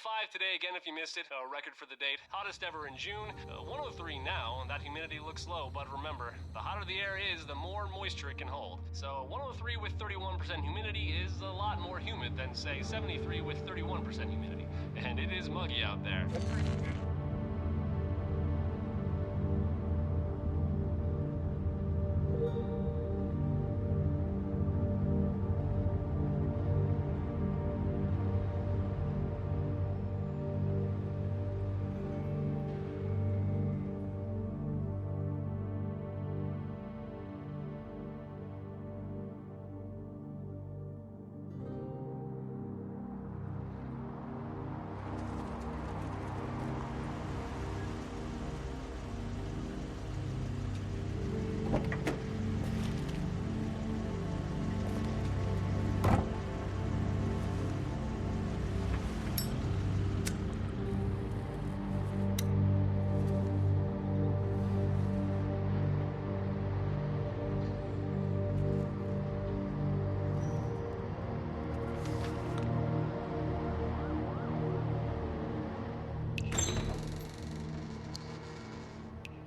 105 today again if you missed it. Record for the date. Hottest ever in June. 103 now, and that humidity looks low, but remember, the hotter the air is, the more moisture it can hold. So 103 with 31% humidity is a lot more humid than, say, 73 with 31% humidity. And it is muggy out there.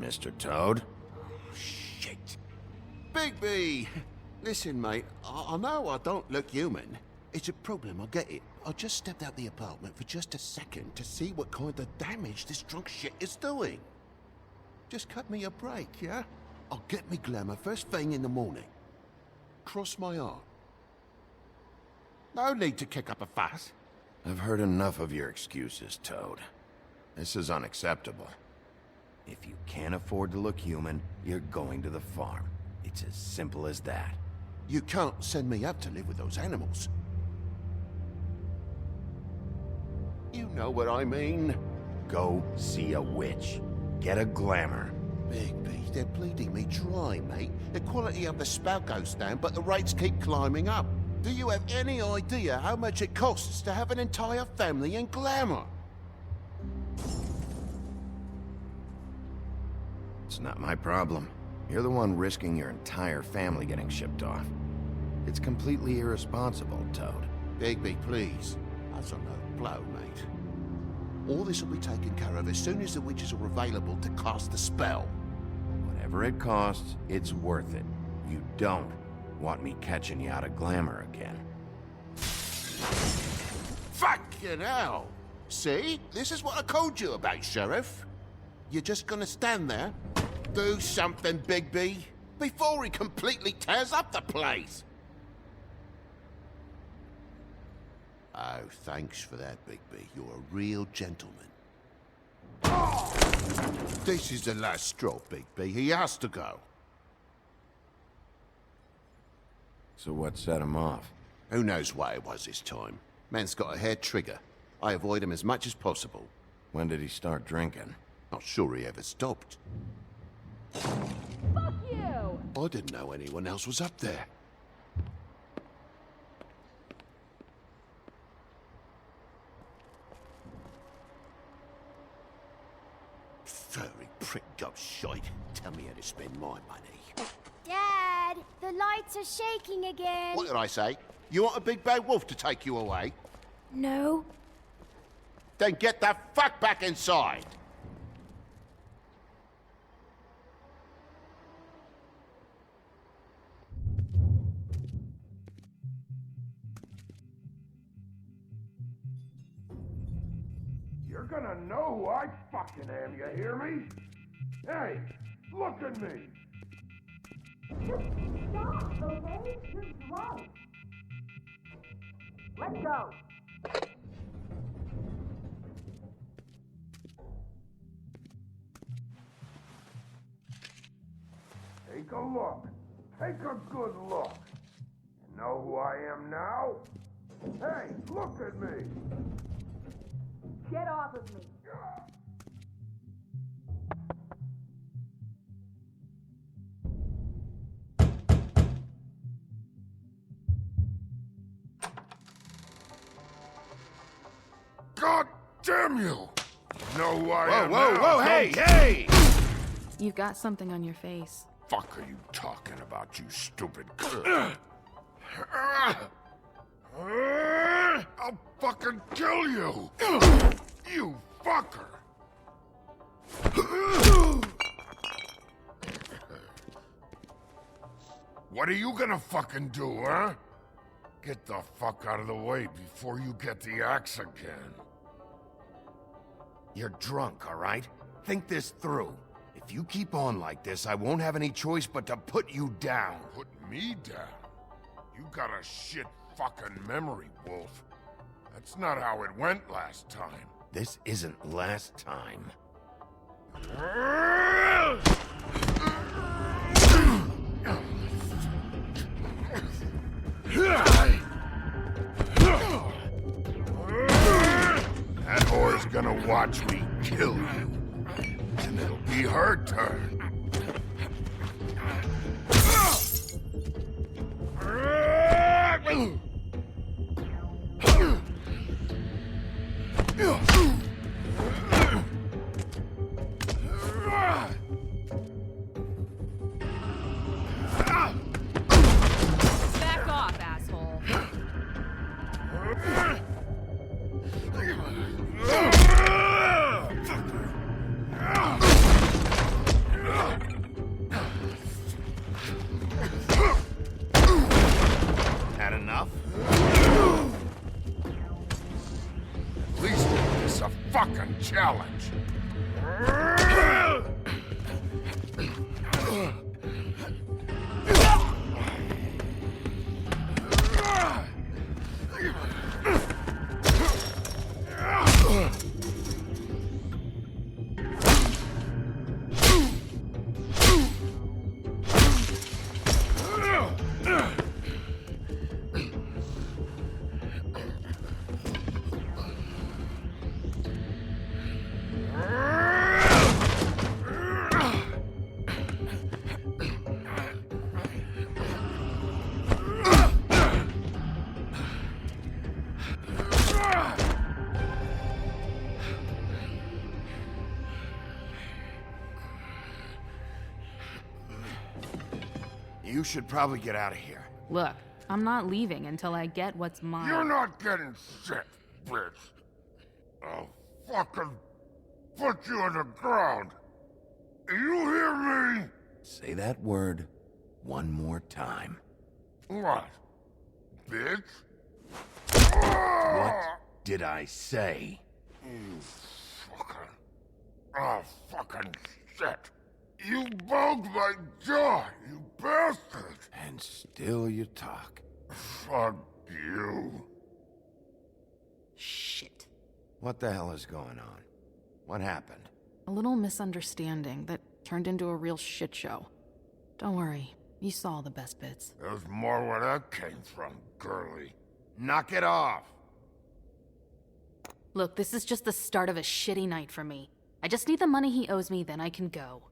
Mr. Toad? Shit. Bigby! Listen, mate, I know I don't look human. It's a problem, I get it. I just stepped out the apartment for just a second to see what kind of damage this drunk shit is doing. Just cut me a break, yeah? I'll get me glamour first thing in the morning. Cross my heart. No need to kick up a fuss. I've heard enough of your excuses, Toad. This is unacceptable. If you can't afford to look human, you're going to the farm. It's as simple as that. You can't send me up to live with those animals. You know what I mean. Go see a witch. Get a glamour. Bigby, they're bleeding me dry, mate. The quality of the spout goes down, but the rates keep climbing up. Do you have any idea how much it costs to have an entire family in glamour? It's not my problem. You're the one risking your entire family getting shipped off. It's completely irresponsible, Toad. Bigby, please. That's a low blow, mate. All this will be taken care of as soon as the witches are available to cast the spell. Whatever it costs, it's worth it. You don't want me catching you out of glamour again. Fucking hell! See? This is what I told you about, Sheriff. You're just gonna stand there? Do something, Bigby, before he completely tears up the place! Oh, thanks for that, Bigby. You're a real gentleman. This is the last straw, Bigby. He has to go. So what set him off? Who knows what it was this time? Man's got a hair trigger. I avoid him as much as possible. When did he start drinking? Not sure he ever stopped. Fuck you! I didn't know anyone else was up there. Furry prick job shite. Tell me how to spend my money. Dad, the lights are shaking again. What did I say? You want a big bad wolf to take you away? No. Then get the fuck back inside! You're gonna know who I fucking am, you hear me? Hey, look at me! Stop, okay? You're drunk. Let's go. Take a look. Take a good look. You know who I am now? Hey, look at me! Get off of me. God damn you! You know who I am Whoa, now, whoa, hey, don't hey! You've got something on your face. fuck are you talking about, you stupid I'll fucking kill you! You fucker! What are you gonna fucking do, huh? Get the fuck out of the way before you get the axe again. You're drunk, all right? Think this through. If you keep on like this, I won't have any choice but to put you down. Put me down? You got a shit fucking memory, Wolf. That's not how it went last time. This isn't last time. That whore's gonna watch me kill you. And it'll be her turn. Back off, asshole. Had enough? At least make this a fucking challenge. You should probably get out of here. Look, I'm not leaving until I get what's mine. You're not getting shit, bitch. I'll fucking put you on the ground. You hear me? Say that word one more time. What? Bitch? What did I say? You fucking... Oh, fucking shit. You bugged my jaw, you bastard! And still you talk. Fuck you. Shit. What the hell is going on? What happened? A little misunderstanding that turned into a real shit show. Don't worry, you saw the best bits. There's more where that came from, girly. Knock it off! Look, this is just the start of a shitty night for me. I just need the money he owes me, then I can go.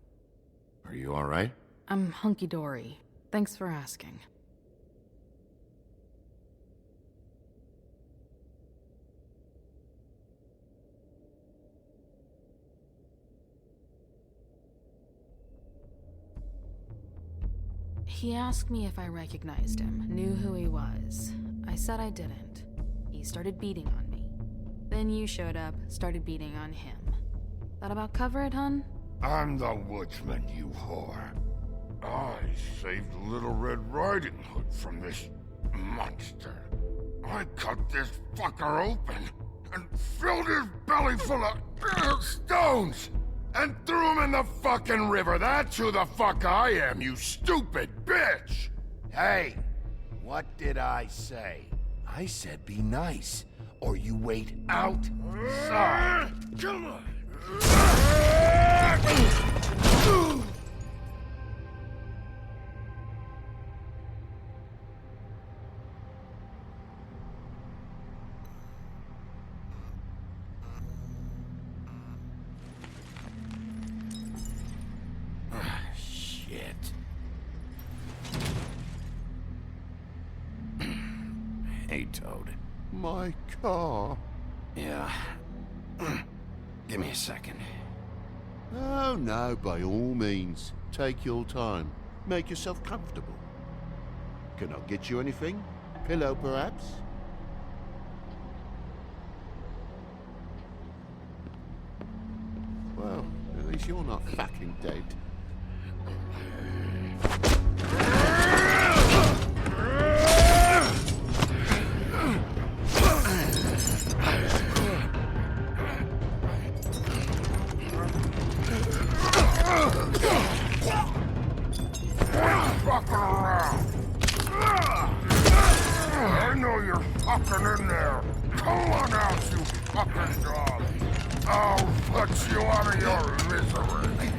Are you all right? I'm hunky-dory. Thanks for asking. He asked me if I recognized him, knew who he was. I said I didn't. He started beating on me. Then you showed up, started beating on him. That about cover it, hun? I'm the woodsman, you whore. I saved Little Red Riding Hood from this monster. I cut this fucker open and filled his belly full of stones and threw him in the fucking river. That's who the fuck I am, you stupid bitch! Hey, what did I say? I said be nice, or you wait outside. Come on! Shit. Hey, Toad. My car. Yeah. Give me a second. Oh, no, by all means. Take your time. Make yourself comfortable. Can I get you anything? Pillow, perhaps? guess you're not fucking dead. Fucking around! I know you're fucking in there! Come on out, you fucking dog! I'll put you out of your misery!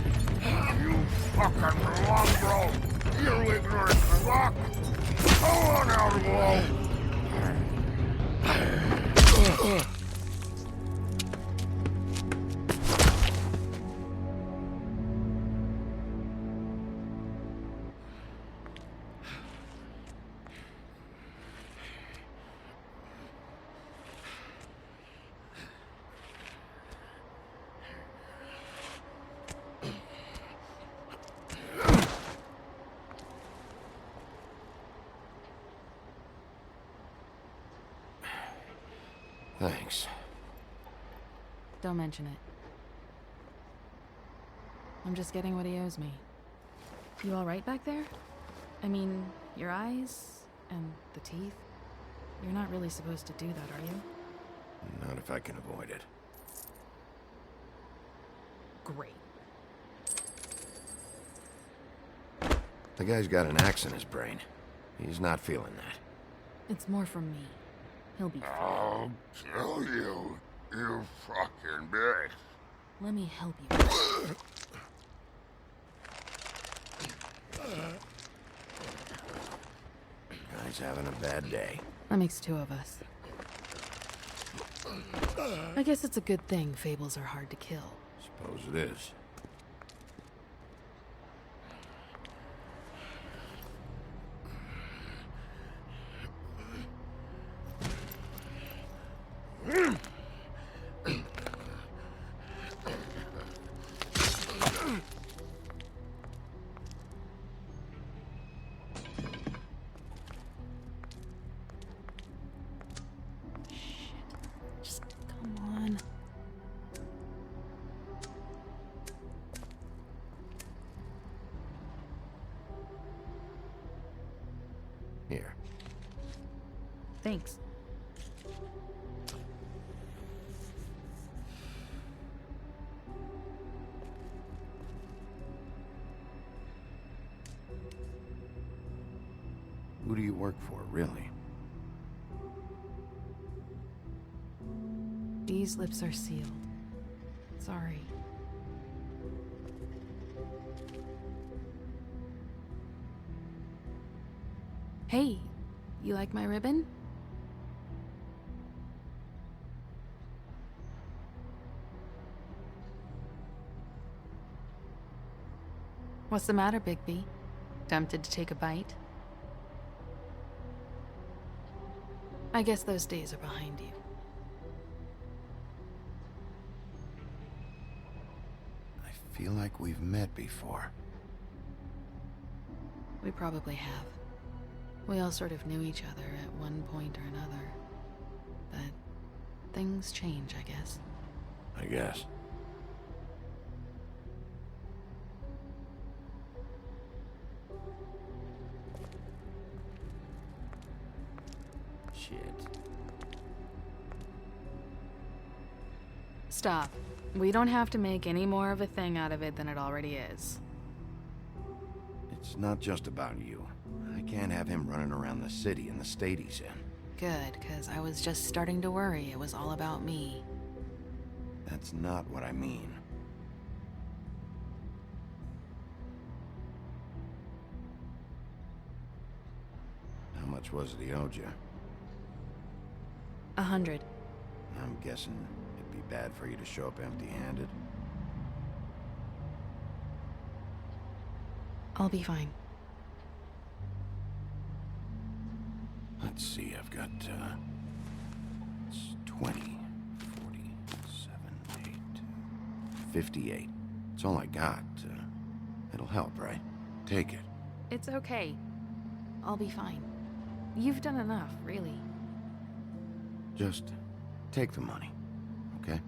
You fucking mongrel! You ignorant fuck! Come on out, Lo! Thanks. Don't mention it. I'm just getting what he owes me. You all right back there? I mean, your eyes and the teeth? You're not really supposed to do that, are you? Not if I can avoid it. Great. The guy's got an axe in his brain. He's not feeling that. It's more from me. He'll be fine. I'll kill you, you fucking bitch. Let me help you. Guy's having a bad day. That makes two of us. I guess it's a good thing fables are hard to kill. Suppose it is. Just come on. Here. Thanks. Who do you work for, really? These lips are sealed. Sorry. Hey, you like my ribbon? What's the matter, Bigby? Tempted to take a bite? I guess those days are behind you. I feel like we've met before. We probably have. We all sort of knew each other at one point or another. But things change, I guess. I guess. Shit. Stop. We don't have to make any more of a thing out of it than it already is. It's not just about you. I can't have him running around the city in the state he's in. Good, because I was just starting to worry it was all about me. That's not what I mean. How much was it he owed you? 100. I'm guessing it'd be bad for you to show up empty-handed. I'll be fine. Let's see, I've got, it's 20, 47, 8, 58. It's all I got. It'll help, right? Take it. It's okay. I'll be fine. You've done enough, really. Just take the money, okay?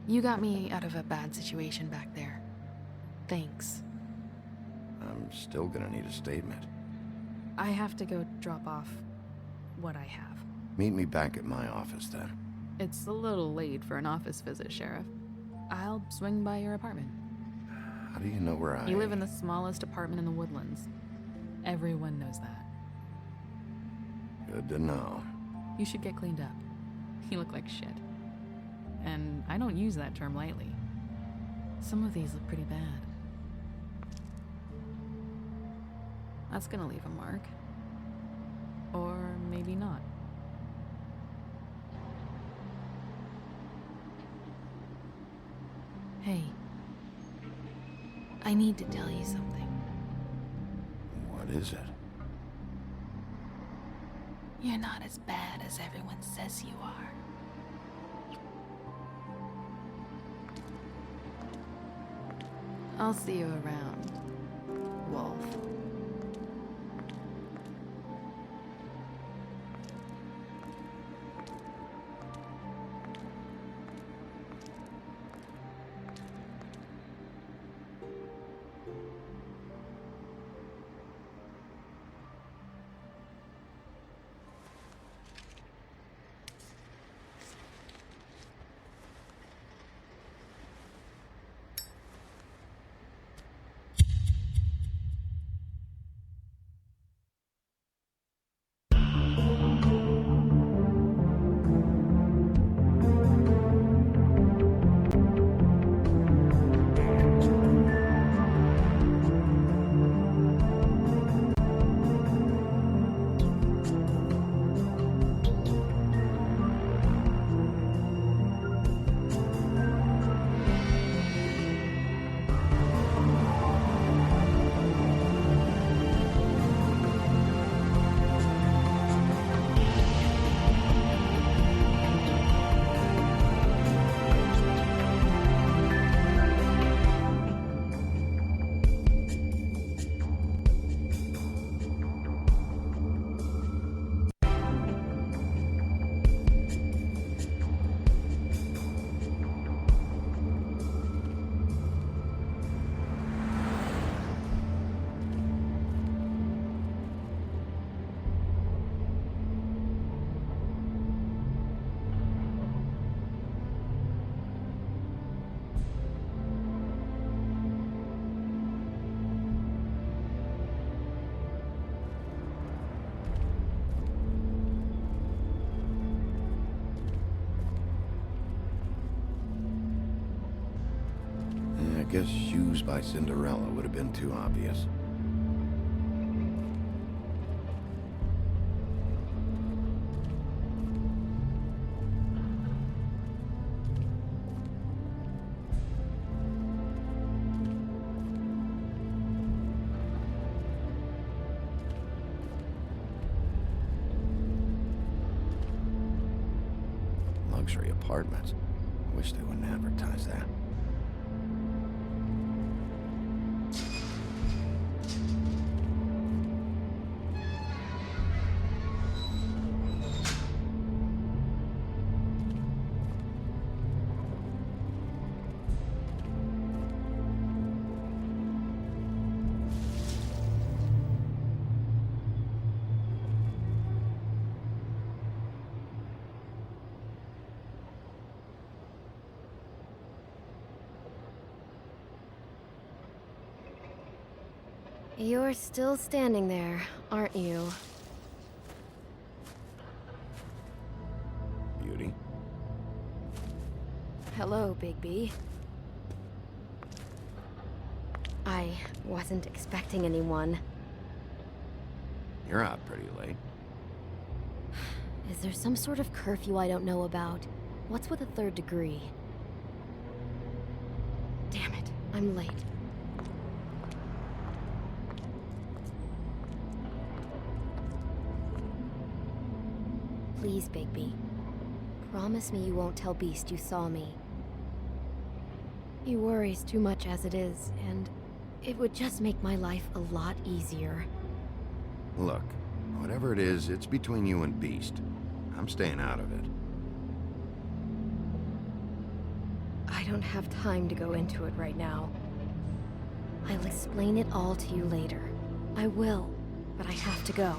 You got me out of a bad situation back there. Thanks. I'm still gonna need a statement. I have to go drop off what I have. Meet me back at my office then. It's a little late for an office visit, Sheriff. I'll swing by your apartment. How do you know where I... You live in the smallest apartment in the Woodlands. Everyone knows that. Good to know. You should get cleaned up. You look like shit. And I don't use that term lightly. Some of these look pretty bad. That's gonna leave a mark. Or maybe not. Hey. I need to tell you something. What is it? You're not as bad as everyone says you are. I'll see you around, Wolf. I guess Shoes by Cinderella would have been too obvious. Luxury apartments. I wish they wouldn't advertise that. You're still standing there, aren't you? Beauty. Hello, Bigby. I wasn't expecting anyone. You're out pretty late. Is there some sort of curfew I don't know about? What's with a third degree? Damn it, I'm late. Please, Bigby. Promise me you won't tell Beast you saw me. He worries too much as it is, and it would just make my life a lot easier. Look, whatever it is, it's between you and Beast. I'm staying out of it. I I don't have time to go into it right now. I'll explain it all to you later. I will, but I have to go.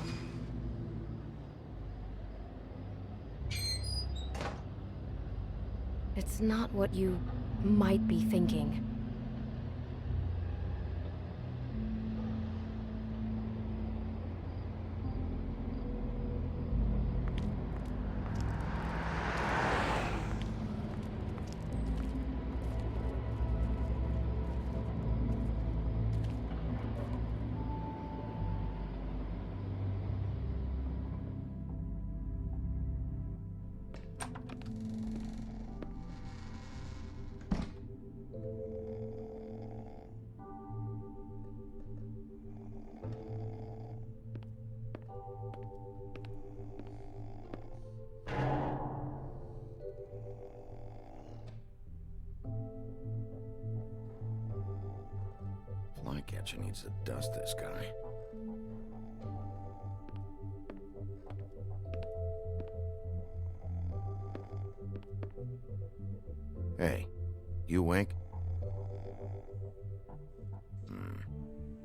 It's not what you might be thinking. Flycatcher needs to dust this guy. Hey, you wink?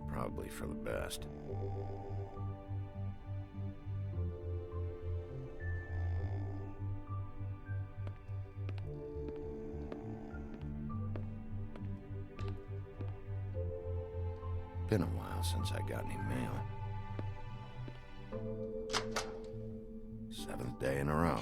Probably for the best. Been a while since I got any mail. 7th day in a row.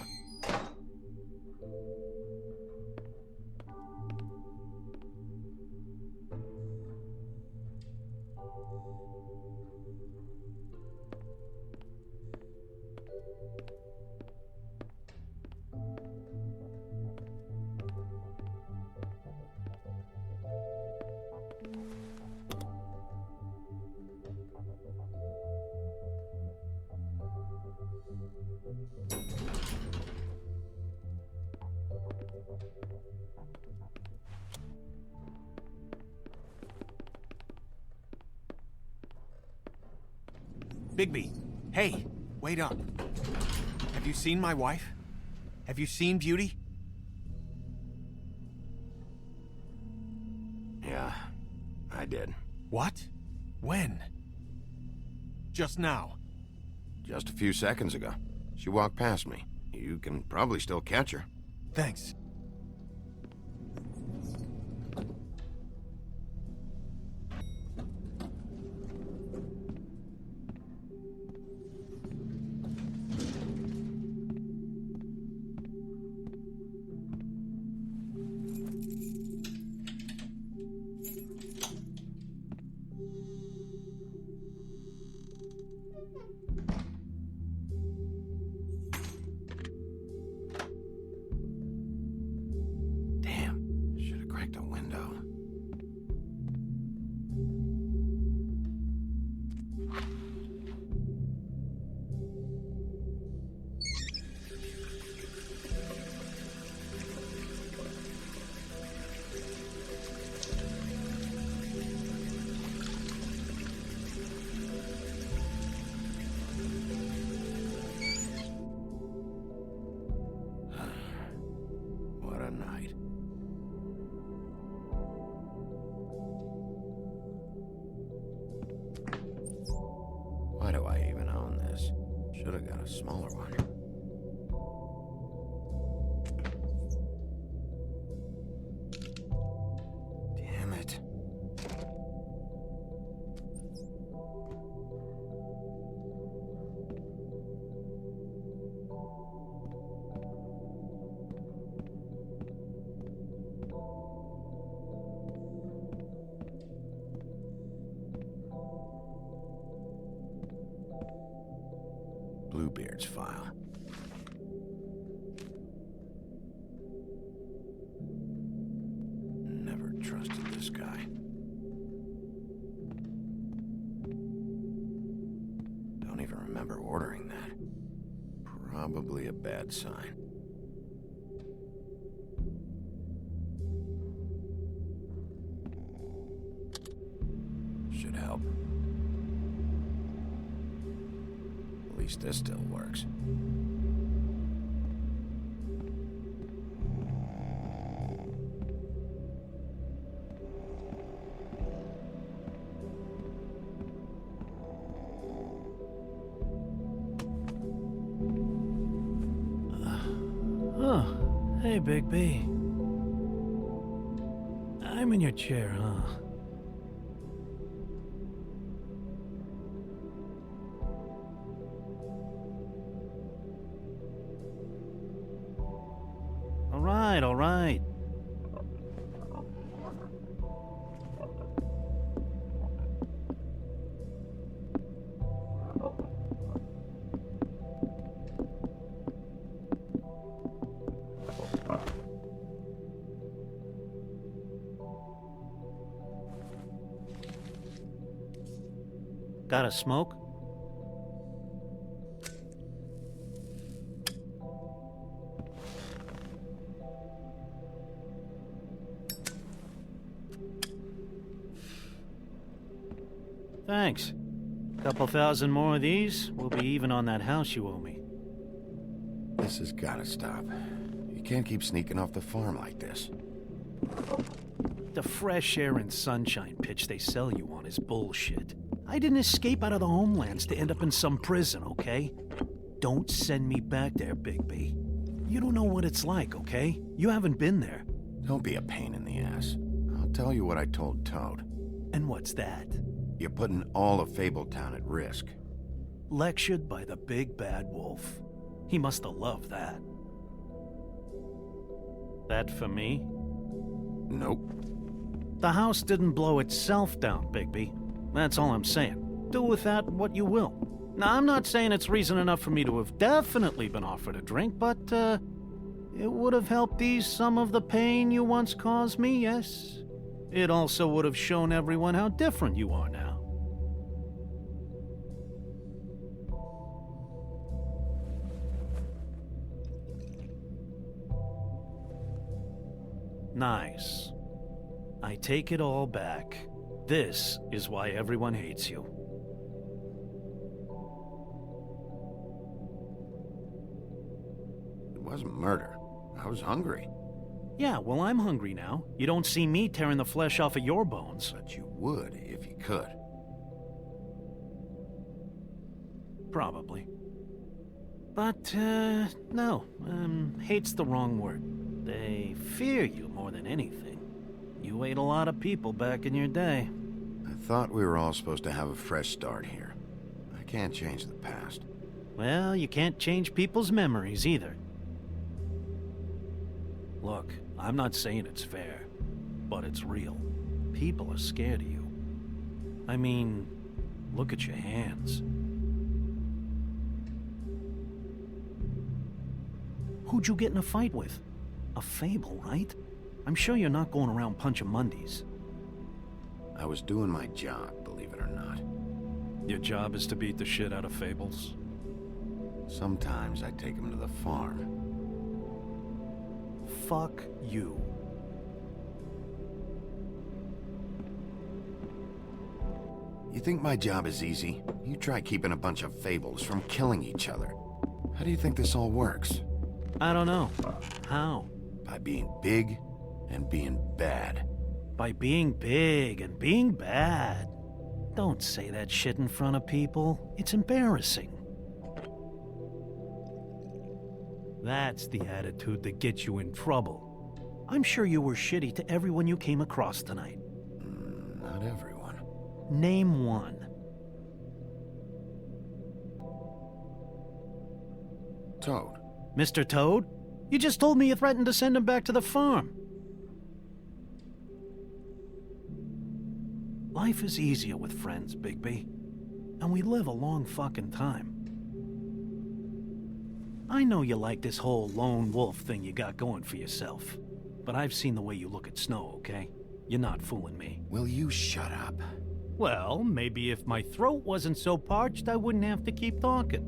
Bigby, hey, wait up. Have you seen my wife? Have you seen Beauty? Yeah, I did. What? When? Just now. Just a few seconds ago. She walked past me. You can probably still catch her. Thanks. A window. What a night. Why do I even own this? Should have got a smaller one. Damn it. Bluebeard's file. Never trusted this guy. Don't even remember ordering that. Probably a bad sign. Should help. At least this still works. Hey, Big B. I'm in your chair, huh? All right. Got a smoke? Thanks. Couple thousand more of these, we'll be even on that house you owe me. This has gotta stop. You can't keep sneaking off the farm like this. The fresh air and sunshine pitch they sell you on is bullshit. I didn't escape out of the homelands to end up in some prison, okay? Don't send me back there, Big B. You don't know what it's like, okay? You haven't been there. Don't be a pain in the ass. I'll tell you what I told Toad. And what's that? You're putting all of Fabletown at risk. Lectured by the big bad wolf. He must have loved that. That for me? Nope. The house didn't blow itself down, Bigby. That's all I'm saying. Do with that what you will. Now, I'm not saying it's reason enough for me to have definitely been offered a drink, but, it would have helped ease some of the pain you once caused me, yes? It also would have shown everyone how different you are now. Nice. I take it all back. This is why everyone hates you. It wasn't murder. I was hungry. Yeah, well, I'm hungry now. You don't see me tearing the flesh off of your bones. But you would if you could. Probably. But, no. Hate's the wrong word. They fear you more than anything. You ate a lot of people back in your day. I thought we were all supposed to have a fresh start here. I can't change the past. Well, you can't change people's memories either. Look, I'm not saying it's fair, but it's real. People are scared of you. I mean, look at your hands. Who'd you get in a fight with? A Fable, right? I'm sure you're not going around punching Mondays. I was doing my job, believe it or not. Your job is to beat the shit out of Fables? Sometimes I take them to the farm. Fuck you. You think my job is easy? You try keeping a bunch of Fables from killing each other. How do you think this all works? I don't know. How? By being big and being bad. By being big and being bad. Don't say that shit in front of people. It's embarrassing. That's the attitude that gets you in trouble. I'm sure you were shitty to everyone you came across tonight. Not everyone. Name one. Toad. Mr. Toad? You just told me you threatened to send him back to the farm. Life is easier with friends, Bigby. And we live a long fucking time. I know you like this whole lone wolf thing you got going for yourself. But I've seen the way you look at Snow, okay? You're not fooling me. Will you shut up? Well, maybe if my throat wasn't so parched, I wouldn't have to keep talking.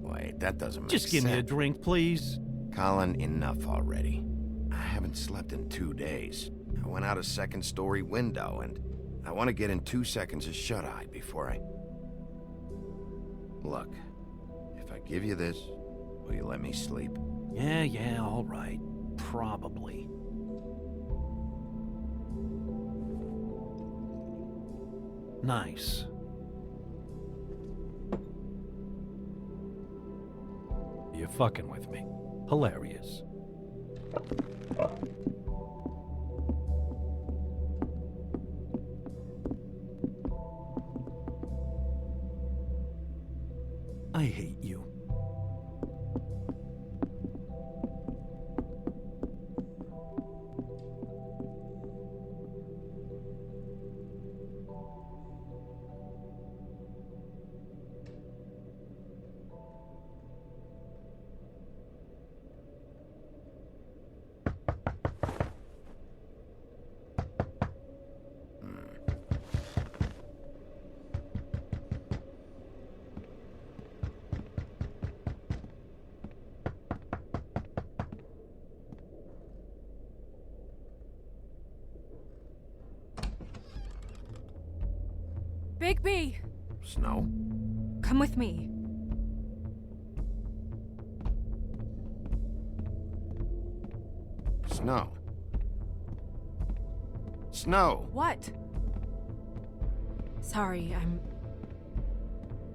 Wait, that doesn't make sense. Just give me a drink, please. Colin, enough already. I haven't slept in 2 days. I went out a second-story window, and I want to get in 2 seconds of shut-eye before I... Look, if I give you this, will you let me sleep? Yeah, all right. Probably. Nice. You're fucking with me. Hilarious. I hate you. Bigby! Snow? Come with me. Snow. Snow! What? Sorry, I'm...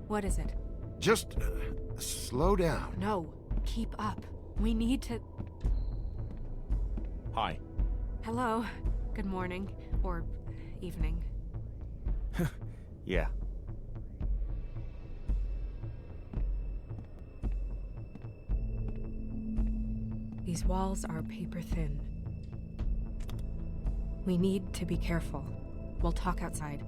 What is it? Just slow down. No, keep up. We need to... Hi. Hello. Good morning. Or evening. Yeah. These walls are paper thin. We need to be careful. We'll talk outside.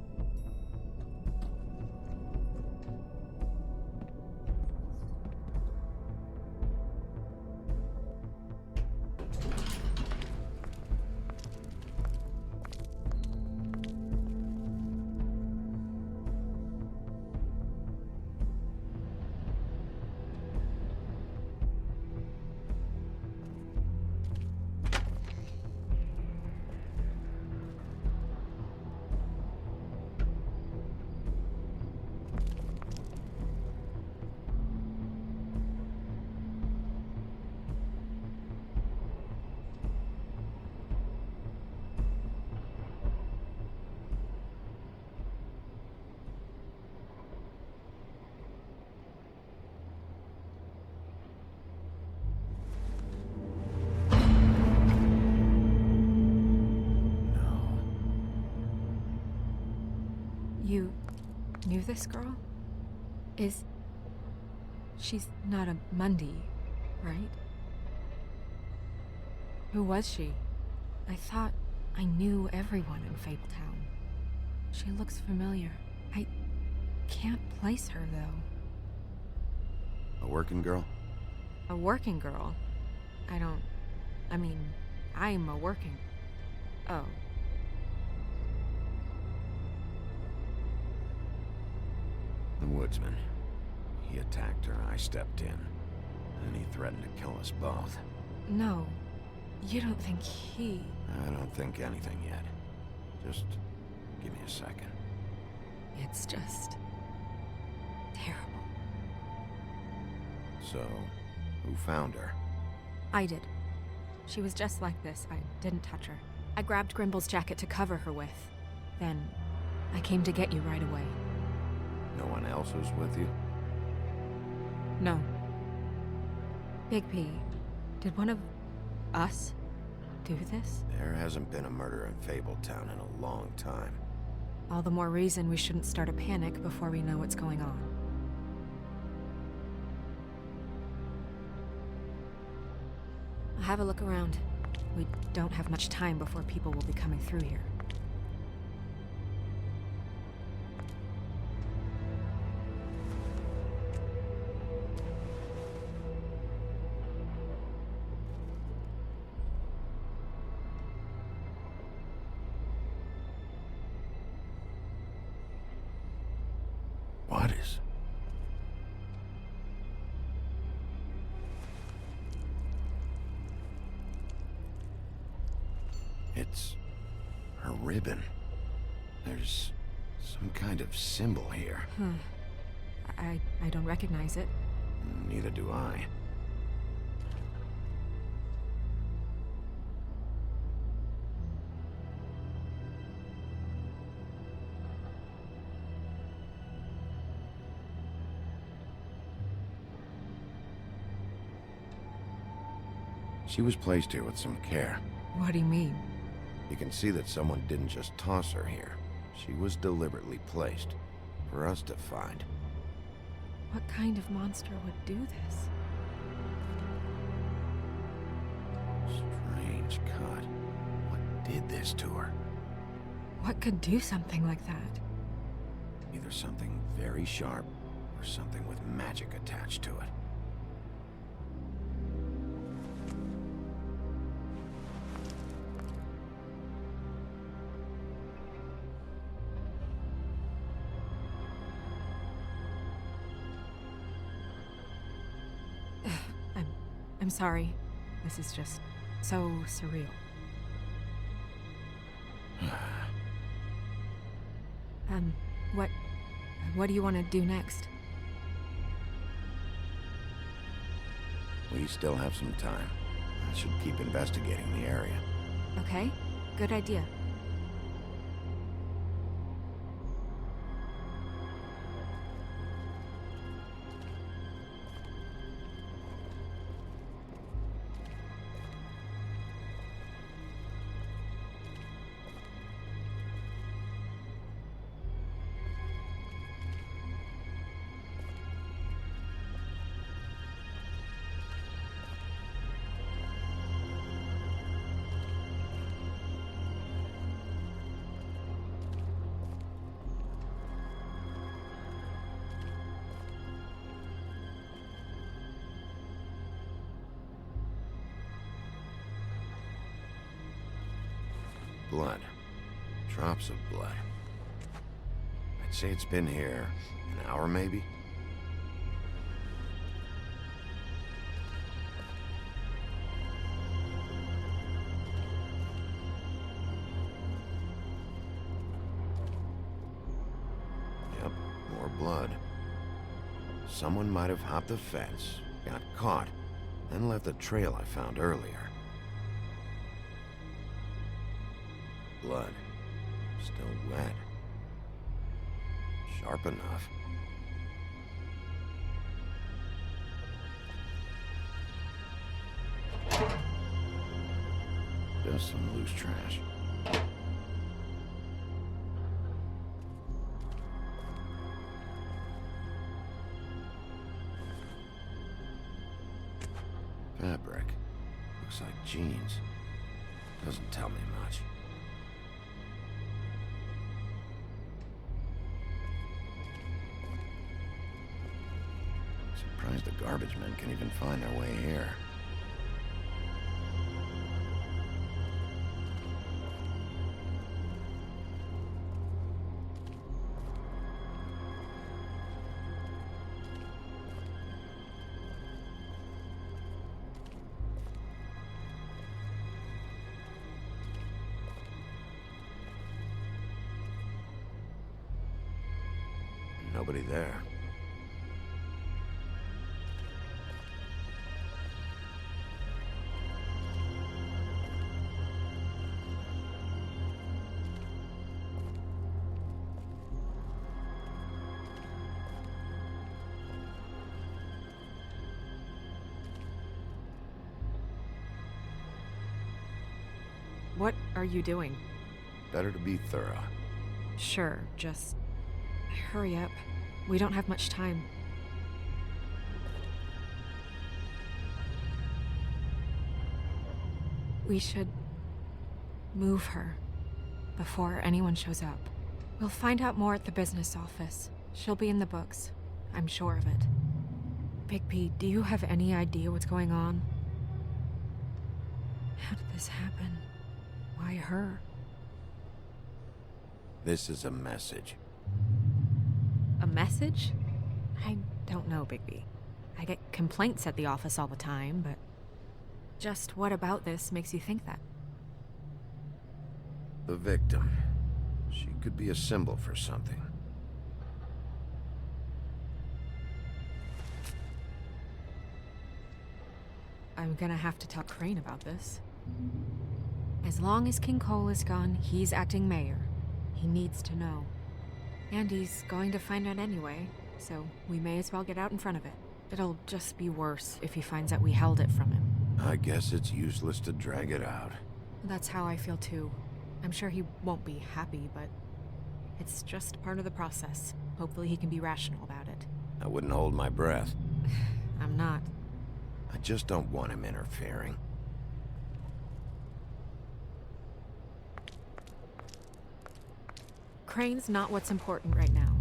You knew this girl? She's not a Mundy, right? Who was she? I thought I knew everyone in Fabletown. She looks familiar. I can't place her, though. A working girl? A working girl? I'm a working... Oh. The woodsman. He attacked her, I stepped in. And he threatened to kill us both. No. You don't think he... I don't think anything yet. Just give me a second. It's just... terrible. So, who found her? I did. She was just like this. I didn't touch her. I grabbed Grimble's jacket to cover her with. Then, I came to get you right away. No one else was with you? No. Big P, did one of us do this? There hasn't been a murder in Fabletown in a long time. All the more reason we shouldn't start a panic before we know what's going on. I'll have a look around. We don't have much time before people will be coming through here. What is? It's her ribbon. There's some kind of symbol here. I don't recognize it. Neither do I. She was placed here with some care. What do you mean? You can see that someone didn't just toss her here. She was deliberately placed. For us to find. What kind of monster would do this? Strange cut. What did this to her? What could do something like that? Either something very sharp, or something with magic attached to it. I'm sorry. This is just so surreal. What do you want to do next? We still have some time. I should keep investigating the area. Okay, good idea. Blood. Drops of blood. I'd say it's been here an hour, maybe? Yep, more blood. Someone might have hopped the fence, got caught, then left the trail I found earlier. Blood. Still wet. Sharp enough. Just some loose trash. Fabric. Looks like jeans. Doesn't tell me much. Surprised the garbage men can even find their way here. Nobody there. What are you doing? Better to be thorough. Sure, just hurry up. We don't have much time. We should move her before anyone shows up. We'll find out more at the business office. She'll be in the books. I'm sure of it. Bigby, do you have any idea what's going on? How did this happen? Why her? This is a message. A message? I don't know, Bigby. I get complaints at the office all the time, but just what about this makes you think that? The victim. She could be a symbol for something. I'm gonna have to tell Crane about this. As long as King Cole is gone, he's acting mayor. He needs to know. And he's going to find out anyway, so we may as well get out in front of it. It'll just be worse if he finds out we held it from him. I guess it's useless to drag it out. That's how I feel too. I'm sure he won't be happy, but it's just part of the process. Hopefully he can be rational about it. I wouldn't hold my breath. I'm not. I just don't want him interfering. Crane's not what's important right now.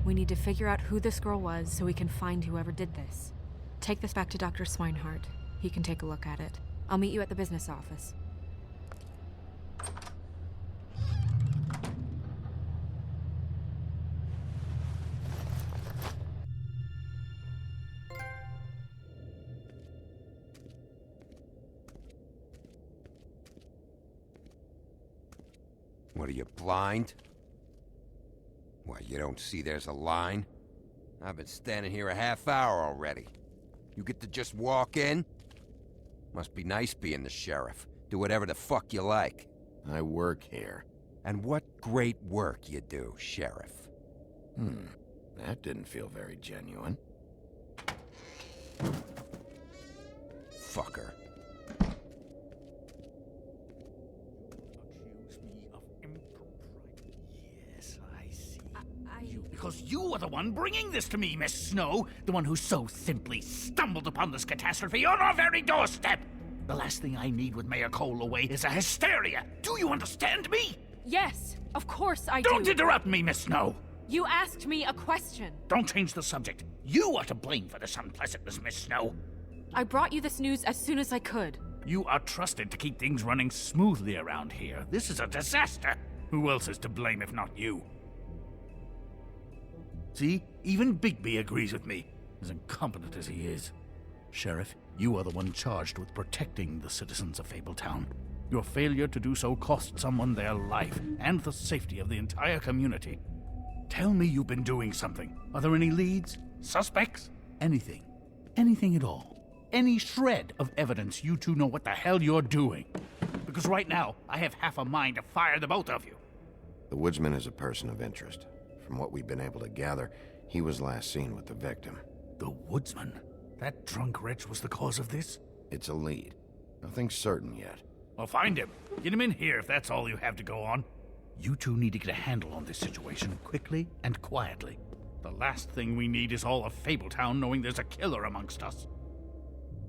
We need to figure out who this girl was so we can find whoever did this. Take this back to Dr. Swinehart. He can take a look at it. I'll meet you at the business office. What are you, blind? Why, you don't see there's a line? I've been standing here a half hour already. You get to just walk in? Must be nice being the sheriff. Do whatever the fuck you like. I work here. And what great work you do, Sheriff. That didn't feel very genuine. Fucker. Yes, I see. Because you are the one bringing this to me, Miss Snow. The one who so simply stumbled upon this catastrophe on our very doorstep. The last thing I need with Mayor Cole away is a hysteria. Do you understand me? Yes, of course I do. Don't interrupt me, Miss Snow. You asked me a question. Don't change the subject. You are to blame for this unpleasantness, Miss Snow. I brought you this news as soon as I could. You are trusted to keep things running smoothly around here. This is a disaster. Who else is to blame if not you? See? Even Bigby agrees with me, as incompetent as he is. Sheriff, you are the one charged with protecting the citizens of Fabletown. Your failure to do so cost someone their life, and the safety of the entire community. Tell me you've been doing something. Are there any leads? Suspects? Anything. Anything at all. Any shred of evidence you two know what the hell you're doing. Because right now, I have half a mind to fire the both of you. The woodsman is a person of interest. From what we've been able to gather, he was last seen with the victim. The woodsman? That drunk wretch was the cause of this? It's a lead. Nothing's certain yet. Well, find him. Get him in here if that's all you have to go on. You two need to get a handle on this situation quickly and quietly. The last thing we need is all of Fabletown knowing there's a killer amongst us.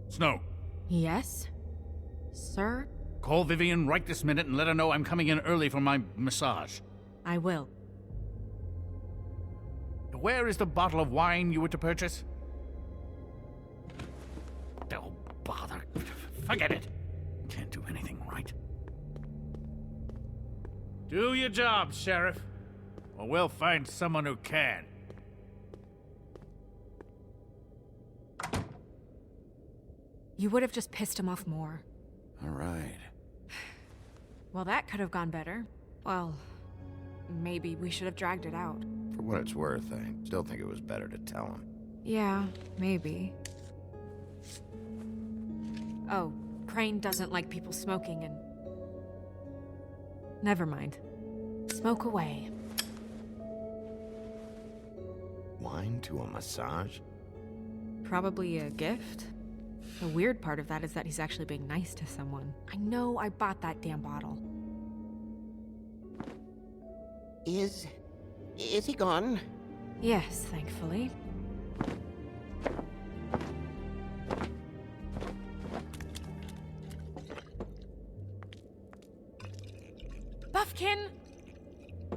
Snow. Yes? Sir? Call Vivian right this minute and let her know I'm coming in early for my massage. I will. Where is the bottle of wine you were to purchase? Oh, bother. Forget it. Can't do anything right. Do your job, Sheriff, or we'll find someone who can. You would have just pissed him off more. All right. Well, that could have gone better. Well, maybe we should have dragged it out. For what it's worth, I still think it was better to tell him. Yeah, maybe. Oh, Crane doesn't like people smoking and... Never mind. Smoke away. Wine to a massage? Probably a gift. The weird part of that is that he's actually being nice to someone. I know I bought that damn bottle. Is he gone? Yes, thankfully. Buffkin!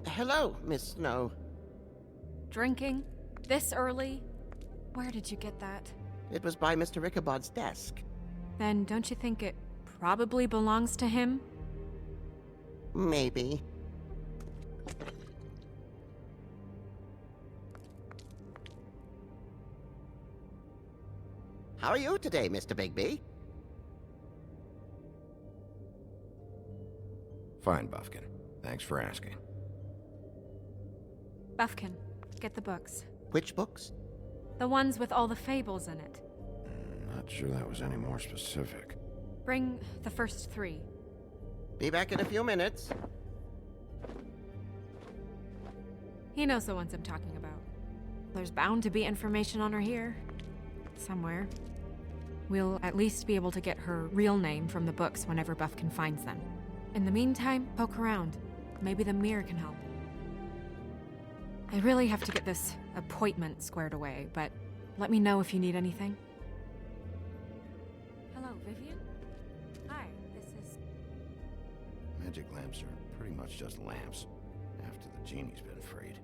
Hello, Miss Snow. Drinking? This early? Where did you get that? It was by Mr. Ichabod's desk. Then don't you think it probably belongs to him? Maybe. How are you today, Mr. Bigby? Fine, Buffkin. Thanks for asking. Buffkin, get the books. Which books? The ones with all the fables in it. Not sure that was any more specific. Bring the first 3. Be back in a few minutes. He knows the ones I'm talking about. There's bound to be information on her here. Somewhere. We'll at least be able to get her real name from the books whenever Buffkin finds them. In the meantime, poke around. Maybe the mirror can help. I really have to get this appointment squared away, but let me know if you need anything. Hello, Vivian? Hi, this is... Magic lamps are pretty much just lamps, after the genie's been freed.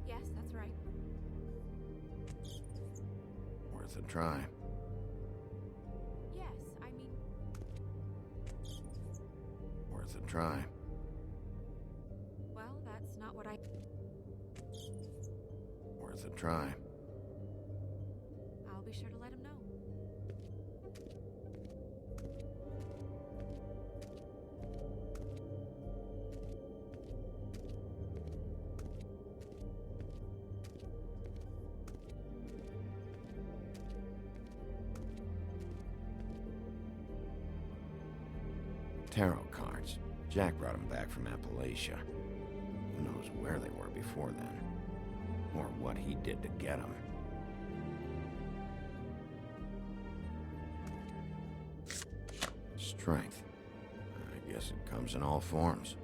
Yes, that's right. Worth a try. Yes, I mean... Worth a try. Well, that's not what I... Worth a try. I'll be sure to let him know. Tarot cards. Jack brought them back from Appalachia. Who knows where they were before then? Or what he did to get them. Strength. I guess it comes in all forms.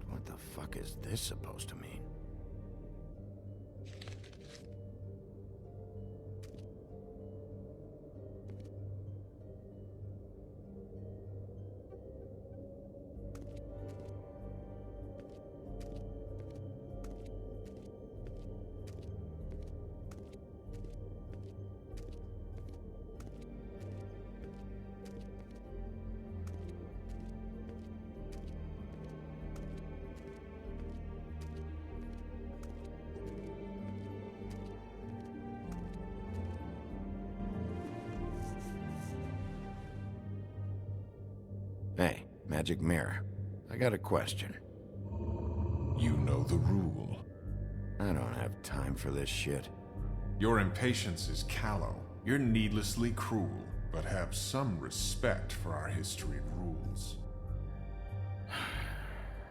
What the fuck is this supposed to mean? Hey, magic mirror. I got a question. You know the rule. I don't have time for this shit. Your impatience is callow. You're needlessly cruel, but have some respect for our history and rules.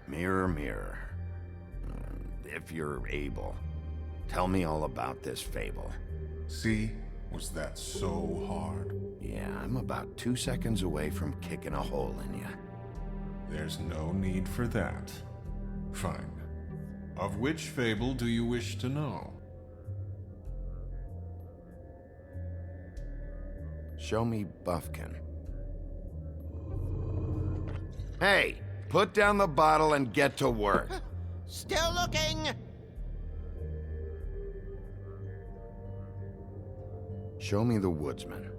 Mirror, mirror. If you're able, tell me all about this fable. See? Was that so hard? Yeah, I'm about 2 seconds away from kicking a hole in you. There's no need for that. Fine. Of which fable do you wish to know? Show me Buffkin. Hey, put down the bottle and get to work. Still looking! Show me the woodsman.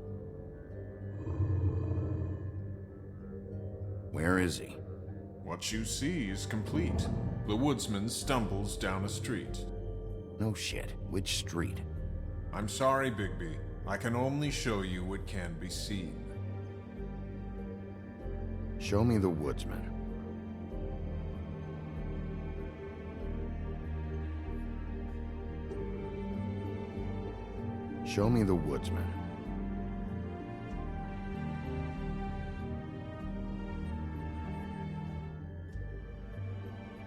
Where is he? What you see is complete. The woodsman stumbles down a street. No shit. Which street? I'm sorry, Bigby. I can only show you what can be seen. Show me the woodsman. Show me the woodsman.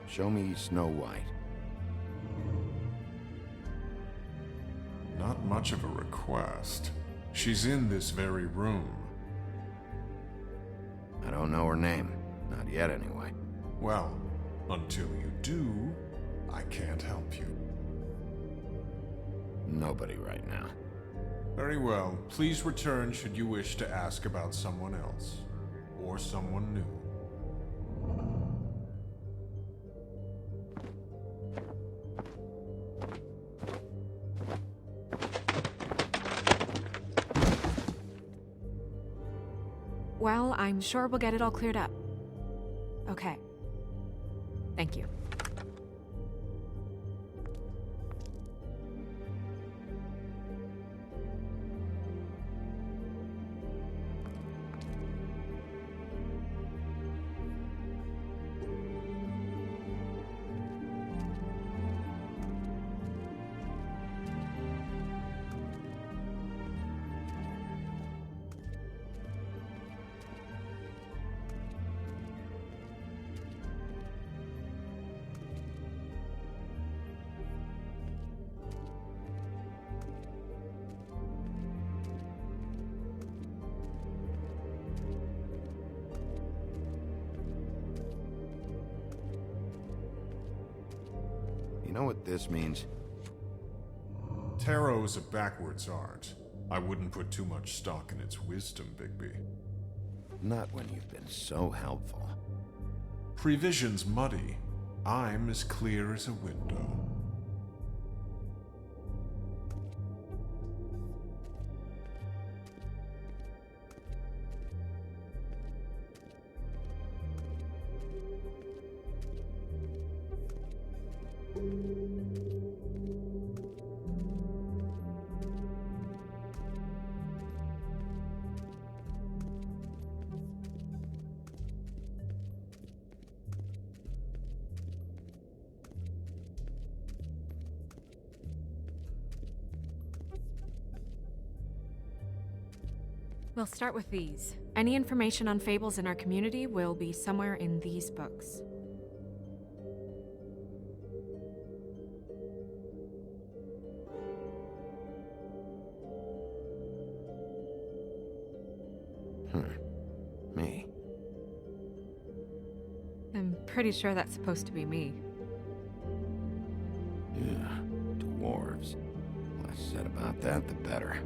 Show me Snow White. Not much of a request. She's in this very room. I don't know her name. Not yet, anyway. Well, until you do, I can't help you. Nobody right now. Very well. Please return should you wish to ask about someone else. Or someone new. Well, I'm sure we'll get it all cleared up. Okay. Thank you. know what this means? Tarot is a backwards art. I wouldn't put too much stock in its wisdom, Bigby. Not when you've been so helpful. Prevision's muddy. I'm as clear as a window. We'll start with these. Any information on fables in our community will be somewhere in these books. Me. I'm pretty sure that's supposed to be me. Yeah, dwarves. Less said about that, the better.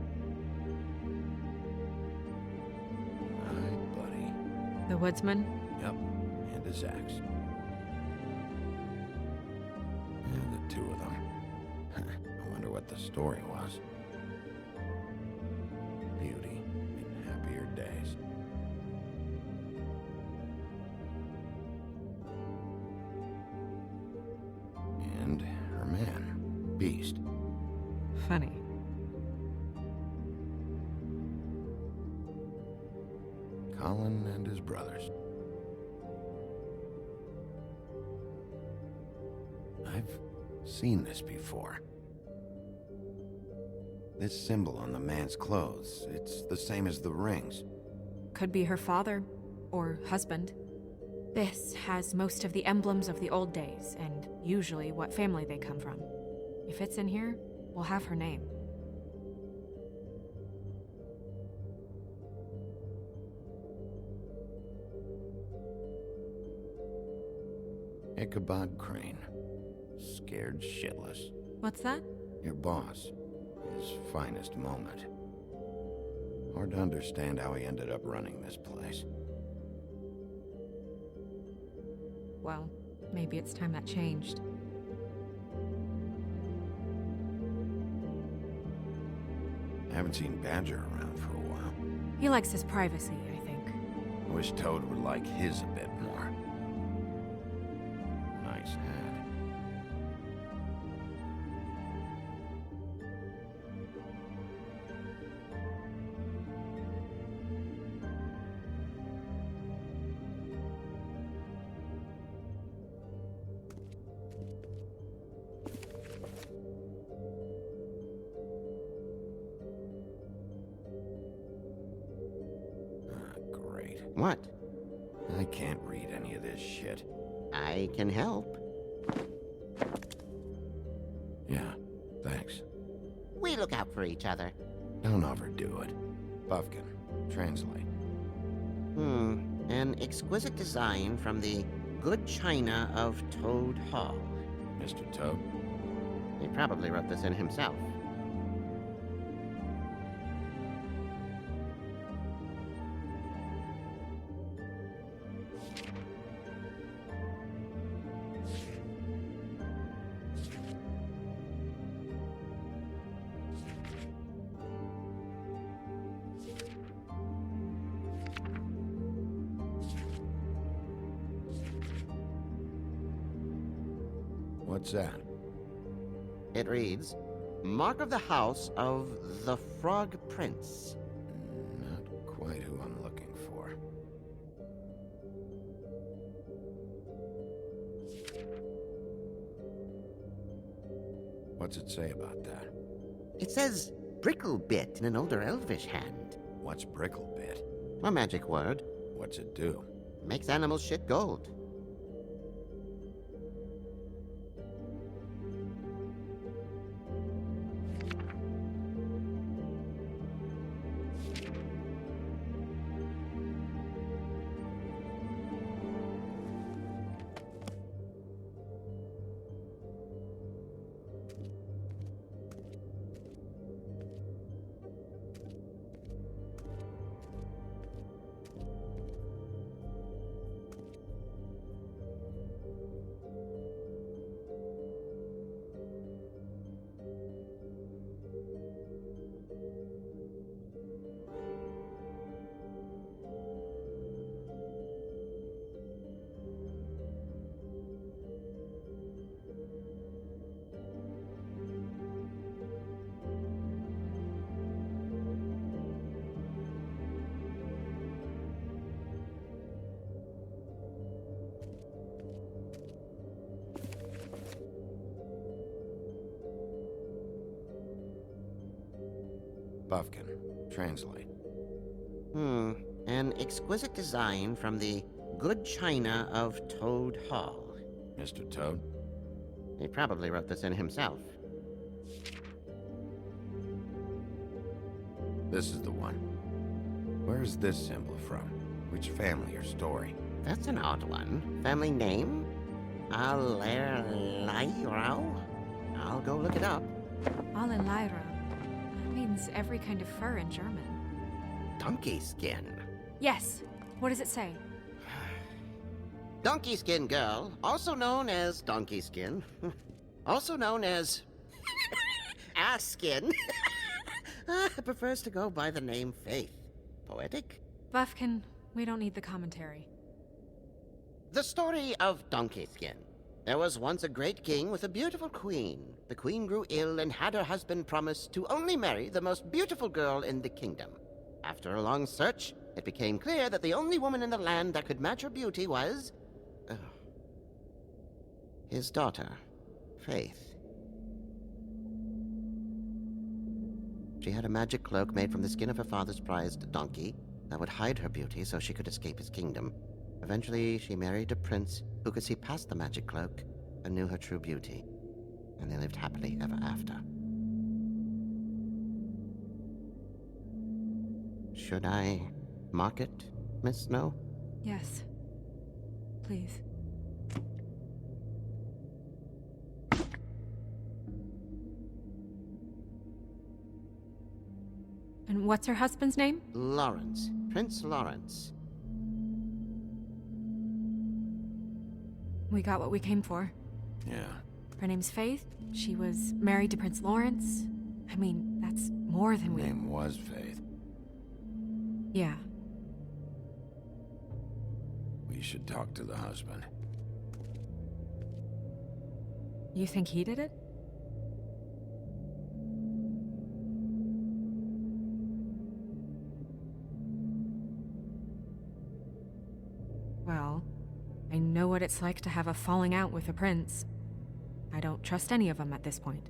Hi, buddy. The woodsman? Yep, and his axe. And the two of them. I wonder what the story was. Beauty in happier days. And her man, Beast. Funny. Colin and his brothers. I've seen this before. This symbol on the man's clothes, it's the same as the rings. Could be her father or husband. This has most of the emblems of the old days and usually what family they come from. If it's in here, we'll have her name. Ichabod Crane. Scared shitless. What's that? Your boss. His finest moment. Hard to understand how he ended up running this place. Well, maybe it's time that changed. I haven't seen Badger around for a while. He likes his privacy, I think. I wish Toad would like his a bit more. Nice hat. Great. What? I can't read any of this shit. I can help. Yeah, thanks. We look out for each other. Don't overdo it. Buffkin, translate. An exquisite design from the good china of Toad Hall. Mr. Toad? He probably wrote this in himself. What's that? It reads, Mark of the House of the Frog Prince. Not quite who I'm looking for. What's it say about that? It says Bricklebit in an older elvish hand. What's Bricklebit? A magic word. What's it do? Makes animals shit gold. Buffkin. Translate. An exquisite design from the good china of Toad Hall. Mr. Toad? He probably wrote this in himself. This is the one. Where is this symbol from? Which family or story? That's an odd one. Family name? Allerleirauh? I'll go look it up. Allerleirauh. That means every kind of fur in German. Donkey skin. Yes. What does it say? Donkey skin girl, also known as donkey skin, also known as ass skin, prefers to go by the name Faith. Poetic? Buffkin, we don't need the commentary. The story of Donkey Skin. There was once a great king with a beautiful queen. The queen grew ill and had her husband promise to only marry the most beautiful girl in the kingdom. After a long search, it became clear that the only woman in the land that could match her beauty was... his daughter, Faith. She had a magic cloak made from the skin of her father's prized donkey that would hide her beauty so she could escape his kingdom. Eventually, she married a prince who could see past the magic cloak and knew her true beauty. And they lived happily ever after. Should I mark it, Miss Snow? Yes. Please. And what's her husband's name? Lawrence. Prince Lawrence. We got what we came for. Yeah. Her name's Faith. She was married to Prince Lawrence. I mean, that's more than Her we... name was Faith. Yeah. We should talk to the husband. You think he did it? Well, I know what it's like to have a falling out with a prince. I don't trust any of them at this point.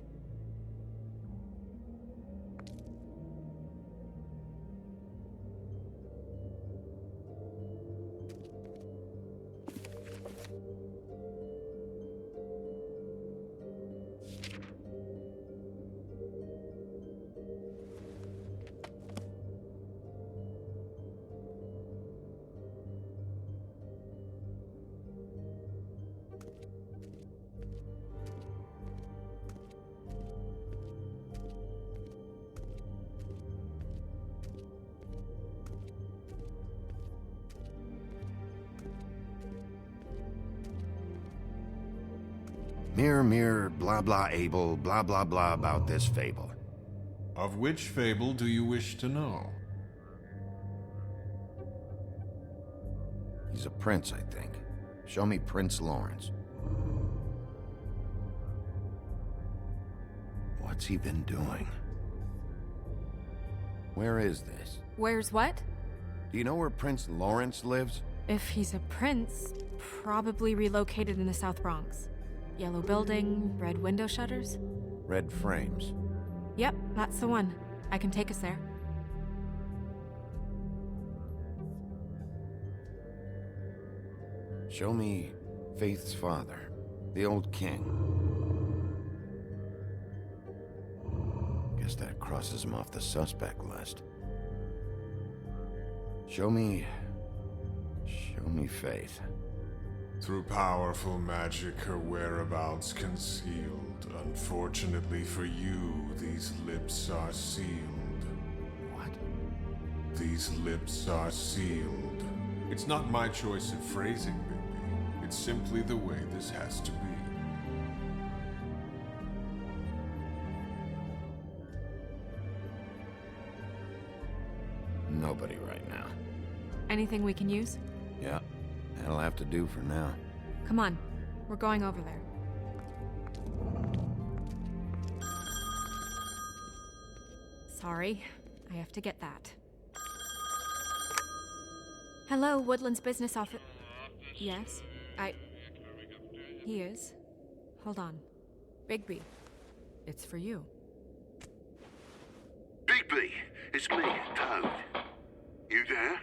Mirror, mirror, blah blah able, blah blah blah about this fable. Of which fable do you wish to know? He's a prince, I think. Show me Prince Lawrence. What's he been doing? Where is this? Where's what? Do you know where Prince Lawrence lives? If he's a prince, probably relocated in the South Bronx. Yellow building, red window shutters? Red frames. Yep, that's the one. I can take us there. Show me Faith's father, the old king. Guess that crosses him off the suspect list. Show me Faith. Through powerful magic, her whereabouts concealed. Unfortunately for you, these lips are sealed. What? These lips are sealed. It's not my choice of phrasing, Bigby. It's simply the way this has to be. Nobody right now. Anything we can use? Yeah, that'll have to do for now. Come on, we're going over there. Sorry, I have to get that. Hello, Woodland's business office. Yes, He is. Hold on. Bigby, it's for you. Bigby, It's me, Toad. You there?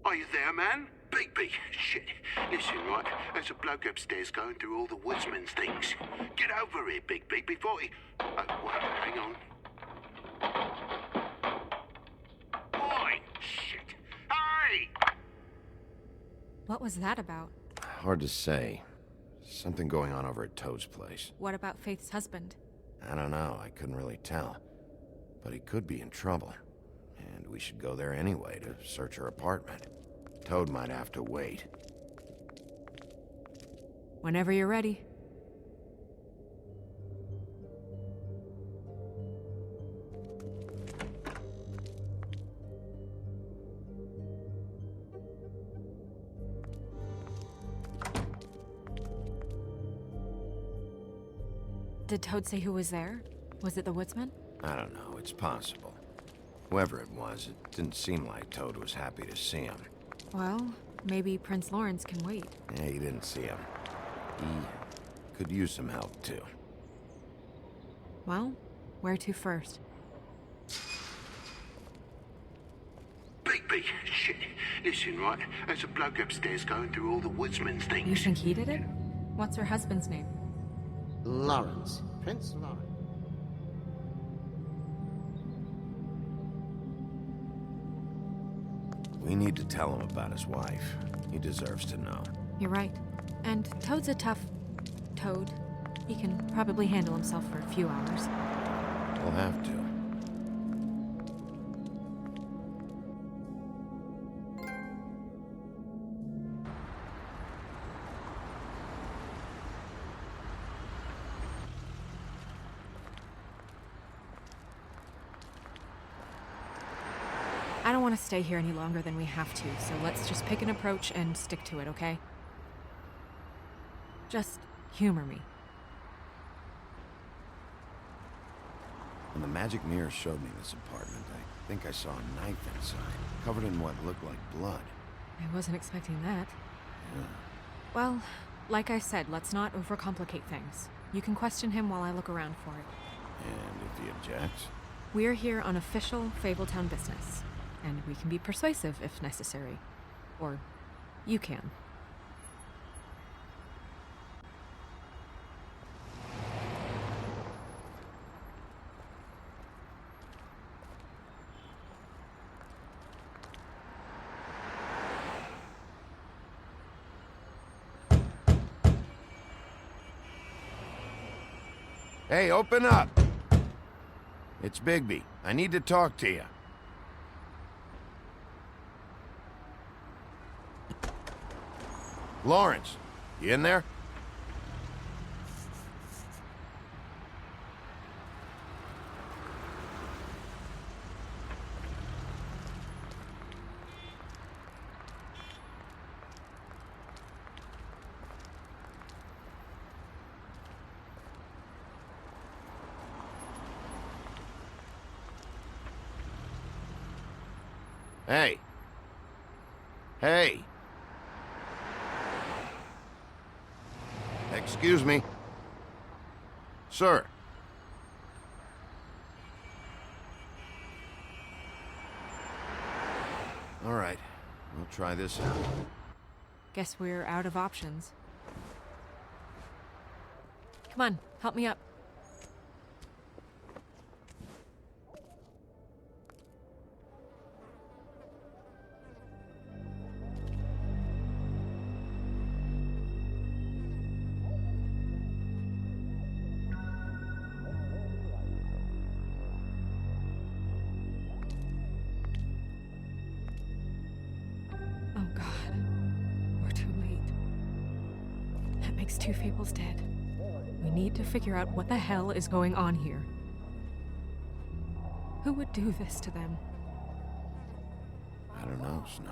Are you there, man? Bigby, shit. Listen, right, there's a bloke upstairs going through all the woodsman's things. Get over here, Bigby, before he... Oh, well, hang on. Oi! Shit! Hey! What was that about? Hard to say. Something going on over at Toad's place. What about Faith's husband? I don't know, I couldn't really tell. But he could be in trouble. And we should go there anyway to search her apartment. Toad might have to wait. Whenever you're ready. Did Toad say who was there? Was it the woodsman? I don't know, it's possible. Whoever it was, it didn't seem like Toad was happy to see him. Well, maybe Prince Lawrence can wait. Yeah, he didn't see him. He could use some help, too. Well, where to first? Bigby, shit. Listen, right, there's a bloke upstairs going through all the woodsman's things. You think he did it? What's her husband's name? Lawrence. Prince Lawrence. We need to tell him about his wife. He deserves to know. You're right. And Toad's a tough... Toad. He can probably handle himself for a few hours. We'll have to. I don't want to stay here any longer than we have to, so let's just pick an approach and stick to it, okay? Just humor me. When the magic mirror showed me this apartment, I think I saw a knife inside, covered in what looked like blood. I wasn't expecting that. Yeah. Well, like I said, let's not overcomplicate things. You can question him while I look around for it. And if he objects? We're here on official Fabletown business, and we can be persuasive if necessary. Or you can. Hey, open up! It's Bigby. I need to talk to you. Lawrence, you in there? Hey. Hey. Excuse me. Sir. All right. We'll try this out. Guess we're out of options. Come on, help me up. Oh God, we're too late. That makes 2 Fables dead. We need to figure out what the hell is going on here. Who would do this to them? I don't know, Snow.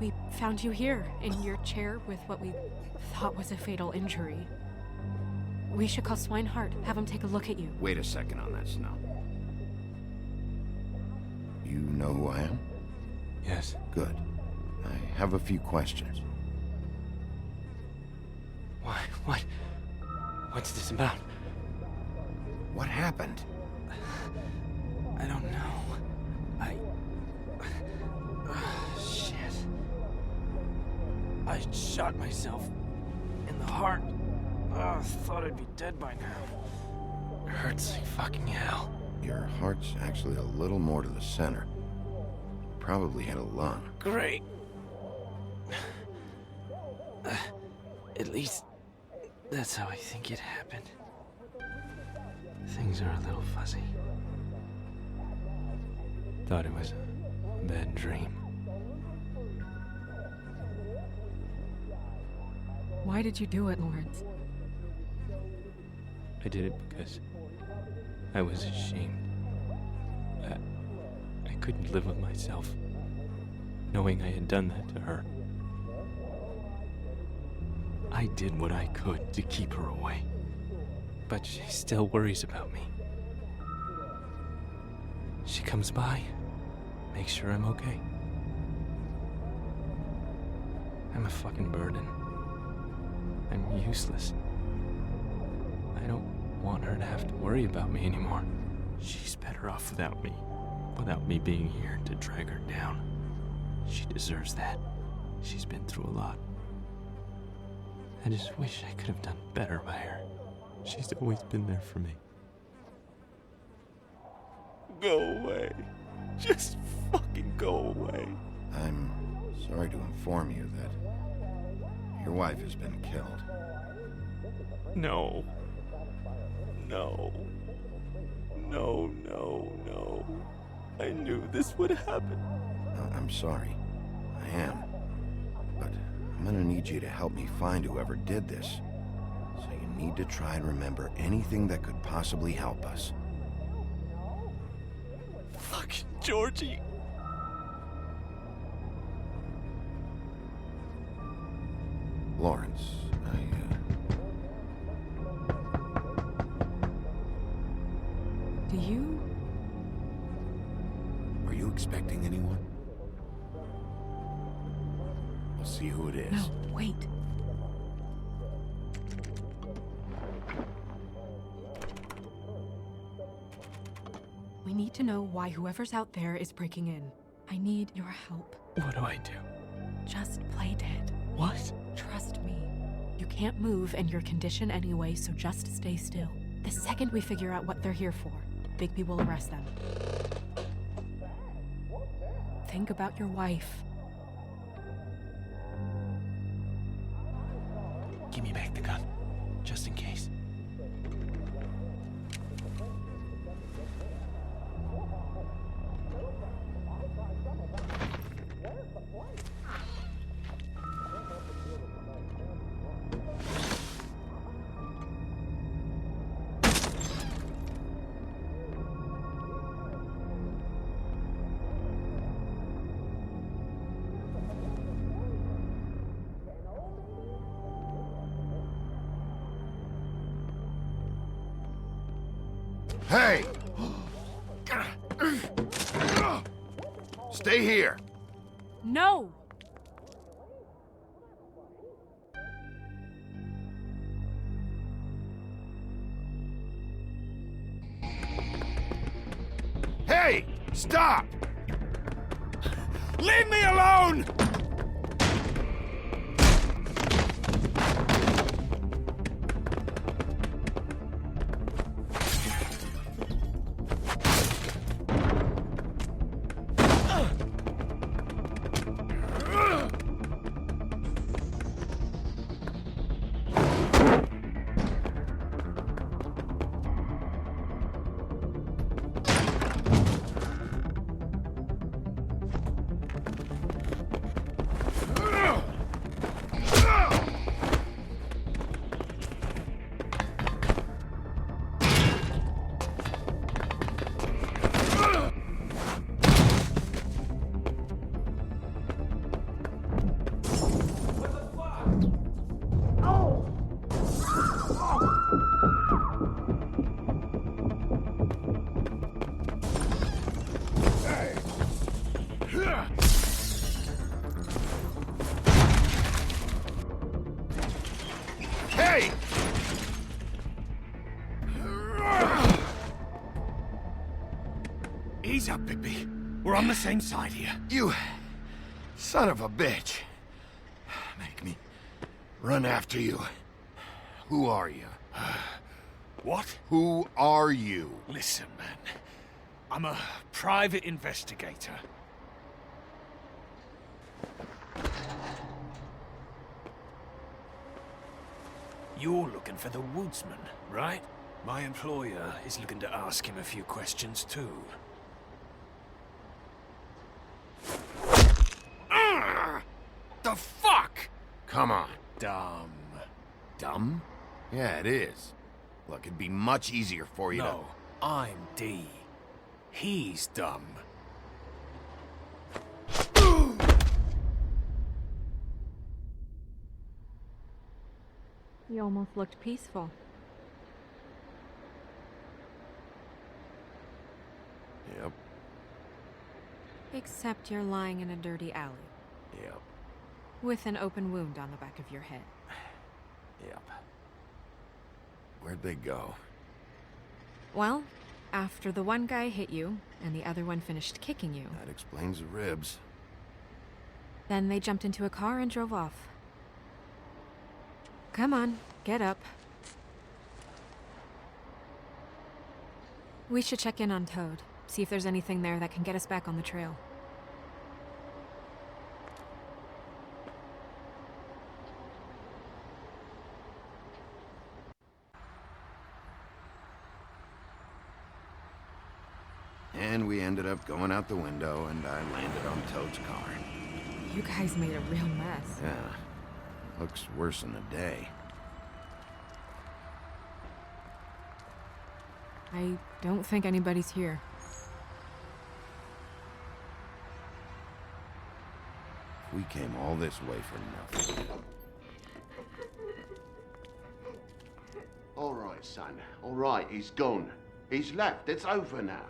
We found you here, in your chair with what we thought was a fatal injury. We should call Swinehart, have him take a look at you. Wait a second on that, Snow. You know who I am? Yes. Good. I have a few questions. Why? What's this about? What happened? I don't know. Shit. I shot myself in the heart. Thought I'd be dead by now. Hurts like fucking hell. Your heart's actually a little more to the center. Probably hit a lung. Great. At least that's how I think it happened. Things are a little fuzzy. Thought it was a bad dream. Why did you do it, Lawrence? I did it because I was ashamed. I couldn't live with myself, knowing I had done that to her. I did what I could to keep her away, but she still worries about me. She comes by, makes sure I'm okay. I'm a fucking burden. I'm useless. I don't want her to have to worry about me anymore. She's better off without me being here to drag her down. She deserves that. She's been through a lot. I just wish I could have done better by her. She's always been there for me. Go away. Just fucking go away. I'm sorry to inform you that your wife has been killed. No. No. No, no, no. I knew this would happen. I'm sorry. I am. But I'm gonna need you to help me find whoever did this. So you need to try and remember anything that could possibly help us. Fuck, Georgie. Lawrence, Do you? Are you expecting anyone? We'll see who it is. No, wait. We need to know why whoever's out there is breaking in. I need your help. What do I do? Just play dead. What? Trust me. You can't move in your condition anyway, so just stay still. The second we figure out what they're here for, Bigby will arrest them. Think about your wife. Give me back the gun, just in case. Hey! Stay here! No! Hey! Stop! Leave me alone! Hey! Ease up, Bigby. We're on the same side here. You son of a bitch. Make me run after you. Who are you? What? Who are you? Listen, man. I'm a private investigator. You're looking for the woodsman, right? My employer is looking to ask him a few questions, too. The fuck? Come on. Dumb. Dumb? Yeah, it is. Look, it'd be much easier for you No, I'm D. He's dumb. You almost looked peaceful. Yep, Except you're lying in a dirty alley. yep, With an open wound on the back of your head. yep. Where'd they go? Well, after the one guy hit you, and the other one finished kicking you, That explains the ribs. then they jumped into a car and drove off. Come on, get up. We should check in on Toad, see if there's anything there that can get us back on the trail. And we ended up going out the window, and I landed on Toad's car. You guys made a real mess. Yeah, looks worse than a day. I don't think anybody's here. We came all this way for nothing. All right, son. All right, he's gone. He's left. It's over now.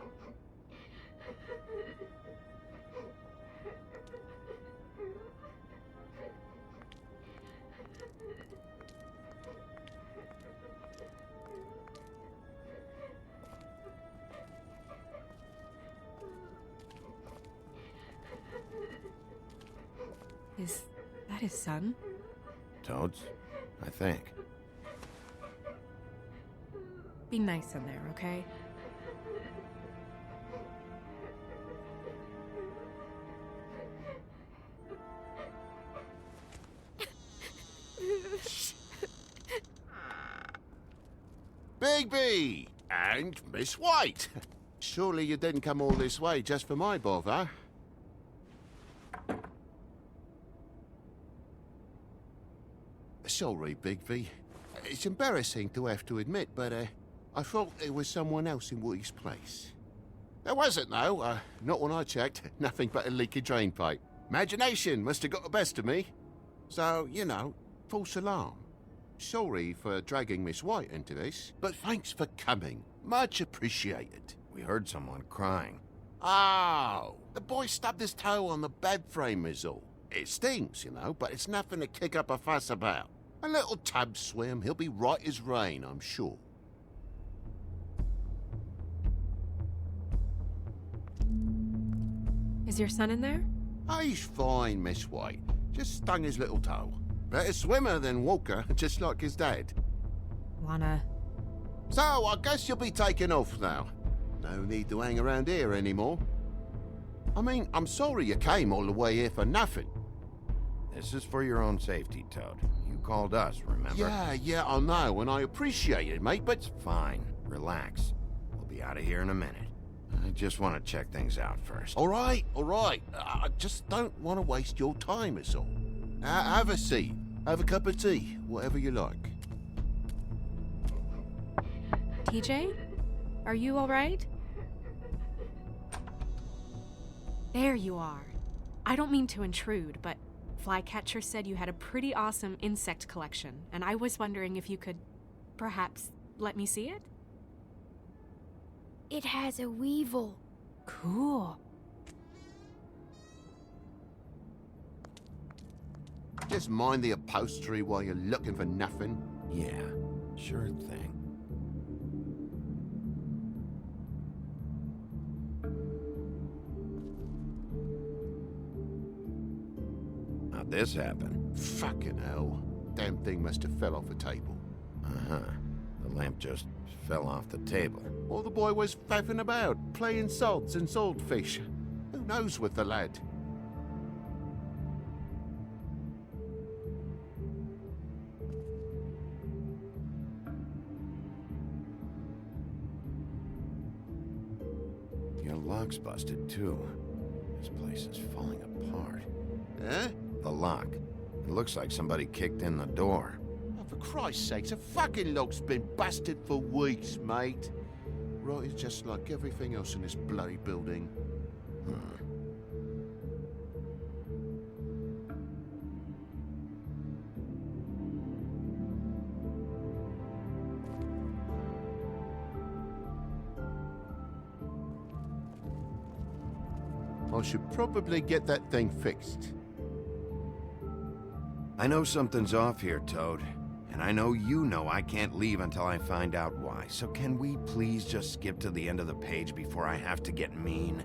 Is that his son? Toad's? I think. Be nice in there, okay? Bigby! And Miss White! Surely you didn't come all this way just for my bother? Sorry, Bigby. It's embarrassing to have to admit, but I thought it was someone else in Woody's place. There wasn't, though. Not when I checked. Nothing but a leaky drain pipe. Imagination must have got the best of me. So, you know, false alarm. Sorry for dragging Miss White into this, but thanks for coming. Much appreciated. We heard someone crying. Oh, the boy stubbed his toe on the bed frame is all. It stings, you know, but it's nothing to kick up a fuss about. A little tub swim, he'll be right as rain, I'm sure. Is your son in there? Oh, he's fine, Miss White. Just stung his little toe. Better swimmer than walker, just like his dad. Wanna... So, I guess you'll be taking off now. No need to hang around here anymore. I mean, I'm sorry you came all the way here for nothing. This is for your own safety, Toad. You called us, remember? Yeah, I know, and I appreciate it, mate, but... Fine. Relax. We'll be out of here in a minute. I just want to check things out first. All right. I just don't want to waste your time, is all. Have a seat. Have a cup of tea. Whatever you like. TJ? Are you alright? There you are. I don't mean to intrude, but Flycatcher said you had a pretty awesome insect collection, and I was wondering if you could, perhaps, let me see it? It has a weevil. Cool. just mind the upholstery while you're looking for nothing? Yeah, sure thing. How'd this happen? Fucking hell. Damn thing must have fell off a table. Uh-huh. The lamp just fell off the table. Or the boy was faffing about, playing sods and swordfish. Who knows with the lad? Your lock's busted, too. This place is falling apart. Eh? The lock. It looks like somebody kicked in the door. Oh, for Christ's sakes, a fucking lock's been busted for weeks, mate. Right, it's just like everything else in this bloody building. I should probably get that thing fixed. I know something's off here, Toad. And I know you know I can't leave until I find out why. So can we please just skip to the end of the page before I have to get mean?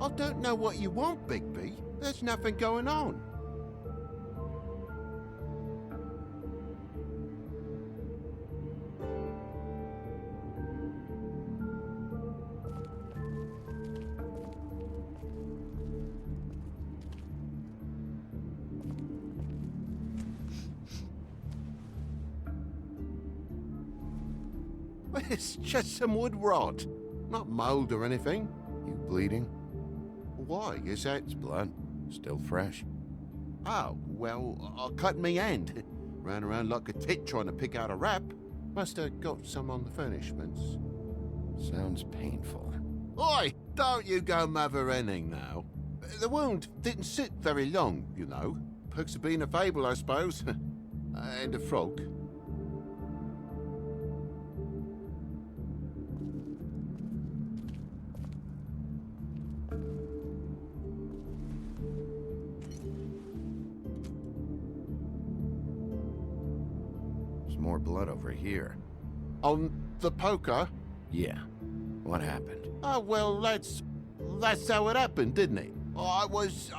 I don't know what you want, Bigby. There's nothing going on. It's just some wood rot. Not mold or anything. You bleeding? Why? Is that... It's blood. Still fresh. Oh, well, I cut me hand. Ran around like a tit trying to pick out a wrap. Must have got some on the furnishments. Sounds painful. Oi! Don't you go mother-henning now. The wound didn't sit very long, you know. Perks of being a Fable, I suppose. And a frog. More blood over here. On the poker? Yeah. What happened? Oh, well, that's how it happened, didn't it? I was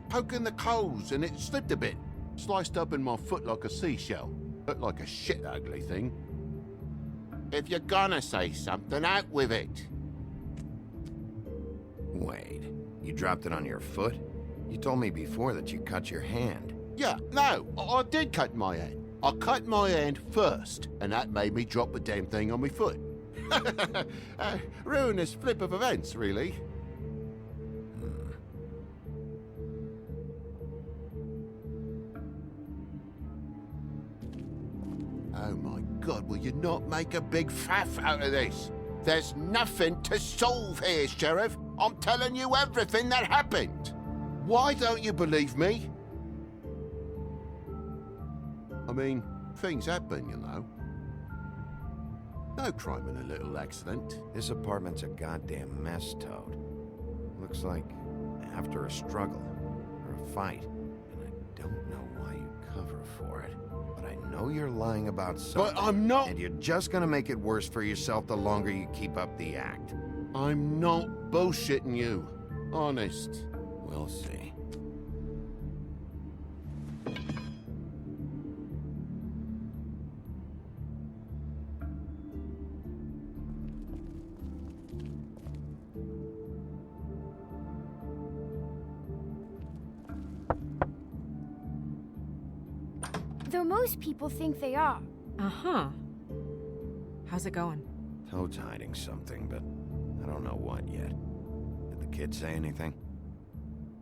poking the coals and it slipped a bit. Sliced up in my foot like a seashell. Looked like a shit ugly thing. If you're gonna say something, out with it. Wait, you dropped it on your foot? You told me before that you cut your hand. Yeah, no, I did cut my hand. I cut my hand first, and that made me drop the damn thing on my foot. Ruinous flip of events, really. Oh my God, will you not make a big faff out of this? There's nothing to solve here, Sheriff. I'm telling you everything that happened. Why don't you believe me? I mean, things happen, you know. No crime in a little accident. This apartment's a goddamn mess, Toad. Looks like after a struggle, or a fight. And I don't know why you cover for it. But I know you're lying about something. But I'm not... And you're just gonna make it worse for yourself the longer you keep up the act. I'm not bullshitting you. Honest. We'll see. Though most people think they are. Uh-huh. How's it going? Toad's hiding something, but I don't know what yet. Did the kid say anything?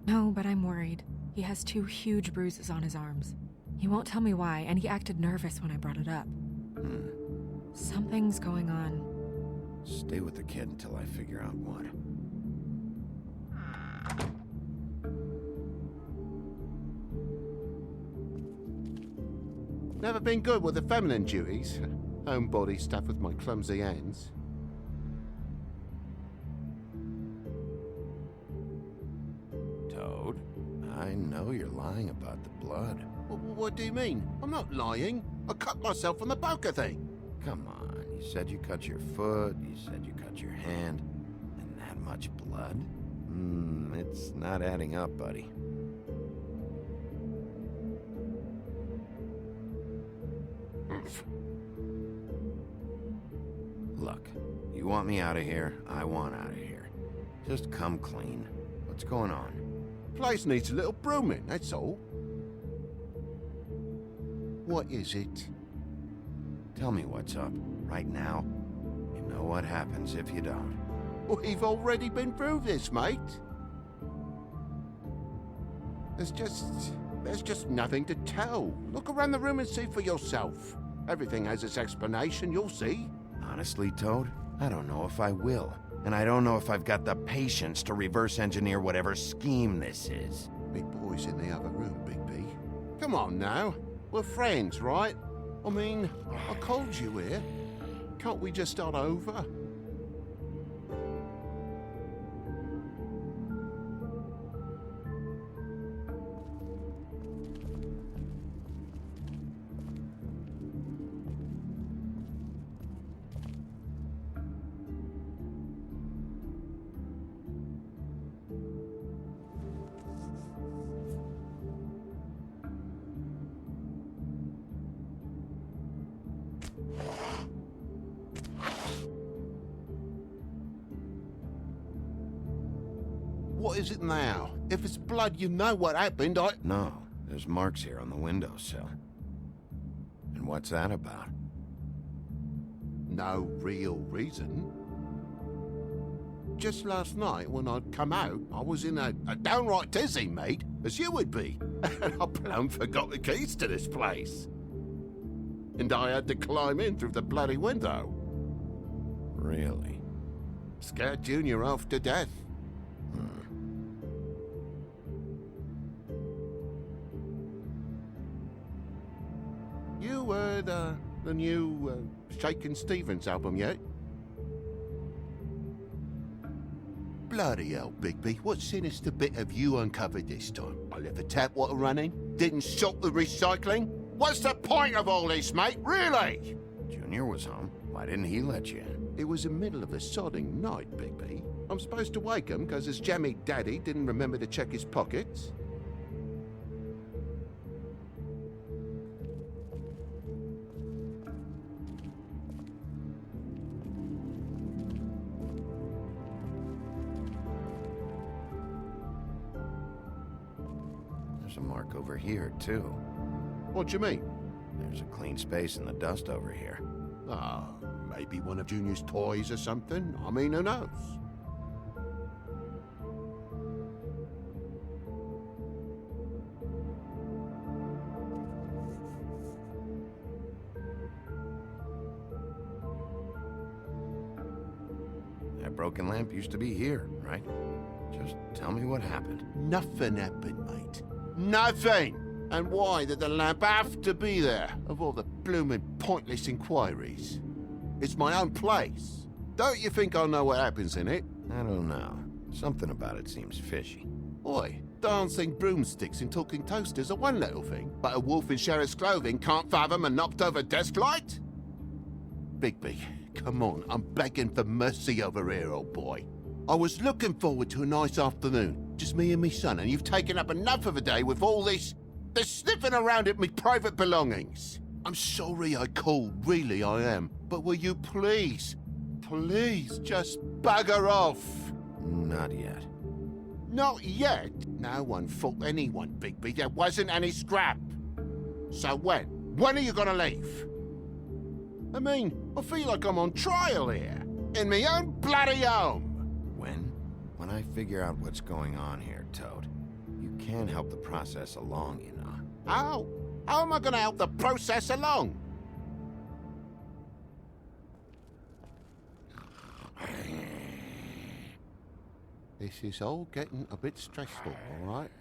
No, but I'm worried. He has 2 huge bruises on his arms. He won't tell me why, and he acted nervous when I brought it up. Something's going on. Stay with the kid until I figure out what. Never been good with the feminine duties. Homebody stuff with my clumsy hands. Toad. I know you're lying about the blood. What do you mean? I'm not lying. I cut myself on the poker thing. Come on, you said you cut your foot, you said you cut your hand, and that much blood? It's not adding up, buddy. Look, you want me out of here, I want out of here. Just come clean. What's going on? Place needs a little brooming, that's all. What is it? Tell me what's up, right now. You know what happens if you don't. We've already been through this, mate. There's just nothing to tell. Look around the room and see for yourself. Everything has its explanation, you'll see. Honestly, Toad, I don't know if I will. And I don't know if I've got the patience to reverse engineer whatever scheme this is. Big boy's in the other room, Big B. Come on now. We're friends, right? I mean, I called you here. Can't we just start over? What is it now? If it's blood, you know what happened. No, there's marks here on the windowsill. And what's that about? No real reason. Just last night, when I'd come out, I was in a downright dizzy, mate, as you would be. And I plumb forgot the keys to this place. And I had to climb in through the bloody window. Really? Scared Junior off to death. You heard the new Shakin' Stevens album yet? Bloody hell, Bigby, what sinister bit have you uncovered this time? I left the tap water running, didn't stop the recycling? What's the point of all this, mate, really? Junior was home. Why didn't he let you in? It was the middle of a sodding night, Bigby. I'm supposed to wake him because his jammy daddy didn't remember to check his pockets. There's a mark over here, too. What do you mean? There's a clean space in the dust over here. Ah, maybe one of Junior's toys or something. I mean, who knows? That broken lamp used to be here, right? Just tell me what happened. Nothing happened, mate. Nothing! And why did the lamp have to be there, of all the bloomin' pointless inquiries? It's my own place. Don't you think I know what happens in it? I don't know. Something about it seems fishy. Oi, dancing broomsticks and talking toasters are one little thing, but a wolf in sheriff's clothing can't fathom a knocked-over desk light? Bigby, come on, I'm begging for mercy over here, old boy. I was looking forward to a nice afternoon, just me and me son, and you've taken up enough of a day with all this sniffing around at me private belongings. I'm sorry I called, really I am, but will you please just bugger off? Not yet. Not yet? No one fought anyone, Bigby. There wasn't any scrap. So when? When are you gonna leave? I mean, I feel like I'm on trial here. In my own bloody home. When I figure out what's going on here, Toad. You can help the process along, you know. How? How am I gonna help the process along? This is all getting a bit stressful, all right?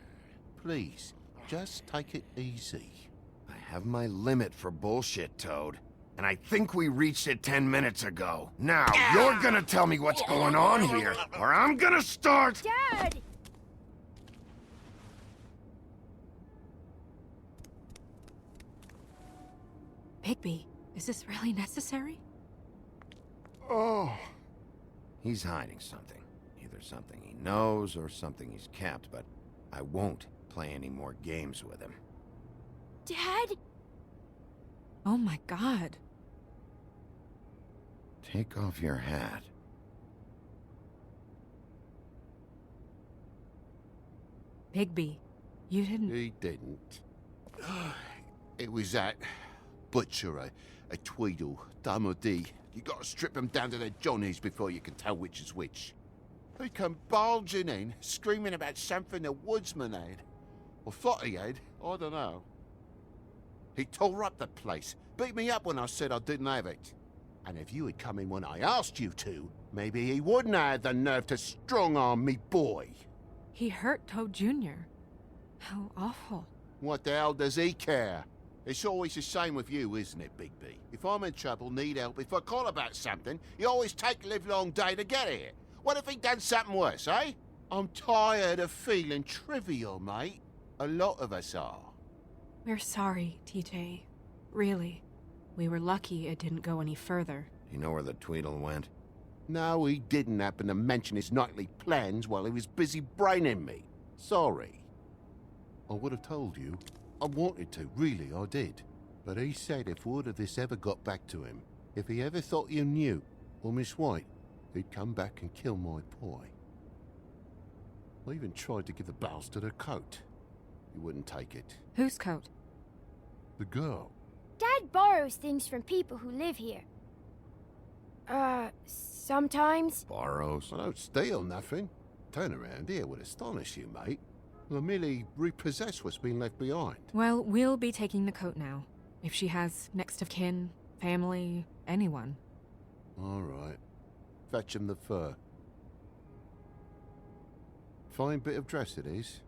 Please, just take it easy. I have my limit for bullshit, Toad. And I think we reached it 10 minutes ago. Now, you're gonna tell me what's going on here, or I'm gonna start... Dad! Bigby, is this really necessary? Oh. He's hiding something. Either something he knows or something he's kept, but I won't play any more games with him. Dad? Oh my god. Take off your hat. Bigby, you didn't... He didn't. It was that butcher, a Tweedle, Dumody. You gotta strip them down to their johnnies before you can tell which is which. He come bulging in, screaming about something the woodsman had. Or thought he had, I don't know. He tore up the place, beat me up when I said I didn't have it. And if you had come in when I asked you to, maybe he wouldn't have had the nerve to strong-arm me boy. He hurt Toad Jr. How awful. What the hell does he care? It's always the same with you, isn't it, Bigby? If I'm in trouble, need help, if I call about something, you always take a livelong day to get here. What if he done something worse, eh? I'm tired of feeling trivial, mate. A lot of us are. We're sorry, TJ. Really. We were lucky it didn't go any further. You know where the Tweedle went? No, he didn't happen to mention his nightly plans while he was busy braining me. Sorry. I would have told you. I wanted to, really, I did. But he said if word of this ever got back to him, if he ever thought you knew, or Miss White, he'd come back and kill my boy. I even tried to give the bastard a coat. He wouldn't take it. Whose coat? The girl. Dad borrows things from people who live here. Sometimes. Borrows? I don't steal nothing. Turn around here would astonish you, mate. I merely repossess what's been left behind. Well, we'll be taking the coat now. If she has next of kin, family, anyone. All right. Fetch him the fur. Fine bit of dress it is.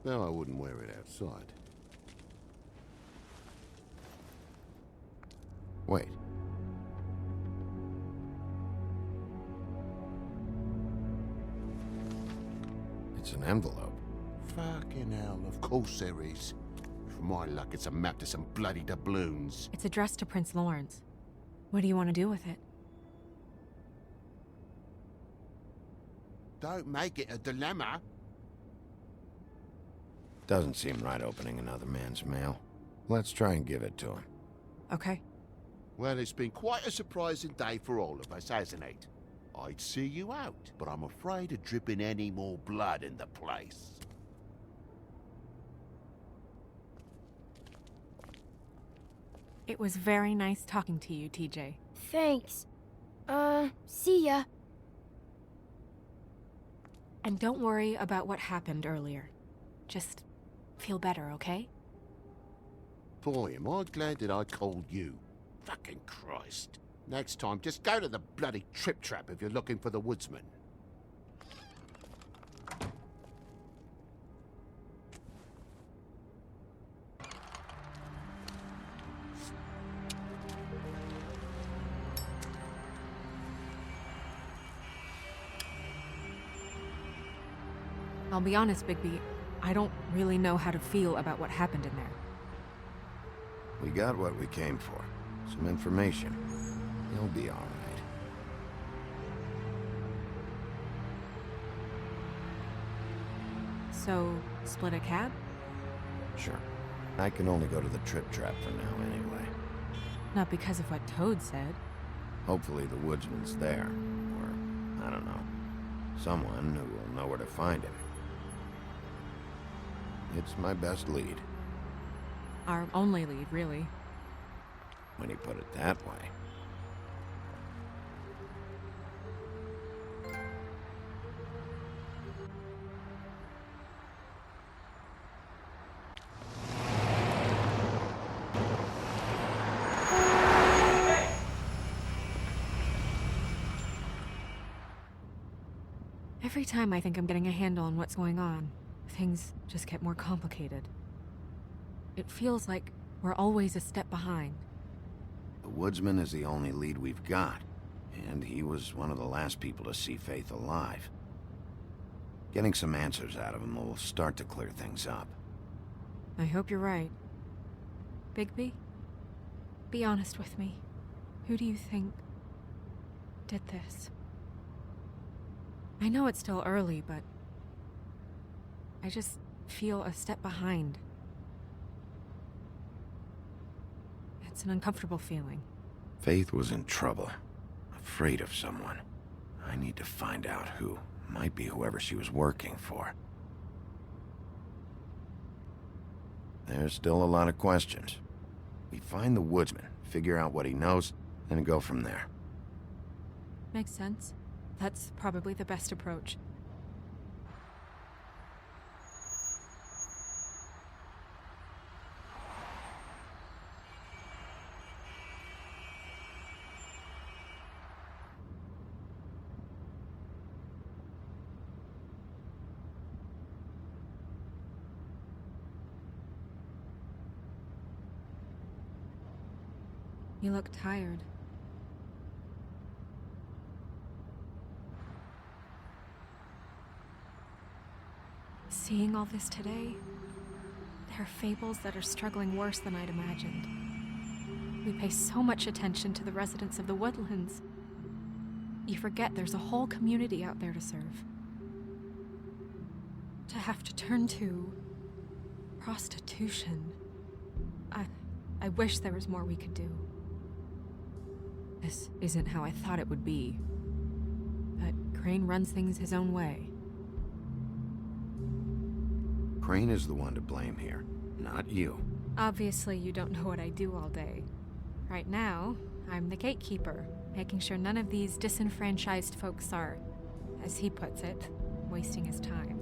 No, I wouldn't wear it outside. Wait. It's an envelope. Fucking hell, of course there is. For my luck, it's a map to some bloody doubloons. It's addressed to Prince Lawrence. What do you want to do with it? Don't make it a dilemma. Doesn't seem right opening another man's mail. Let's try and give it to him. Okay. Well, it's been quite a surprising day for all of us, hasn't it? I'd see you out, but I'm afraid of dripping any more blood in the place. It was very nice talking to you, TJ. Thanks. See ya. And don't worry about what happened earlier. Just feel better, okay? Boy, am I glad that I called you. Fucking Christ. Next time, just go to the bloody Trip Trap if you're looking for the woodsman. I'll be honest, Bigby. I don't really know how to feel about what happened in there. We got what we came for. Some information. He'll be all right. So, split a cab? Sure. I can only go to the Trip Trap for now anyway. Not because of what Toad said. Hopefully the woodsman's there. Or, I don't know. Someone who will know where to find him. It's my best lead. Our only lead, really. When you put it that way. Every time I think I'm getting a handle on what's going on, things just get more complicated. It feels like we're always a step behind. The woodsman is the only lead we've got. and he was one of the last people to see Faith alive. Getting some answers out of him will start to clear things up. I hope you're right. Bigby? Be honest with me. Who do you think did this? I know it's still early, but I just feel a step behind. It's an uncomfortable feeling. Faith was in trouble, afraid of someone. I need to find out who. Might be whoever she was working for. There's still a lot of questions. We find the woodsman, figure out what he knows, and go from there. Makes sense. That's probably the best approach. You look tired. Seeing all this today, there are fables that are struggling worse than I'd imagined. We pay so much attention to the residents of the woodlands. You forget there's a whole community out there to serve. To have to turn to prostitution. I wish there was more we could do. This isn't how I thought it would be. But Crane runs things his own way. Crane is the one to blame here, not you. Obviously, you don't know what I do all day. Right now, I'm the gatekeeper, making sure none of these disenfranchised folks are, as he puts it, wasting his time.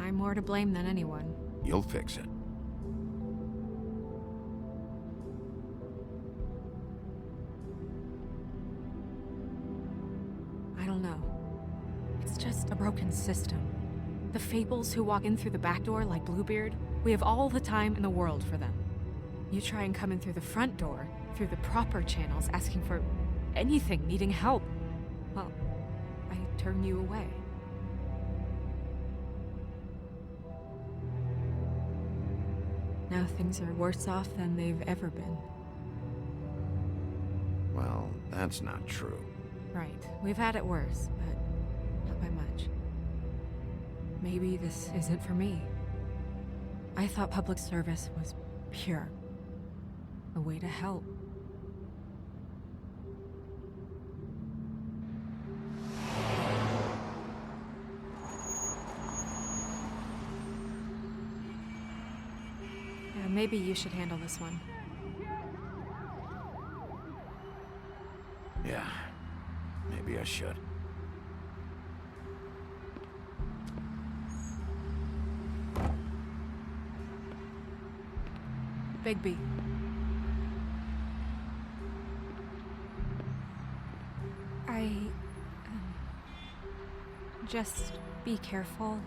I'm more to blame than anyone. You'll fix it. I don't know. It's just a broken system. The Fables who walk in through the back door like Bluebeard, we have all the time in the world for them. You try and come in through the front door, through the proper channels, asking for anything, needing help. Well, I turn you away. Now things are worse off than they've ever been. Well, that's not true. Right. We've had it worse, but not by much. Maybe this isn't for me. I thought public service was pure. A way to help. Yeah, maybe you should handle this one. Yeah, maybe I should. Bigby. Just be careful,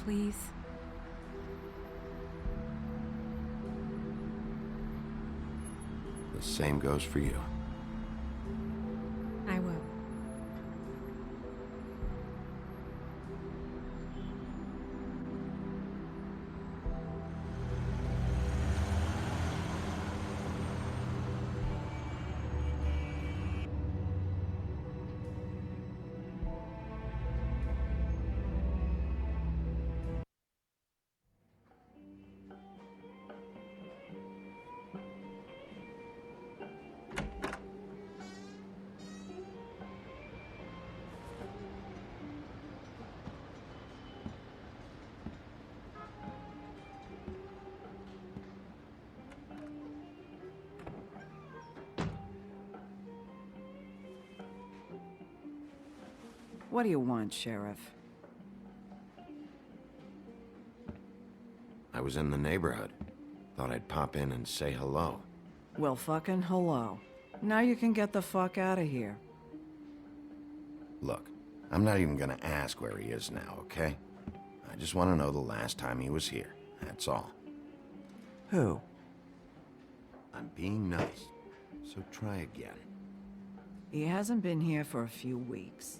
please. The same goes for you. I will. What do you want, Sheriff? I was in the neighborhood. Thought I'd pop in and say hello. Well, fucking hello. Now you can get the fuck out of here. Look, I'm not even gonna ask where he is now, okay? I just want to know the last time he was here. That's all. Who? I'm being nice, so try again. He hasn't been here for a few weeks.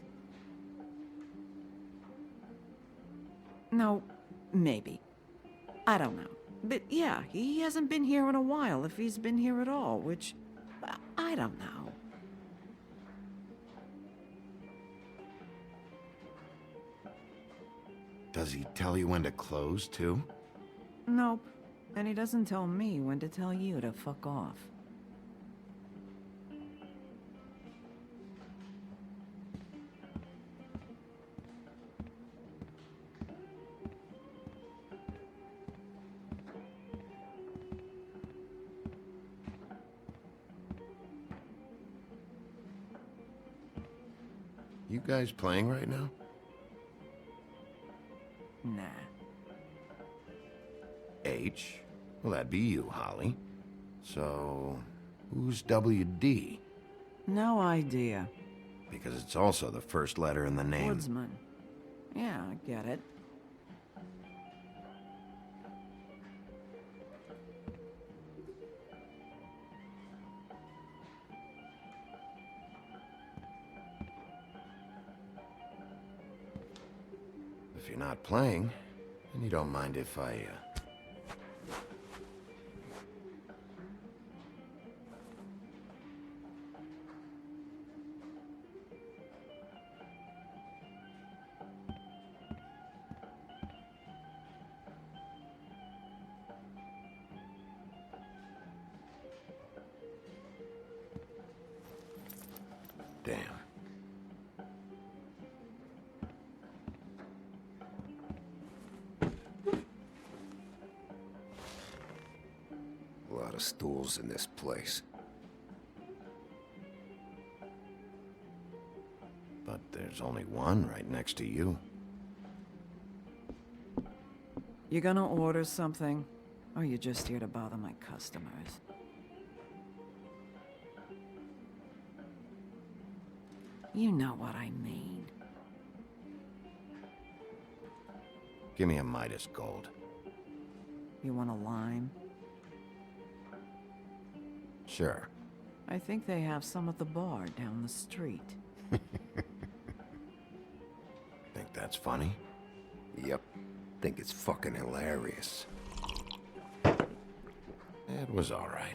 No, maybe. I don't know. But yeah, he hasn't been here in a while, if he's been here at all, which... I don't know. Does he tell you when to close, too? Nope. And he doesn't tell me when to tell you to fuck off. You guys playing right now? Nah. H? Well, that'd be you, Holly. So, who's WD? No idea. Because it's also the first letter in the name. Woodsman. Yeah, I get it. If you're not playing, then you don't mind if I, Damn. A lot of stools in this place. But there's only one right next to you. You gonna order something? Or you just here to bother my customers? You know what I mean. Give me a Midas Gold. You want a lime? Sure. I think they have some at the bar down the street. Think that's funny? Yep. Think it's fucking hilarious. It was all right.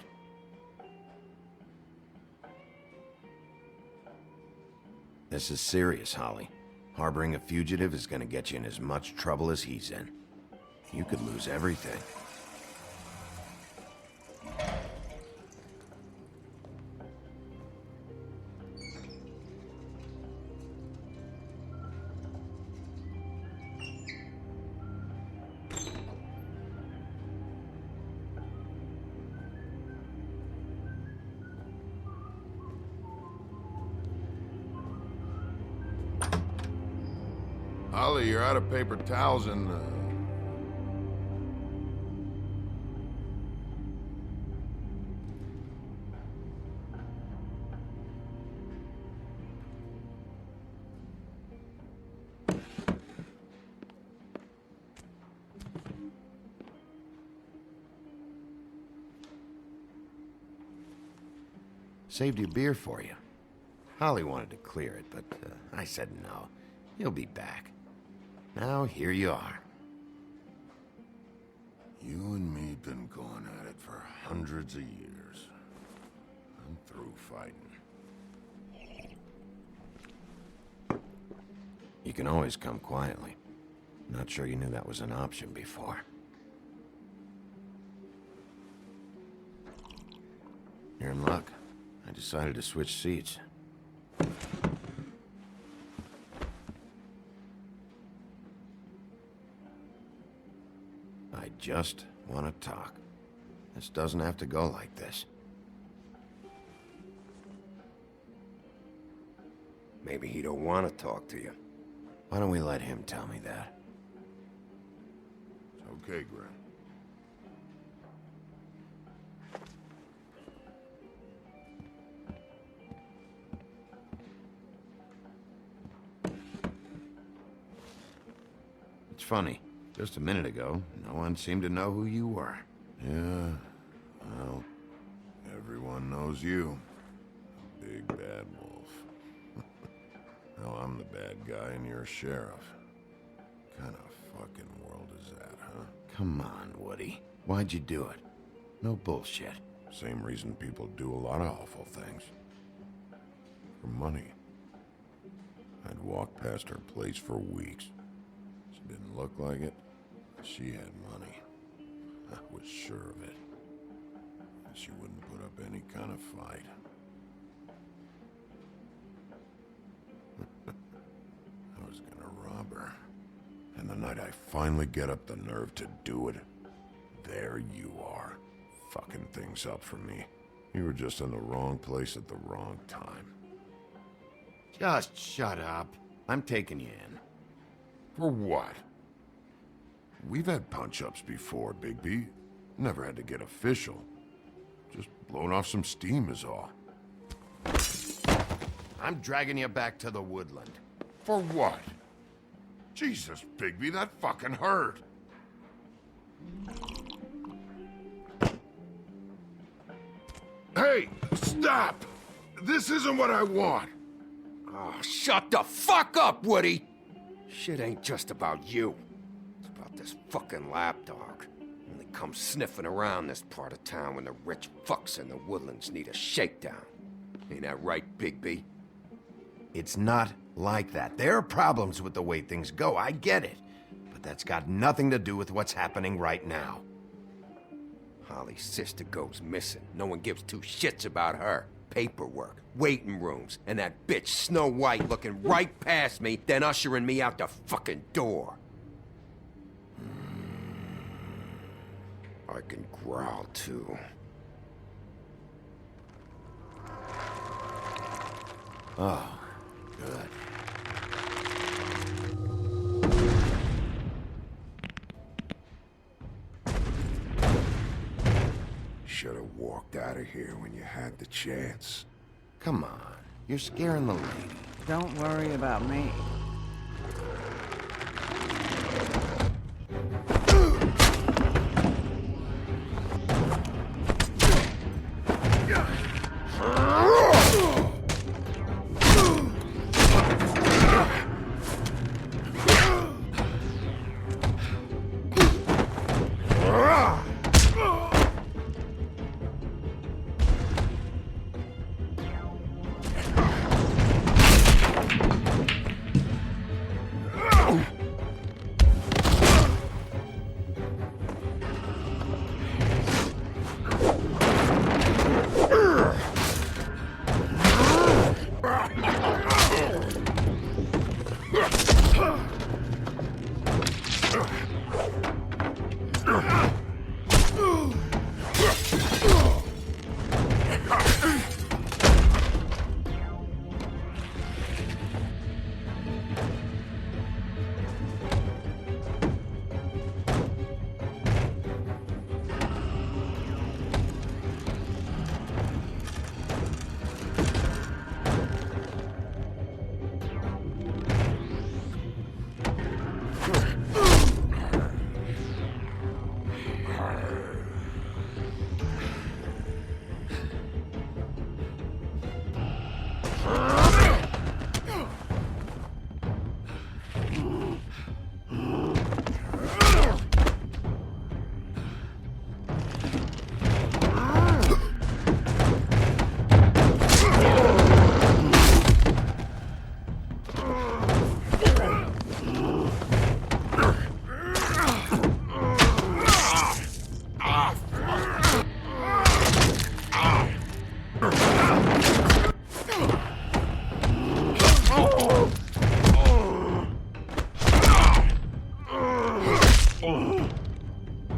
This is serious, Holly. Harboring a fugitive is gonna get you in as much trouble as he's in. You could lose everything. Holly, you're out of paper towels and, Saved your beer for you. Holly wanted to clear it, but I said no. He'll be back. Now, here you are. You and me been going at it for hundreds of years. I'm through fighting. You can always come quietly. Not sure you knew that was an option before. You're in luck. I decided to switch seats. I just want to talk. This doesn't have to go like this. Maybe he don't want to talk to you. Why don't we let him tell me that? It's okay, Grim. It's funny. Just a minute ago, no one seemed to know who you were. Yeah, well, everyone knows you. Big bad wolf. Now I'm the bad guy and you're a sheriff. Kind of fucking world is that, huh? Come on, Woody. Why'd you do it? No bullshit. Same reason people do a lot of awful things. For money. I'd walk past her place for weeks. She didn't look like it. She had money. I was sure of it. She wouldn't put up any kind of fight. I was gonna rob her. And the night I finally get up the nerve to do it, there you are, fucking things up for me. You were just in the wrong place at the wrong time. Just shut up. I'm taking you in. For what? We've had punch-ups before, Bigby. Never had to get official. Just blowing off some steam is all. I'm dragging you back to the woodland. For what? Jesus, Bigby, that fucking hurt. Hey, stop! This isn't what I want. Oh, shut the fuck up, Woody! Shit ain't just about you. It's about this fucking lapdog. Only comes sniffing around this part of town when the rich fucks in the woodlands need a shakedown. Ain't that right, Bigby? It's not like that. There are problems with the way things go, I get it. But that's got nothing to do with what's happening right now. Holly's sister goes missing. No one gives two shits about her. Paperwork, waiting rooms, and that bitch Snow White looking right past me, then ushering me out the fucking door. I can growl too. Oh, good. Should have walked out of here when you had the chance. Come on, you're scaring the lady. Don't worry about me.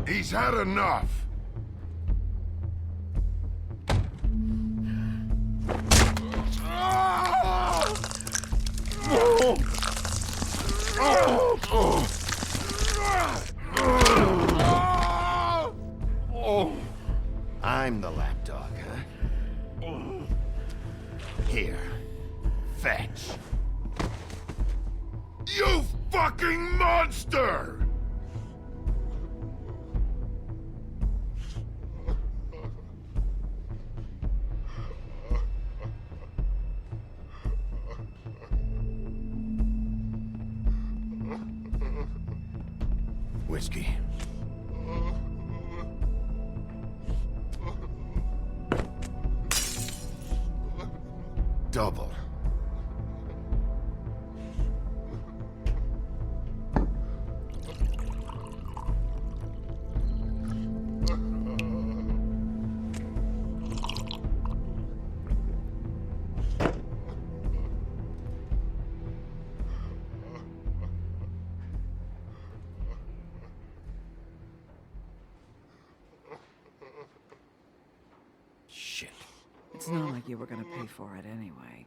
He's had enough. I'm the lapdog, huh? Here, fetch. You fucking monster! whiskey. Double. Shit. It's not like you were gonna pay for it anyway.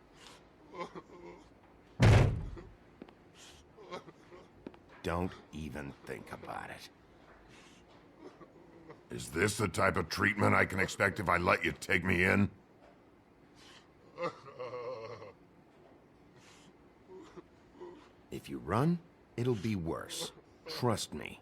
Don't even think about it. Is this the type of treatment I can expect if I let you take me in? If you run, it'll be worse. Trust me.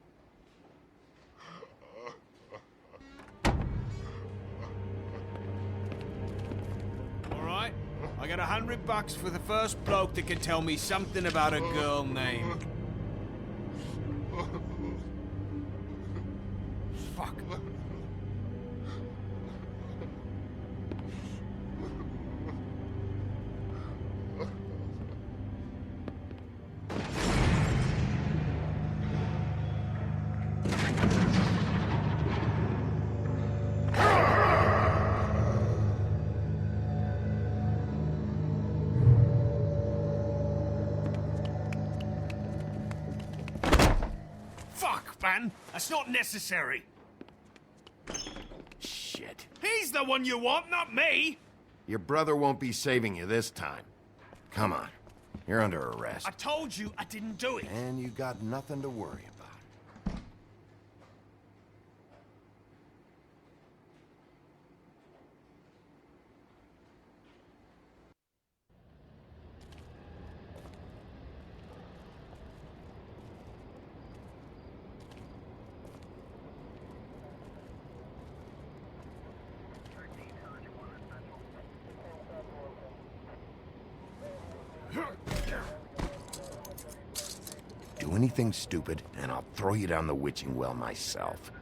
Alright, I got $100 for the first bloke that can tell me something about a girl named... Fuck. Fuck, man! That's not necessary! Shit. He's the one you want, not me! Your brother won't be saving you this time. Come on. You're under arrest. I told you I didn't do it! And you got nothing to worry about. Do anything stupid, and I'll throw you down the witching well myself.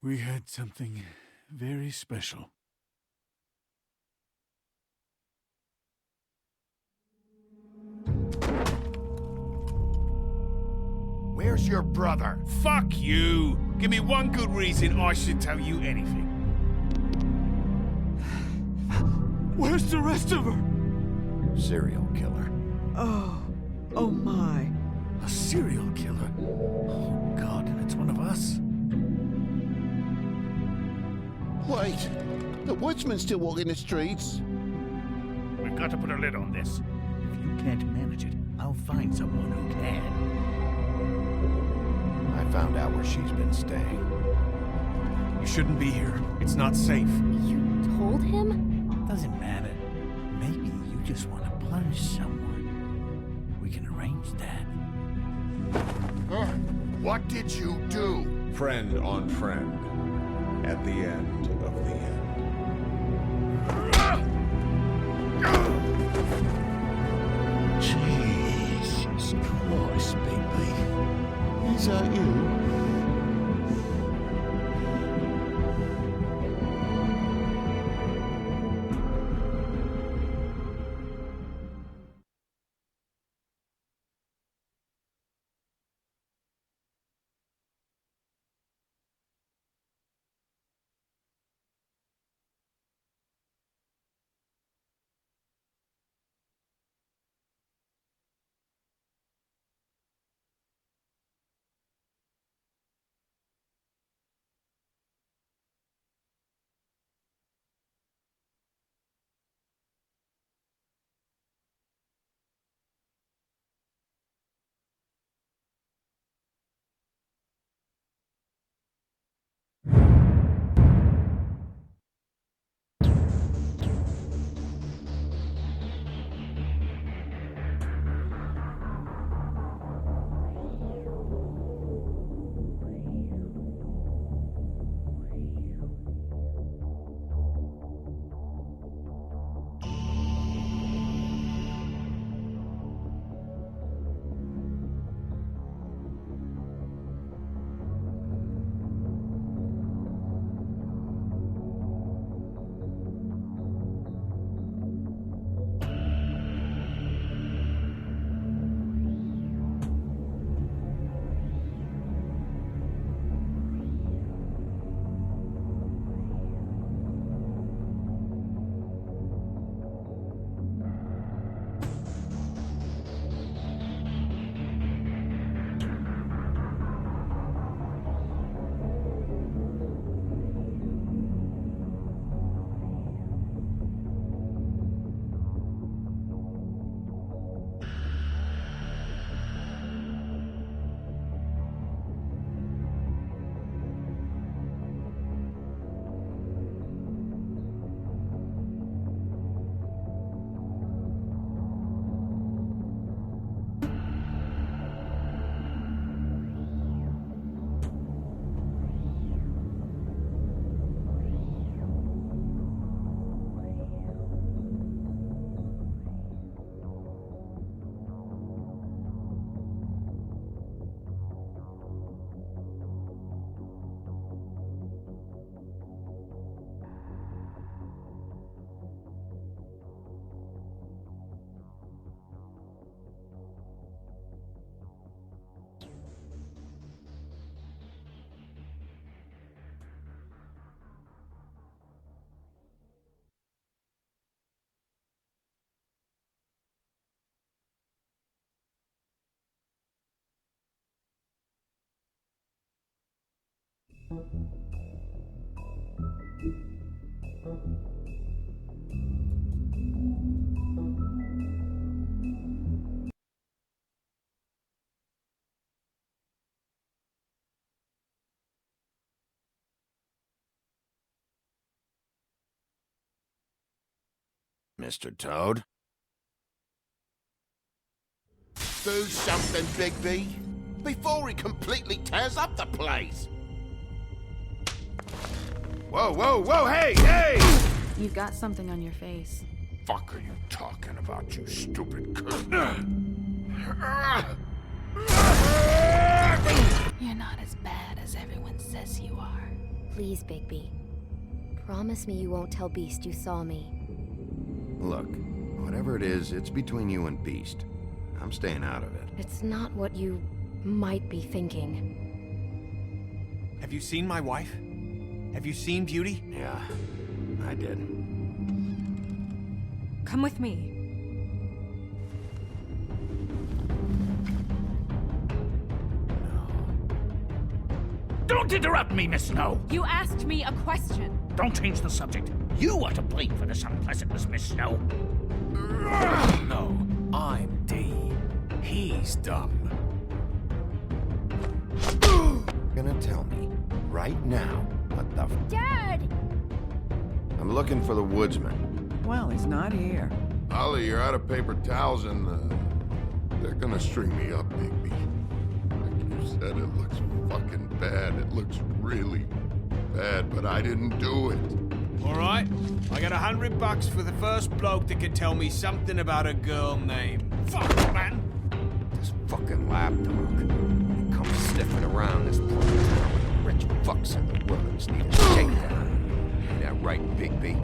We had something very special. Where's your brother? Fuck you! Give me one good reason I should tell you anything. Where's the rest of her? Serial killer. Oh my. A serial killer? Oh God, and it's one of us? Wait, the woodsman's still walking the streets. We've got to put a lid on this. If you can't manage it, I'll find someone who can. I found out where she's been staying. You shouldn't be here. It's not safe. You told him? Doesn't matter. Maybe you just want to punish someone. We can arrange that. What did you do? Friend on friend. At the end of the end. Jesus Christ, Bigby. Is that you? Mr. Toad? Do something, Bigby, before he completely tears up the place. Whoa, whoa, whoa, hey, hey! You've got something on your face. Fuck are you talking about, you stupid cunt? You're not as bad as everyone says you are. Please, Bigby. Promise me you won't tell Beast you saw me. Look, whatever it is, it's between you and Beast. I'm staying out of it. It's not what you might be thinking. Have you seen my wife? Have you seen Beauty? Yeah, I did. Come with me. Don't interrupt me, Miss Snow! You asked me a question. Don't change the subject. You are to blame for this unpleasantness, Miss Snow. No, I'm D. He's dumb. Gonna tell me right now what the Dad! I'm looking for the woodsman. Well, he's not here. Ollie, you're out of paper towels and, they're gonna string me up, Bigby. Like you said, it looks fucking bad. It looks really bad, but I didn't do it. All right, I got $100 for the first bloke that can tell me something about a girl named. Fuck, man! This fucking lapdog. He comes sniffing around this part of town with the rich fucks in the ruins need a shakedown. Ain't that right, Bigby?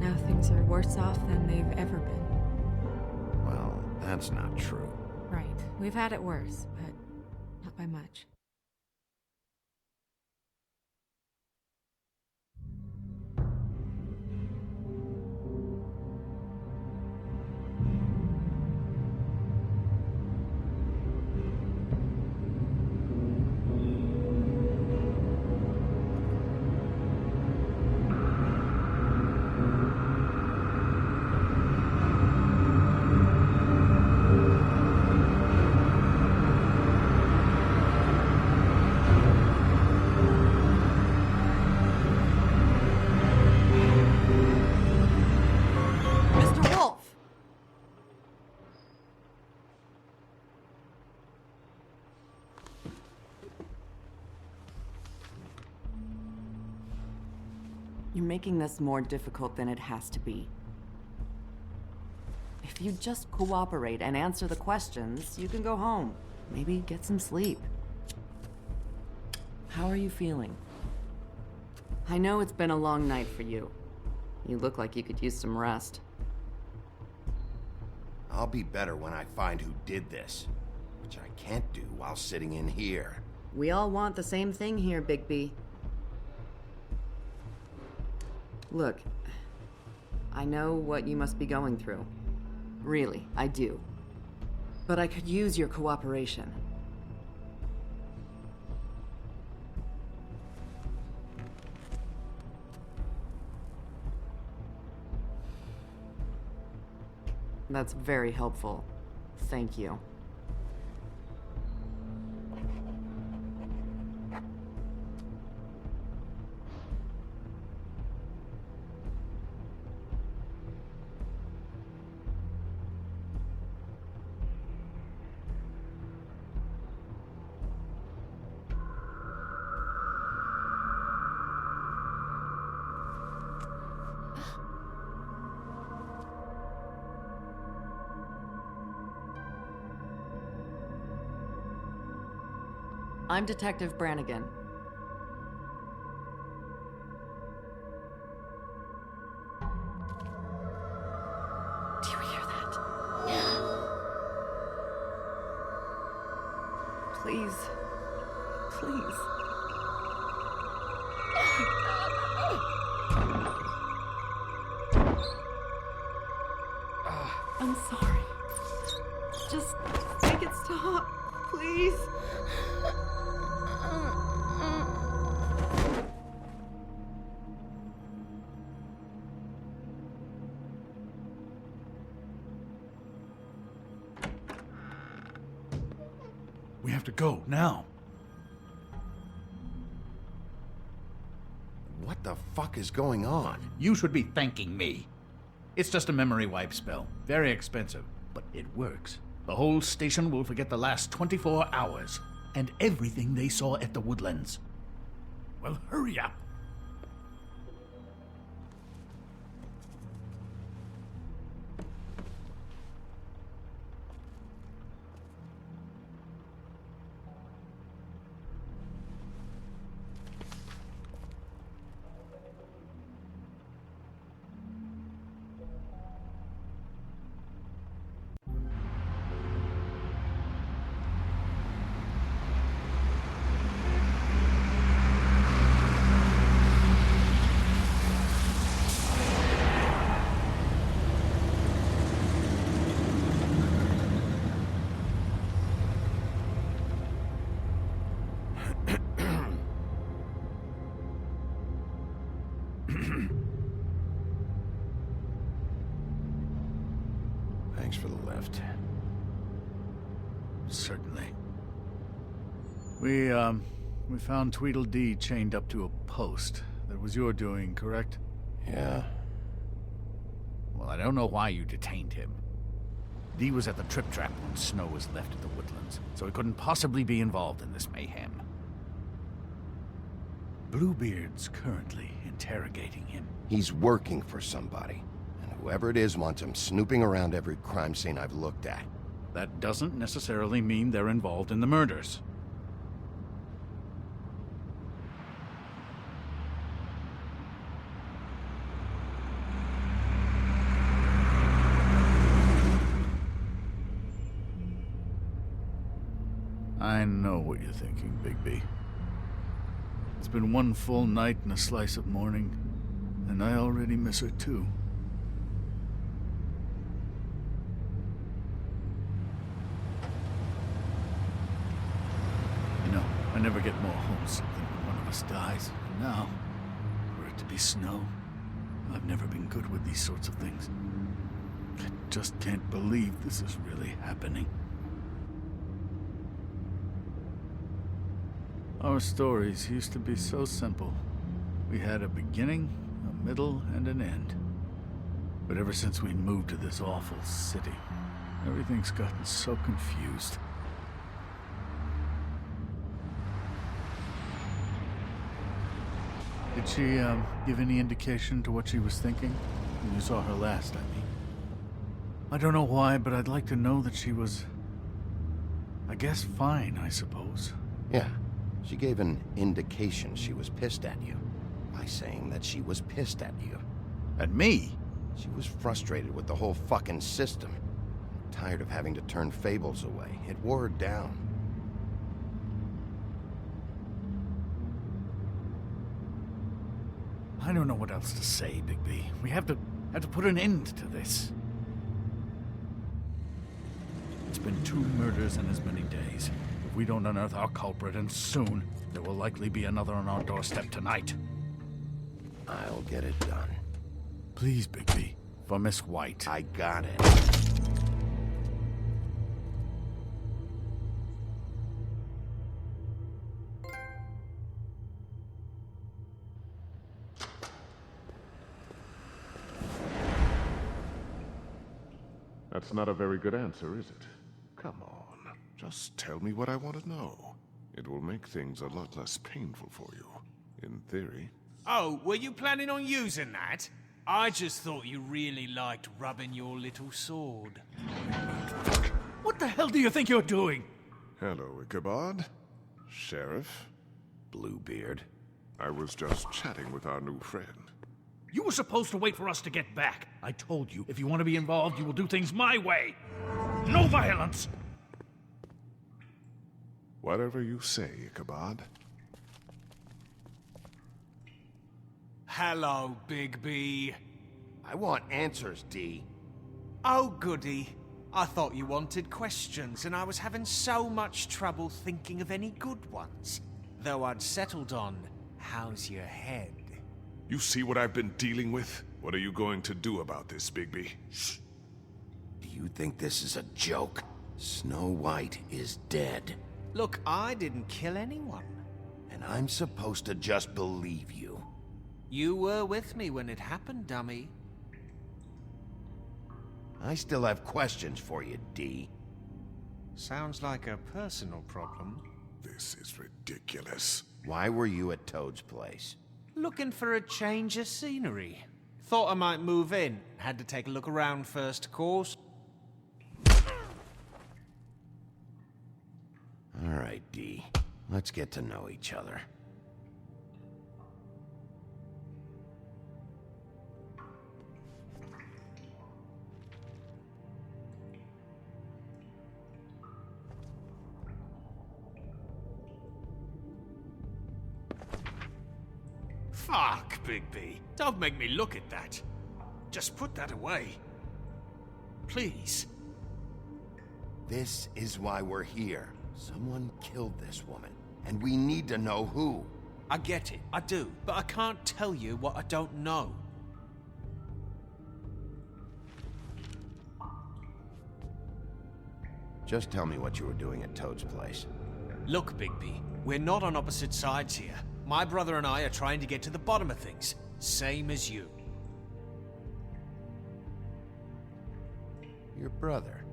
Now things are worse off than they've ever been. Well, that's not true. Right. We've had it worse, but not by much. You're making this more difficult than it has to be. If you just cooperate and answer the questions, you can go home. Maybe get some sleep. How are you feeling? I know it's been a long night for you. You look like you could use some rest. I'll be better when I find who did this, which I can't do while sitting in here. We all want the same thing here, Bigby. Look, I know what you must be going through. Really, I do. But I could use your cooperation. That's very helpful. Thank you. I'm Detective Brannigan. Do you hear that? Please. Please. I'm sorry. Just make it stop, please. have to go, now. What the fuck is going on? You should be thanking me. It's just a memory wipe spell. Very expensive, but it works. The whole station will forget the last 24 hours, and everything they saw at the Woodlands. Well, hurry up. Thanks for the lift. Certainly. We found Tweedledee chained up to a post. That was your doing, correct? Yeah. Well, I don't know why you detained him. Dee was at the Trip Trap when Snow was left at the Woodlands, so he couldn't possibly be involved in this mayhem. Bluebeard's currently interrogating him. He's working for somebody. And whoever it is wants him snooping around every crime scene I've looked at. That doesn't necessarily mean they're involved in the murders. I know what you're thinking, Bigby. It's been one full night and a slice of morning, and I already miss her too. You know, I never get more homesick than when one of us dies. And now, for it to be Snow, I've never been good with these sorts of things. I just can't believe this is really happening. Our stories used to be so simple. We had a beginning, a middle, and an end. But ever since we moved to this awful city, everything's gotten so confused. Did she, give any indication to what she was thinking? When you saw her last, I mean. I don't know why, but I'd like to know that she was... I guess fine, I suppose. Yeah. She gave an indication she was pissed at you by saying that she was pissed at you. At me? She was frustrated with the whole fucking system. Tired of having to turn Fables away. It wore her down. I don't know what else to say, Bigby. We have to put an end to this. It's been 2 murders in as many days. If we don't unearth our culprit, and soon, there will likely be another on our doorstep tonight. I'll get it done. Please, Bigby. For Miss White. I got it. That's not a very good answer, is it? Come on. Just tell me what I want to know. It will make things a lot less painful for you. In theory. Oh, were you planning on using that? I just thought you really liked rubbing your little sword. What the hell do you think you're doing? Hello, Ichabod. Sheriff. Bluebeard. I was just chatting with our new friend. You were supposed to wait for us to get back. I told you, if you want to be involved, you will do things my way. No violence! Whatever you say, Ichabod. Hello, Bigby. I want answers, Dee. Oh, goody. I thought you wanted questions, and I was having so much trouble thinking of any good ones. Though I'd settled on, how's your head? You see what I've been dealing with? What are you going to do about this, Bigby? Shh. Do you think this is a joke? Snow White is dead. Look, I didn't kill anyone. And I'm supposed to just believe you. You were with me when it happened, dummy. I still have questions for you, D. Sounds like a personal problem. This is ridiculous. Why were you at Toad's place? Looking for a change of scenery. Thought I might move in. Had to take a look around first, of course. All right, D. Let's get to know each other. Fuck, Bigby. Don't make me look at that. Just put that away. Please. This is why we're here. Someone killed this woman, and we need to know who. I get it, I do, but I can't tell you what I don't know. Just tell me what you were doing at Toad's place. Look, Bigby, we're not on opposite sides here. My brother and I are trying to get to the bottom of things, same as you. Your brother?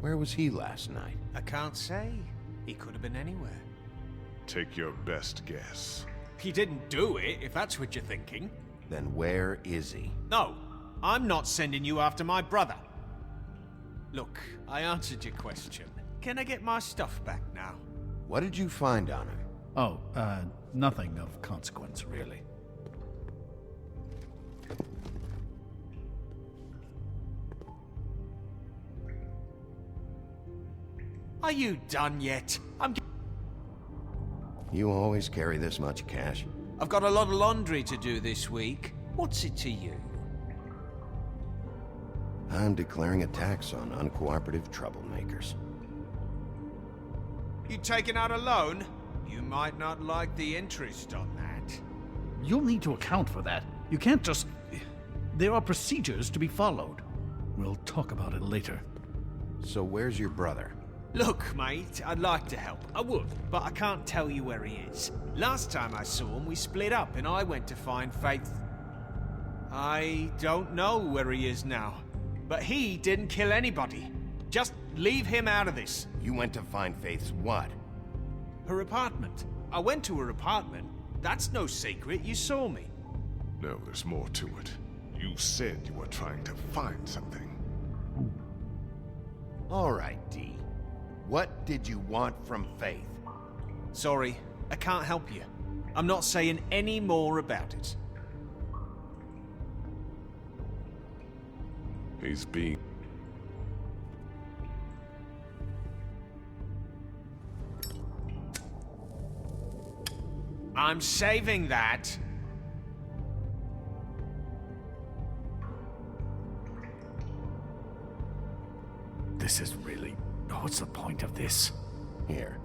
Where was he last night? I can't say. He could have been anywhere. Take your best guess. He didn't do it, if that's what you're thinking. Then where is he? No, I'm not sending you after my brother. Look, I answered your question. Can I get my stuff back now? What did you find on him? Oh, nothing of consequence, really. Are you done yet? You always carry this much cash? I've got a lot of laundry to do this week. What's it to you? I'm declaring a tax on uncooperative troublemakers. You taking out a loan? You might not like the interest on that. You'll need to account for that. You can't just... There are procedures to be followed. We'll talk about it later. So where's your brother? Look, mate, I'd like to help. I would, but I can't tell you where he is. Last time I saw him, we split up and I went to find Faith. I don't know where he is now, but he didn't kill anybody. Just leave him out of this. You went to find Faith's what? Her apartment. I went to her apartment. That's no secret. You saw me. No, there's more to it. You said you were trying to find something. All right, D. What did you want from Faith? Sorry, I can't help you. I'm not saying any more about it. He's being... I'm saving that. This is really... What's the point of this? Here.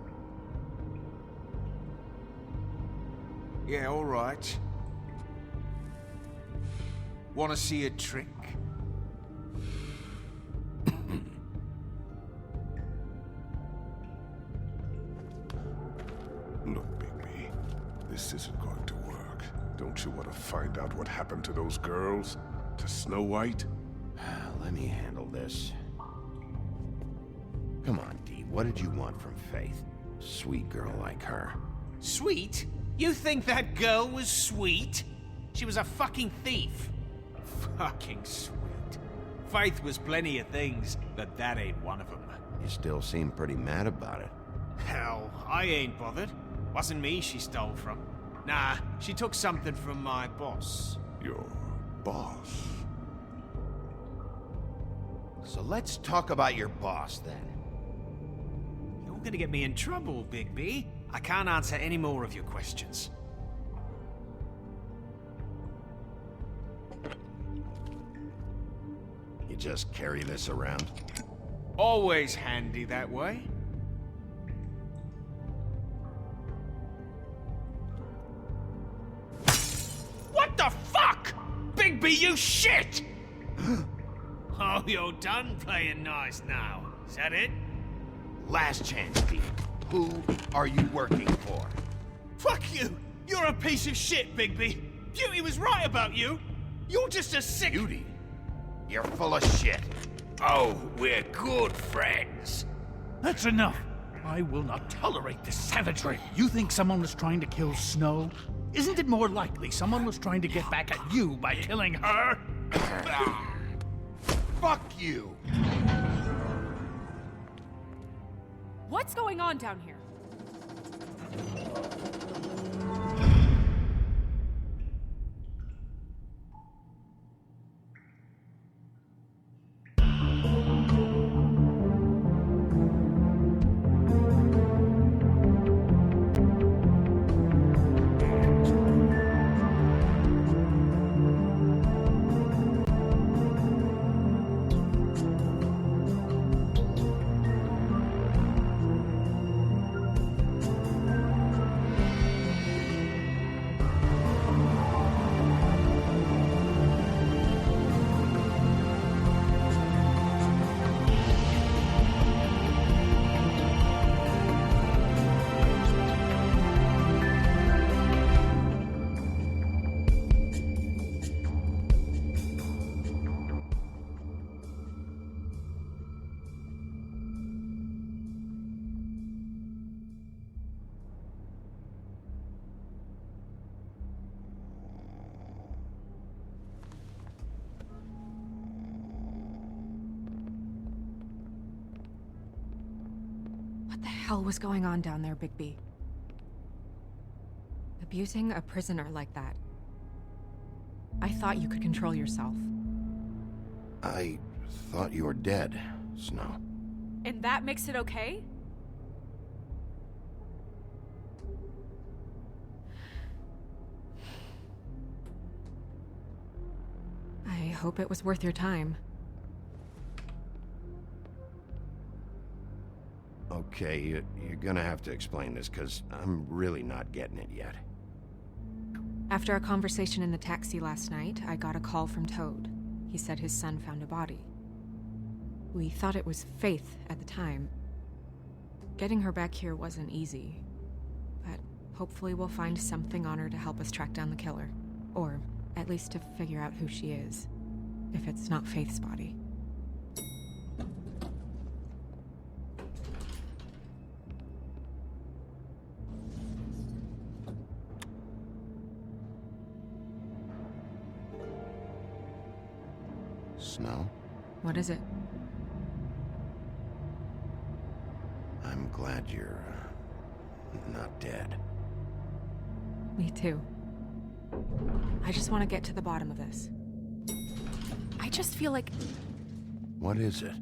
Yeah, all right. Want to see a trick? Look, Bigby, this isn't going to work. Don't you want to find out what happened to those girls? To Snow White? Let me handle this. Come on, D. What did you want from Faith? Sweet girl like her. Sweet? You think that girl was sweet? She was a fucking thief. Fucking sweet. Faith was plenty of things, but that ain't one of them. You still seem pretty mad about it. Hell, I ain't bothered. Wasn't me she stole from. Nah, she took something from my boss. Your boss? So let's talk about your boss, then. You're gonna get me in trouble, Bigby. I can't answer any more of your questions. You just carry this around? Always handy that way. What the fuck? Bigby, you shit! Oh, you're done playing nice now. Is that it? Last chance, Pete. Who are you working for? Fuck you! You're a piece of shit, Bigby! Beauty was right about you! You're just a sick... Beauty? You're full of shit. Oh, we're good friends. That's enough. I will not tolerate this savagery. You think someone was trying to kill Snow? Isn't it more likely someone was trying to get back at you by killing her? Fuck you! What's going on down here? What the hell was going on down there, Bigby? Abusing a prisoner like that. I thought you could control yourself. I thought you were dead, Snow. And that makes it okay? I hope it was worth your time. Okay, you're gonna have to explain this, because I'm really not getting it yet. After a conversation in the taxi last night, I got a call from Toad. He said his son found a body. We thought it was Faith at the time. Getting her back here wasn't easy, but hopefully we'll find something on her to help us track down the killer. Or at least to figure out who she is, if it's not Faith's body. Snow? What is it? I'm glad you're not dead. Me too. I just want to get to the bottom of this. I just feel like... What is it?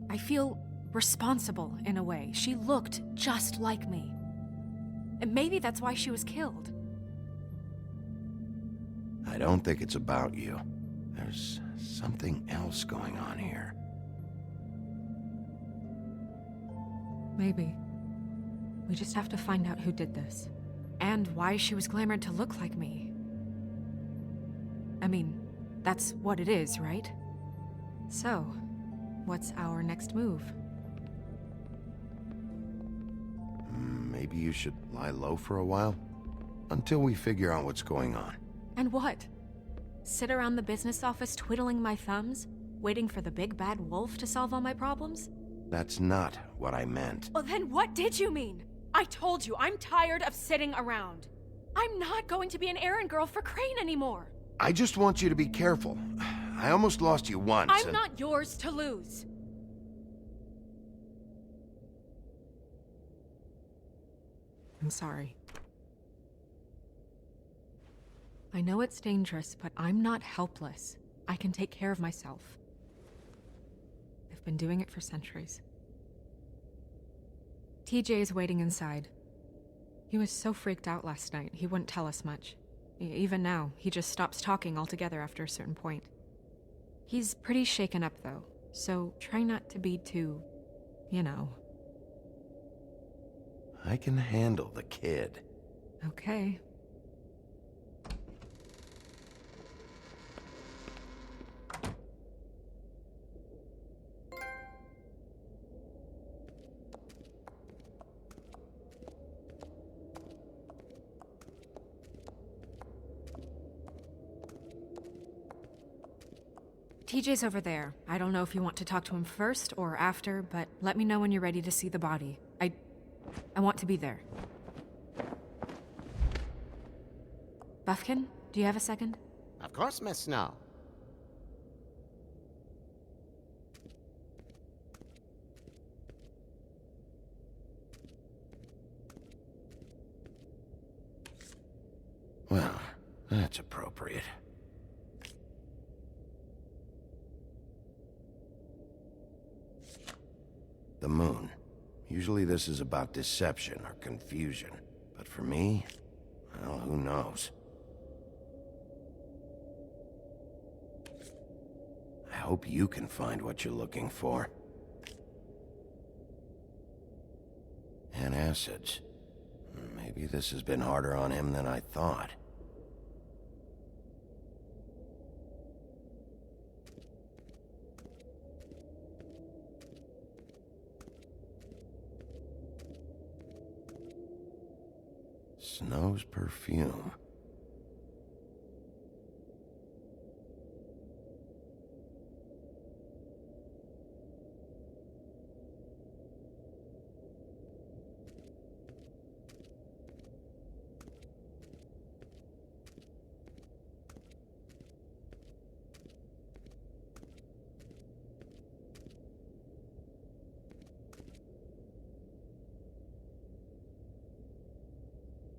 I feel responsible in a way. She looked just like me. And maybe that's why she was killed. I don't think it's about you. There's something else going on here. Maybe. We just have to find out who did this. And why she was glamored to look like me. I mean, that's what it is, right? So, what's our next move? Maybe you should lie low for a while? Until we figure out what's going on. And what? Sit around the business office twiddling my thumbs, waiting for the big bad wolf to solve all my problems? That's not what I meant. Well, then what did you mean? I told you, I'm tired of sitting around. I'm not going to be an errand girl for Crane anymore. I just want you to be careful. I almost lost you once. I'm not yours to lose. I'm sorry. I know it's dangerous, but I'm not helpless. I can take care of myself. I've been doing it for centuries. TJ is waiting inside. He was so freaked out last night, he wouldn't tell us much. Even now, he just stops talking altogether after a certain point. He's pretty shaken up, though, so try not to be too, you know. I can handle the kid. Okay. TJ's over there. I don't know if you want to talk to him first or after, but let me know when you're ready to see the body. I want to be there. Buffkin, do you have a second? Of course, Miss Snow. Well, that's appropriate. The moon. Usually this is about deception or confusion. But for me, well, who knows? I hope you can find what you're looking for. Antacids. Maybe this has been harder on him than I thought. Snow's perfume.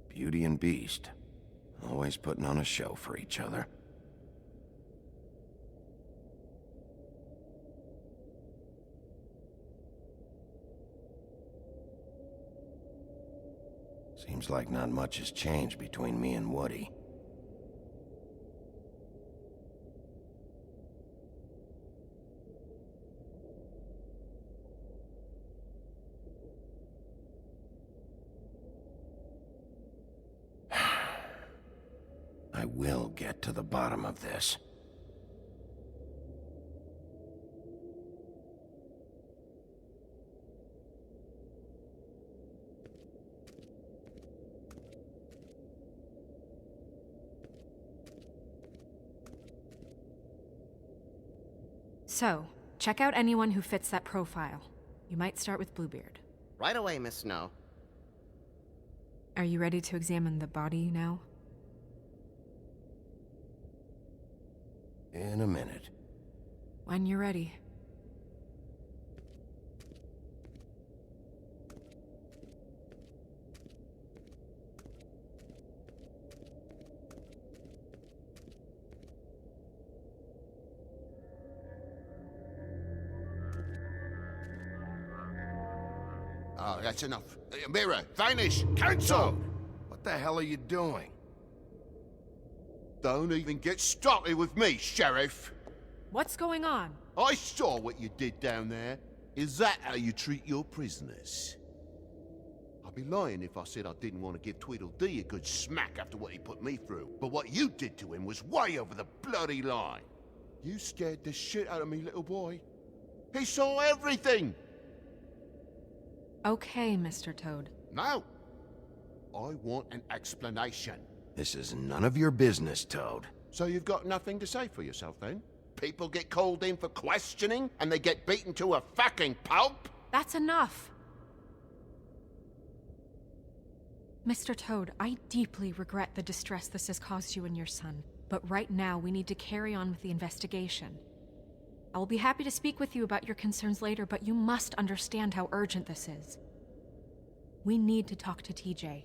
Beauty and Beast. Always putting on a show for each other. Seems like not much has changed between me and Woody. I will get to the bottom of this. So, check out anyone who fits that profile. You might start with Bluebeard. Right away, Miss Snow. Are you ready to examine the body now? In a minute. When you're ready. Oh, that's enough. Mirror, vanish, cancel! What the hell are you doing? Don't even get started with me, Sheriff. What's going on? I saw what you did down there. Is that how you treat your prisoners? I'd be lying if I said I didn't want to give Tweedledee a good smack after what he put me through. But what you did to him was way over the bloody line. You scared the shit out of me, little boy. He saw everything! Okay, Mr. Toad. No. I want an explanation. This is none of your business, Toad. So you've got nothing to say for yourself, then? People get called in for questioning, and they get beaten to a fucking pulp? That's enough! Mr. Toad, I deeply regret the distress this has caused you and your son, but right now we need to carry on with the investigation. I will be happy to speak with you about your concerns later, but you must understand how urgent this is. We need to talk to TJ.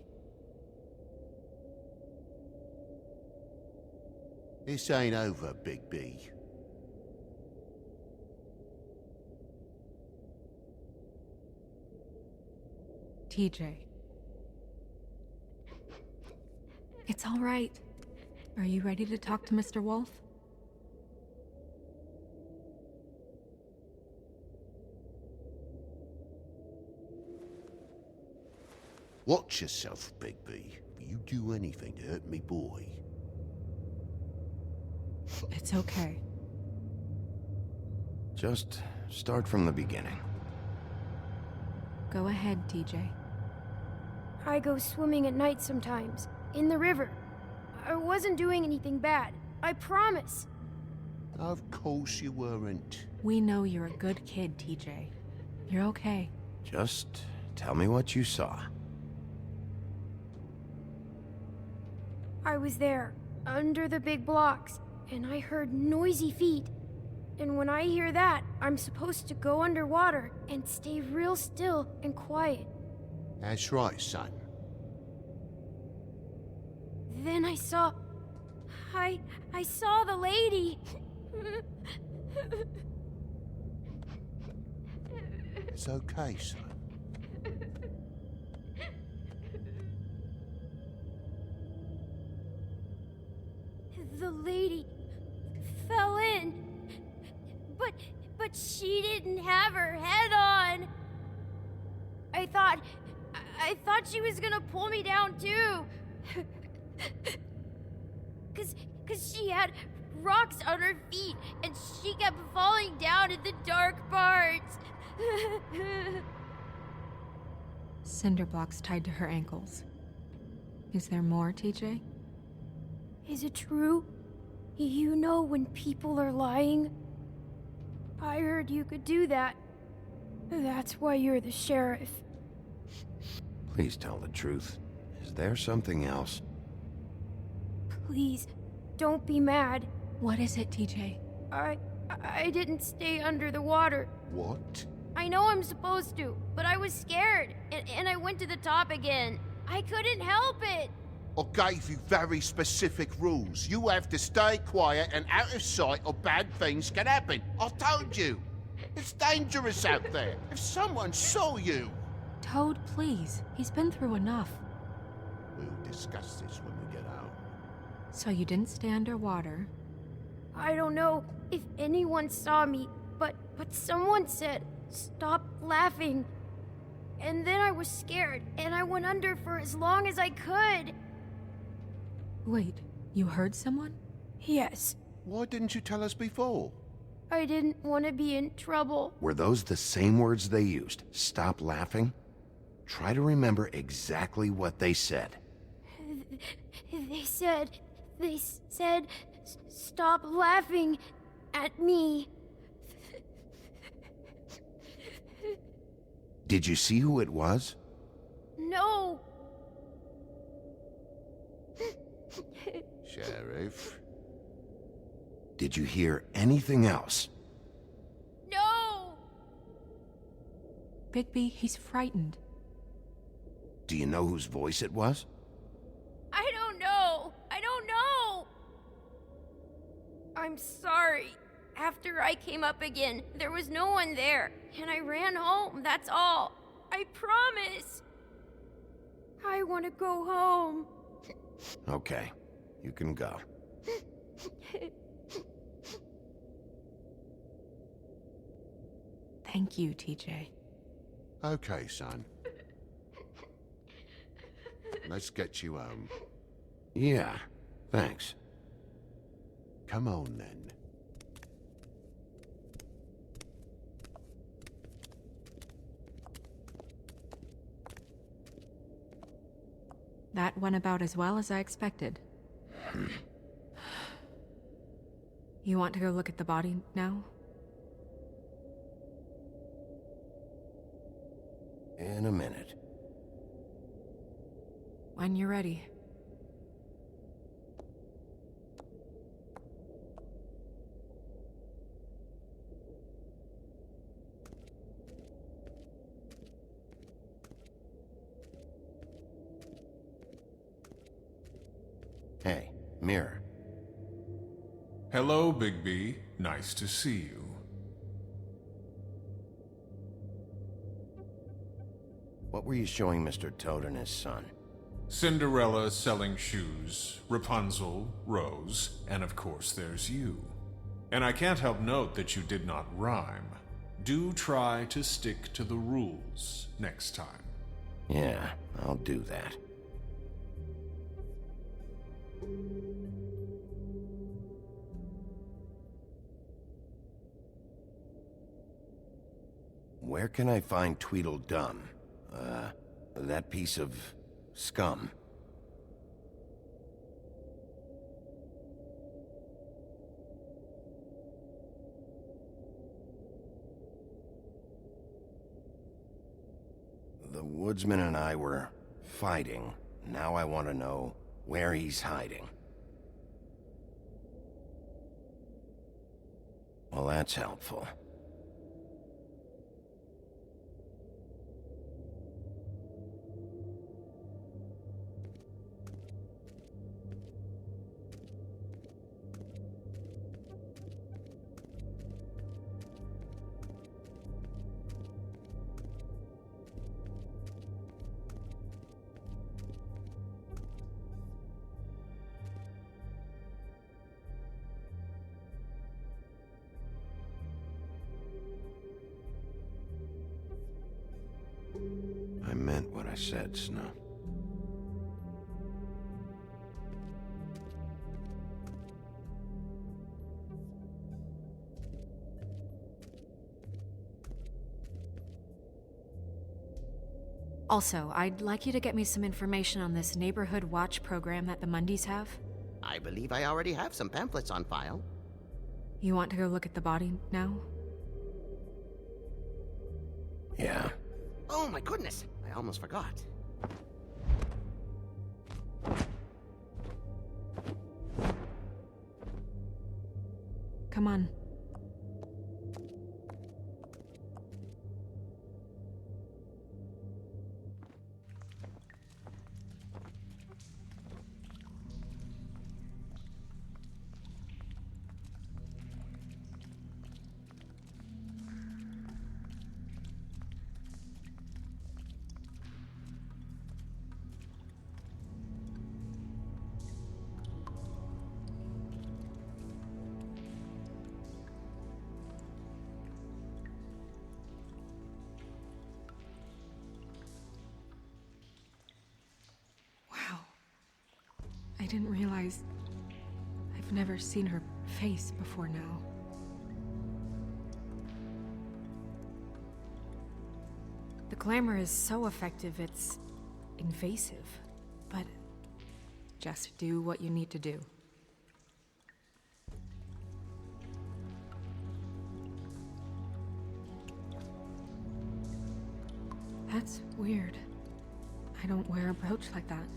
This ain't over, Big B. TJ. It's all right. Are you ready to talk to Mr. Wolf? Watch yourself, Big B. If you do anything to hurt me, boy. It's okay. Just start from the beginning. Go ahead, TJ. I go swimming at night sometimes, in the river. I wasn't doing anything bad, I promise. Of course you weren't. We know you're a good kid, TJ. You're okay. Just tell me what you saw. I was there, under the big blocks, and I heard noisy feet. And when I hear that, I'm supposed to go underwater and stay real still and quiet. That's right, son. Then I saw the lady. It's okay, son. The lady fell in. But she didn't have her head on. I thought she was gonna pull me down too. Cause she had rocks on her feet and she kept falling down in the dark parts. Cinder blocks tied to her ankles. Is there more, TJ? Is it true? You know when people are lying? I heard you could do that. That's why you're the sheriff. Please tell the truth. Is there something else? Please, don't be mad. What is it, TJ? I didn't stay under the water. What? I know I'm supposed to, but I was scared, and I went to the top again. I couldn't help it. I gave you very specific rules. You have to stay quiet and out of sight or bad things can happen. I told you. It's dangerous out there. If someone saw you... Toad, please. He's been through enough. We'll discuss this when we get out. So you didn't stay underwater? I don't know if anyone saw me, but someone said, "Stop laughing." And then I was scared, and I went under for as long as I could. Wait, you heard someone? Yes. Why didn't you tell us before? I didn't want to be in trouble. Were those the same words they used? Stop laughing? Try to remember exactly what they said. They said, "Stop laughing at me." Did you see who it was? No. Sheriff? Did you hear anything else? No! Bigby, he's frightened. Do you know whose voice it was? I don't know. I'm sorry. After I came up again, there was no one there, and I ran home, that's all. I promise. I want to go home. Okay, you can go. Thank you, TJ. Okay, son. Let's get you home. Yeah, thanks. Come on, then. That went about as well as I expected. You want to go look at the body now? In a minute. When you're ready. Hey, Mirror. Hello, Bigby. Nice to see you. What were you showing Mr. Toad and his son? Cinderella selling shoes, Rapunzel, Rose, and of course there's you. And I can't help note that you did not rhyme. Do try to stick to the rules next time. Yeah, I'll do that. Where can I find Tweedledum? That piece of scum. woodsman and I were fighting. Now I want to know where he's hiding. Well, that's helpful. I meant what I said, Snow. Also, I'd like you to get me some information on this neighborhood watch program that the Mundys have. I believe I already have some pamphlets on file. You want to go look at the body now? Yeah. Oh my goodness, I almost forgot. Come on. I didn't realize I've never seen her face before now. The glamour is so effective, it's invasive. But just do what you need to do. That's weird. I don't wear a brooch like that.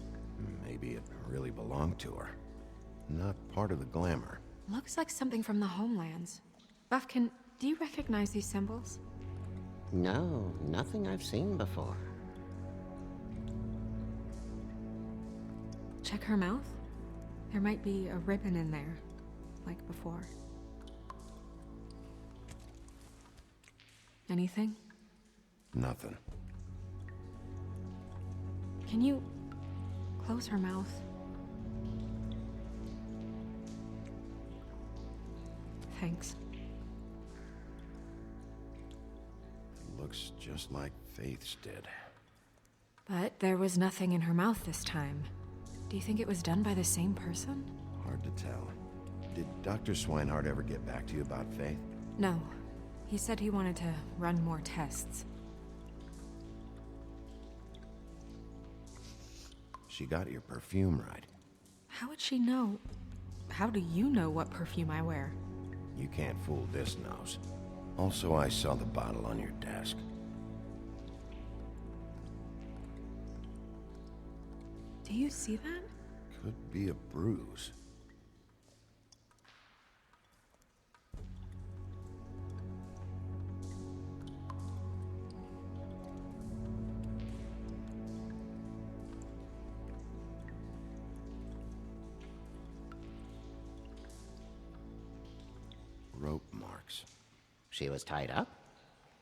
Maybe it really belonged to her. Not part of the glamour. Looks like something from the homelands. Buffkin, do you recognize these symbols? No, nothing I've seen before. Check her mouth. There might be a ribbon in there, like before. Anything? Nothing. Can you close her mouth? Thanks. Looks just like Faith's did. But there was nothing in her mouth this time. Do you think it was done by the same person? Hard to tell. Did Dr. Swinehart ever get back to you about Faith? No. He said he wanted to run more tests. She got your perfume right. How would she know? How do you know what perfume I wear? You can't fool this nose. Also, I saw the bottle on your desk. Do you see that? Could be a bruise. Rope marks. She was tied up?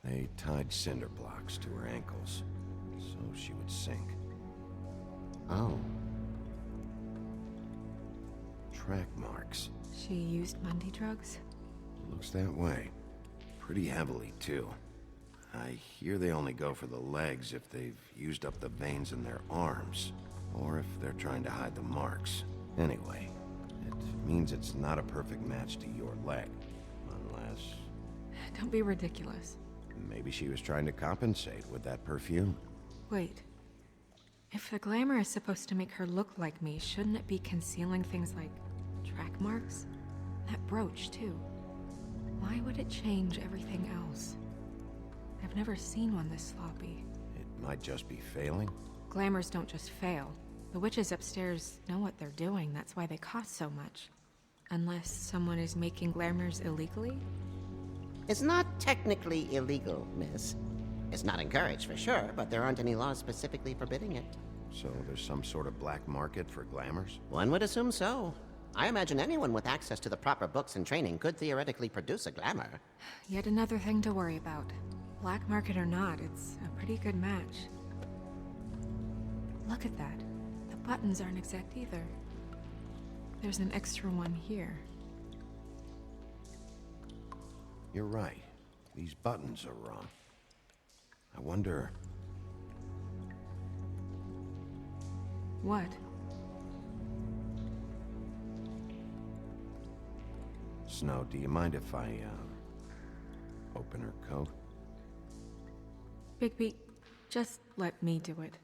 They tied cinder blocks to her ankles, so she would sink. Oh. Track marks. She used Mundy drugs? Looks that way. Pretty heavily, too. I hear they only go for the legs if they've used up the veins in their arms, or if they're trying to hide the marks. Anyway, it means it's not a perfect match to your leg. Unless... Don't be ridiculous. Maybe she was trying to compensate with that perfume. Wait. If the glamour is supposed to make her look like me, shouldn't it be concealing things like track marks? That brooch, too. Why would it change everything else? I've never seen one this sloppy. It might just be failing? Glamours don't just fail. The witches upstairs know what they're doing, that's why they cost so much. Unless someone is making glamours illegally? It's not technically illegal, miss. It's not encouraged for sure, but there aren't any laws specifically forbidding it. So there's some sort of black market for glamours? One would assume so. I imagine anyone with access to the proper books and training could theoretically produce a glamour. Yet another thing to worry about. Black market or not, it's a pretty good match. Look at that. The buttons aren't exact either. There's an extra one here. You're right. These buttons are wrong. I wonder... What? Snow, do you mind if I, open her coat? Bigby, just let me do it.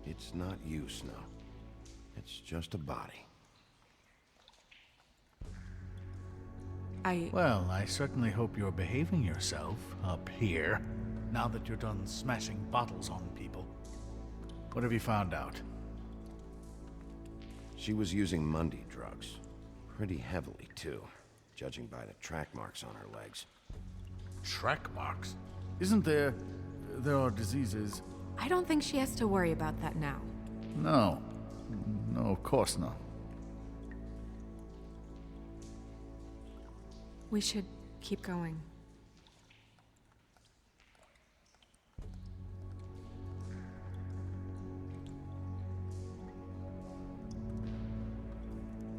It's not you, Snow. It's just a body. Well, I certainly hope you're behaving yourself up here, now that you're done smashing bottles on people. What have you found out? She was using Mundy drugs. Pretty heavily, too, judging by the track marks on her legs. Track marks? Isn't there... there are diseases... I don't think she has to worry about that now. No. No, of course not. We should keep going.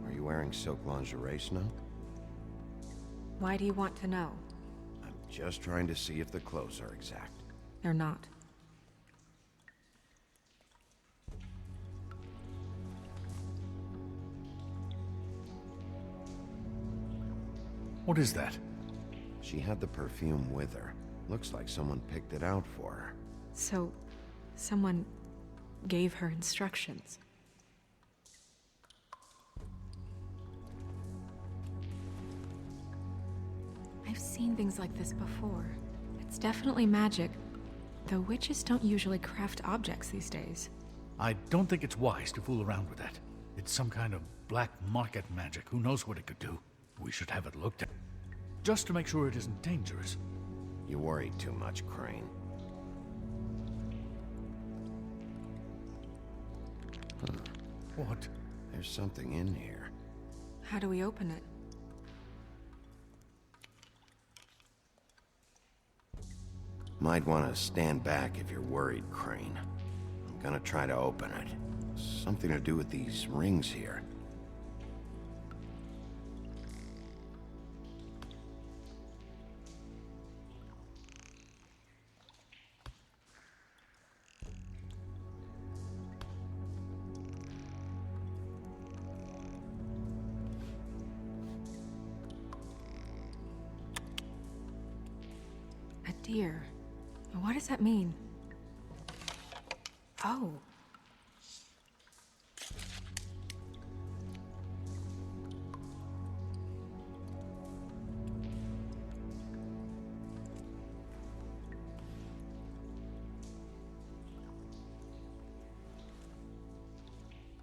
Are you wearing silk lingerie, Snow? Why do you want to know? I'm just trying to see if the clothes are exact. They're not. What is that? She had the perfume with her. Looks like someone picked it out for her. So, someone gave her instructions. I've seen things like this before. It's definitely magic, though witches don't usually craft objects these days. I don't think it's wise to fool around with that. It's some kind of black market magic. Who knows what it could do? We should have it looked at. Just to make sure it isn't dangerous. You worry too much, Crane. Huh. What? There's something in here. How do we open it? Might want to stand back if you're worried, Crane. I'm gonna try to open it. Something to do with these rings here. A deer. What does that mean? Oh.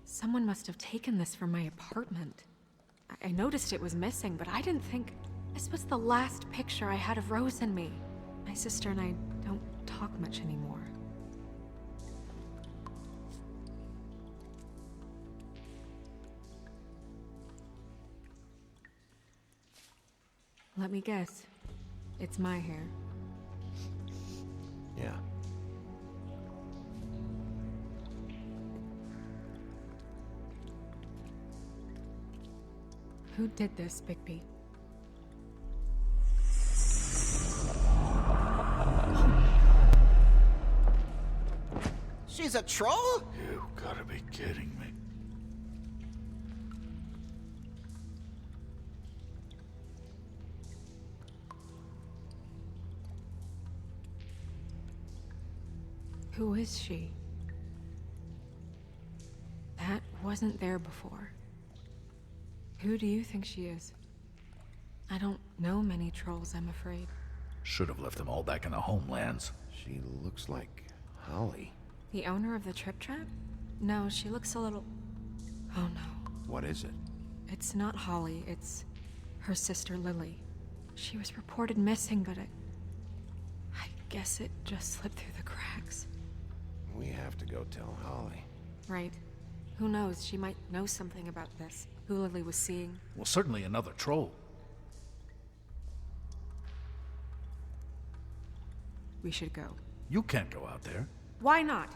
Someone must have taken this from my apartment. I noticed it was missing, but I didn't think this was the last picture I had of Rose and me. My sister and I don't talk much anymore. Let me guess. It's my hair. Yeah. Who did this, Bigby? She's a troll? You gotta be kidding me. Who is she? wasn't there before. Who do you think she is? I don't know many trolls, I'm afraid. Should have left them all back in the homelands. She looks like Holly. The owner of the Trip Trap? No, she looks a little... Oh no. What is it? It's not Holly, it's her sister Lily. She was reported missing, but I guess it just slipped through the cracks. We have to go tell Holly. Right. Who knows, she might know something about this. Who Lily was seeing. Well, certainly another troll. We should go. You can't go out there. Why not?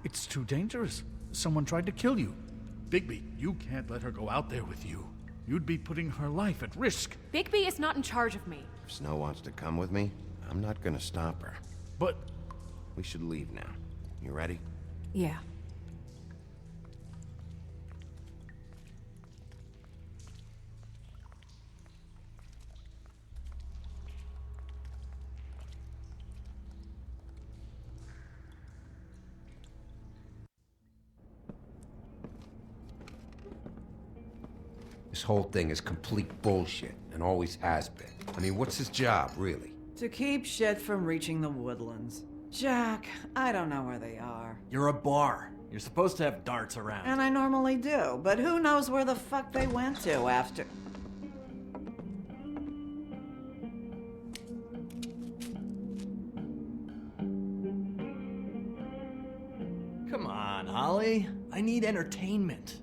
It's too dangerous. Someone tried to kill you. Bigby, you can't let her go out there with you. You'd be putting her life at risk. Bigby is not in charge of me. If Snow wants to come with me, I'm not gonna stop her. But... We should leave now. You ready? Yeah. This whole thing is complete bullshit, and always has been. I mean, what's his job, really? To keep shit from reaching the woodlands. Jack, I don't know where they are. You're a bar. You're supposed to have darts around. And I normally do, but who knows where the fuck they went to after... Come on, Holly. I need entertainment.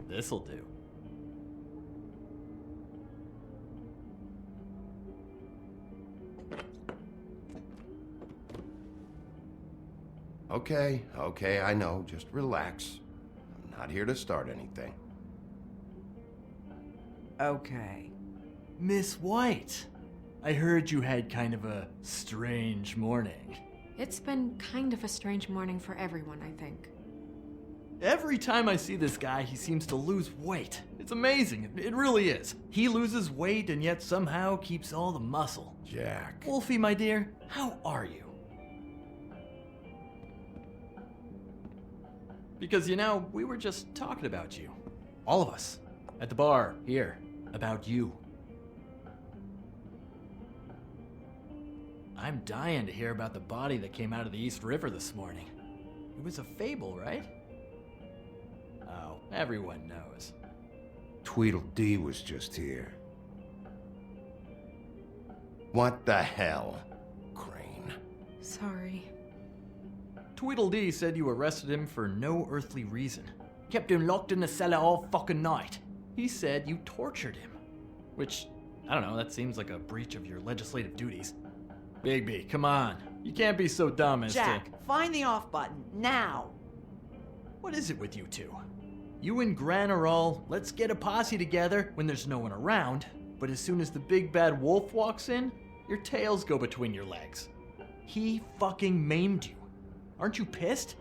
This'll do. Okay, I know. Just relax. I'm not here to start anything. Okay. Miss White, I heard you had kind of a strange morning. It's been kind of a strange morning for everyone, I think. Every time I see this guy, he seems to lose weight. It's amazing. It really is. He loses weight and yet somehow keeps all the muscle. Jack. Wolfie, my dear, how are you? Because, you know, we were just talking about you. All of us. At the bar, here. About you. I'm dying to hear about the body that came out of the East River this morning. It was a Fable, right? Oh, everyone knows. Tweedledee was just here. What the hell, Crane? Sorry. Tweedledee said you arrested him for no earthly reason. Kept him locked in the cellar all fucking night. He said you tortured him. Which, I don't know, that seems like a breach of your legislative duties. Bigby, come on. You can't be so dumb as Jack, find the off button, now! What is it with you two? You and Gran are all, let's get a posse together when there's no one around, but as soon as the big bad wolf walks in, your tails go between your legs. He fucking maimed you. Aren't you pissed?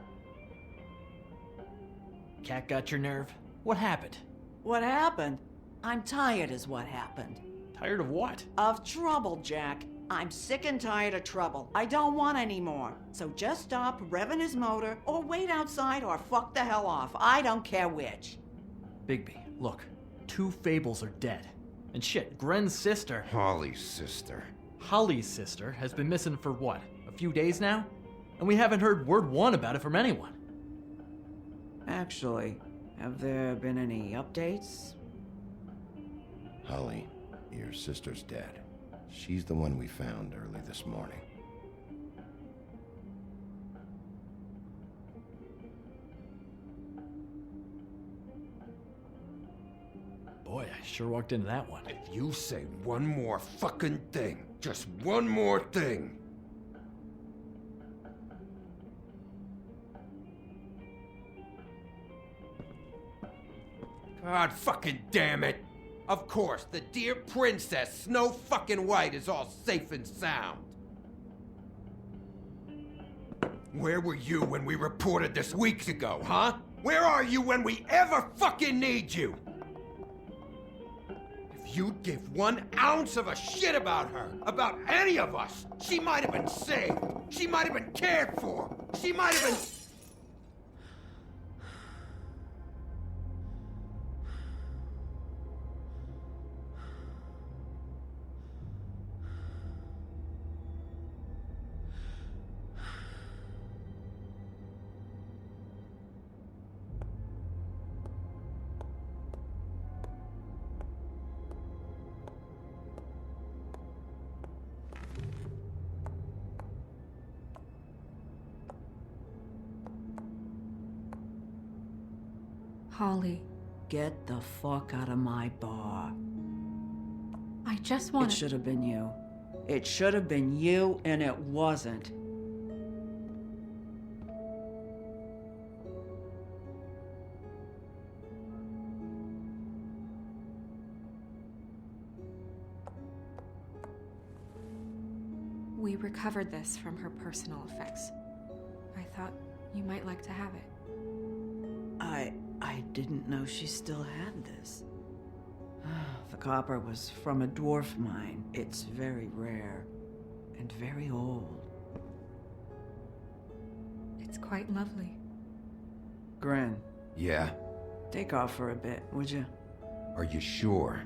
Cat got your nerve? What happened? What happened? I'm tired is what happened. Tired of what? Of trouble, Jack. I'm sick and tired of trouble. I don't want any more. So just stop revving his motor, or wait outside, or fuck the hell off. I don't care which. Bigby, look. 2 Fables are dead. And shit, Gren's sister... Holly's sister. Holly's sister has been missing for what? A few days now? And we haven't heard word one about it from anyone. Actually, have there been any updates? Holly, your sister's dead. She's the one we found early this morning. Boy, I sure walked into that one. If you say one more fucking thing, just one more thing. God fucking damn it! Of course, the dear princess, Snow fucking White, is all safe and sound. Where were you when we reported this weeks ago, huh? Where are you when we ever fucking need you? If you'd give 1 ounce of a shit about her, about any of us, she might have been saved. She might have been cared for. She might have been... Holly, Get the fuck out of my bar. I just It wanted... should have been you. It should have been you, and it wasn't. We recovered this from her personal effects. I thought you might like to have it. I didn't know she still had this. The copper was from a dwarf mine. It's very rare and very old. It's quite lovely. Gren, Yeah? take off for a bit, would you? Are you sure?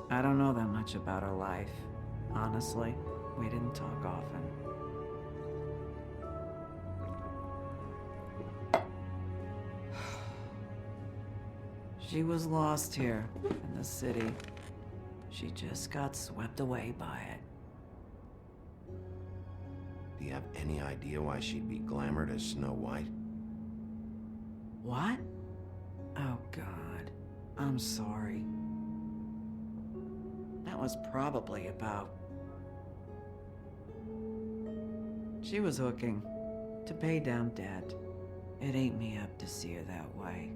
I don't know that much about her life. Honestly, we didn't talk often. She was lost here in the city. She just got swept away by it. Do you have any idea why she'd be glamored as Snow White? What? Oh, God. I'm sorry. That was probably about... She was hooking to pay down debt. It ate me up to see her that way.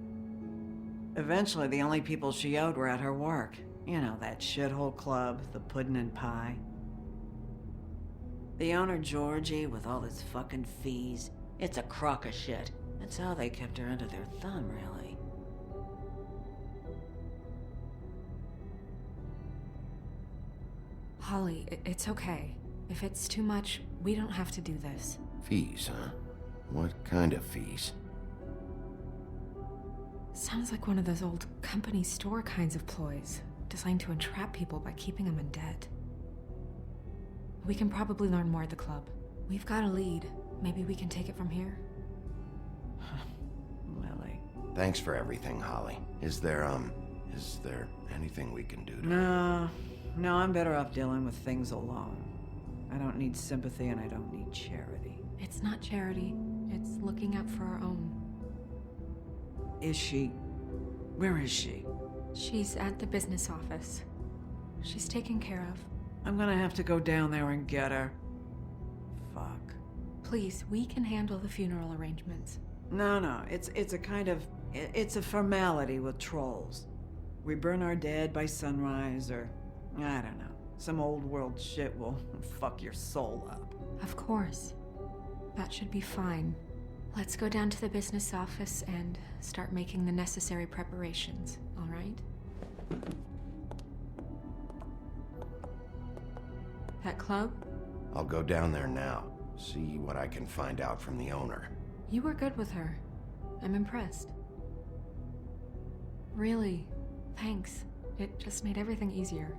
Eventually, the only people she owed were at her work. You know, that shithole club, the Puddin' and Pie. The owner, Georgie, with all his fucking fees, it's a crock of shit. That's how they kept her under their thumb, really. Holly, it's okay. If it's too much, we don't have to do this. Fees, huh? What kind of fees? Sounds like one of those old company store kinds of ploys, designed to entrap people by keeping them in debt. We can probably learn more at the club. We've got a lead. Maybe we can take it from here? Lily. Thanks for everything, Holly. Is there anything we can do to... No, I'm better off dealing with things alone. I don't need sympathy and I don't need charity. It's not charity. It's looking out for our own. Is she... Where is she? She's at the business office. She's taken care of. I'm gonna have to go down there and get her. Fuck. Please, we can handle the funeral arrangements. No, it's a kind of... It's a formality with trolls. We burn our dead by sunrise, or... I don't know. Some old world shit will fuck your soul up. Of course. That should be fine. Let's go down to the business office and start making the necessary preparations, all right? That club? I'll go down there now. See what I can find out from the owner. You were good with her. I'm impressed. Really, thanks. It just made everything easier.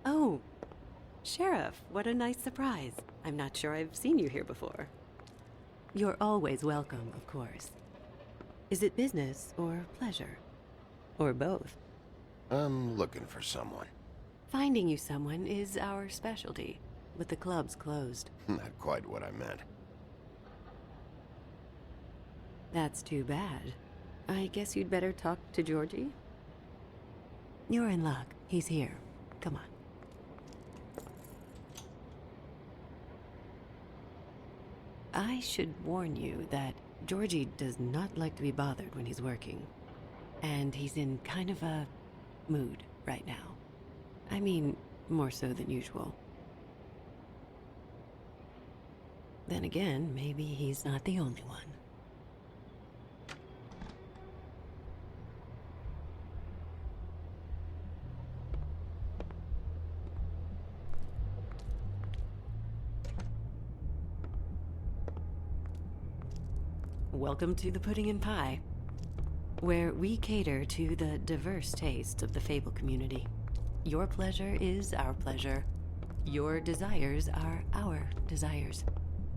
Oh, Sheriff, what a nice surprise. I'm not sure I've seen you here before. You're always welcome, of course. Is it business or pleasure? Or both? I'm looking for someone. Finding you someone is our specialty, but the club's closed. Not quite what I meant. That's too bad. I guess you'd better talk to Georgie. You're in luck. He's here. Come on. I should warn you that Georgie does not like to be bothered when he's working. And he's in kind of a mood right now. I mean, more so than usual. Then again, maybe he's not the only one. Welcome to the Pudding and Pie, where we cater to the diverse tastes of the Fable community. Your pleasure is our pleasure. Your desires are our desires.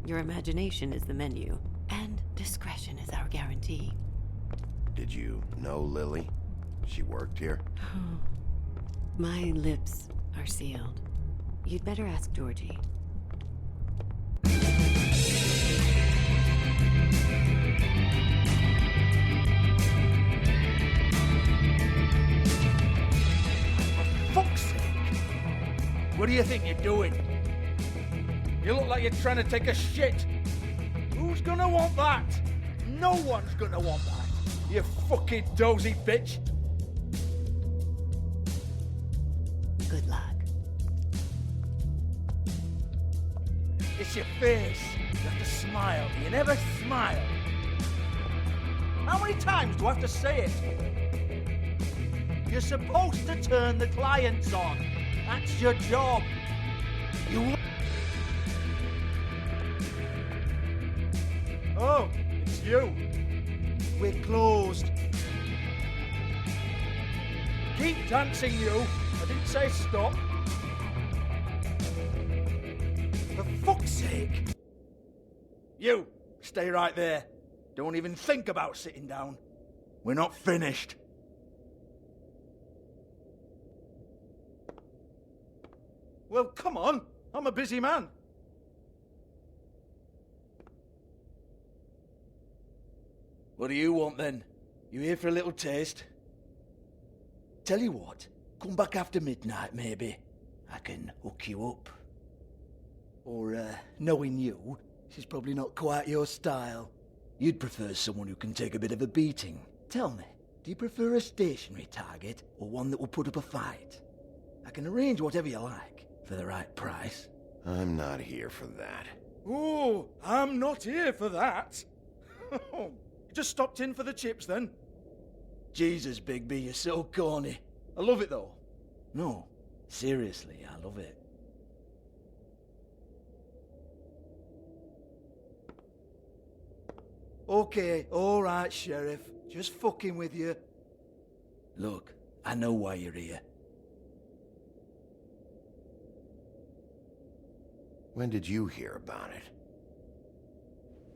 Your imagination is the menu, and discretion is our guarantee. Did you know Lily? She worked here? My lips are sealed. You'd better ask Georgie. Fuck's sake! What do you think you're doing? You look like you're trying to take a shit. Who's gonna want that? No one's gonna want that. You fucking dozy bitch. Good luck. It's your face. You have to smile. You never smile. How many times do I have to say it? You're supposed to turn the clients on. That's your job. Oh, it's you. We're closed. Keep dancing, you. I didn't say stop. For fuck's sake. You, stay right there. Don't even think about sitting down. We're not finished. Well, come on. I'm a busy man. What do you want, then? You here for a little taste? Tell you what, come back after midnight, maybe. I can hook you up. Or, knowing you, she's probably not quite your style. You'd prefer someone who can take a bit of a beating. Tell me, do you prefer a stationary target, or one that will put up a fight? I can arrange whatever you like, for the right price. I'm not here for that. Oh, I'm not here for that. You just stopped in for the chips, then? Jesus, Bigby, you're so corny. I love it, though. No, seriously, I love it. Okay, alright, Sheriff. Just fucking with you. Look, I know why you're here. When did you hear about it?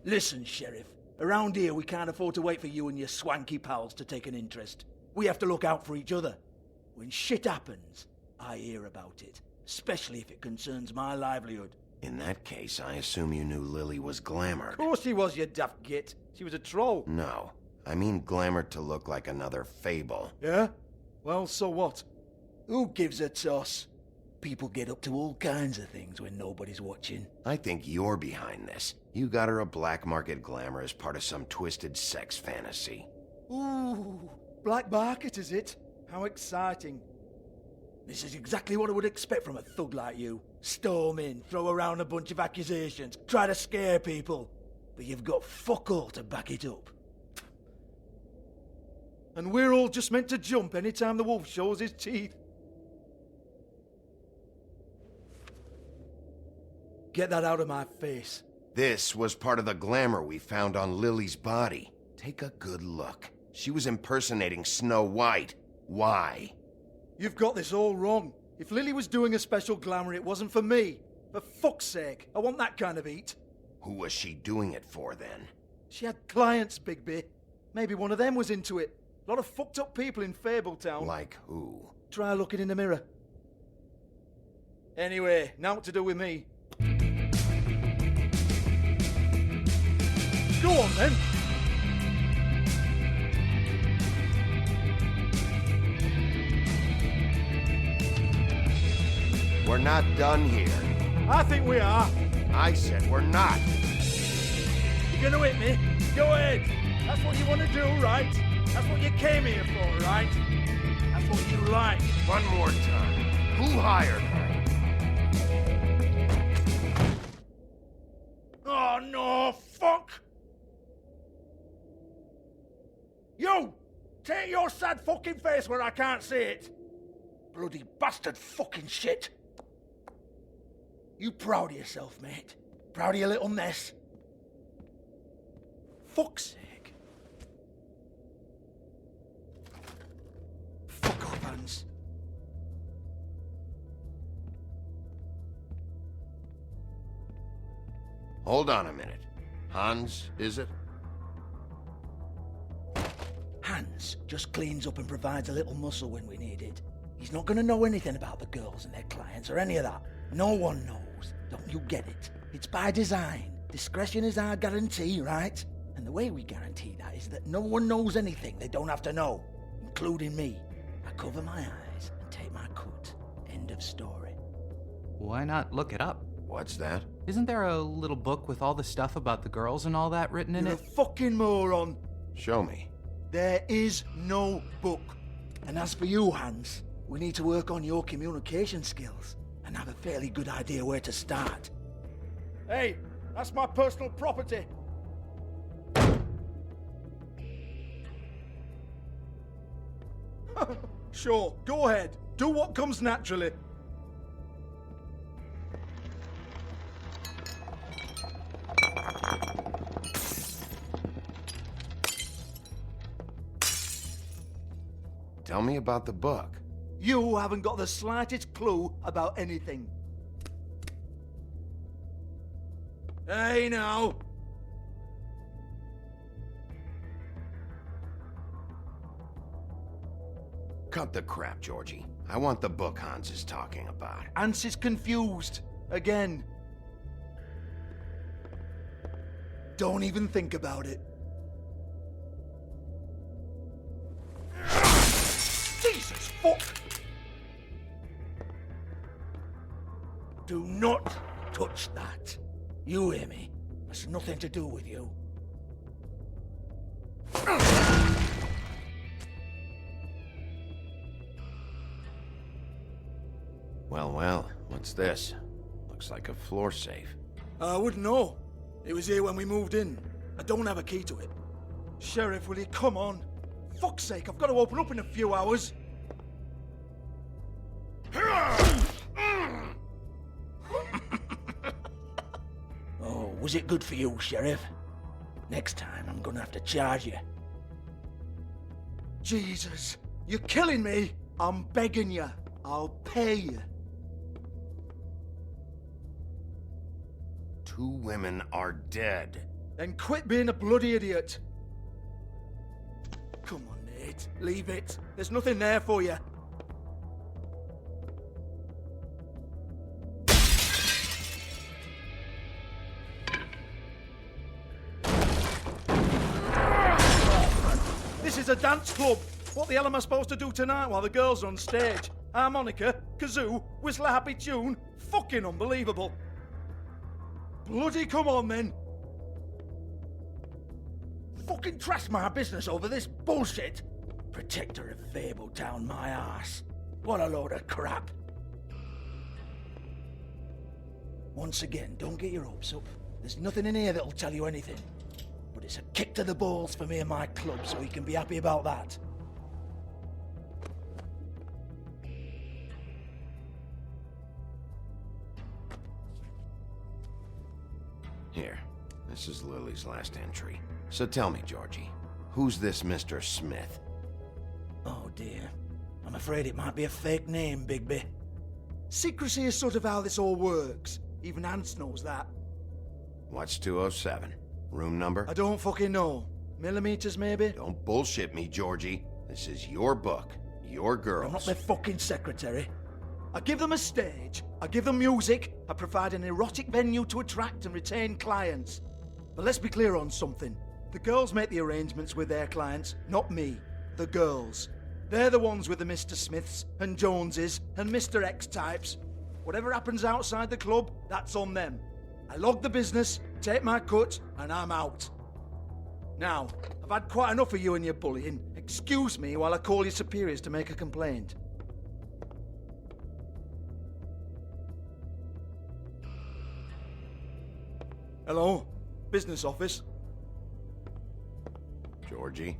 Listen, Sheriff. Around here, we can't afford to wait for you and your swanky pals to take an interest. We have to look out for each other. When shit happens, I hear about it. Especially if it concerns my livelihood. In that case, I assume you knew Lily was glamored. Of course she was, you daft git. She was a troll. No. I mean glamored to look like another Fable. Yeah? Well, so what? Who gives a toss? People get up to all kinds of things when nobody's watching. I think you're behind this. You got her a black market glamour as part of some twisted sex fantasy. Ooh, black market, is it? How exciting. This is exactly what I would expect from a thug like you. Storm in, throw around a bunch of accusations, try to scare people. But you've got fuck all to back it up. And we're all just meant to jump anytime the wolf shows his teeth. Get that out of my face. This was part of the glamour we found on Lily's body. Take a good look. She was impersonating Snow White. Why? You've got this all wrong. If Lily was doing a special glamour, it wasn't for me. For fuck's sake, I want that kind of eat. Who was she doing it for, then? She had clients, Bigby. Maybe one of them was into it. A lot of fucked up people in Fable Town. Like who? Try looking in the mirror. Anyway, now what to do with me? Go on, then. We're not done here. I think we are. I said we're not. You gonna hit me? Go ahead. That's what you want to do, right? That's what you came here for, right? That's what you like. One more time. Who hired her? Oh, no, fuck! You! Take your sad fucking face where I can't see it! Bloody bastard fucking shit! You proud of yourself, mate? Proud of your little mess? Fuck's sake. Fuck off, Hans. Hold on a minute. Hans, is it? Hans just cleans up and provides a little muscle when we need it. He's not gonna know anything about the girls and their clients or any of that. No one knows. Don't you get it? It's by design. Discretion is our guarantee, right? And the way we guarantee that is that no one knows anything they don't have to know, including me. I cover my eyes and take my cut. End of story. Why not look it up? What's that? Isn't there a little book with all the stuff about the girls and all that written in You're it? a fucking moron. Show me. There is no book. And as for you, Hans, we need to work on your communication skills and have a fairly good idea where to start. Hey, that's my personal property. Sure, go ahead. Do what comes naturally. Tell me about the book. You haven't got the slightest clue about anything. Hey, now. Cut the crap, Georgie. I want the book Hans is talking about. Hans is confused. Again. Don't even think about it. Jesus fuck! Do not touch that. You hear me? That's nothing to do with you. Well, what's this? Looks like a floor safe. I wouldn't know. It was here when we moved in. I don't have a key to it. Sheriff, will you come on? Fuck's sake, I've got to open up in a few hours. Oh, was it good for you, Sheriff? Next time, I'm gonna have to charge you. Jesus, you're killing me. I'm begging you. I'll pay you. 2 women are dead. Then quit being a bloody idiot. Come on, Nate. Leave it. There's nothing there for you. This is a dance club. What the hell am I supposed to do tonight while the girls are on stage? Harmonica, kazoo, whistle a happy tune? Fucking unbelievable. Bloody come on, then. Fucking trash my business over this bullshit. Protector of Fable Town, my ass. What a load of crap. Once again, don't get your hopes up. There's nothing in here that'll tell you anything. But it's a kick to the balls for me and my club, so we can be happy about that. Here, this is Lily's last entry. So tell me, Georgie, who's this Mr. Smith? Oh dear. I'm afraid it might be a fake name, Bigby. Secrecy is sort of how this all works. Even Hans knows that. What's 207? Room number? I don't fucking know. Millimeters, maybe? Don't bullshit me, Georgie. This is your book. Your girls. I'm not their fucking secretary. I give them a stage, I give them music, I provide an erotic venue to attract and retain clients. But let's be clear on something. The girls make the arrangements with their clients, not me. The girls. They're the ones with the Mr. Smiths and Joneses and Mr. X types. Whatever happens outside the club, that's on them. I log the business, take my cut, and I'm out. Now, I've had quite enough of you and your bullying. Excuse me while I call your superiors to make a complaint. Hello? Business office? Georgie?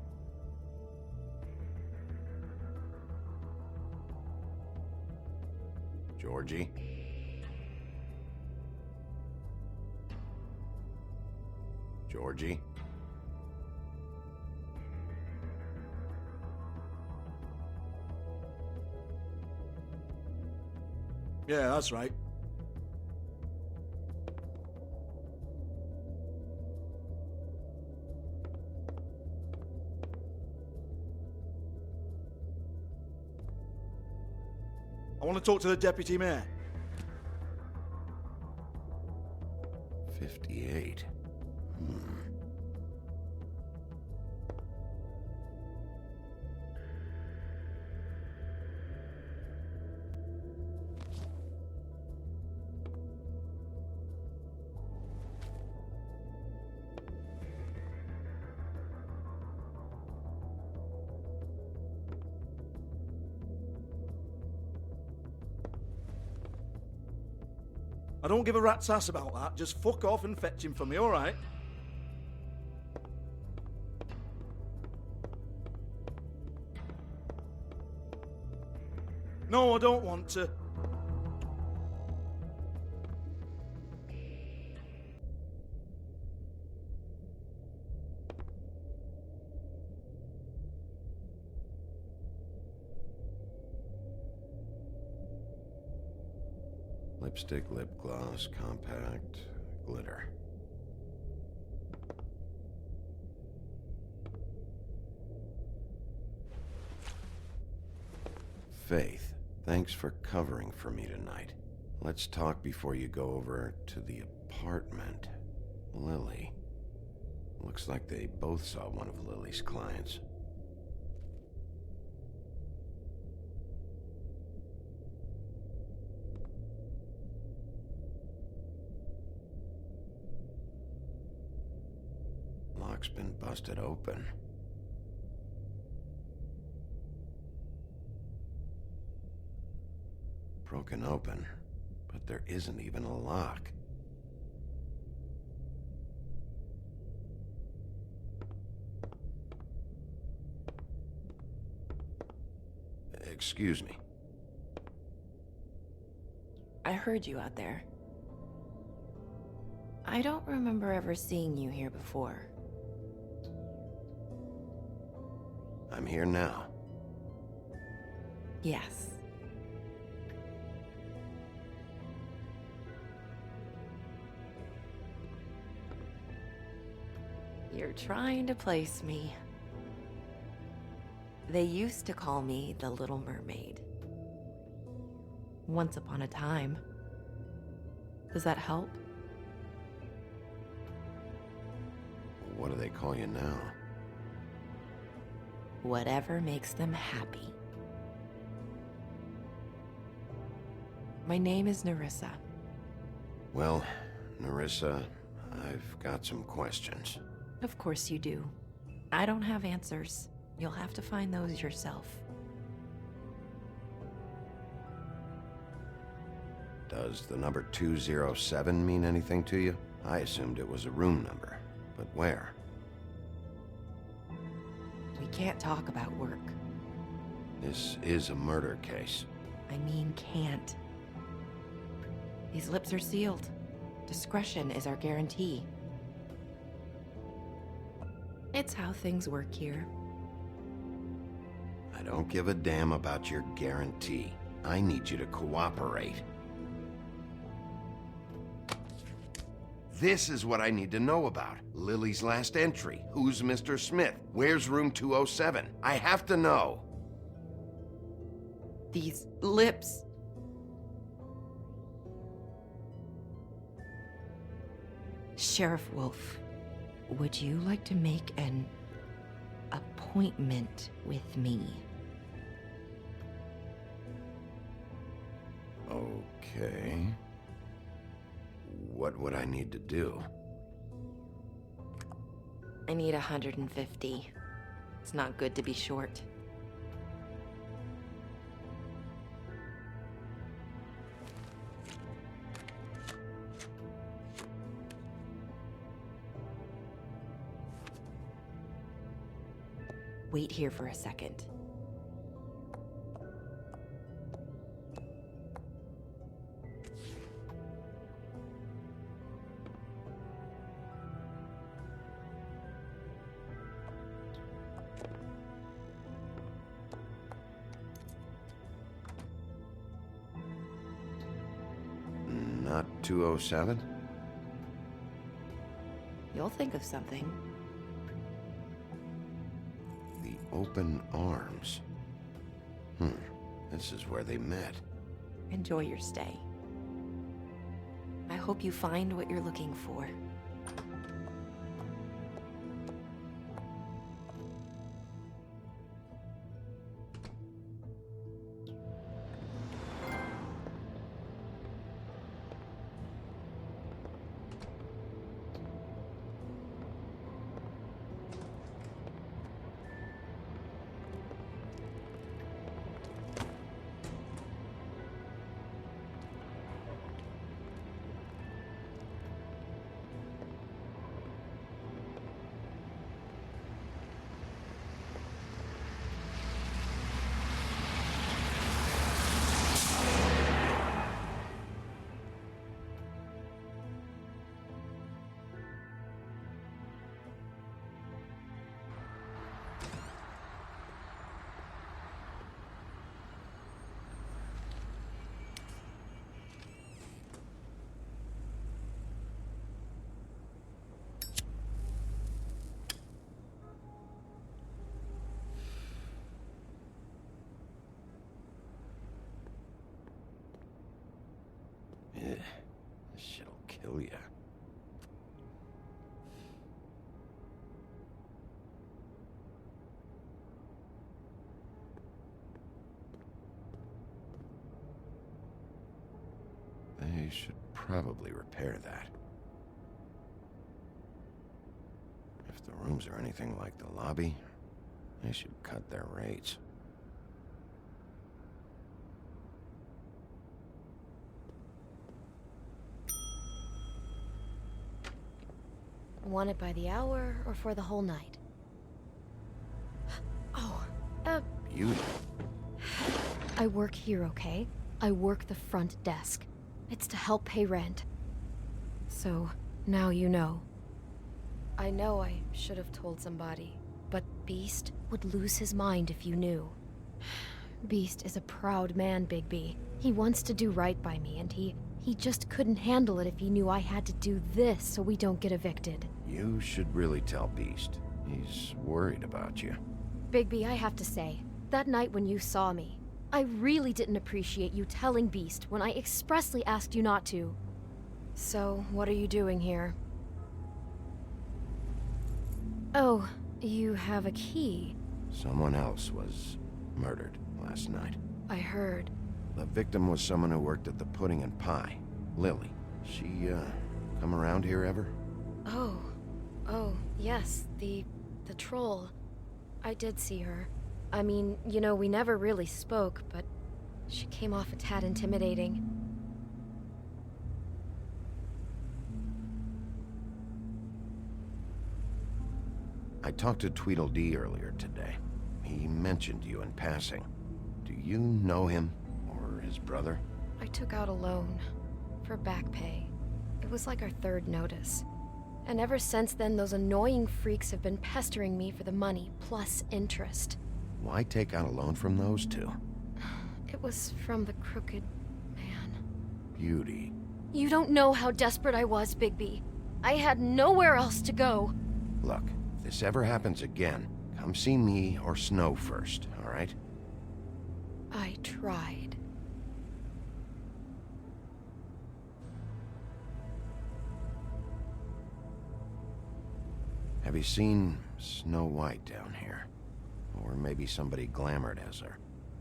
Georgie? Georgie? Yeah, that's right. I want to talk to the deputy mayor. 58. I don't give a rat's ass about that. Just fuck off and fetch him for me, alright? No, I don't want to. Lipstick, lip gloss, compact, glitter. Faith, thanks for covering for me tonight. Let's talk before you go over to the apartment. Lily. Looks like they both saw one of Lily's clients. Lock's been busted open. Broken open, but there isn't even a lock. Excuse me. I heard you out there. I don't remember ever seeing you here before. I'm here now. Yes. You're trying to place me. They used to call me the Little Mermaid. Once upon a time. Does that help? What do they call you now? Whatever makes them happy. My name is Nerissa. Well, Nerissa, I've got some questions. Of course you do. I don't have answers. You'll have to find those yourself. Does the number 207 mean anything to you? I assumed it was a room number, but where? We can't talk about work. This is a murder case. I mean, can't. These lips are sealed. Discretion is our guarantee. It's how things work here. I don't give a damn about your guarantee. I need you to cooperate. This is what I need to know about. Lily's last entry. Who's Mr. Smith? Where's room 207? I have to know. These lips. Sheriff Wolf, would you like to make an appointment with me? Okay. What would I need to do? I need 150. It's not good to be short. Wait here for a second. Not 207? You'll think of something. The open arms. This is where they met. Enjoy your stay. I hope you find what you're looking for. This shit'll kill ya. They should probably repair that. If the rooms are anything like the lobby, they should cut their rates. Want it by the hour or for the whole night? Oh, Beauty. I work here, okay? I work the front desk. It's to help pay rent. So, now you know. I know I should have told somebody, but Beast would lose his mind if you knew. Beast is a proud man, Bigby. He wants to do right by me, and he just couldn't handle it if he knew I had to do this so we don't get evicted. You should really tell Beast. He's worried about you. Bigby, I have to say, that night when you saw me, I really didn't appreciate you telling Beast when I expressly asked you not to. So, what are you doing here? Oh, you have a key. Someone else was murdered last night. I heard. The victim was someone who worked at the Pudding and Pie. Lily. She, come around here ever? Oh, yes, the troll. I did see her. I mean, you know, we never really spoke, but she came off a tad intimidating. I talked to Tweedledee earlier today. He mentioned you in passing. Do you know him? Or his brother? I took out a loan. For back pay. It was like our third notice. And ever since then, those annoying freaks have been pestering me for the money, plus interest. Why take out a loan from those two? It was from the crooked man. Beauty. You don't know how desperate I was, Bigby. I had nowhere else to go. Look, if this ever happens again, come see me or Snow first, all right? I tried. Have you seen Snow White down here? Or maybe somebody glamored as her?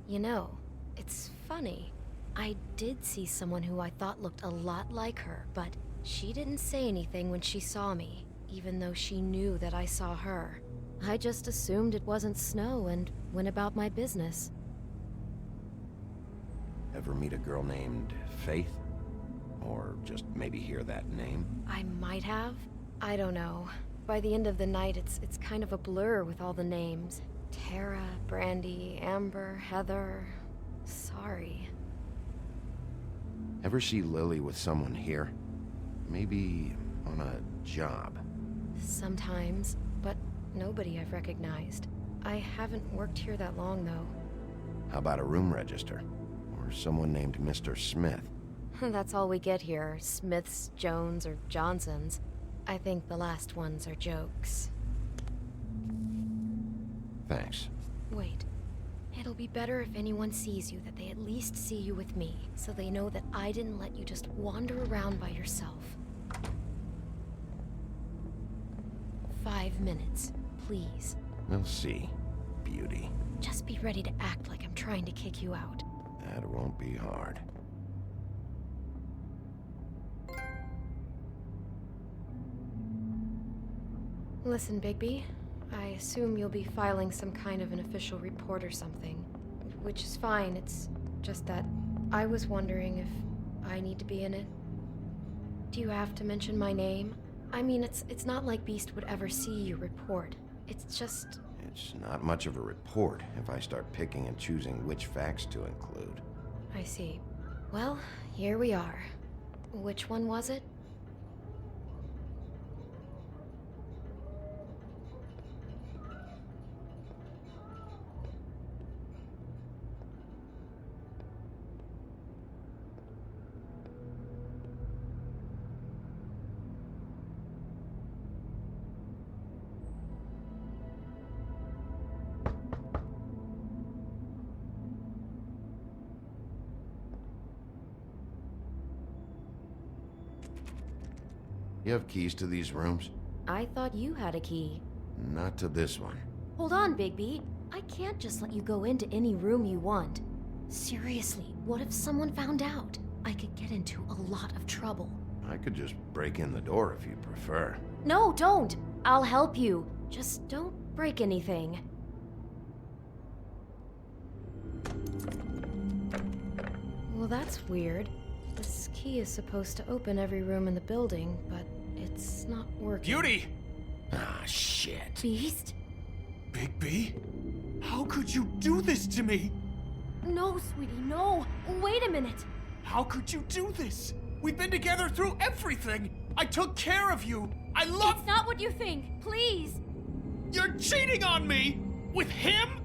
You know, it's funny. I did see someone who I thought looked a lot like her, but she didn't say anything when she saw me, even though she knew that I saw her. I just assumed it wasn't Snow and went about my business. Ever meet a girl named Faith? Or just maybe hear that name? I might have. I don't know. By the end of the night, it's kind of a blur with all the names. Tara, Brandy, Amber, Heather... Sorry. Ever see Lily with someone here? Maybe on a job? Sometimes, but nobody I've recognized. I haven't worked here that long, though. How about a room register? Or someone named Mr. Smith? That's all we get here, Smiths, Jones, or Johnsons. I think the last ones are jokes. Thanks. Wait. It'll be better if anyone sees you that they at least see you with me, so they know that I didn't let you just wander around by yourself. 5 minutes, please. We'll see, beauty. Just be ready to act like I'm trying to kick you out. That won't be hard. Listen, Bigby. I assume you'll be filing some kind of an official report or something. Which is fine, it's just that I was wondering if I need to be in it. Do you have to mention my name? I mean, it's not like Beast would ever see your report. It's just... It's not much of a report if I start picking and choosing which facts to include. I see. Well, here we are. Which one was it? You have keys to these rooms? I thought you had a key. Not to this one. Hold on, Bigby. I can't just let you go into any room you want. Seriously, what if someone found out? I could get into a lot of trouble. I could just break in the door if you prefer. No, don't! I'll help you. Just don't break anything. Well, that's weird. This key is supposed to open every room in the building, but it's not working. Beauty! Ah, shit. Beast? Bigby? How could you do this to me? No, sweetie, no. Wait a minute. How could you do this? We've been together through everything. I took care of you. I love... It's not what you think. Please. You're cheating on me! With him?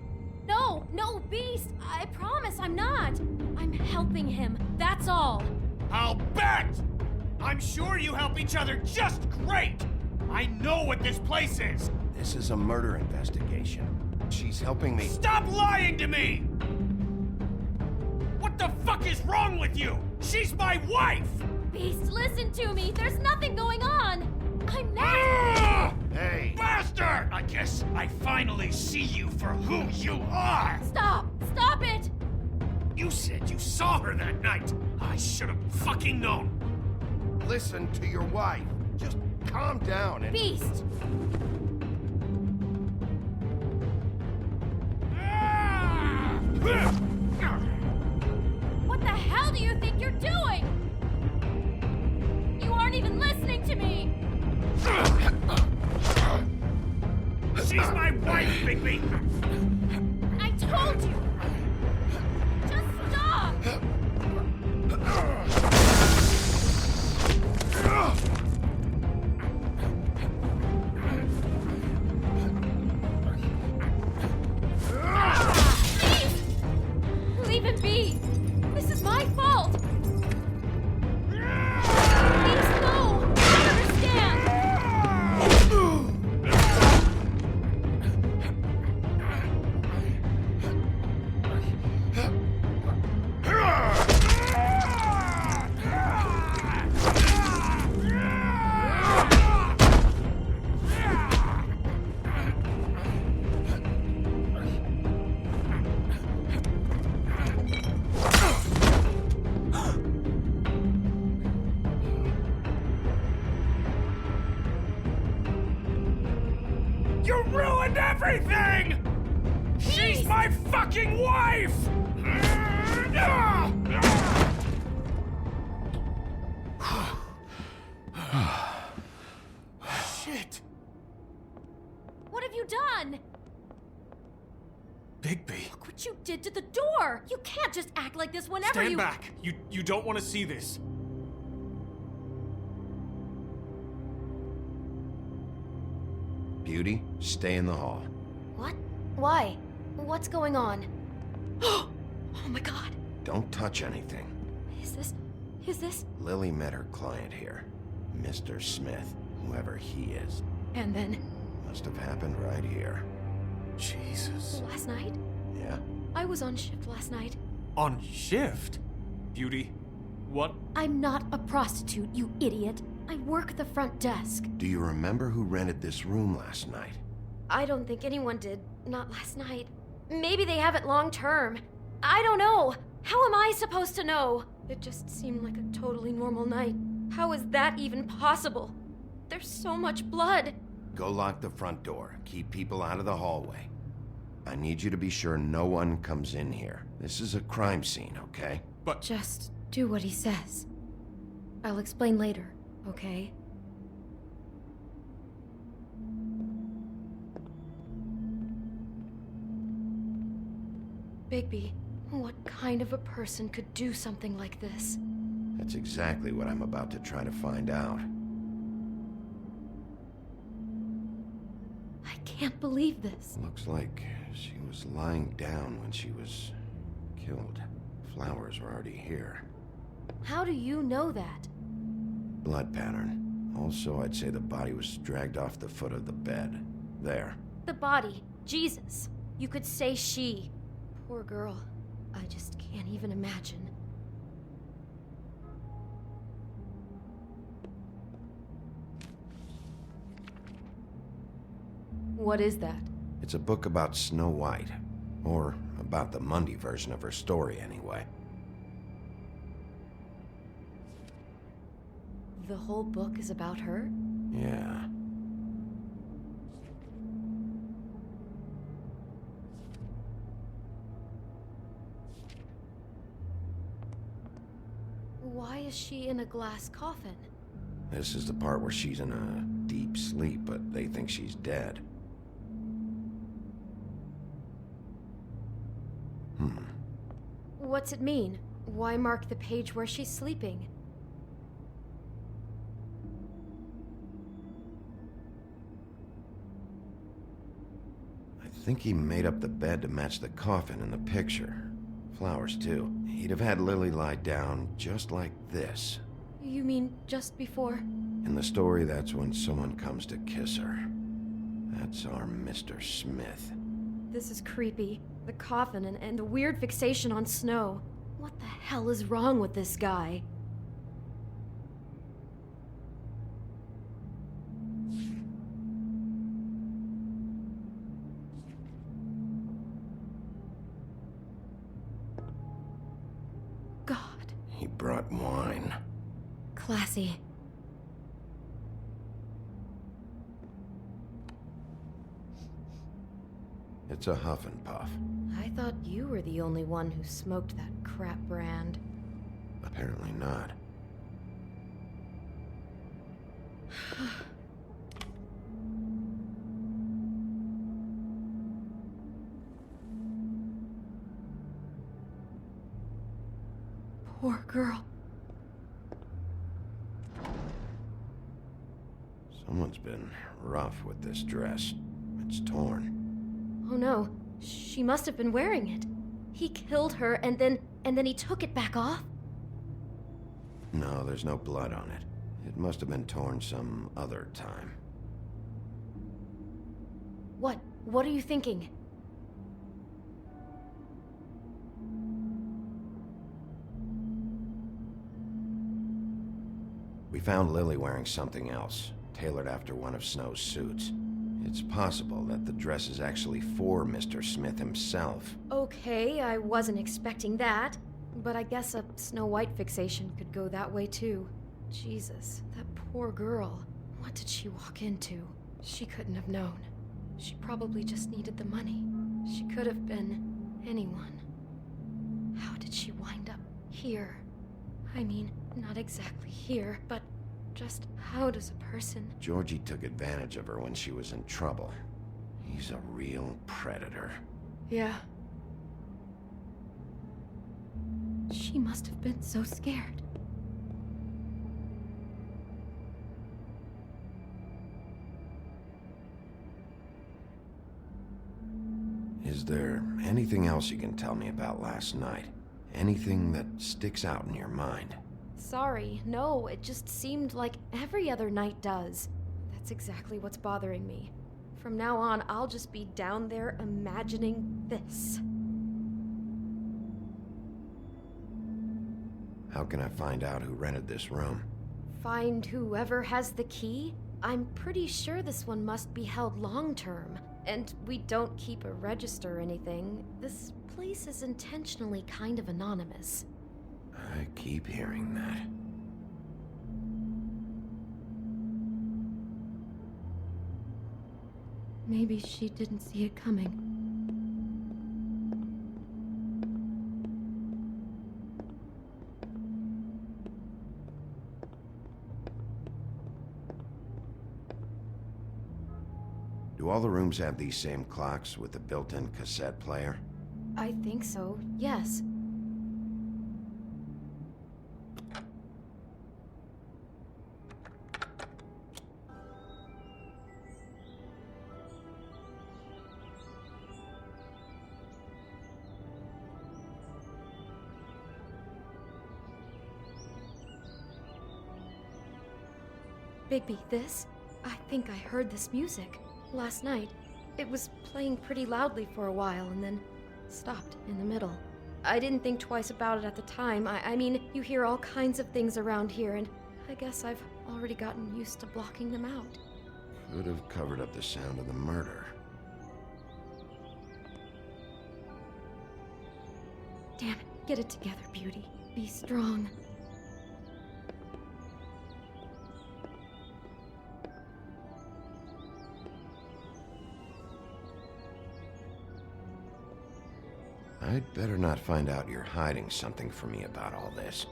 No, Beast. I promise I'm not. I'm helping him. That's all. I'll bet! I'm sure you help each other just great! I know what this place is! This is a murder investigation. She's helping me... Stop lying to me! What the fuck is wrong with you? She's my wife! Beast, listen to me. There's nothing going on. I'm not... Ah! Hey! Bastard! I guess I finally see you for who you are! Stop! Stop it! You said you saw her that night. I should have fucking known. Listen to your wife. Just calm down and... Beast! What the hell do you think you're doing? You aren't even listening to me! She's my wife, Bigby! I told you! Just stop! my fucking wife! Shit! What have you done? Bigby. Look what you did to the door! You can't just act like this whenever Stand you- back! You don't want to see this. Beauty, stay in the hall. What? Why? What's going on? Oh my god. Don't touch anything. Is this? Lily met her client here, Mr. Smith, whoever he is. And then, Must have happened right here. Jesus. last night? Yeah? I was on shift last night. On shift? Beauty, what? I'm not a prostitute, you idiot. I work the front desk. Do you remember who rented this room last night? I don't think anyone did. Not last night. Maybe they have it long term. I don't know. How am I supposed to know? It just seemed like a totally normal night. How is that even possible? There's so much blood. Go lock the front door. Keep people out of the hallway. I need you to be sure no one comes in here. This is a crime scene, okay? But just do what he says. I'll explain later, okay? Bigby, what kind of a person could do something like this? That's exactly what I'm about to try to find out. I can't believe this. Looks like she was lying down when she was killed. Flowers were already here. How do you know that? Blood pattern. Also, I'd say the body was dragged off the foot of the bed. There. The body. Jesus. You could say she. Poor girl. I just can't even imagine. What is that? It's a book about Snow White. Or about the Mundy version of her story, anyway. The whole book is about her? Yeah. Why is she in a glass coffin? This is the part where she's in a deep sleep, but they think she's dead. What's it mean? Why mark the page where she's sleeping? I think he made up the bed to match the coffin in the picture. Flowers, too. He'd have had Lily lie down just like this. You mean just before? In the story, that's when someone comes to kiss her. That's our Mr. Smith. This is creepy. The coffin and the weird fixation on Snow. What the hell is wrong with this guy? God. He brought wine. Classy. It's a huff and puff. I thought you were the only one who smoked that crap brand. Apparently not. Poor girl. Someone's been rough with this dress. It's torn. Oh no, she must have been wearing it. He killed her and then he took it back off? No, there's no blood on it. It must have been torn some other time. What are you thinking? We found Lily wearing something else, tailored after one of Snow's suits. It's possible that the dress is actually for Mr. Smith himself. Okay, I wasn't expecting that. But I guess a Snow White fixation could go that way too. Jesus, that poor girl. What did she walk into? She couldn't have known. She probably just needed the money. She could have been... anyone. How did she wind up here? I mean, not exactly here, but just how does a person... Georgie took advantage of her when she was in trouble. He's a real predator. Yeah. She must have been so scared. Is there anything else you can tell me about last night? Anything that sticks out in your mind? Sorry, no, it just seemed like every other night does. That's exactly what's bothering me. From now on, I'll just be down there imagining this. How can I find out who rented this room? Find whoever has the key? I'm pretty sure this one must be held long-term. And we don't keep a register or anything. This place is intentionally kind of anonymous. I keep hearing that. Maybe she didn't see it coming. Do all the rooms have these same clocks with the built-in cassette player? I think so, yes. Bigby, this? I think I heard this music. Last night, it was playing pretty loudly for a while and then stopped in the middle. I didn't think twice about it at the time. I mean, you hear all kinds of things around here, and I guess I've already gotten used to blocking them out. Could have covered up the sound of the murder. Damn it, get it together, Beauty. Be strong. I'd better not find out you're hiding something from me about all this.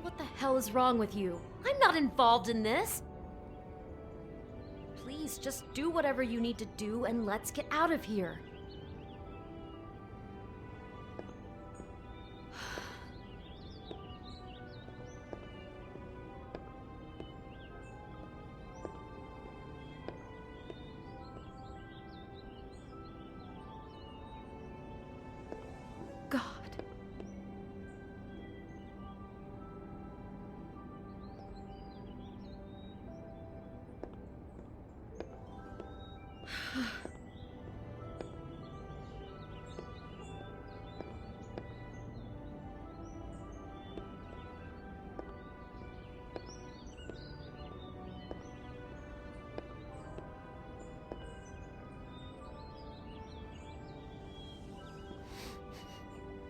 What the hell is wrong with you? I'm not involved in this! Please, just do whatever you need to do and let's get out of here. God.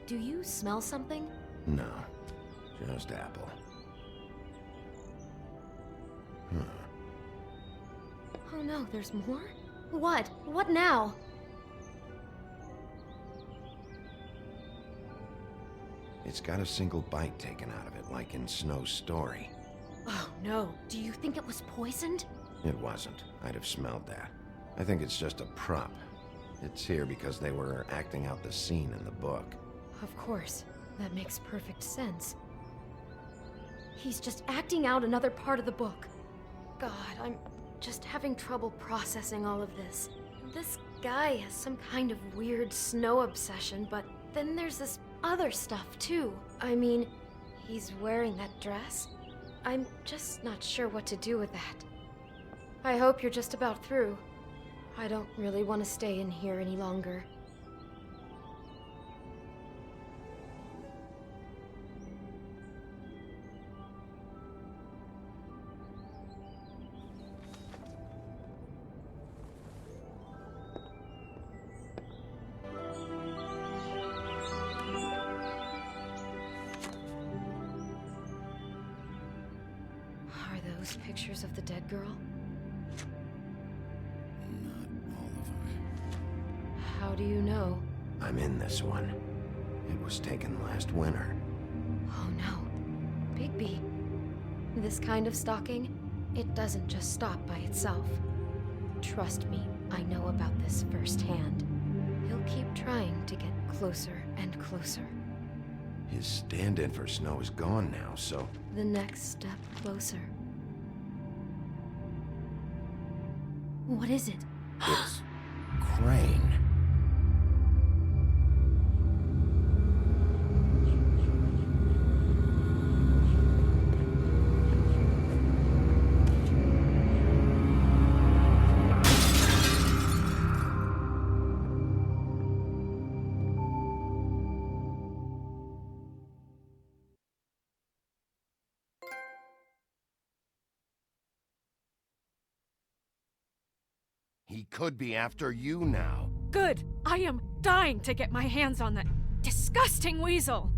Do you smell something? No, just apple. Oh no, there's more? What? What now? It's got a single bite taken out of it, like in Snow's story. Oh no, do you think it was poisoned? It wasn't. I'd have smelled that. I think it's just a prop. It's here because they were acting out the scene in the book. Of course. That makes perfect sense. He's just acting out another part of the book. God, I'm just having trouble processing all of this. This guy has some kind of weird snow obsession, but then there's this other stuff too. I mean, he's wearing that dress. I'm just not sure what to do with that. I hope you're just about through. I don't really want to stay in here any longer. Those pictures of the dead girl? Not all of them. How do you know? I I'm in this one. It was taken last winter. Oh no. Bigby. This kind of stalking, it doesn't just stop by itself. Trust me, I know about this firsthand. He'll keep trying to get closer and closer. His stand-in for Snow is gone now, so... The next step closer. What is it? It's... Crane. He could be after you now. Good! I am dying to get my hands on that disgusting weasel!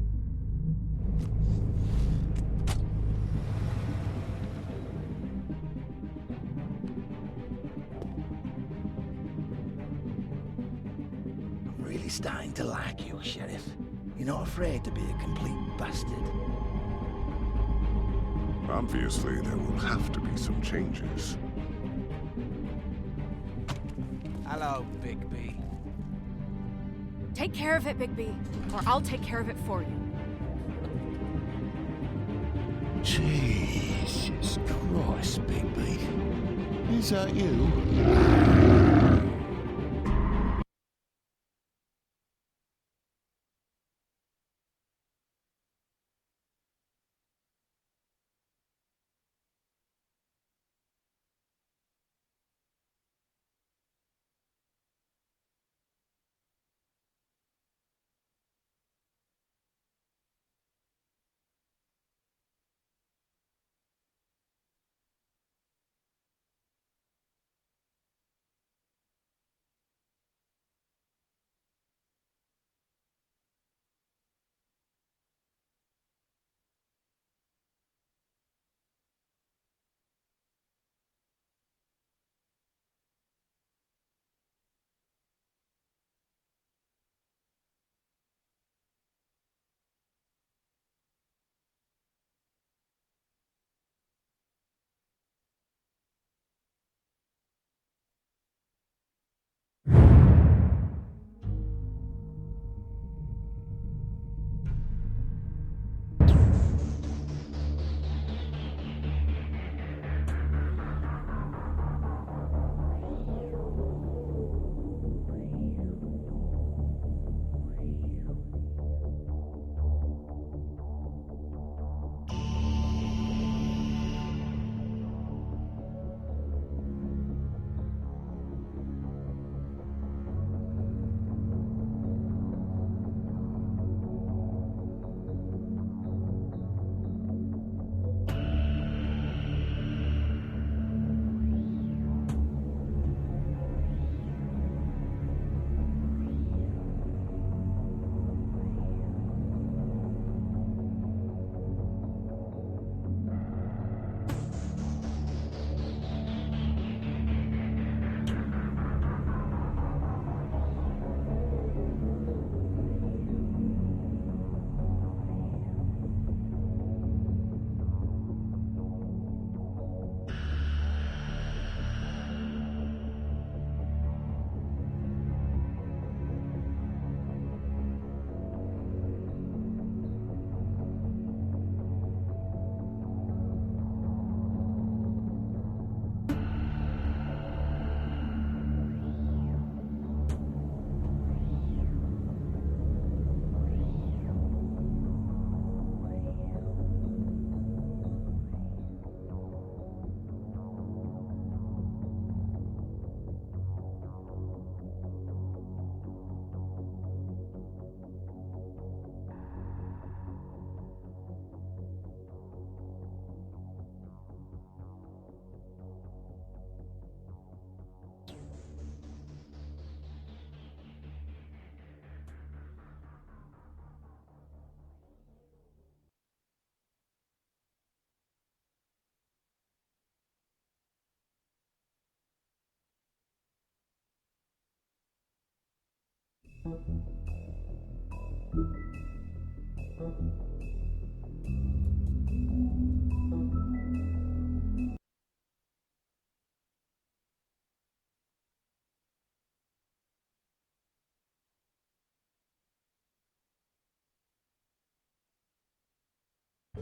I'm really starting to like you, Sheriff. You're not afraid to be a complete bastard. Obviously, there will have to be some changes. Hello, Bigby. Take care of it, Bigby, or I'll take care of it for you. Jesus Christ, Bigby. Is that you?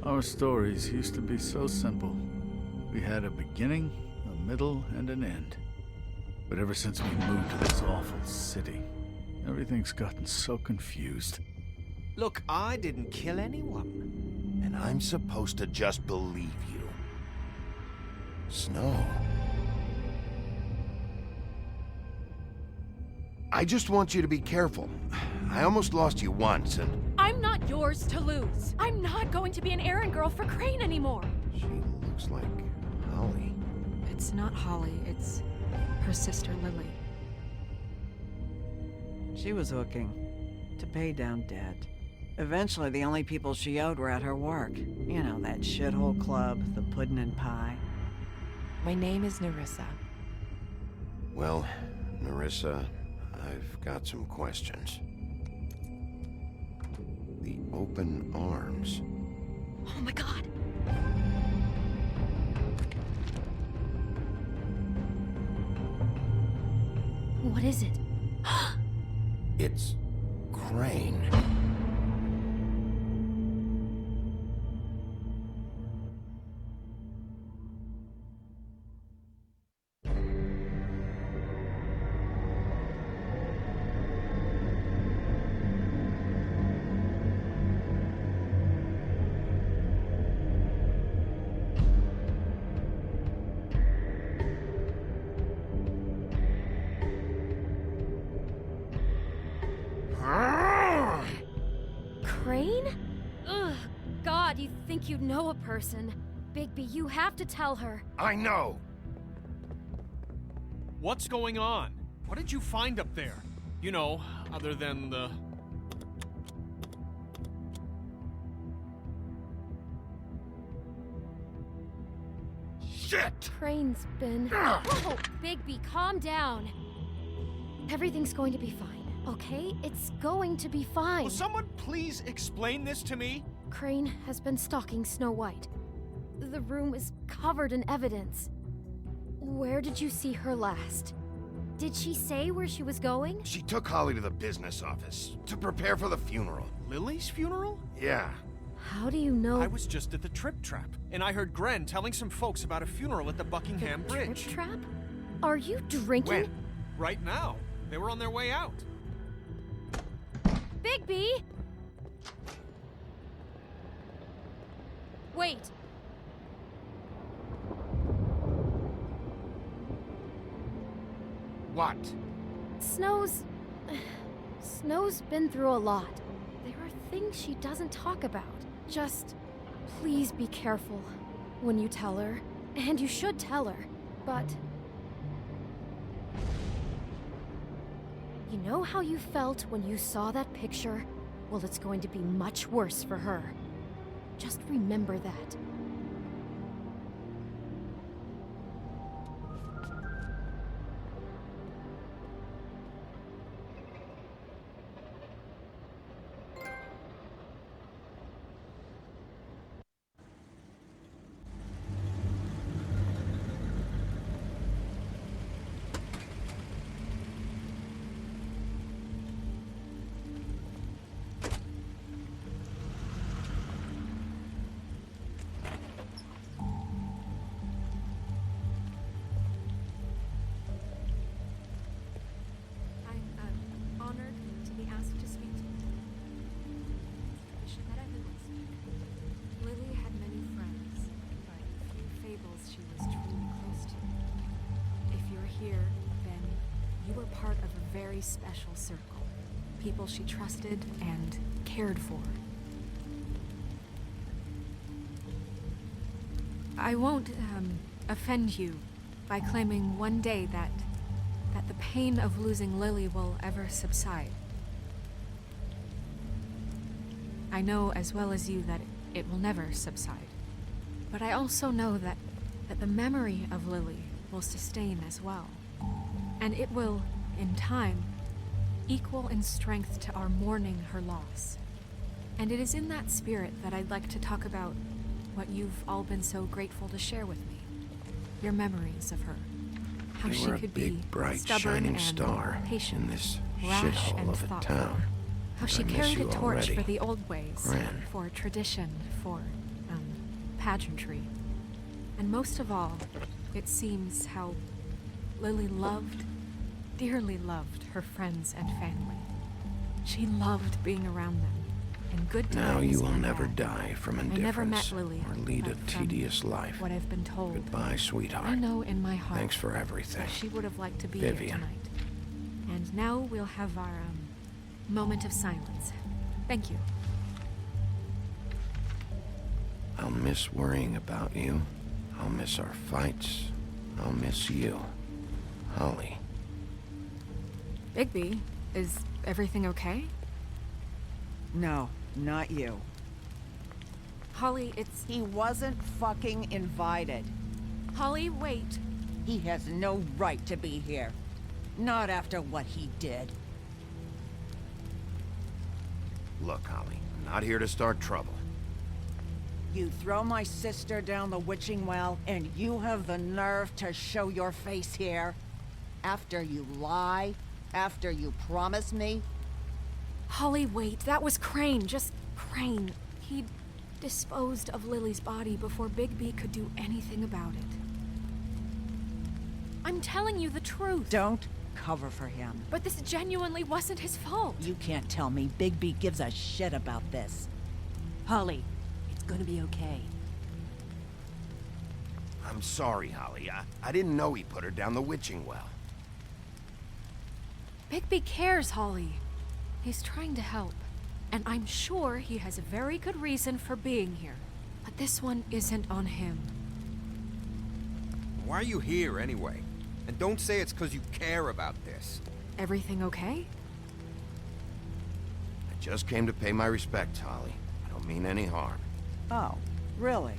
Our stories used to be so simple. We had a beginning, a middle, and an end. But ever since we moved to this awful city, everything's gotten so confused. Look, I didn't kill anyone. And I'm supposed to just believe you. Snow. I just want you to be careful. I almost lost you once, and... I'm not yours to lose. I'm not going to be an errand girl for Crane anymore. She looks like Holly. It's not Holly, it's her sister Lily. She was hooking to pay down debt. Eventually, the only people she owed were at her work. You know, that shithole club, the Puddin' and Pie. My name is Nerissa. Well, Nerissa, I've got some questions. The open arms. Oh my god! What is it? It's Crane. Crane? Ugh, God, you think you know a person. Bigby, you have to tell her. I know. What's going on? What did you find up there? You know, other than the... Shit! Crane's been... Whoa! Bigby, calm down. Everything's going to be fine, okay? It's going to be fine. Will someone please explain this to me? Crane has been stalking Snow White. The room is covered in evidence. Where did you see her last? Did she say where she was going? She took Holly to the business office to prepare for the funeral. Lily's funeral? Yeah. How do you know? I was just at the Trip Trap, and I heard Gren telling some folks about a funeral at the Buckingham Bridge. Trip Trap? Are you drinking? When? Right now. They were on their way out. Bigby! Wait. What? Snow's been through a lot. There are things she doesn't talk about. Just please be careful when you tell her. And you should tell her. But you know how you felt when you saw that picture? Well, it's going to be much worse for her. Just remember that. Lily had many friends, but few Fables she was truly close to. If you're here, then you were part of a very special circle. People she trusted and cared for. I won't, offend you by claiming one day that the pain of losing Lily will ever subside. I know as well as you that it will never subside. But I also know that the memory of Lily will sustain as well. And it will, in time, equal in strength to our mourning her loss. And it is in that spirit that I'd like to talk about what you've all been so grateful to share with me. Your memories of her. How You she were a could big, be bright, stubborn shining and star patient, in this rash shithole and of a thoughtful. town. How she I miss carried a you torch already. for the old ways, Gran. for tradition, for pageantry. And most of all, it seems how Lily loved, dearly loved her friends and family. She loved being around them, in good times. Now you will and never bad. die from I never indifference met Lily, or lead a but from tedious life. what I've been told. Goodbye, sweetheart. I know in my heart. Thanks for everything. that she would have liked to be here Vivian. tonight. And now we'll have our moment of silence. Thank you. I'll miss worrying about you. I'll miss our fights. I'll miss you. Holly. Bigby, is everything okay? No, not you. Holly, it's... He wasn't fucking invited. Holly, wait. He has no right to be here. Not after what he did. Look, Holly, I'm not here to start trouble. You throw my sister down the witching well, and you have the nerve to show your face here? After you lie? After you promise me? Holly, wait. That was Crane. Just Crane. He disposed of Lily's body before Bigby could do anything about it. I'm telling you the truth. Don't cover for him. But this genuinely wasn't his fault. You can't tell me Bigby gives a shit about this. Holly, it's gonna be okay. I'm sorry, Holly. I didn't know he put her down the witching well. Bigby cares, Holly. He's trying to help. And I'm sure he has a very good reason for being here. But this one isn't on him. Why are you here, anyway? And don't say it's because you care about this. Everything okay? I just came to pay my respects, Holly. I don't mean any harm. Oh, really?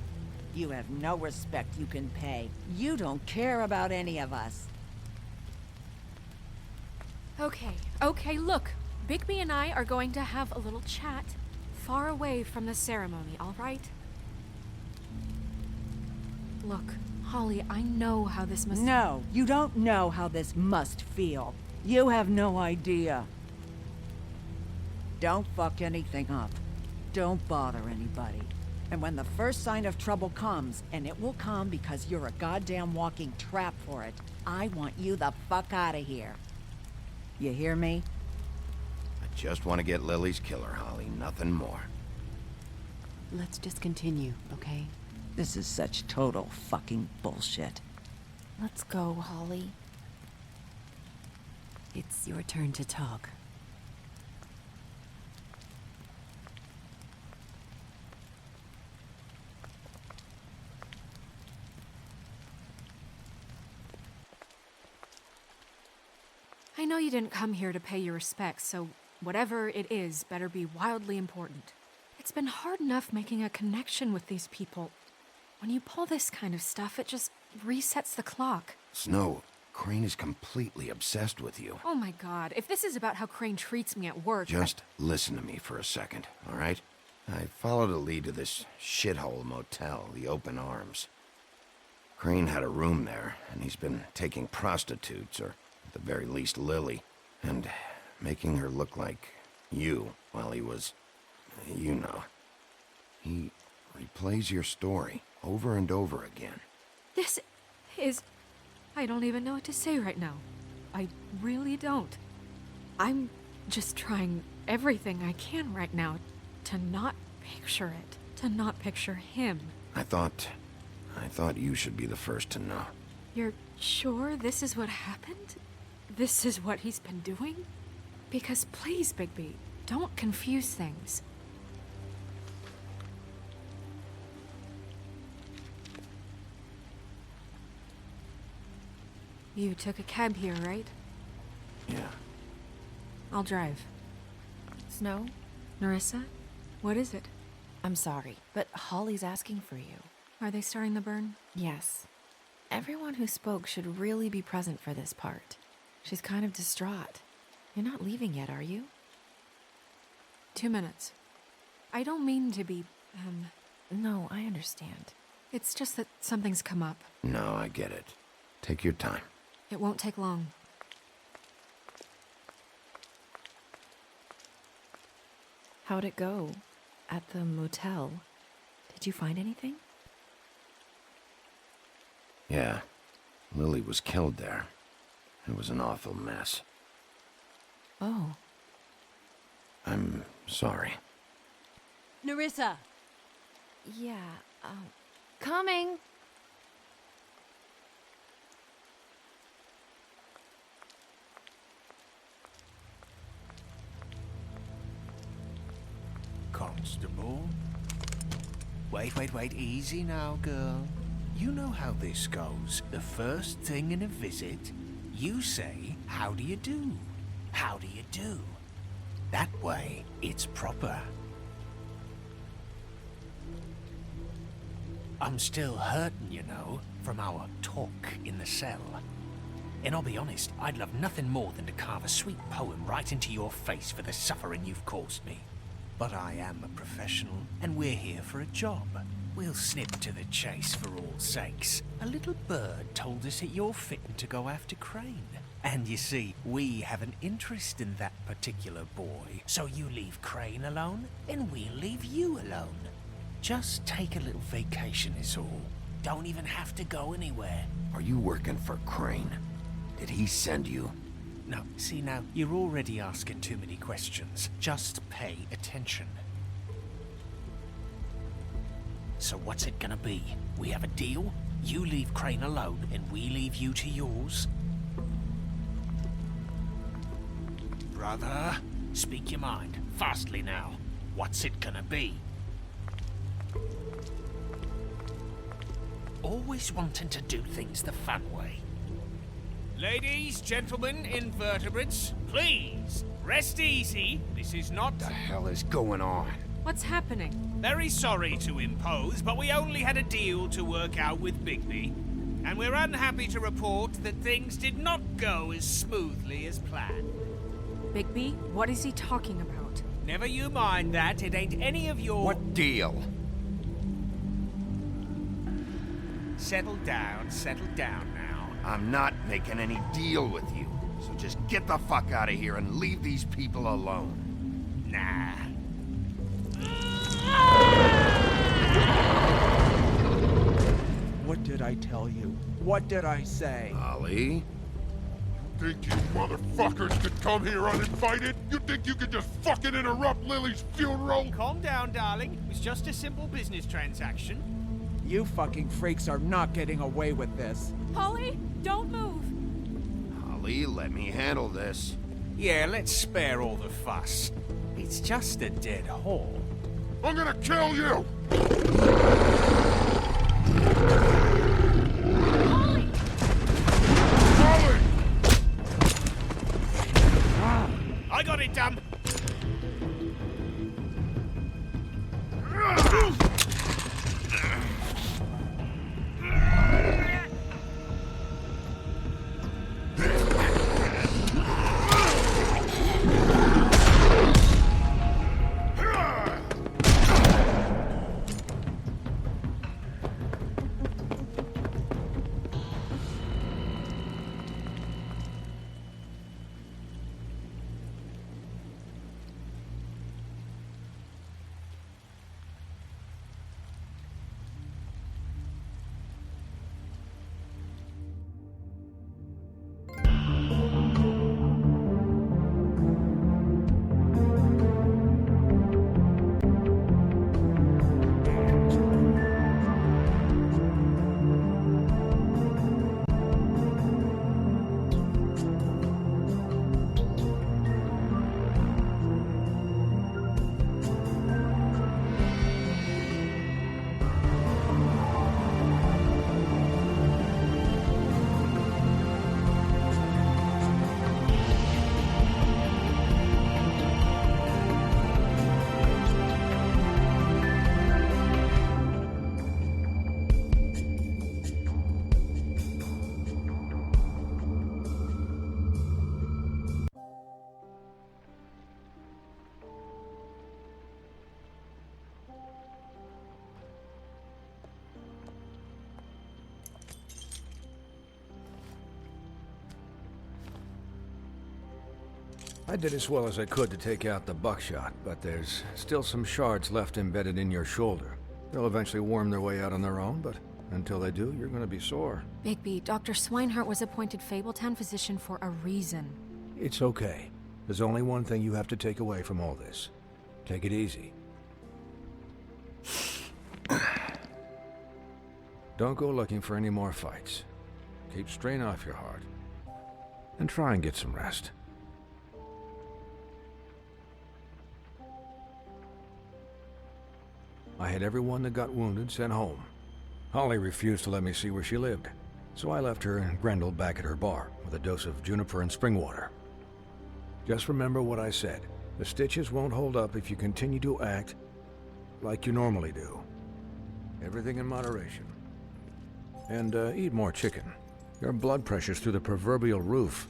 You have no respect you can pay. You don't care about any of us. Okay, look. Bigby and I are going to have a little chat far away from the ceremony, all right? Look, Holly, I know how this must... No, you don't know how this must feel. You have no idea. Don't fuck anything up. Don't bother anybody. And when the first sign of trouble comes, and it will come because you're a goddamn walking trap for it, I want you the fuck out of here. You hear me? I just want to get Lily's killer, Holly. Nothing more. Let's just continue, okay? This is such total fucking bullshit. Let's go, Holly. It's your turn to talk. I know you didn't come here to pay your respects, so whatever it is better be wildly important. It's been hard enough making a connection with these people. When you pull this kind of stuff, it just resets the clock. Snow, Crane is completely obsessed with you. Oh my god, if this is about how Crane treats me at work... Just listen to me for a second, all right? I followed a lead to this shithole motel, the Open Arms. Crane had a room there, and he's been taking prostitutes, or at the very least Lily, and making her look like you while he was... you know. He replays your story over and over again. This is... I don't even know what to say right now. I really don't. I'm just trying everything I can right now to not picture it, to not picture him. I thought you should be the first to know. You're sure this is what happened? This is what he's been doing? Because please, Bigby, don't confuse things. You took a cab here, right? Yeah. I'll drive. Snow? Narissa? What is it? I'm sorry, but Holly's asking for you. Are they starting the burn? Yes. Everyone who spoke should really be present for this part. She's kind of distraught. You're not leaving yet, are you? 2 minutes. I don't mean to be, No, I understand. It's just that something's come up. No, I get it. Take your time. It won't take long. How'd it go? At the motel? Did you find anything? Yeah. Lily was killed there. It was an awful mess. Oh. I'm sorry. Nerissa! Yeah, coming! Constable? Wait, easy now, girl. You know how this goes. The first thing in a visit, you say, how do you do? How do you do? That way, it's proper. I'm still hurting, you know, from our talk in the cell. And I'll be honest, I'd love nothing more than to carve a sweet poem right into your face for the suffering you've caused me. But I am a professional, and we're here for a job. We'll snip to the chase for all sakes. A little bird told us that you're fitting to go after Crane. And you see, we have an interest in that particular boy. So you leave Crane alone, and we'll leave you alone. Just take a little vacation is all. Don't even have to go anywhere. Are you working for Crane? Did he send you? No, see now, you're already asking too many questions. Just pay attention. So what's it gonna be? We have a deal? You leave Crane alone, and we leave you to yours? Brother, speak your mind. Fastly now. What's it gonna be? Always wanting to do things the fun way. Ladies, gentlemen, invertebrates, please, rest easy. This is not... The hell is going on? What's happening? Very sorry to impose, but we only had a deal to work out with Bigby. And we're unhappy to report that things did not go as smoothly as planned. Bigby, what is he talking about? Never you mind that, it ain't any of your... What deal? Settle down now. I'm not making any deal with you. So just get the fuck out of here and leave these people alone. Nah. What did I tell you? What did I say? Ollie? Think you motherfuckers could come here uninvited? You think you could just fucking interrupt Lily's funeral? Calm down, darling. It was just a simple business transaction. You fucking freaks are not getting away with this. Holly, don't move! Ollie, let me handle this. Yeah, let's spare all the fuss. It's just a dead hole. I'm gonna kill you! Holly! Holly! I got it done. I did as well as I could to take out the buckshot, but there's still some shards left embedded in your shoulder. They'll eventually worm their way out on their own, but until they do, you're gonna be sore. Bigby, Dr. Swinehart was appointed Fabletown physician for a reason. It's okay. There's only one thing you have to take away from all this. Take it easy. Don't go looking for any more fights. Keep strain off your heart. And try and get some rest. I had everyone that got wounded sent home. Holly refused to let me see where she lived, so I left her and Grendel back at her bar with a dose of juniper and spring water. Just remember what I said. The stitches won't hold up if you continue to act like you normally do. Everything in moderation. And eat more chicken. Your blood pressure's through the proverbial roof.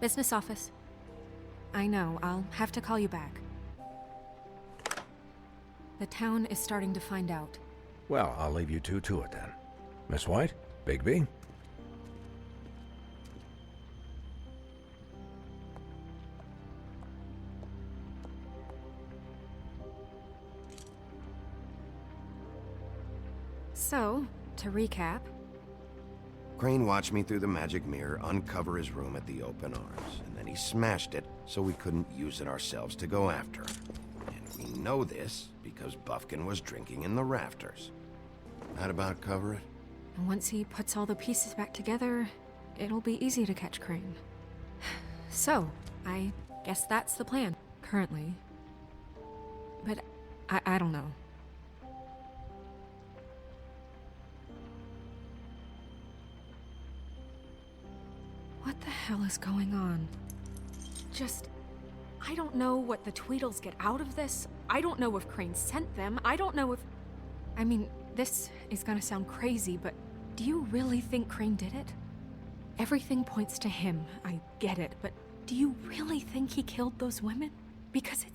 Business office. I know, I'll have to call you back. The town is starting to find out. Well, I'll leave you two to it then. Miss White? Bigby? So, to recap... Crane watched me through the magic mirror uncover his room at the open arms, and then he smashed it so we couldn't use it ourselves to go after him. And we know this because Buffkin was drinking in the rafters. That about cover it? And once he puts all the pieces back together, it'll be easy to catch Crane. So, I guess that's the plan, currently. But I don't know. What the hell is going on? I don't know what the Tweedles get out of this. I don't know if Crane sent them. I don't know if... I mean, this is gonna sound crazy, but do you really think Crane did it? Everything points to him, I get it, but do you really think he killed those women? Because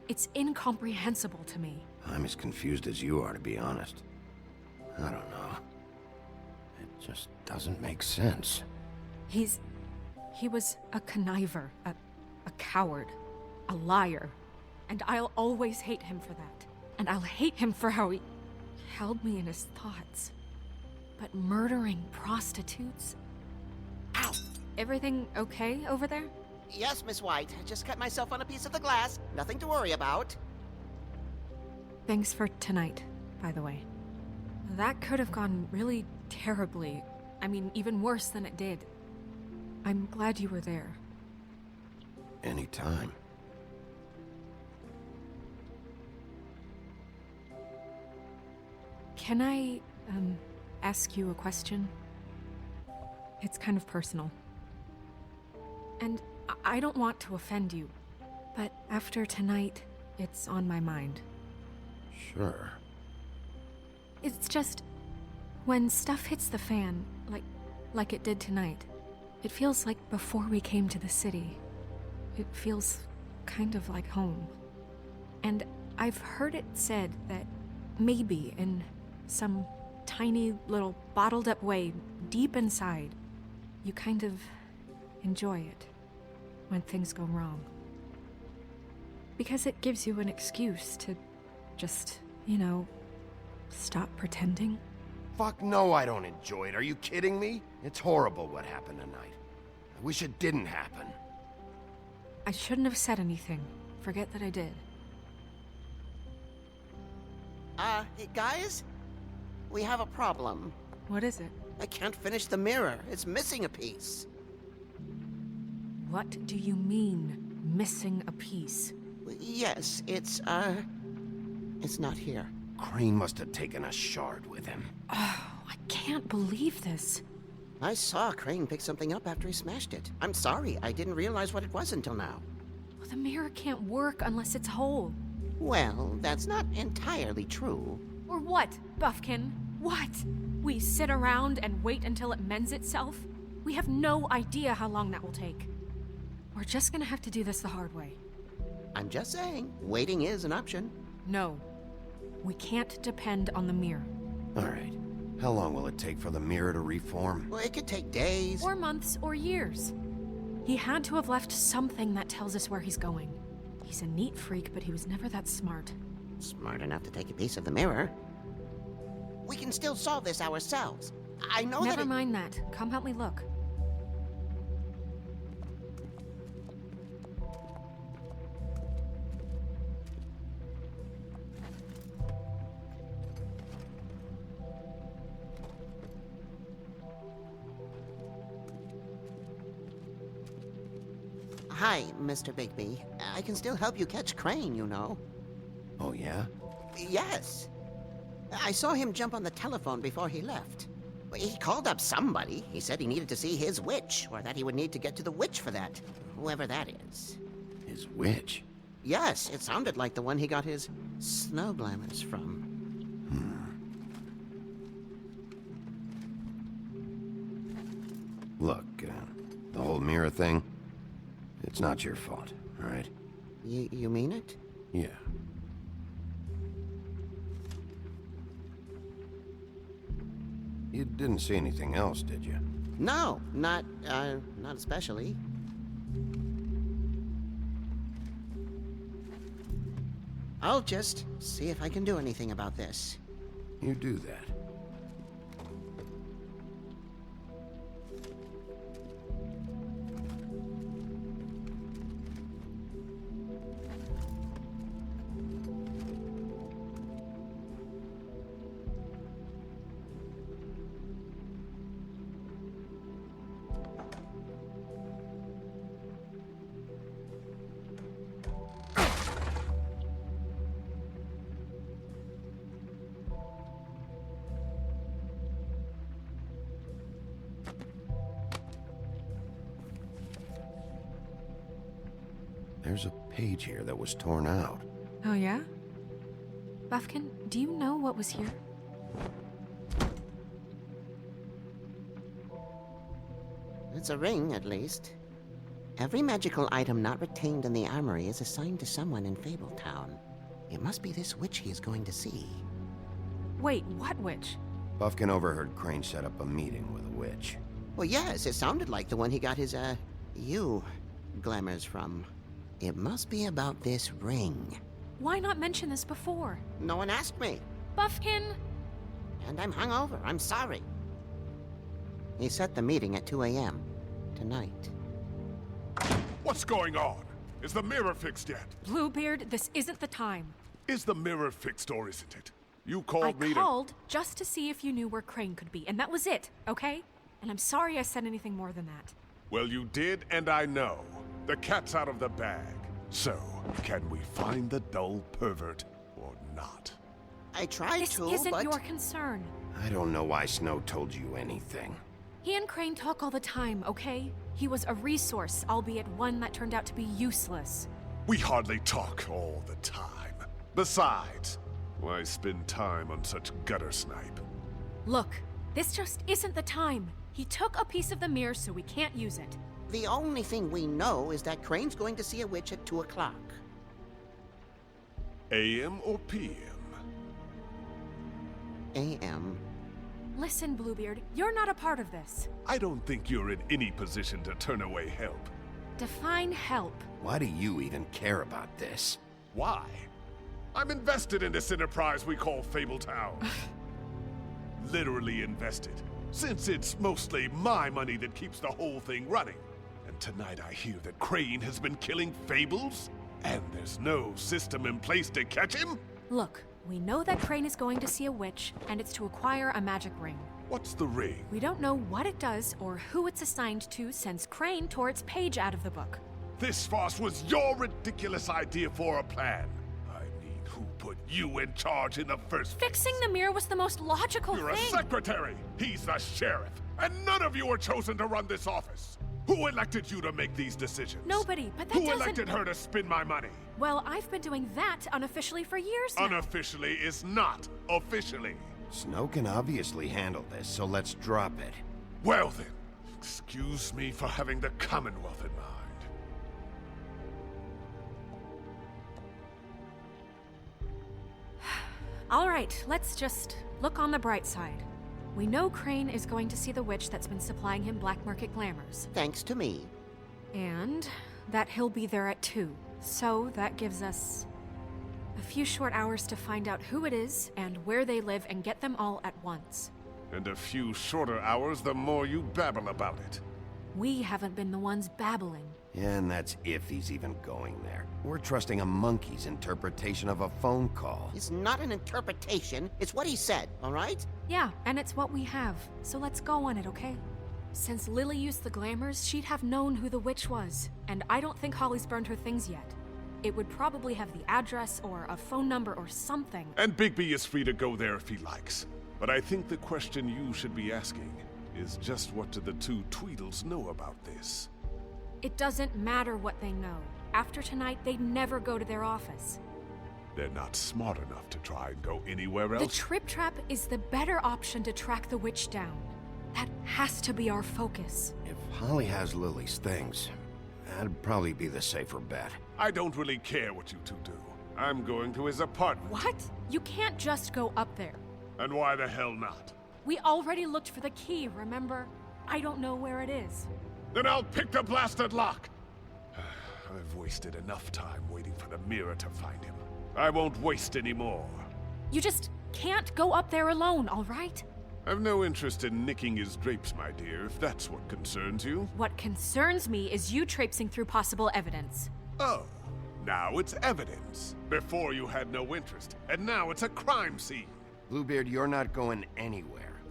it's incomprehensible to me. I'm as confused as you are, to be honest. I don't know. It just doesn't make sense. He was a conniver, a coward, a liar, and I'll always hate him for that. And I'll hate him for how he held me in his thoughts. But murdering prostitutes? Ow! Everything okay over there? Yes, Miss White. Just cut myself on a piece of the glass. Nothing to worry about. Thanks for tonight, by the way. That could have gone really terribly. I mean, even worse than it did. I'm glad you were there. Anytime. Can I, ask you a question? It's kind of personal. And I don't want to offend you, but after tonight, it's on my mind. Sure. It's just, when stuff hits the fan, like it did tonight, it feels like before we came to the city. It feels kind of like home. And I've heard it said that maybe in some tiny little bottled up way deep inside, you kind of enjoy it when things go wrong. Because it gives you an excuse to just, stop pretending. Fuck no, I don't enjoy it. Are you kidding me? It's horrible what happened tonight. I wish it didn't happen. I shouldn't have said anything. Forget that I did. Hey, guys? We have a problem. What is it? I can't finish the mirror. It's missing a piece. What do you mean, missing a piece? Yes, it's not here. Crane must have taken a shard with him. Oh, I can't believe this. I saw Crane pick something up after he smashed it. I'm sorry, I didn't realize what it was until now. Well, the mirror can't work unless it's whole. Well, that's not entirely true. Or what, Buffkin? What? We sit around and wait until it mends itself? We have no idea how long that will take. We're just gonna have to do this the hard way. I'm just saying, waiting is an option. No. We can't depend on the mirror. All right. How long will it take for the mirror to reform? Well, it could take days. Or months, or years. He had to have left something that tells us where he's going. He's a neat freak, but he was never that smart. Smart enough to take a piece of the mirror. We can still solve this ourselves. I know Never mind that. Come help me look. Hi, Mr. Bigby. I can still help you catch Crane, you know. Oh, yeah? Yes. I saw him jump on the telephone before he left. He called up somebody. He said he needed to see his witch, or that he would need to get to the witch for that. Whoever that is. His witch? Yes, it sounded like the one he got his snow glamours from. Look, the whole mirror thing, it's not your fault, all right? You mean it? Yeah. You didn't see anything else, did you? No, not especially. I'll just see if I can do anything about this. You do that. There's a page here that was torn out. Oh, yeah? Buffkin, do you know what was here? It's a ring, at least. Every magical item not retained in the armory is assigned to someone in Fable Town. It must be this witch he is going to see. Wait, what witch? Buffkin overheard Crane set up a meeting with a witch. Well, yes, it sounded like the one he got his, glamours from. It must be about this ring. Why not mention this before? No one asked me. Buffkin! And I'm hungover. I'm sorry. He set the meeting at 2 a.m. tonight. What's going on? Is the mirror fixed yet? Bluebeard, this isn't the time. Is the mirror fixed or isn't it? You called me to... I called just to see if you knew where Crane could be, and that was it, okay? And I'm sorry I said anything more than that. Well, you did, and I know. The cat's out of the bag. So, can we find the dull pervert or not? I tried this to, This isn't but... your concern. I don't know why Snow told you anything. He and Crane talk all the time, okay? He was a resource, albeit one that turned out to be useless. We hardly talk all the time. Besides, why spend time on such gutter snipe? Look, this just isn't the time. He took a piece of the mirror, so we can't use it. The only thing we know is that Crane's going to see a witch at 2 o'clock. AM or PM? AM. Listen, Bluebeard, you're not a part of this. I don't think you're in any position to turn away help. Define help. Why do you even care about this? Why? I'm invested in this enterprise we call Fable Town. Literally invested, since it's mostly my money that keeps the whole thing running. And tonight I hear that Crane has been killing Fables, and there's no system in place to catch him? Look, we know that Crane is going to see a witch, and it's to acquire a magic ring. What's the ring? We don't know what it does or who it's assigned to since Crane tore its page out of the book. This farce was your ridiculous idea for a plan. I mean, who put you in charge in the first place? Fixing the mirror was the most logical You're thing. a secretary! He's the sheriff! And none of you were chosen to run this office! Who elected you to make these decisions? Nobody, but that Who doesn't... elected her to spend my money? Well, I've been doing that unofficially for years now. Unofficially is not officially. Snow can obviously handle this, so let's drop it. Well then, excuse me for having the Commonwealth in mind. All right, let's just Look on the bright side. We know Crane is going to see the witch that's been supplying him black market glamours. Thanks to me. And that he'll be there at 2. So that gives us a few short hours to find out who it is and where they live and get them all at once. And a few shorter hours the more you babble about it. We haven't been the ones babbling. Yeah, and that's if he's even going there. We're trusting a monkey's interpretation of a phone call. It's not an interpretation, it's what he said, all right? Yeah, and it's what we have. So let's go on it, okay? Since Lily used the glamours, she'd have known who the witch was. And I don't think Holly's burned her things yet. It would probably have the address or a phone number or something. And Bigby is free to go there if he likes. But I think the question you should be asking is just what do the two Tweedles know about this? It doesn't matter what they know. After tonight, they'd never go to their office. They're not smart enough to try and go anywhere else. The Trip Trap is the better option to track the witch down. That has to be our focus. If Holly has Lily's things, that'd probably be the safer bet. I don't really care what you two do. I'm going to his apartment. What? You can't just go up there. And why the hell not? We already looked for the key, remember? I don't know where it is. Then I'll pick the blasted lock! I've wasted enough time waiting for the mirror to find him. I won't waste any more. You just can't go up there alone, all right? I've no interest in nicking his drapes, my dear, if that's what concerns you. What concerns me is you traipsing through possible evidence. Oh, now it's evidence. Before you had no interest, and now it's a crime scene. Bluebeard, you're not going anywhere.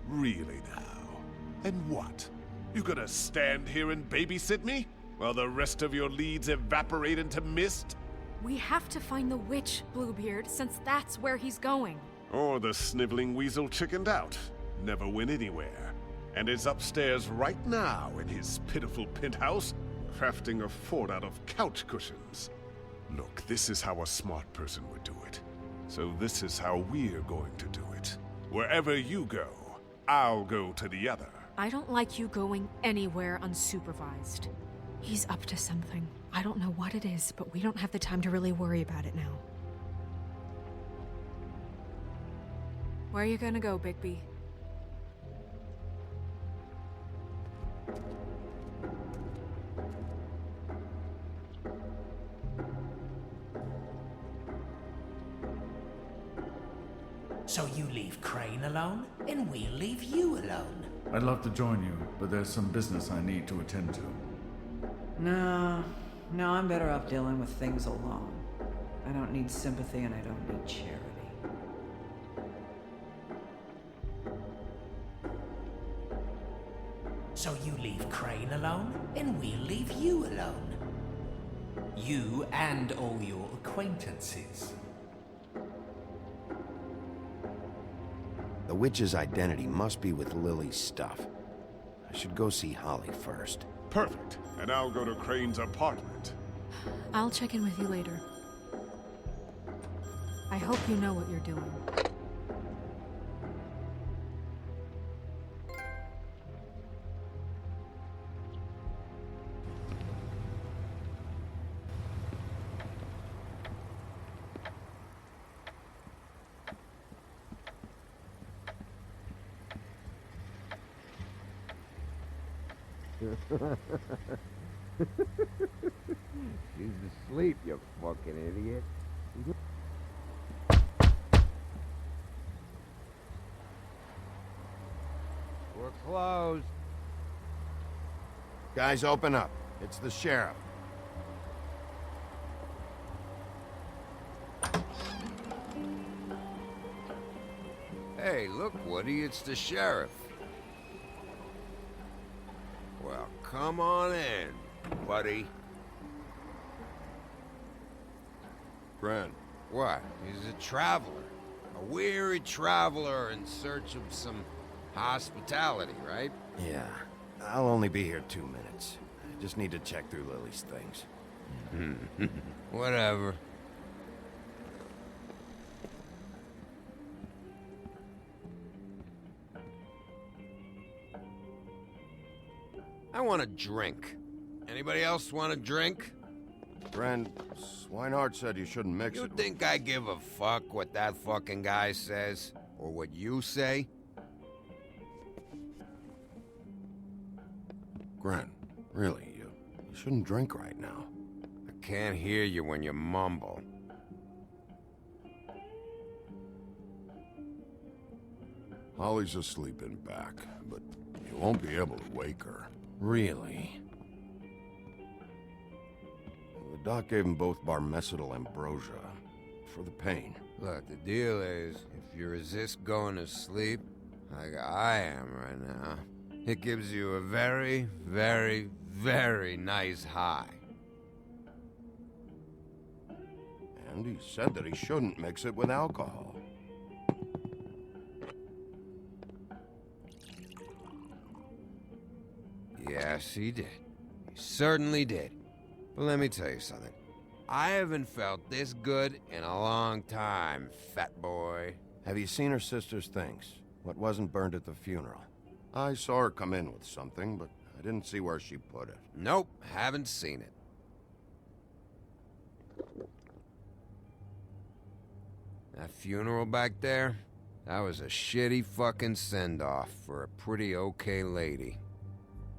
Really now? And what? You gonna stand here and babysit me? While the rest of your leads evaporate into mist? We have to find the witch, Bluebeard, since that's where he's going. Or the sniveling weasel chickened out. Never went anywhere. And is upstairs right now in his pitiful penthouse, crafting a fort out of couch cushions. Look, this is how a smart person would do it. So this is how we're going to do it. Wherever you go, I'll go to the other. I don't like you going anywhere unsupervised. He's up to something. I don't know what it is, but we don't have the time to really worry about it now. Where are you gonna go, Bigby? So you leave Crane alone, and we'll leave you alone. I'd love to join you, but there's some business I need to attend to. No, I'm better off dealing with things alone. I don't need sympathy and I don't need charity. So you leave Crane alone, and we'll leave you alone. You and all your acquaintances. The witch's identity must be with Lily's stuff. I should go see Holly first. Perfect. And I'll go to Crane's apartment. I'll check in with you later. I hope you know what you're doing. She's asleep, you fucking idiot. We're closed. Guys, open up. It's the sheriff. Hey, look, Woody, it's the sheriff. Well, come on in, buddy. Grant. What? He's a traveler. A weary traveler in search of some hospitality, right? Yeah. I'll only be here 2 minutes. I just need to check through Lily's things. Whatever. I want a drink. Anybody else want a drink? Friend, Swinehart said you shouldn't mix You it. think I give a fuck what that fucking guy says? or what you say? Gren, really, you shouldn't drink right now. I can't hear you when you mumble. Holly's asleep in back, but you won't be able to wake her. Really? The doc gave them both Barmecidal ambrosia for the pain. Look, the deal is, if you resist going to sleep, like I am right now, it gives you a very, very, very nice high. And he said that he shouldn't mix it with alcohol. Yes, he did. He certainly did. But let me tell you something. I haven't felt this good in a long time, fat boy. Have you seen her sister's things? What wasn't burned at the funeral? I saw her come in with something, but I didn't see where she put it. Nope, haven't seen it. That funeral back there, that was a shitty fucking send-off for a pretty okay lady.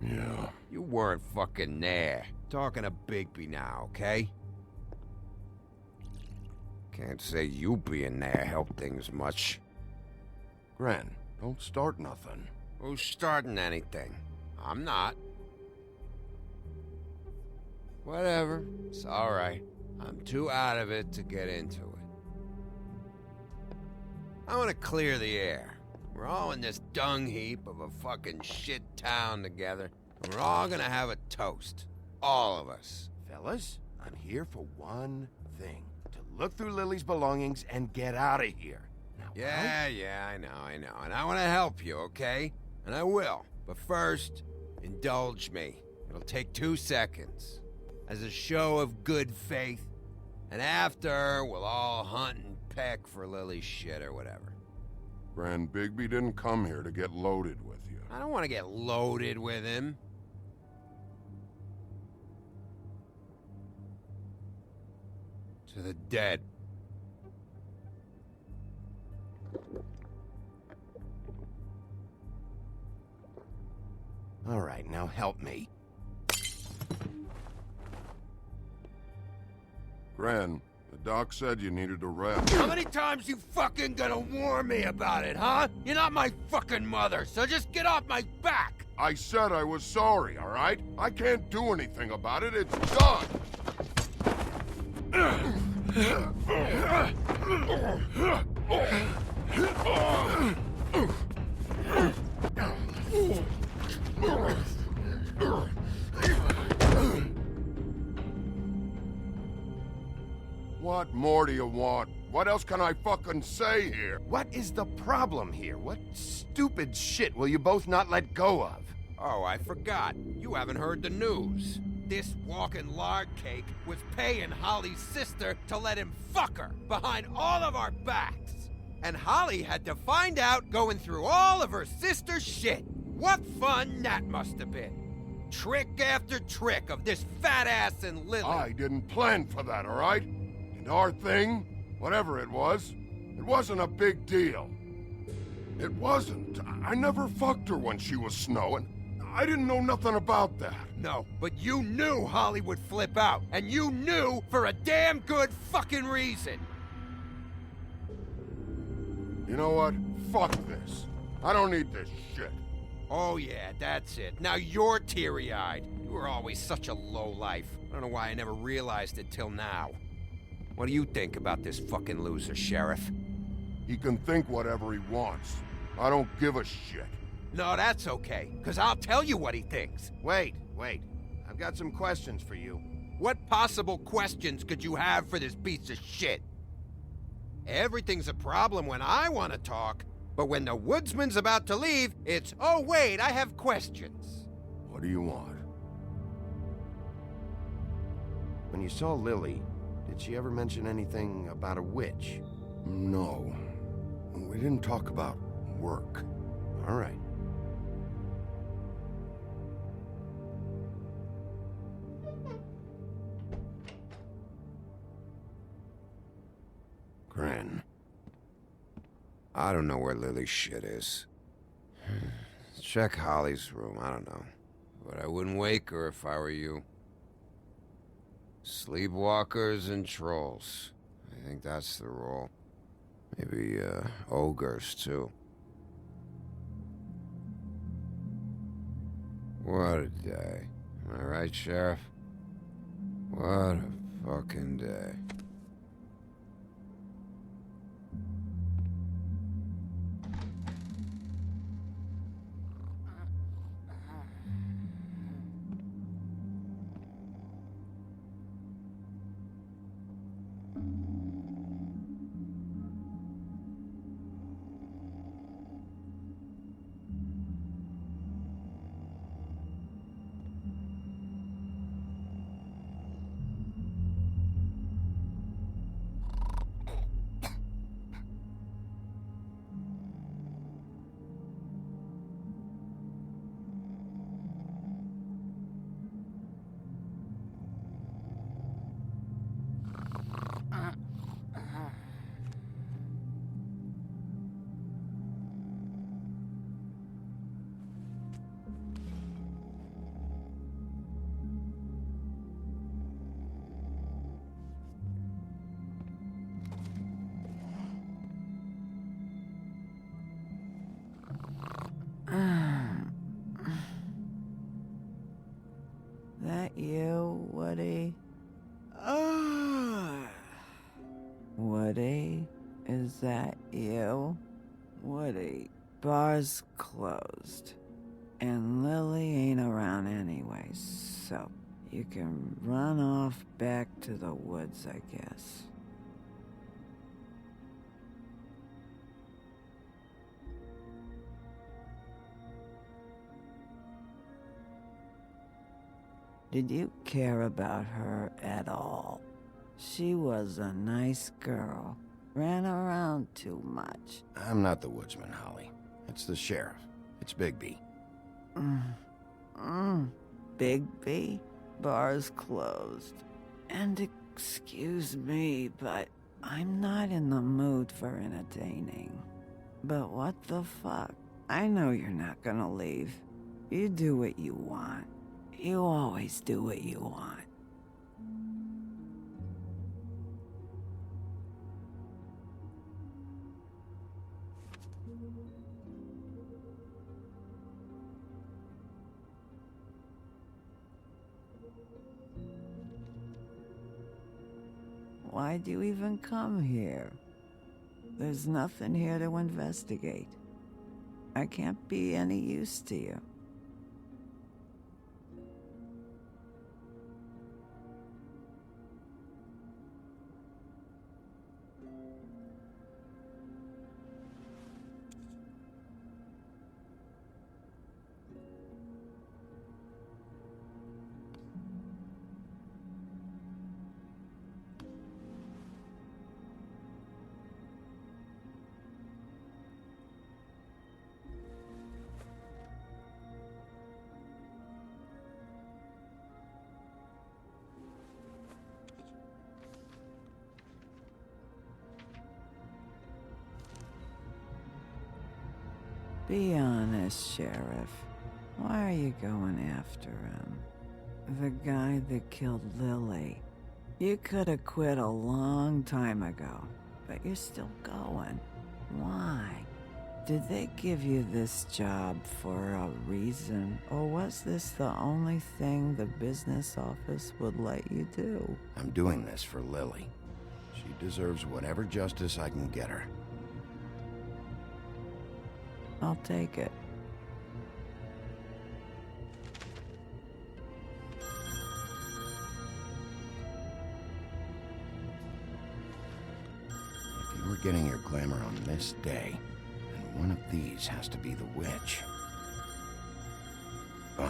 Yeah. You weren't fucking there. Talking to Bigby now, okay? Can't say you being there helped things much. Gren, don't start nothing. Who's starting anything? I'm not. Whatever. It's alright. I'm too out of it to get into it. I want to clear the air. We're all in this dung heap of a fucking shit town together, and we're all gonna have a toast. All of us. Fellas, I'm here for one thing. To look through Lily's belongings and get out of here. Now, Yeah, I know. And I want to help you, okay? And I will. But first, indulge me. It'll take 2 seconds. As a show of good faith. And after, we'll all hunt and peck for Lily's shit or whatever. Grand Bigby didn't come here to get loaded with you. I don't want to get loaded with him. To the dead. All right, now help me. Gran, the doc said you needed a rest. How many times you fucking gonna warn me about it, huh? You're not my fucking mother, so just get off my back! I said I was sorry, all right? I can't do anything about it. It's done! What more do you want? What else can I fucking say here? What is the problem here? What stupid shit will you both not let go of? Oh, I forgot. You haven't heard the news. This walking lard cake was paying Holly's sister to let him fuck her behind all of our backs. And Holly had to find out going through all of her sister's shit. What fun that must have been. Trick after trick of this fat ass and Lily. I didn't plan for that, all right? And our thing, whatever it wasn't a big deal. It wasn't. I never fucked her when she was snowing. I didn't know nothing about that. No, but you knew Holly would flip out, and you knew for a damn good fucking reason. You know what? Fuck this. I don't need this shit. Oh yeah, that's it. Now you're teary-eyed. You were always such a lowlife. I don't know why I never realized it till now. What do you think about this fucking loser, Sheriff? He can think whatever he wants. I don't give a shit. No, that's okay, because I'll tell you what he thinks. Wait. I've got some questions for you. What possible questions could you have for this piece of shit? Everything's a problem when I want to talk, but when the woodsman's about to leave, it's, oh wait, I have questions. What do you want? When you saw Lily, did she ever mention anything about a witch? No. We didn't talk about work. All right. Gran. I don't know where Lily's shit is. Check Holly's room, I don't know. But I wouldn't wake her if I were you. Sleepwalkers and trolls. I think that's the rule. Maybe, ogres, too. What a day. Am I right, Sheriff? What a fucking day. That you, Woody? Woody? Is that you? Woody, bar's closed. And Lily ain't around anyway, so you can run off back to the woods, I guess. Did you care about her at all? She was a nice girl. Ran around too much. I'm not the woodsman, Holly. It's the sheriff. It's Bigby. Bigby? Bar's closed. And excuse me, but I'm not in the mood for entertaining. But what the fuck? I know you're not gonna leave. You do what you want. You always do what you want. Why'd you even come here? There's nothing here to investigate. I can't be any use to you. Be honest, Sheriff. Why are you going after him? The guy that killed Lily. You could have quit a long time ago, but you're still going. Why? Did they give you this job for a reason, or was this the only thing the business office would let you do? I'm doing this for Lily. She deserves whatever justice I can get her. I'll take it. If you were getting your glamour on this day, then one of these has to be the witch. But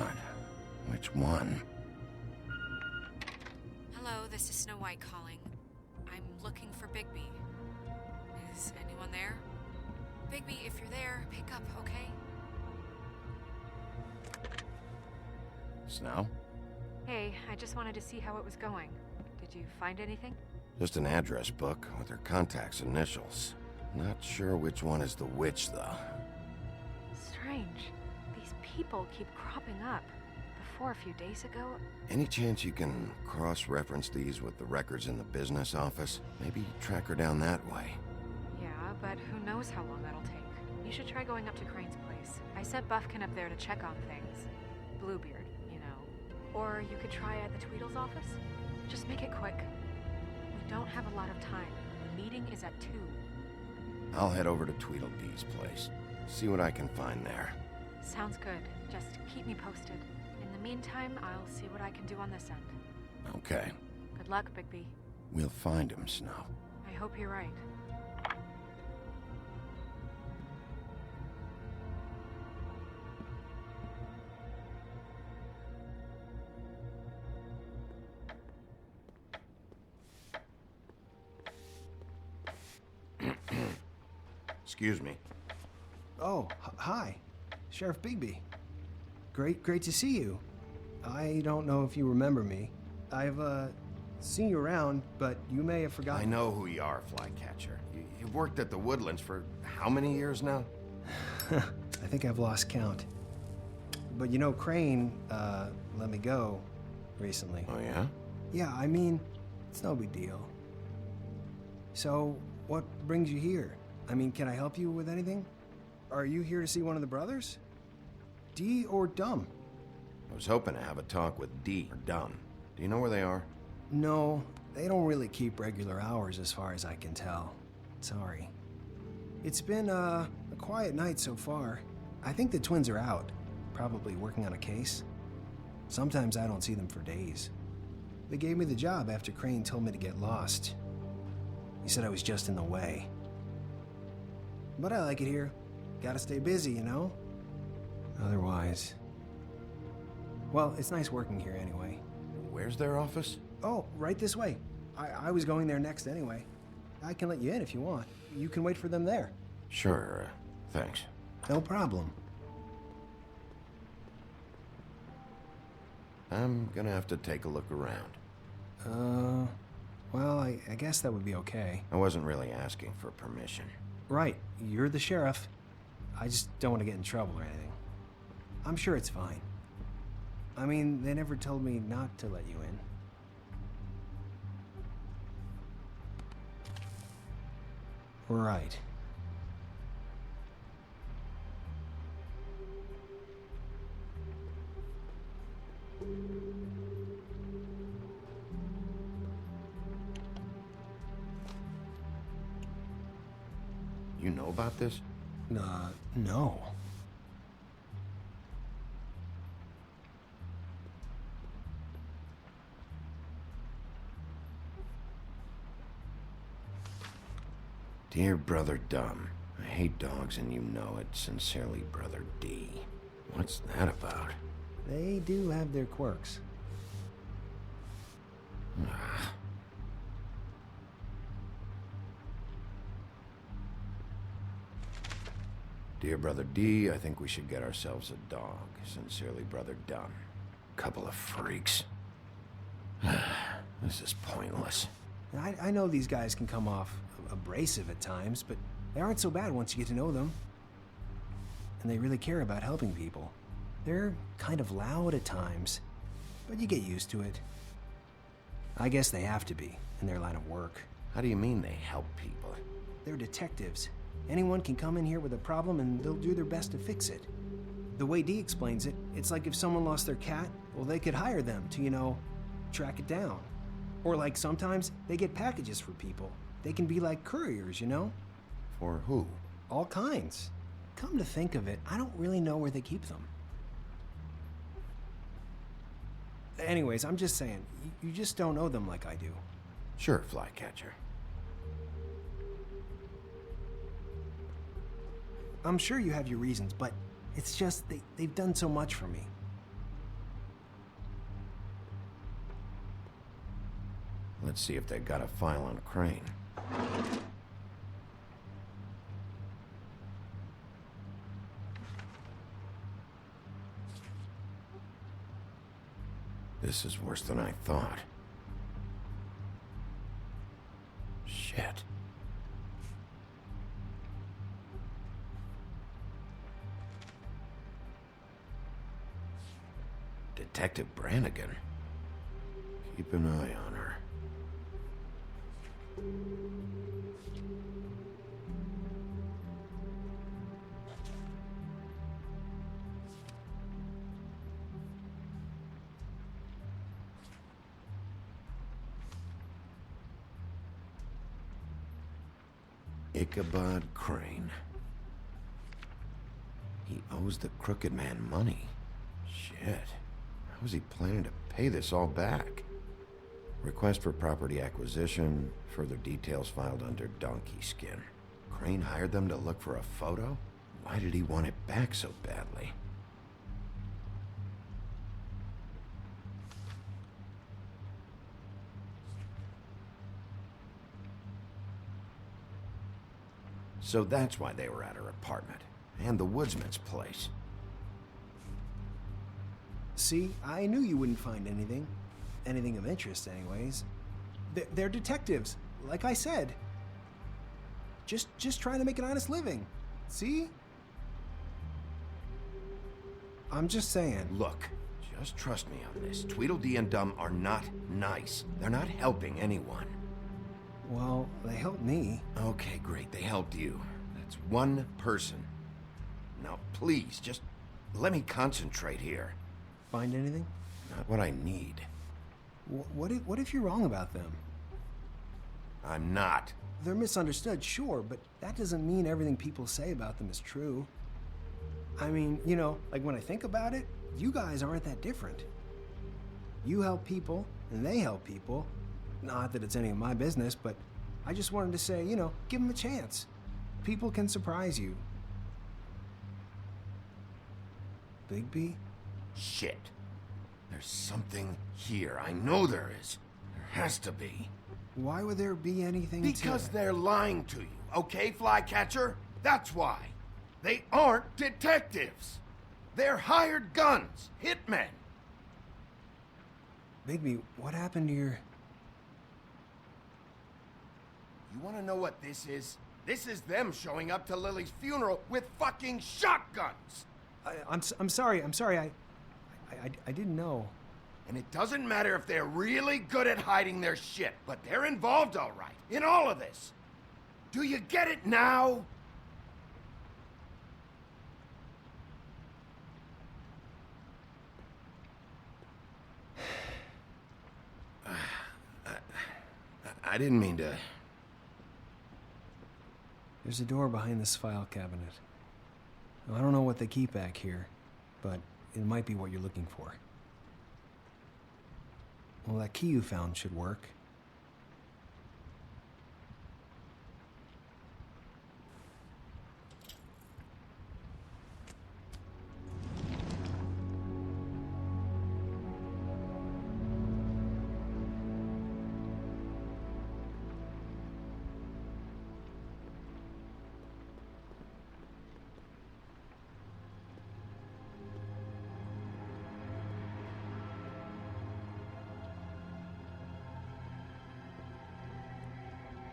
which one? Hello, this is Snow White calling. I'm looking for Bigby. Is anyone there? Bigby, if you're there, pick up, okay? Snow? Hey, I just wanted to see how it was going. Did you find anything? Just an address book with her contact's initials. Not sure which one is the which, though. Strange. These people keep cropping up. Before a few days ago... Any chance you can cross-reference these with the records in the business office? Maybe track her down that way. Yeah, but who knows how long that'll take. You should try going up to Crane's place. I sent Buffkin up there to check on things. Bluebeard, you know. Or you could try at the Tweedle's office. Just make it quick. We don't have a lot of time. The meeting is at 2. I'll head over to Tweedledee's place. See what I can find there. Sounds good. Just keep me posted. In the meantime, I'll see what I can do on this end. Okay. Good luck, Bigby. We'll find him, Snow. I hope you're right. Excuse me. Oh, hi. Sheriff Bigby. Great to see you. I don't know if you remember me. I've, seen you around, but you may have forgotten. I know who you are, Flycatcher. You've worked at the Woodlands for how many years now? I think I've lost count. But you know, Crane, let me go recently. Oh, yeah? Yeah, I mean, it's no big deal. So, what brings you here? I mean, can I help you with anything? Are you here to see one of the brothers? D or Dumb? I was hoping to have a talk with D or Dumb. Do you know where they are? No, they don't really keep regular hours as far as I can tell. Sorry. It's been, a quiet night so far. I think the twins are out, probably working on a case. Sometimes I don't see them for days. They gave me the job after Crane told me to get lost. He said I was just in the way. But I like it here. Gotta stay busy, you know? Otherwise... Well, it's nice working here anyway. Where's their office? Oh, right this way. I was going there next anyway. I can let you in if you want. You can wait for them there. Sure, thanks. No problem. I'm gonna have to take a look around. Well, I guess that would be okay. I wasn't really asking for permission. Right, you're the sheriff. I just don't want to get in trouble or anything. I'm sure it's fine. I mean, they never told me not to let you in. Right. You know about this? No. Dear Brother Dumb, I hate dogs and you know it. Sincerely, Brother D. What's that about? They do have their quirks. Dear Brother D, I think we should get ourselves a dog. Sincerely, Brother Dumb. Couple of freaks. This is pointless. I know these guys can come off abrasive at times, but they aren't so bad once you get to know them. And they really care about helping people. They're kind of loud at times, but you get used to it. I guess they have to be, in their line of work. How do you mean they help people? They're detectives. Anyone can come in here with a problem and they'll do their best to fix it. The way Dee explains it, it's like if someone lost their cat, well, they could hire them to, you know, track it down. Or like sometimes they get packages for people. They can be like couriers, you know? For who? All kinds. Come to think of it, I don't really know where they keep them. Anyways, I'm just saying, you just don't know them like I do. Sure, Flycatcher. I'm sure you have your reasons, but it's just they've done so much for me. Let's see if they've got a file on Crane. This is worse than I thought. Shit. Detective Brannigan. Keep an eye on her. Ichabod Crane. He owes the Crooked Man money. Shit. How is he planning to pay this all back? Request for property acquisition. Further details filed under Donkey Skin. Crane hired them to look for a photo? Why did he want it back so badly? So that's why they were at her apartment. And the woodsman's place. See, I knew you wouldn't find anything. Anything of interest, anyways. They're detectives, like I said. Just trying to make an honest living. See? I'm just saying. Look, just trust me on this. Tweedledee and Dum are not nice. They're not helping anyone. Well, they helped me. Okay, great. They helped you. That's one person. Now, please, just let me concentrate here. Find anything? Not what I need. What if you're wrong about them? I'm not. They're misunderstood, sure, but that doesn't mean everything people say about them is true. I mean, you know, like when I think about it, you guys aren't that different. You help people, and they help people. Not that it's any of my business, but I just wanted to say, you know, give them a chance. People can surprise you. Bigby? Shit. There's something here. I know there is. There has to be. Why would there be anything Because they're lying to you, okay, Flycatcher? That's why. They aren't detectives. They're hired guns, hitmen. Bigby, what happened to your... You want to know what this is? This is them showing up to Lily's funeral with fucking shotguns. I'm sorry. I didn't know. And it doesn't matter if they're really good at hiding their shit, but they're involved all right in all of this. Do you get it now? I didn't mean to... There's a door behind this file cabinet. Now, I don't know what they keep back here, but it might be what you're looking for. Well, that key you found should work.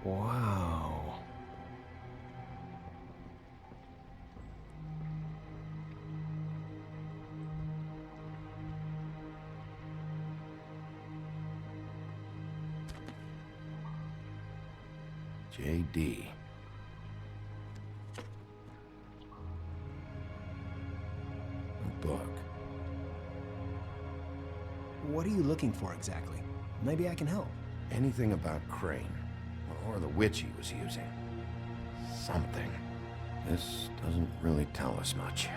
Wow. J.D. A book. What are you looking for exactly? Maybe I can help. Anything about Crane, or the witch he was using. Something. This doesn't really tell us much.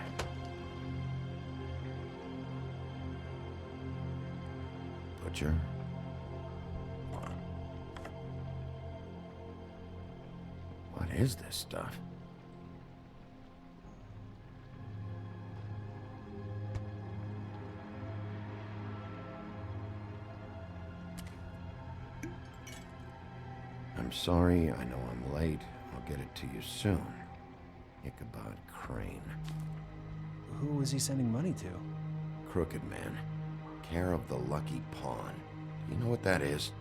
Butcher? What is this stuff? I'm sorry, I know I'm late. I'll get it to you soon. Ichabod Crane. Who was he sending money to? Crooked Man. Care of the Lucky Pawn. Do you know what that is?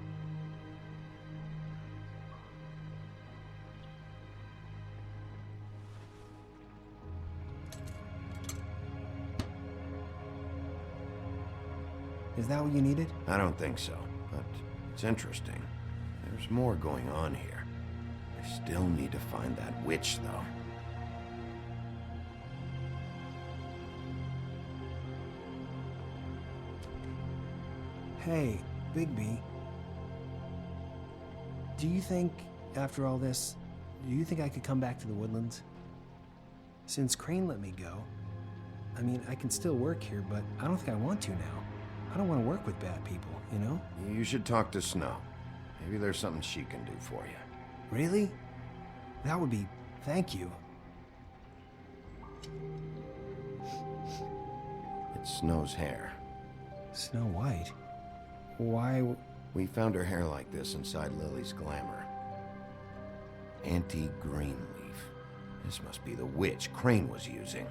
Is that what you needed? I don't think so, but it's interesting. There's more going on here. I still need to find that witch, though. Hey, Bigby. Do you think, after all this, do you think I could come back to the Woodlands? Since Crane let me go, I mean, I can still work here, but I don't think I want to now. I don't want to work with bad people, you know? You should talk to Snow. Maybe there's something she can do for you. Really? That would be... thank you. It's Snow's hair. Snow White? Why... We found her hair like this inside Lily's glamour. Anti-Greenleaf. This must be the witch Crane was using.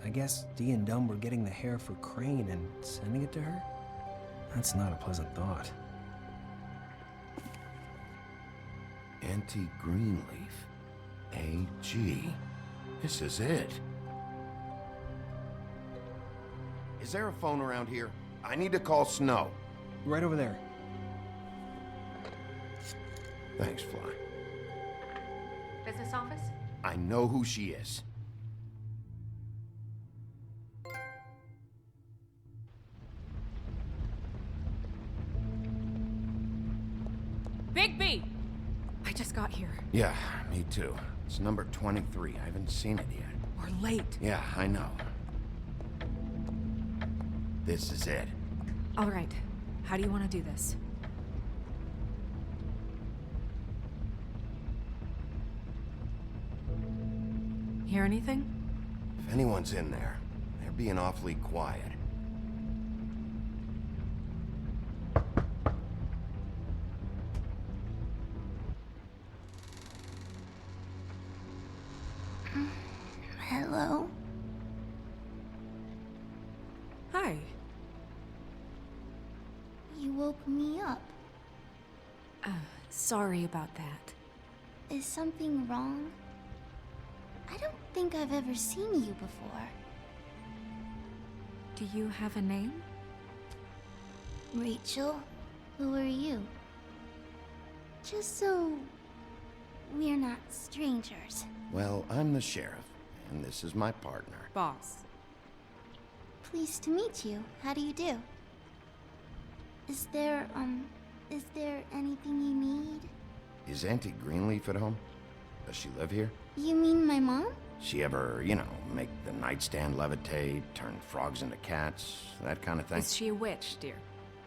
I guess Dee and Dumb were getting the hair for Crane and sending it to her? That's not a pleasant thought. Anti-Greenleaf. AG. This is it. Is there a phone around here? I need to call Snow. Right over there. Thanks, Fly. Business office? I know who she is. Bigby! I just got here. Yeah, me too. It's number 23. I haven't seen it yet. We're late. Yeah, I know. This is it. All right. How do you want to do this? Hear anything? If anyone's in there, they're being awfully quiet. Hello? Hi. You woke me up. Sorry about that. Is something wrong? I don't think I've ever seen you before. Do you have a name? Rachel, who are you? Just so we're not strangers. Well, I'm the sheriff, and this is my partner. Boss. Pleased to meet you. How do you do? Is there anything you need? Is Auntie Greenleaf at home? Does she live here? You mean my mom? She ever, make the nightstand levitate, turn frogs into cats, that kind of thing? Is she a witch, dear?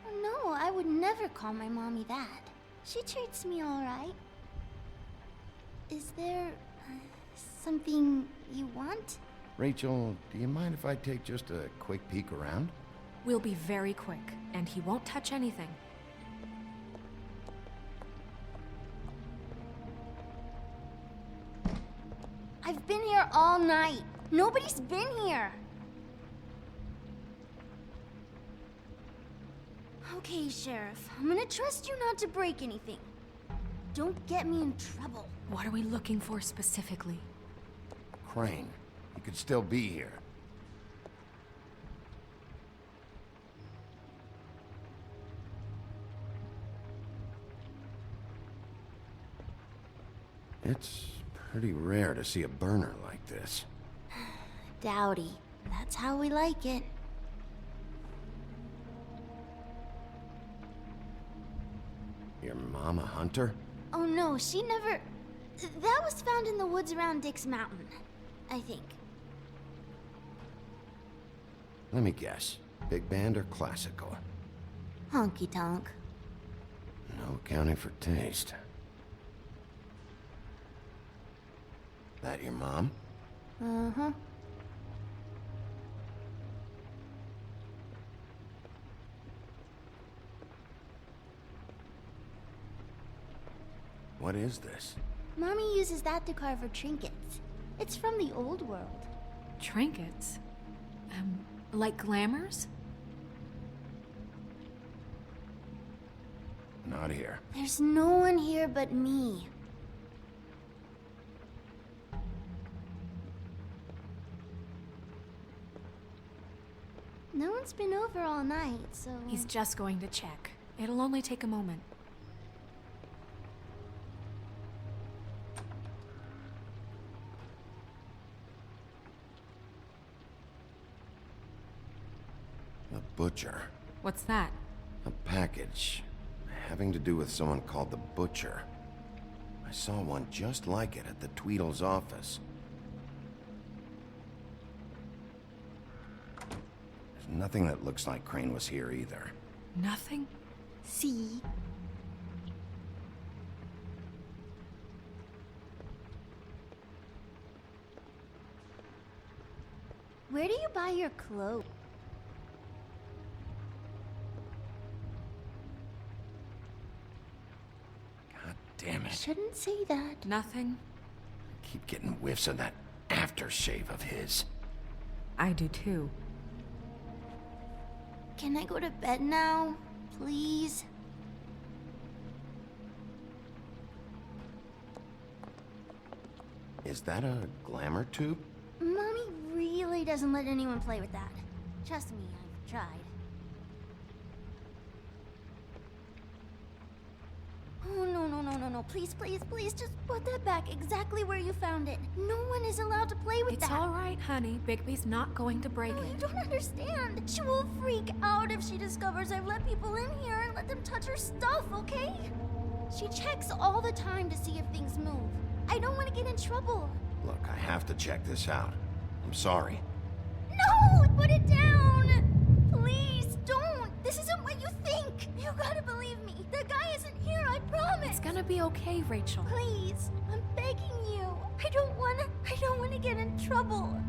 Oh, no, I would never call my mommy that. She treats me all right. Is there something you want? Rachel, do you mind if I take just a quick peek around? We'll be very quick, and he won't touch anything. I've been here all night. Nobody's been here. Okay, Sheriff. I'm gonna trust you not to break anything. Don't get me in trouble. What are we looking for specifically? Crane. He could still be here. It's pretty rare to see a burner like this. Dowdy. That's how we like it. Your mom a hunter? Oh no, she never... That was found in the woods around Dick's Mountain, I think. Let me guess. Big band or classical? Honky tonk. No accounting for taste. That your mom? Uh-huh. What is this? Mommy uses that to carve her trinkets. It's from the old world. Trinkets? Like glamours? Not here. There's no one here but me. No one Dad's been over all night, so... He's just going to check. It'll only take a moment. The butcher. What's that? A package having to do with someone called the Butcher. I saw one just like it at the Tweedle's office. There's nothing that looks like Crane was here either. Nothing? See? Where do you buy your clothes? Damn it. Shouldn't say that. Nothing? I keep getting whiffs of that aftershave of his. I do too. Can I go to bed now? Please? Is that a glamour tube? Mommy really doesn't let anyone play with that. Trust me, I've tried. Oh, no. Please, just put that back exactly where you found it. No one is allowed to play with that. It's all right, honey. Bigby's not going to break No, it. you don't understand. She will freak out if she discovers I've let people in here and let them touch her stuff, okay? She checks all the time to see if things move. I don't want to get in trouble. Look, I have to check this out. I'm sorry. No! Put it down! Please, don't! This isn't what you think! You gotta believe me. The guy isn't here, I promise! It's gonna be okay, Rachel. Please, I'm begging you. I don't wanna get in trouble.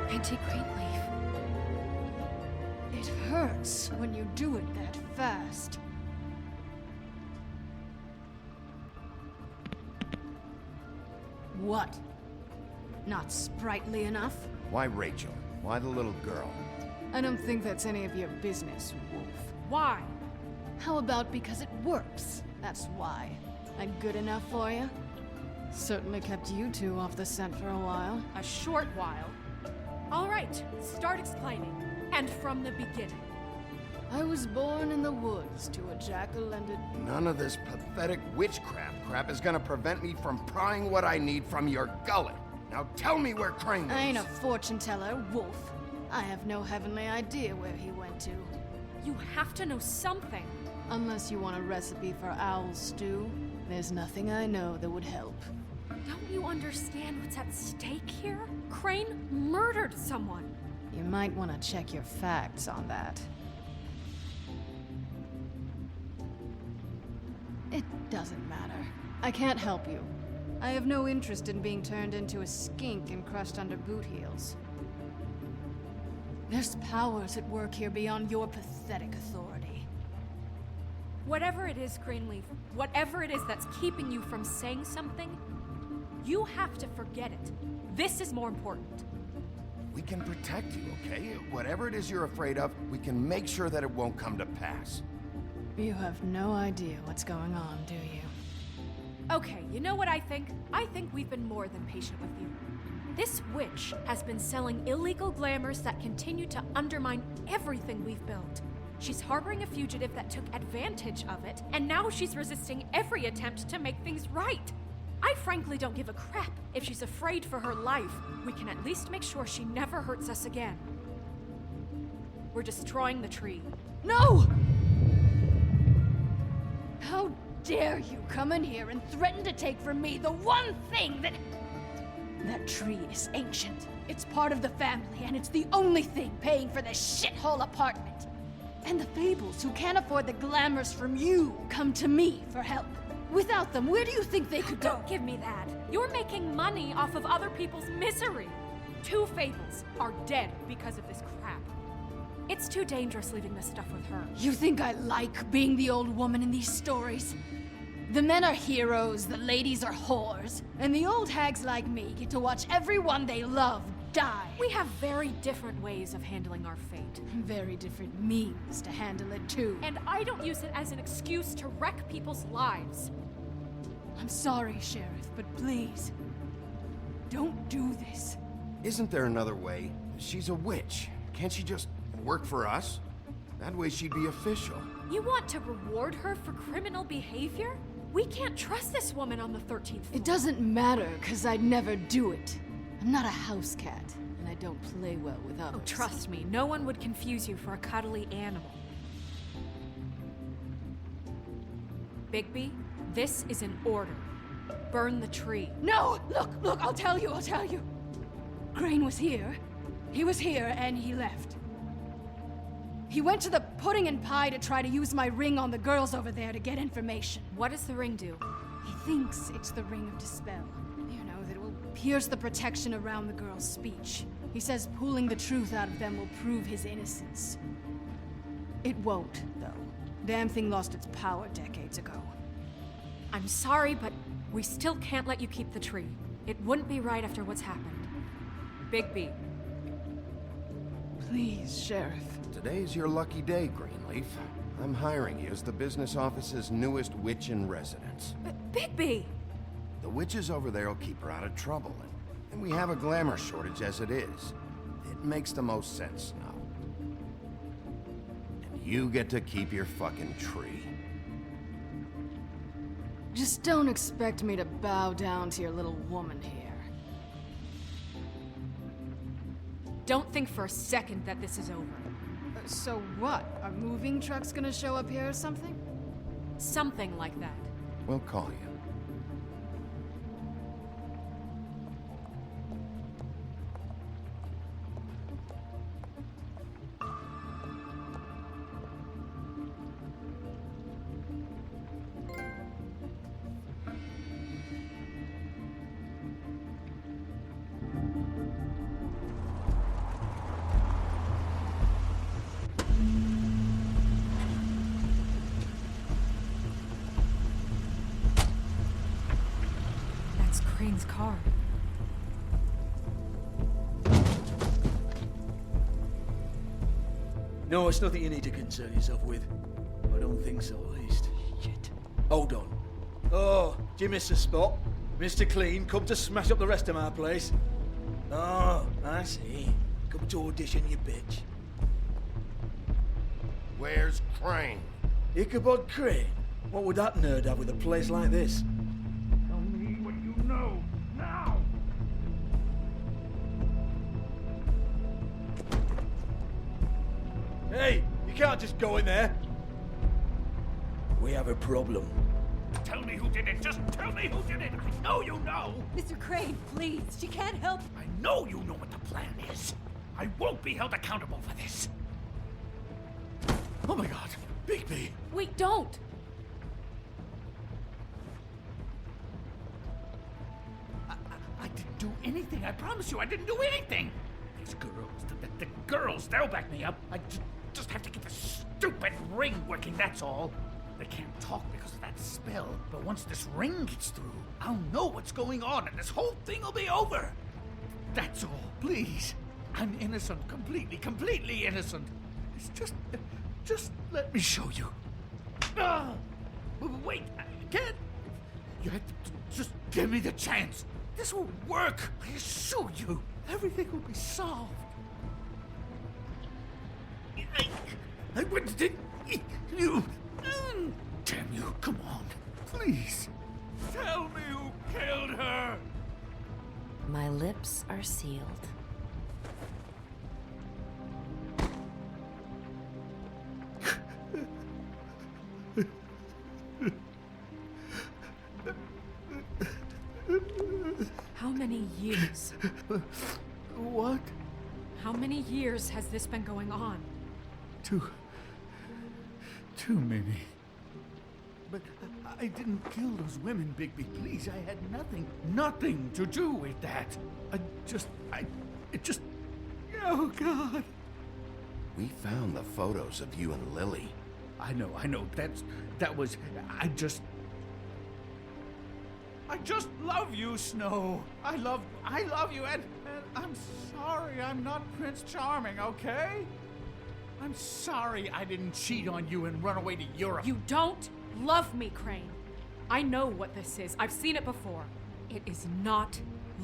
Auntie Greenleaf. It hurts when you do it that fast. What? Not sprightly enough? Why Rachel? Why the little girl? I don't think that's any of your business, Wolf. Why? How about because it works? That's why. I'm good enough for you? Certainly kept you two off the scent for a while. A short while. All right, start explaining. And from the beginning. I was born in the woods to a jackal and a... None of this pathetic witchcraft crap is gonna prevent me from prying what I need from your gullet. Now tell me where Crane is. I ain't a fortune teller, Wolf. I have no heavenly idea where he went to. You have to know something. Unless you want a recipe for owl stew, there's nothing I know that would help. Don't you understand what's at stake here? Crane murdered someone. You might want to check your facts on that. It doesn't matter. I can't help you. I have no interest in being turned into a skink and crushed under boot heels. There's powers at work here beyond your pathetic authority. Whatever it is, Greenleaf, whatever it is that's keeping you from saying something, you have to forget it. This is more important. We can protect you, okay? Whatever it is you're afraid of, we can make sure that it won't come to pass. You have no idea what's going on, do you? Okay, you know what I think? I think we've been more than patient with you. This witch has been selling illegal glamours that continue to undermine everything we've built. She's harboring a fugitive that took advantage of it, and now she's resisting every attempt to make things right. I frankly don't give a crap if she's afraid for her life. We can at least make sure she never hurts us again. We're destroying the tree. No! How dare you come in here and threaten to take from me the one thing that... That tree is ancient. It's part of the family, and it's the only thing paying for this shithole apartment. And the Fables, who can't afford the glamours from you, come to me for help. Without them, where do you think they could go? Don't give me that. You're making money off of other people's misery. 2 Fables are dead because of this crap. It's too dangerous leaving this stuff with her. You think I like being the old woman in these stories? The men are heroes, the ladies are whores, and the old hags like me get to watch everyone they love die. We have very different ways of handling our fate. Very different means to handle it, too. And I don't use it as an excuse to wreck people's lives. I'm sorry, Sheriff, but please, Don't do this. Isn't there another way? She's a witch. Can't she just work for us? That way she'd be official. You want to reward her for criminal behavior? We can't trust this woman on the 13th floor. It doesn't matter, because I'd never do it. I'm not a house cat, and I don't play well with others. Oh, trust me, no one would confuse you for a cuddly animal. Bigby, this is an order. Burn the tree. No! Look, I'll tell you. Crane was here. He was here, and he left. He went to the pudding and pie to try to use my ring on the girls over there to get information. What does the ring do? He thinks it's the ring of dispel. You know, that it will pierce the protection around the girls' speech. He says pulling the truth out of them will prove his innocence. It won't, though. Damn thing lost its power decades ago. I'm sorry, but we still can't let you keep the tree. It wouldn't be right after what's happened. Bigby. Please, Sheriff. Today's your lucky day, Greenleaf. I'm hiring you as the business office's newest witch in residence. Bigby! The witches over there will keep her out of trouble, and we have a glamour shortage as it is. It makes the most sense now. And you get to keep your fucking tree. Just don't expect me to bow down to your little woman here. Don't think for a second that this is over. So what? Are moving trucks gonna show up here or something? Something like that. We'll call you. Crane's car. No, it's nothing you need to concern yourself with. I don't think so, at least. Shit. Hold on. Oh, do you miss a spot? Mr. Clean, come to smash up the rest of my place. Oh, I see. Come to audition, you bitch. Where's Crane? Ichabod Crane? What would that nerd have with a place like this? Tell me what you know, now! Hey, you can't just go in there. We have a problem. Tell me who did it, just tell me who did it! I know you know! Mr. Crane, please, she can't help. I know you know what the plan is. I won't be held accountable for this. Oh my god, Bigby! Wait, don't! I didn't do anything, I promise you, I didn't do anything! These girls, the girls, they'll back me up. I just have to get the stupid ring working, that's all. They can't talk because of that spell, but once this ring gets through, I'll know what's going on and this whole thing will be over. That's all, please. I'm innocent, completely innocent. It's just let me show you. Wait, I can't. You have to just give me the chance. This will work, I assure you. Everything will be solved. I wouldn't think you. Damn you, come on, please. Tell me who killed her. My lips are sealed. How many years? What? How many years has this been going on? Too many. But I didn't kill those women, Bigby. Please, I had nothing to do with that. Oh, God. We found the photos of you and Lily. I know. I just love you, Snow. I love you, and I'm sorry I'm not Prince Charming, okay? I'm sorry I didn't cheat on you and run away to Europe. You don't love me, Crane. I know what this is. I've seen it before. It is not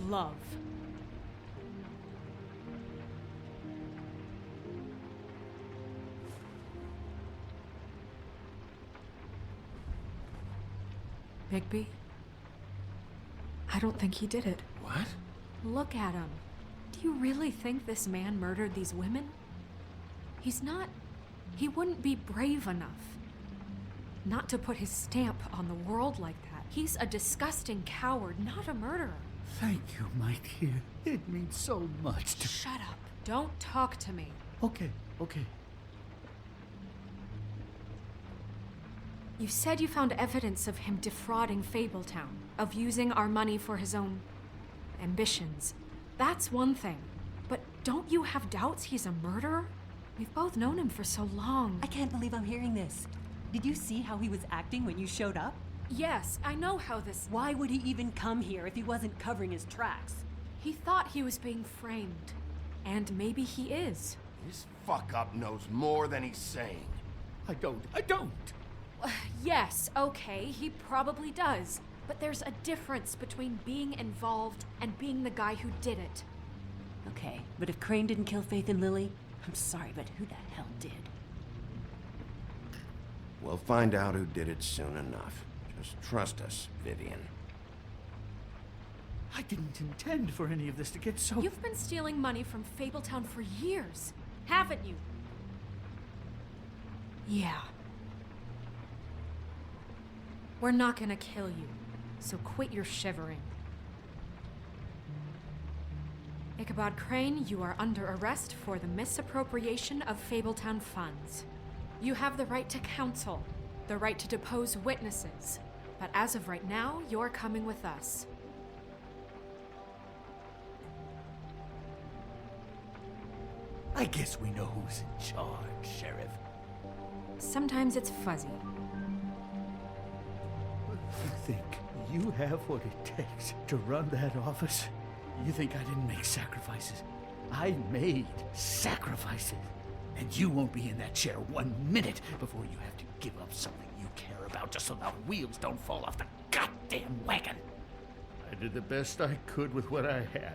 love. Bigby? I don't think he did it. What? Look at him. Do you really think this man murdered these women? He's not... He wouldn't be brave enough. Not to put his stamp on the world like that. He's a disgusting coward, not a murderer. Thank you, my dear. It means so much to... Shut up. Don't talk to me. Okay, okay. You said you found evidence of him defrauding Fabletown, of using our money for his own ambitions. That's one thing. But don't you have doubts he's a murderer? We've both known him for so long. I can't believe I'm hearing this. Did you see how he was acting when you showed up? Yes, I know how this... Why would he even come here if he wasn't covering his tracks? He thought he was being framed. And maybe he is. This fuck-up knows more than he's saying. I don't. Yes, okay, he probably does. But there's a difference between being involved and being the guy who did it. Okay, but if Crane didn't kill Faith and Lily, I'm sorry, but who the hell did? We'll find out who did it soon enough. Just trust us, Vivian. I didn't intend for any of this to get so... You've been stealing money from Fabletown for years, haven't you? Yeah. We're not gonna kill you, so quit your shivering. Ichabod Crane, you are under arrest for the misappropriation of Fabletown funds. You have the right to counsel, the right to depose witnesses, but as of right now, you're coming with us. I guess we know who's in charge, Sheriff. Sometimes it's fuzzy. You think you have what it takes to run that office? You think I didn't make sacrifices? I made sacrifices. And you won't be in that chair 1 minute before you have to give up something you care about just so the wheels don't fall off the goddamn wagon. I did the best I could with what I had.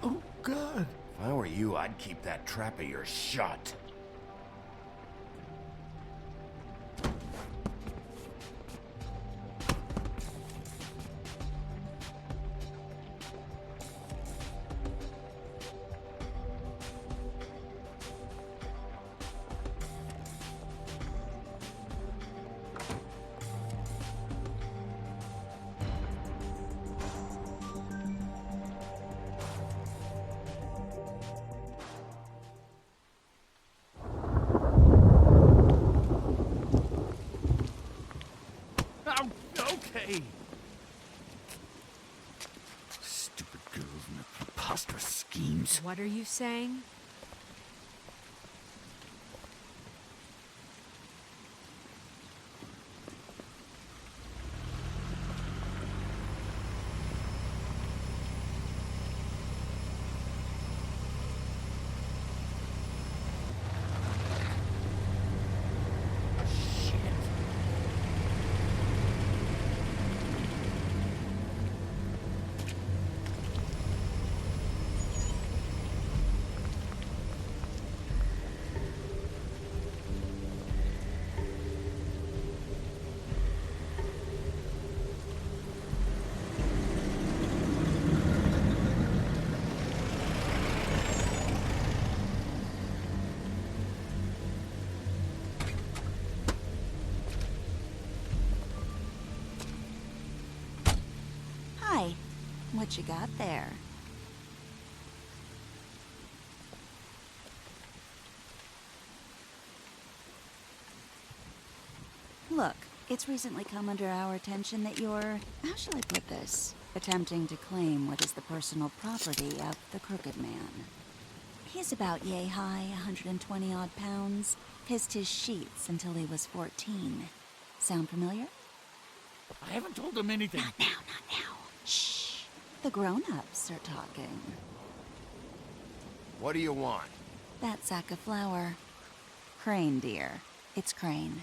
Oh, God. If I were you, I'd keep that trap of yours shut. Okay. Stupid girls and their preposterous schemes. What are you saying? Hi. What you got there? Look, it's recently come under our attention that you're, how shall I put this, attempting to claim what is the personal property of the Crooked Man. He's about yay high, 120 odd pounds, pissed his sheets until he was 14. Sound familiar? I haven't told them anything. Not now, not now. Shh. The grown-ups are talking. What do you want? That sack of flour. Crane, dear. It's Crane.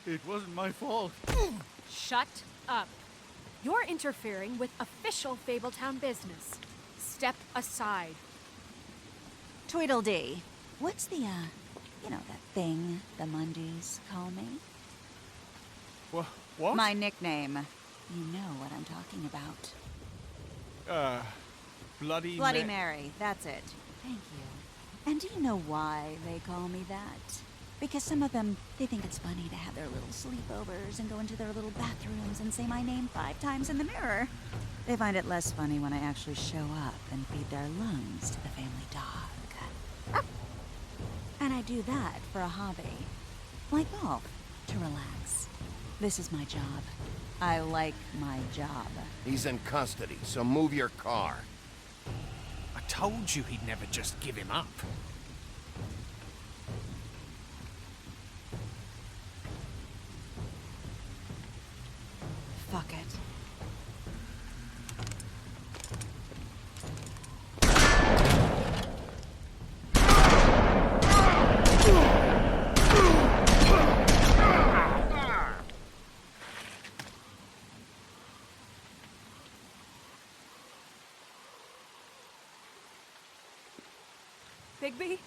It wasn't my fault. Shut up. You're interfering with official Fabletown business. Step aside. Tweedledee. What's the, you know, that thing the Mundies call me? What? My nickname. You know what I'm talking about. Bloody Mary, that's it. Thank you. And do you know why they call me that? Because some of them, they think it's funny to have their little sleepovers and go into their little bathrooms and say my name 5 times in the mirror. They find it less funny when I actually show up and feed their lungs to the family dog. And I do that for a hobby. Like golf, to relax. This is my job. I like my job. He's in custody, so move your car. I told you he'd never just give him up. Fuck it. Bigby?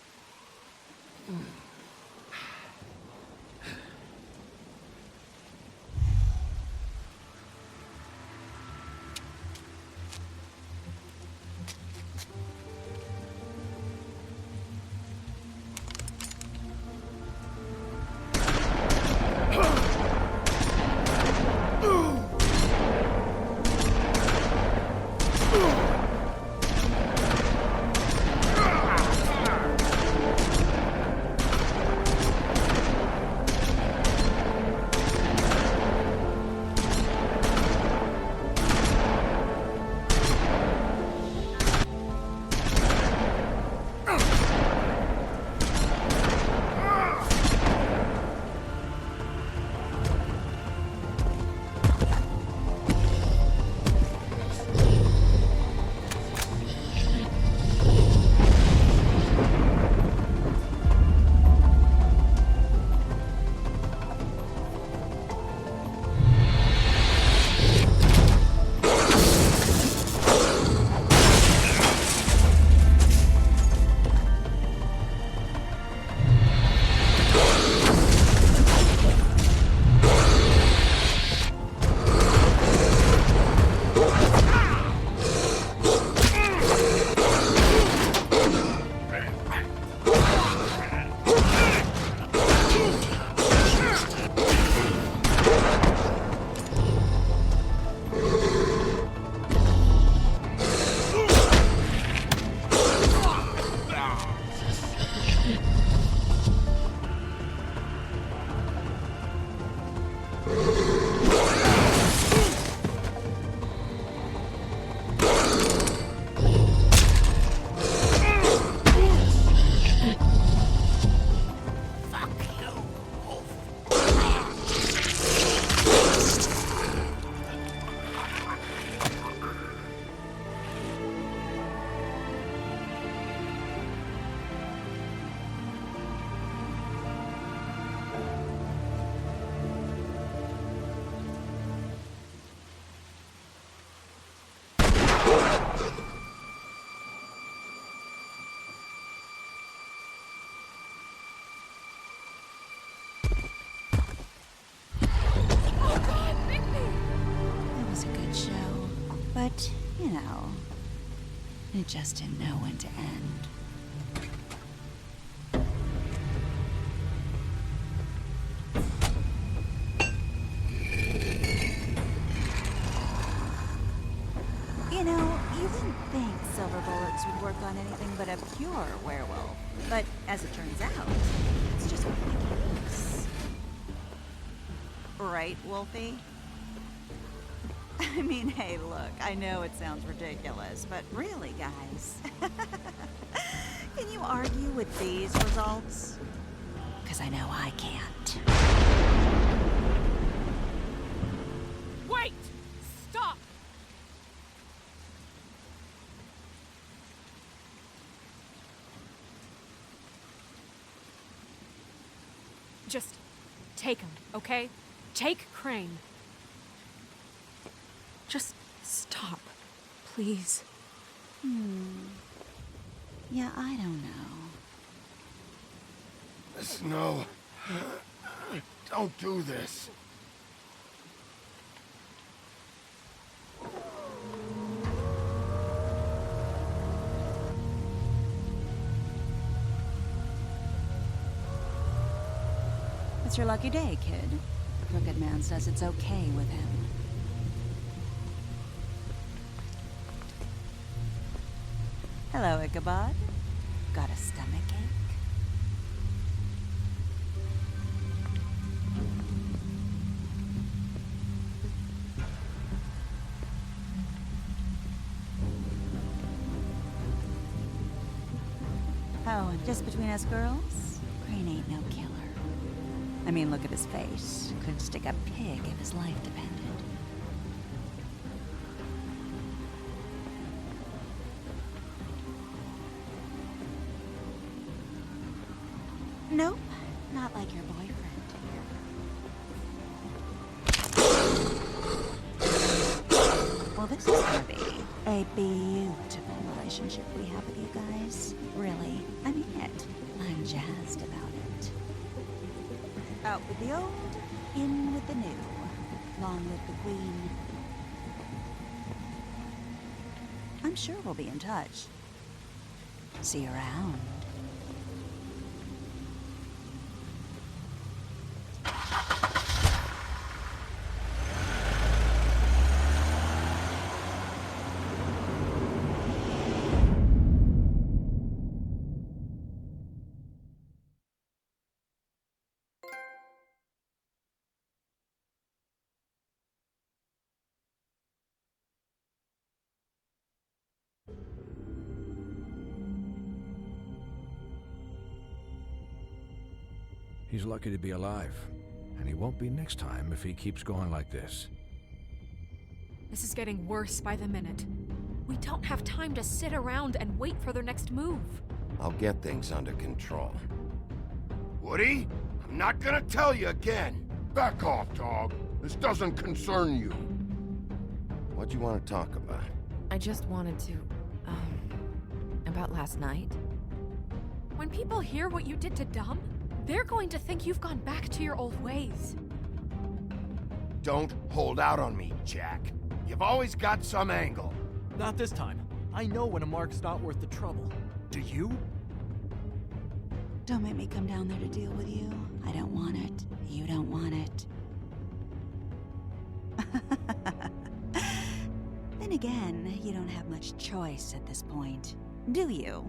But, you know, it just didn't know when to end. You know, you wouldn't think silver bullets would work on anything but a pure werewolf. But as it turns out, it's just one of the case. Right, Wolfie? I mean, hey, look, I know it sounds ridiculous, but really, guys, can you argue with these results? Because I know I can't. Wait! Stop! Just take him, okay? Take Crane. Just stop. Please. Yeah, I don't know. Snow. Don't do this. It's your lucky day, kid. The Crooked Man says it's okay with him. Hello, Ichabod. Got a stomachache? Oh, and just between us girls, Crane ain't no killer. I mean, look at his face. Could stick a pig if his life depended. Nope, not like your boyfriend. Well, this is gonna be a beautiful relationship we have with you guys. Really, I mean it. I'm jazzed about it. Out with the old, in with the new. Long live the Queen. I'm sure we'll be in touch. See you around. He's lucky to be alive, and he won't be next time if he keeps going like this. This is getting worse by the minute. We don't have time to sit around and wait for their next move. I'll get things under control. Woody, I'm not gonna tell you again. Back off, dog. This doesn't concern you. What do you want to talk about? I just wanted to, about last night. When people hear what you did to Dom, they're going to think you've gone back to your old ways. Don't hold out on me, Jack. You've always got some angle. Not this time. I know when a mark's not worth the trouble. Do you? Don't make me come down there to deal with you. I don't want it. You don't want it. Then again, you don't have much choice at this point, do you?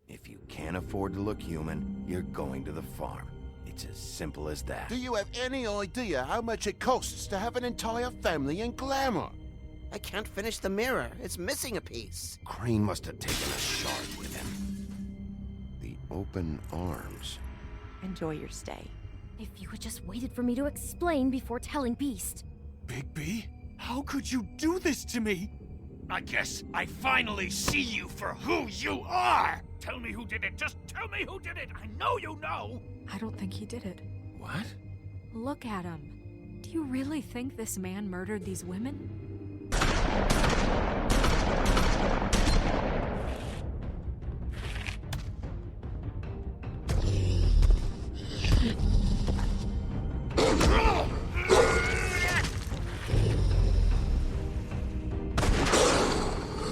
If you can't afford to look human, you're going to the farm. It's as simple as that. Do you have any idea how much it costs to have an entire family in glamour? I can't finish the mirror. It's missing a piece. Crane must have taken a shard with him. The open arms. Enjoy your stay. If you had just waited for me to explain before telling Beast. Bigby, how could you do this to me? I guess I finally see you for who you are! Tell me who did it! Just tell me who did it! I know you know! I don't think he did it. What? Look at him. Do you really think this man murdered these women?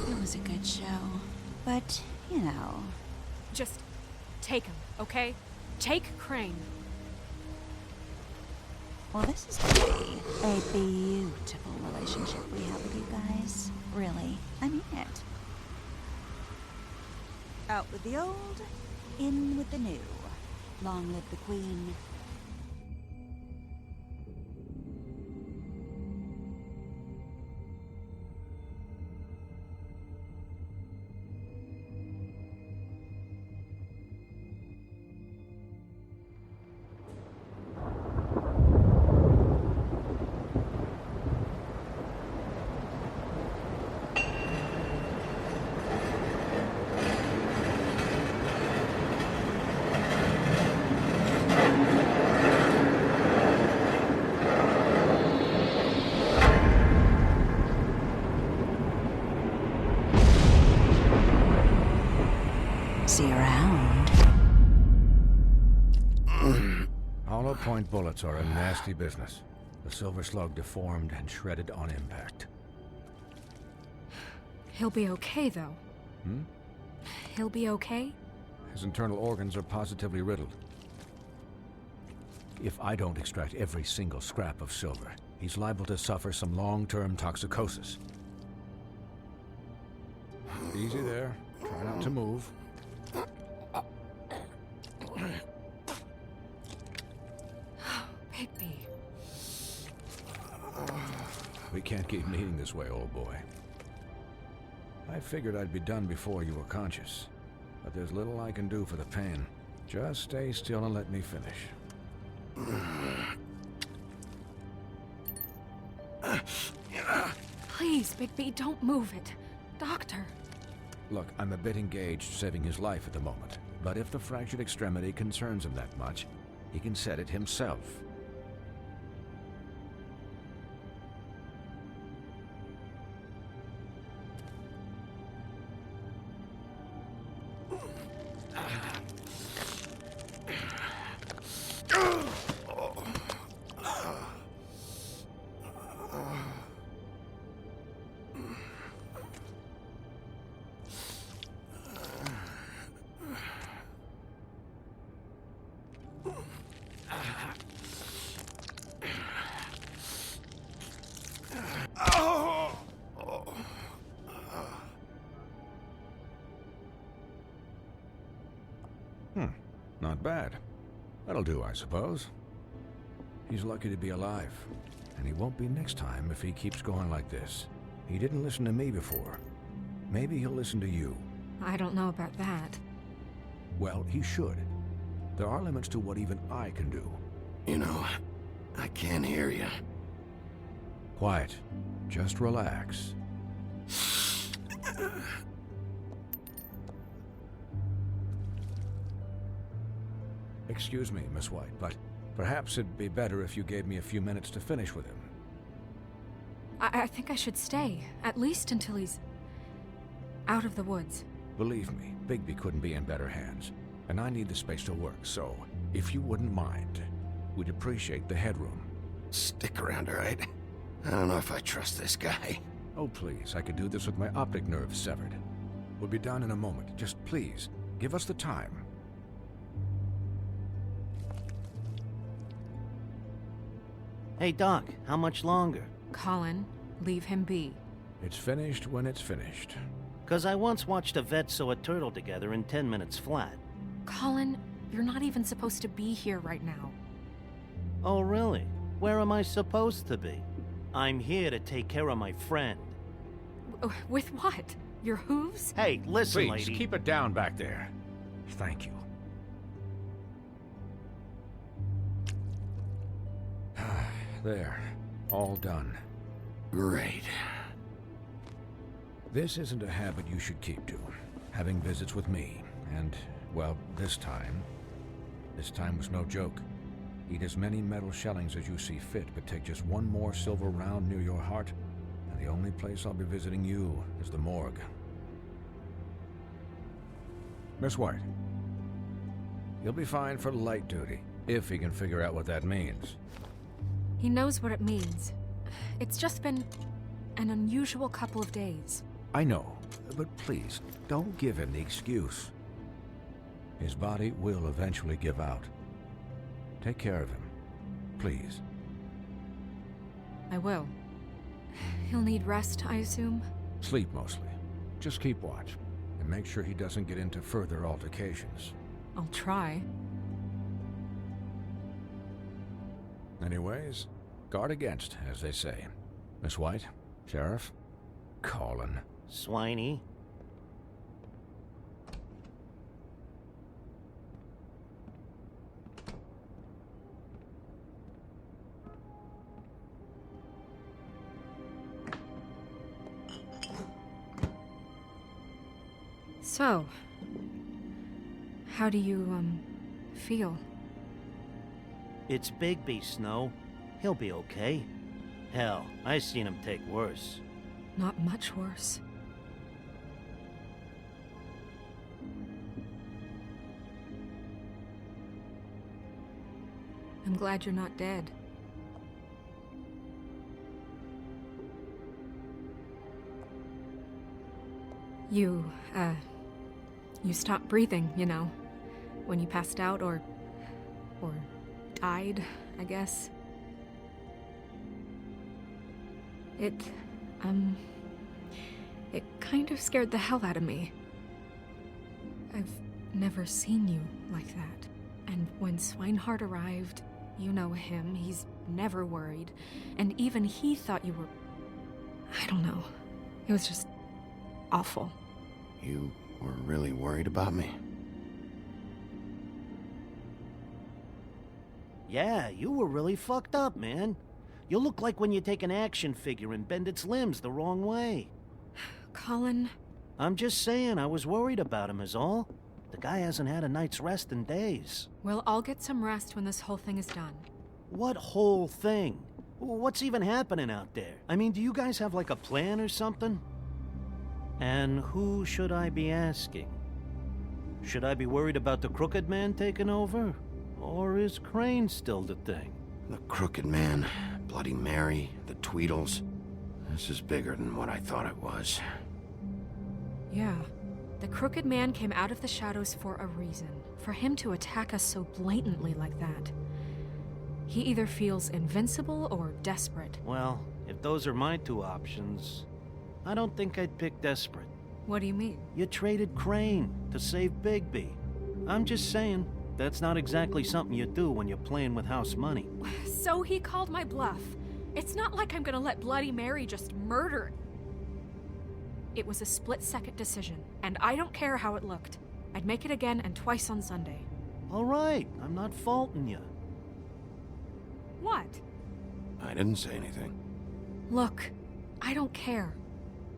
It was a good show. But, you know... Just take him, okay? Take Crane. Well, this is gonna be a beautiful relationship we have with you guys. Really. I mean it. Out with the old, in with the new. Long live the Queen. See you around. Hollow point bullets are a nasty business. The silver slug deformed and shredded on impact. He'll be okay, though. Hmm? He'll be okay? His internal organs are positively riddled. If I don't extract every single scrap of silver, he's liable to suffer some long-term toxicosis. Easy there. Try not to move. Bigby. We can't keep meeting this way, old boy. I figured I'd be done before you were conscious, but there's little I can do for the pain. Just stay still and let me finish. Please, Bigby, don't move it. Doctor. Look, I'm a bit engaged saving his life at the moment, but if the fractured extremity concerns him that much, he can set it himself. Not bad. That'll do, I suppose. He's lucky to be alive, and he won't be next time if he keeps going like this. He didn't listen to me before. Maybe he'll listen to you. I don't know about that. Well, he should. There are limits to what even I can do. You know, I can't hear you. Quiet. Just relax. Excuse me, Miss White, but perhaps it'd be better if you gave me a few minutes to finish with him. I think I should stay, at least until he's out of the woods. Believe me, Bigby couldn't be in better hands, and I need the space to work, so if you wouldn't mind, we'd appreciate the headroom. Stick around, all right? I don't know if I trust this guy. Oh, please, I could do this with my optic nerve severed. We'll be done in a moment. Just please, give us the time. Hey, Doc, how much longer? Colin, leave him be. It's finished when it's finished. 'Cause I once watched a vet sew a turtle together in 10 minutes flat. Colin, you're not even supposed to be here right now. Oh, really? Where am I supposed to be? I'm here to take care of my friend. With what? Your hooves? Hey, listen, Please, lady. keep it down back there. Thank you. There. All done. Great. This isn't a habit you should keep to. Having visits with me. And, well, this time was no joke. Eat as many metal shellings as you see fit, but take just one more silver round near your heart, and the only place I'll be visiting you is the morgue. Miss White, you'll be fine for light duty, if he can figure out what that means. He knows what it means. It's just been an unusual couple of days. I know, but please, don't give him the excuse. His body will eventually give out. Take care of him, please. I will. He'll need rest, I assume? Sleep mostly. Just keep watch, and make sure he doesn't get into further altercations. I'll try. Anyways, guard against, as they say. Miss White, Sheriff, Colin. Swiney. So, how do you, feel? It's Bigby, Snow. He'll be okay. Hell, I seen him take worse. Not much worse. I'm glad you're not dead. You stopped breathing, you know, when you passed out or died, I guess. It kind of scared the hell out of me. I've never seen you like that. And when Swinehart arrived, you know him, he's never worried. And even he thought you were... I don't know. It was just awful. You were really worried about me? Yeah, you were really fucked up, man. You look like when you take an action figure and bend its limbs the wrong way. Colin... I'm just saying, I was worried about him is all. The guy hasn't had a night's rest in days. Well, I'll get some rest when this whole thing is done. What whole thing? What's even happening out there? I mean, do you guys have like a plan or something? And who should I be asking? Should I be worried about the Crooked Man taking over? Or is Crane still the thing? The Crooked Man, Bloody Mary, the Tweedles. This is bigger than what I thought it was. Yeah. The Crooked Man came out of the shadows for a reason. For him to attack us so blatantly like that. He either feels invincible or desperate. Well, if those are my two options, I don't think I'd pick desperate. What do you mean? You traded Crane to save Bigby. I'm just saying, that's not exactly something you do when you're playing with house money. So he called my bluff. It's not like I'm gonna let Bloody Mary just murder. It was a split-second decision, and I don't care how it looked. I'd make it again and twice on Sunday. All right, I'm not faulting you. What? I didn't say anything. Look, I don't care.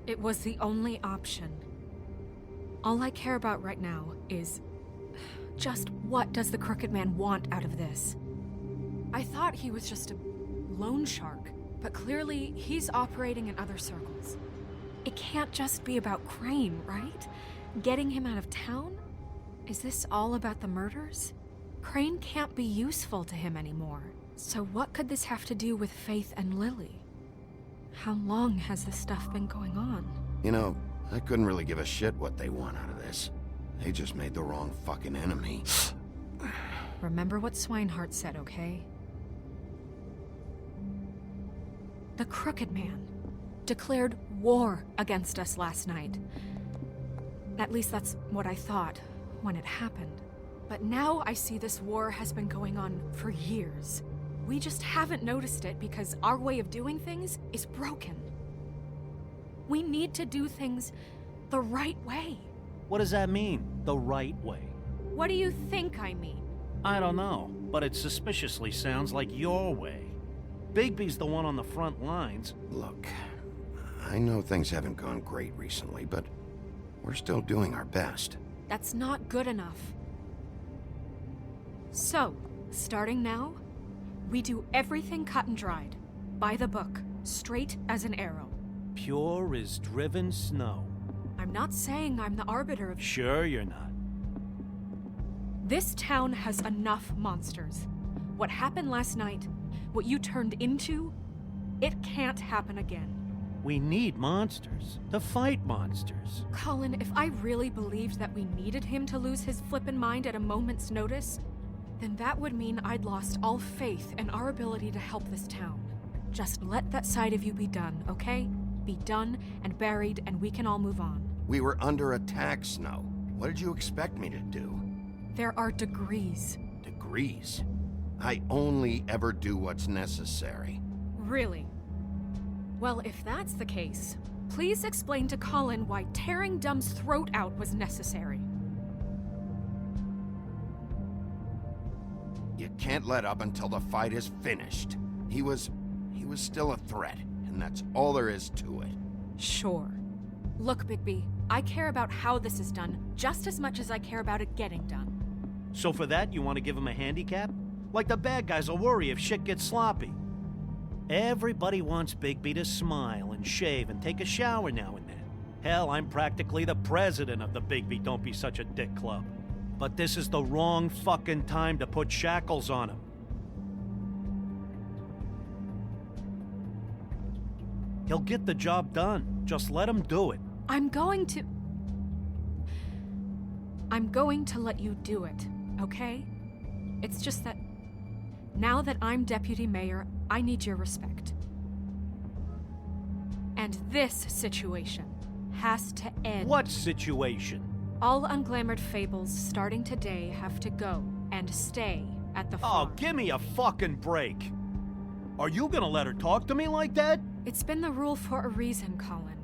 It was the only option. All I care about right now is... just what does the Crooked Man want out of this? I thought he was just a loan shark, but clearly he's operating in other circles. It can't just be about Crane, right? Getting him out of town? Is this all about the murders? Crane can't be useful to him anymore. So what could this have to do with Faith and Lily? How long has this stuff been going on? You know, I couldn't really give a shit what they want out of this. They just made the wrong fucking enemy. Remember what Swinehart said, okay? The Crooked Man declared war against us last night. At least that's what I thought when it happened. But now I see this war has been going on for years. We just haven't noticed it because our way of doing things is broken. We need to do things the right way. What does that mean, the right way? What do you think I mean? I don't know, but it suspiciously sounds like your way. Bigby's the one on the front lines. Look, I know things haven't gone great recently, but we're still doing our best. That's not good enough. So, starting now, we do everything cut and dried. By the book, straight as an arrow. Pure as driven snow. I'm not saying I'm the arbiter of... Sure you're not. This town has enough monsters. What happened last night, what you turned into, it can't happen again. We need monsters. To fight monsters. Colin, if I really believed that we needed him to lose his flippin' mind at a moment's notice, then that would mean I'd lost all faith in our ability to help this town. Just let that side of you be done, okay? Be done and buried, and we can all move on. We were under attack, Snow. What did you expect me to do? There are degrees. Degrees? I only ever do what's necessary. Really? Well, if that's the case, please explain to Colin why tearing Dumb's throat out was necessary. You can't let up until the fight is finished. He was still a threat, and that's all there is to it. Sure. Look, Bigby, I care about how this is done just as much as I care about it getting done. So for that, you want to give him a handicap? Like the bad guys will worry if shit gets sloppy. Everybody wants Bigby to smile and shave and take a shower now and then. Hell, I'm practically the president of the Bigby Don't Be Such a Dick Club. But this is the wrong fucking time to put shackles on him. He'll get the job done. Just let him do it. I'm going to let you do it, okay? It's just that now that I'm deputy mayor, I need your respect. And this situation has to end. What situation? All unglamored Fables starting today have to go and stay at the farm. Oh, give me a fucking break. Are you gonna let her talk to me like that? It's been the rule for a reason, Colin.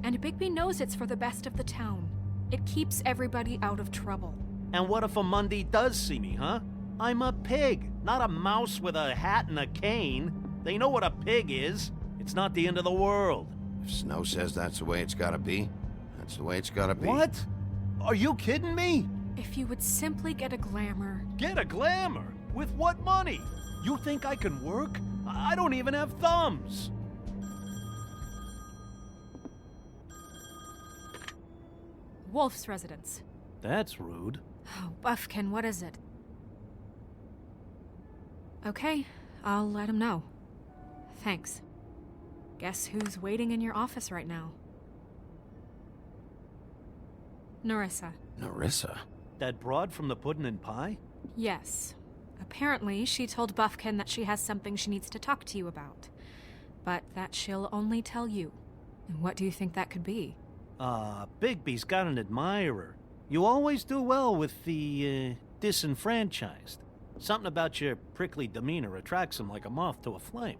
And Bigby knows it's for the best of the town. It keeps everybody out of trouble. And what if a Mundy does see me, huh? I'm a pig, not a mouse with a hat and a cane. They know what a pig is. It's not the end of the world. If Snow says that's the way it's gotta be, that's the way it's gotta be. What? Are you kidding me? If you would simply get a glamour. Get a glamour? With what money? You think I can work? I don't even have thumbs. Wolf's residence. That's rude. Oh, Buffkin, what is it? Okay, I'll let him know. Thanks. Guess who's waiting in your office right now? Nerissa. Nerissa? That broad from the Puddin' and Pie? Yes. Apparently, she told Buffkin that she has something she needs to talk to you about. But that she'll only tell you. And what do you think that could be? Bigby's got an admirer. You always do well with the, disenfranchised. Something about your prickly demeanor attracts him like a moth to a flame.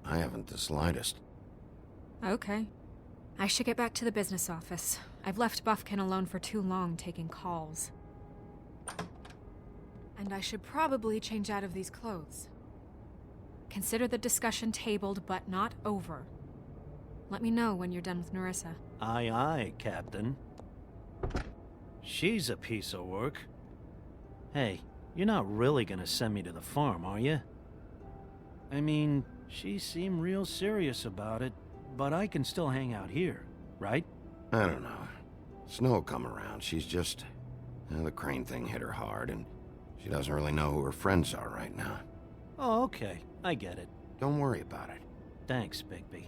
I haven't the slightest. Okay. I should get back to the business office. I've left Buffkin alone for too long taking calls. And I should probably change out of these clothes. Consider the discussion tabled, but not over. Let me know when you're done with Nerissa. Aye, aye, Captain. She's a piece of work. Hey, you're not really gonna send me to the farm, are you? I mean, she seemed real serious about it, but I can still hang out here, right? I don't know. Snow will come around. She's just... the Crane thing hit her hard, and She doesn't really know who her friends are right now. Oh, okay. I get it. Don't worry about it. Thanks, Bigby.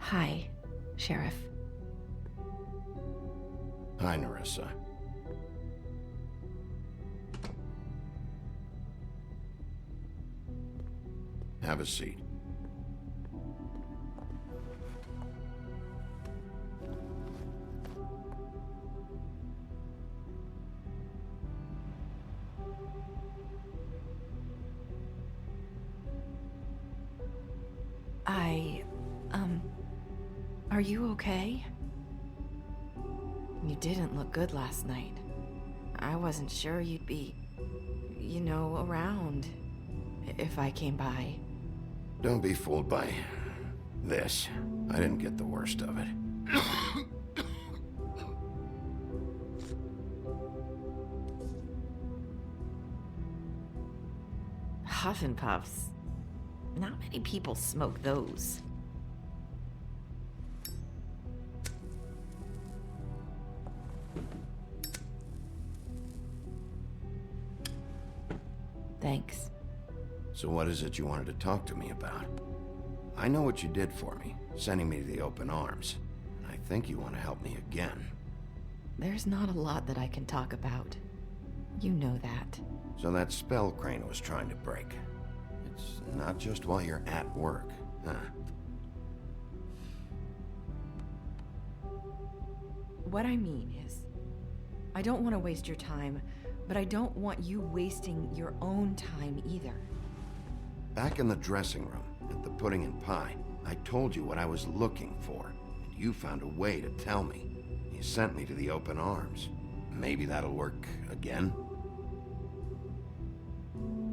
Hi, Sheriff. Hi, Nerissa. Have a seat. Are you okay? You didn't look good last night. I wasn't sure you'd be, around if I came by. Don't be fooled by this. I didn't get the worst of it. Huff and puffs. Not many people smoke those. Thanks. So what is it you wanted to talk to me about? I know what you did for me, sending me to the open arms. And I think you want to help me again. There's not a lot that I can talk about. You know that. So that spell Crane was trying to break. It's not just while you're at work, huh? What I mean is, I don't want to waste your time, but I don't want you wasting your own time either. Back in the dressing room, at the pudding and pie, I told you what I was looking for, and you found a way to tell me. You sent me to the open arms. Maybe that'll work again?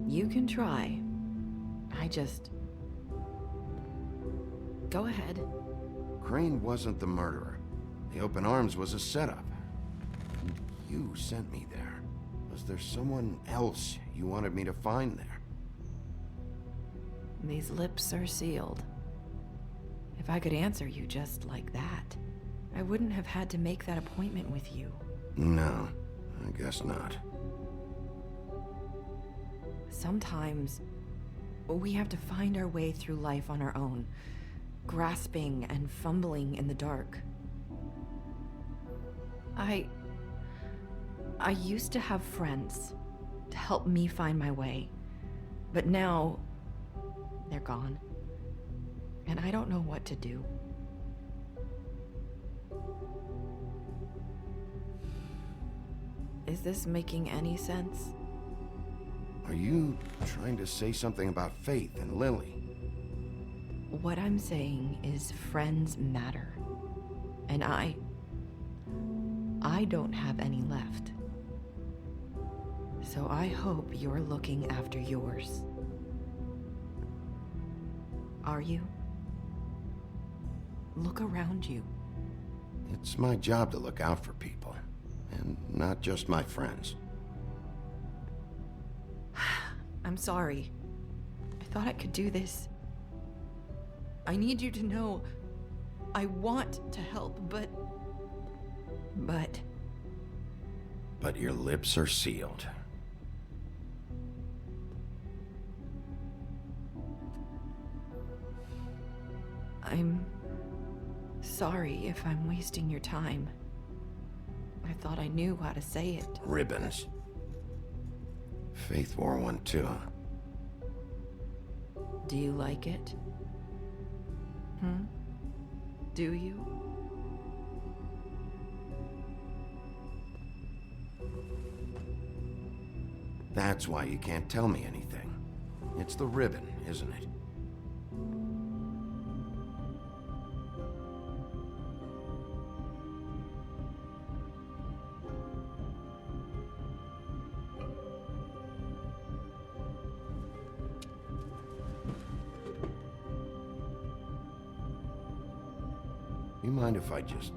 You can try. Go ahead. Crane wasn't the murderer. The open arms was a setup. And you sent me there. Was there someone else you wanted me to find there? These lips are sealed. If I could answer you just like that, I wouldn't have had to make that appointment with you. No, I guess not. Sometimes, we have to find our way through life on our own, grasping and fumbling in the dark. I used to have friends to help me find my way, but now they're gone, and I don't know what to do. Is this making any sense? Are you trying to say something about Faith and Lily? What I'm saying is friends matter, and I don't have any left. So I hope you're looking after yours. Are you? Look around you. It's my job to look out for people, and not just my friends. I'm sorry. I thought I could do this. I need you to know I want to help, but... But your lips are sealed. I'm sorry if I'm wasting your time. I thought I knew how to say it. Ribbons. Faith wore one too. Do you like it? Do you? That's why you can't tell me anything. It's the ribbon, isn't it? You mind if I just...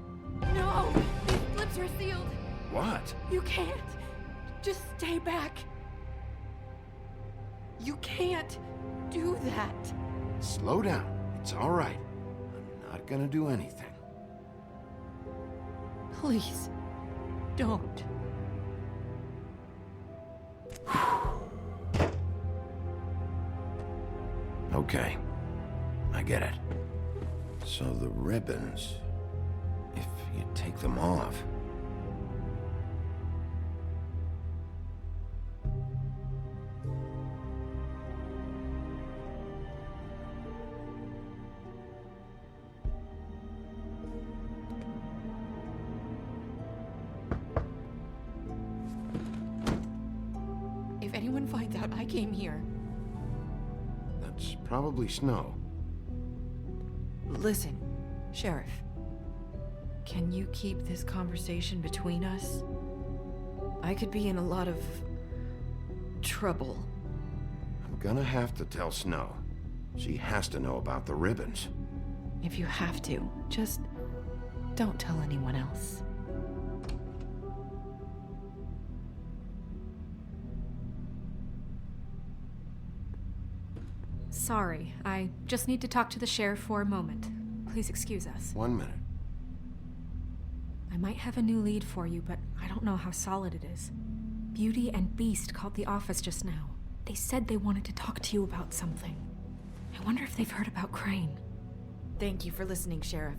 No! These lips are sealed! What? You can't! Just stay back! You can't do that! Slow down. It's all right. I'm not gonna do anything. Please, don't. Okay. I get it. So the ribbons, if you take them off... If anyone finds out I came here... That's probably Snow. Listen, Sheriff. Can you keep this conversation between us? I could be in a lot of... trouble. I'm gonna have to tell Snow. She has to know about the ribbons. If you have to, just don't tell anyone else. Sorry, I just need to talk to the sheriff for a moment. Please excuse us. 1 minute. I might have a new lead for you, but I don't know how solid it is. Beauty and Beast called the office just now. They said they wanted to talk to you about something. I wonder if they've heard about Crane. Thank you for listening, Sheriff.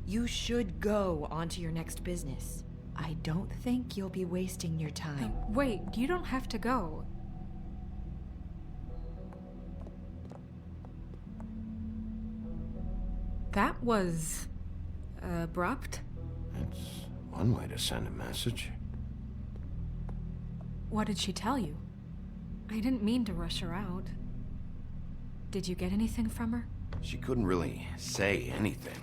You should go on to your next business. I don't think you'll be wasting your time. Wait, you don't have to go. That was... abrupt? It's one way to send a message. What did she tell you? I didn't mean to rush her out. Did you get anything from her? She couldn't really say anything.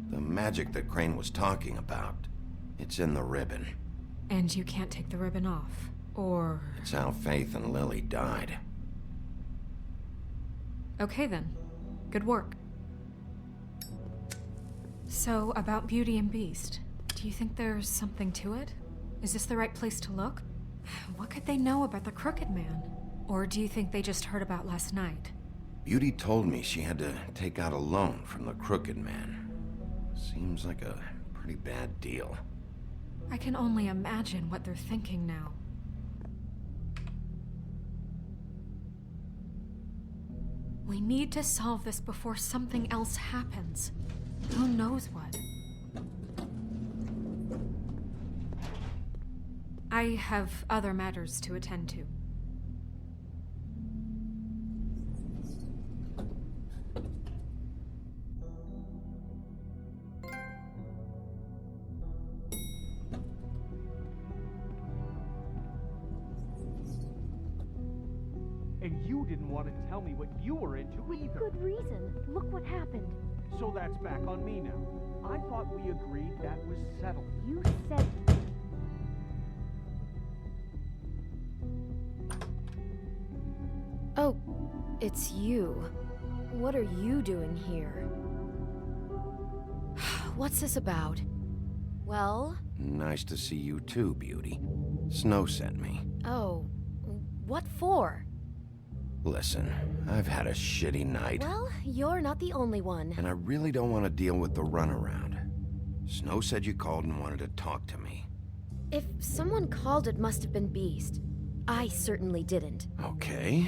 The magic that Crane was talking about, it's in the ribbon. And you can't take the ribbon off, or... It's how Faith and Lily died. Okay then. Good work. So, about Beauty and Beast, do you think there's something to it? Is this the right place to look? What could they know about the Crooked Man? Or do you think they just heard about last night? Beauty told me she had to take out a loan from the Crooked Man. Seems like a pretty bad deal. I can only imagine what they're thinking now. We need to solve this before something else happens. Who knows what? I have other matters to attend to. And you didn't want to tell me what you were into either. Good reason. Look what happened. So that's back on me now. I thought we agreed that was settled. You said... Oh, it's you. What are you doing here? What's this about? Well? Nice to see you too, Beauty. Snow sent me. Oh, what for? Listen, I've had a shitty night. Well, you're not the only one. And I really don't want to deal with the runaround. Snow said you called and wanted to talk to me. If someone called, it must have been Beast. I certainly didn't. Okay,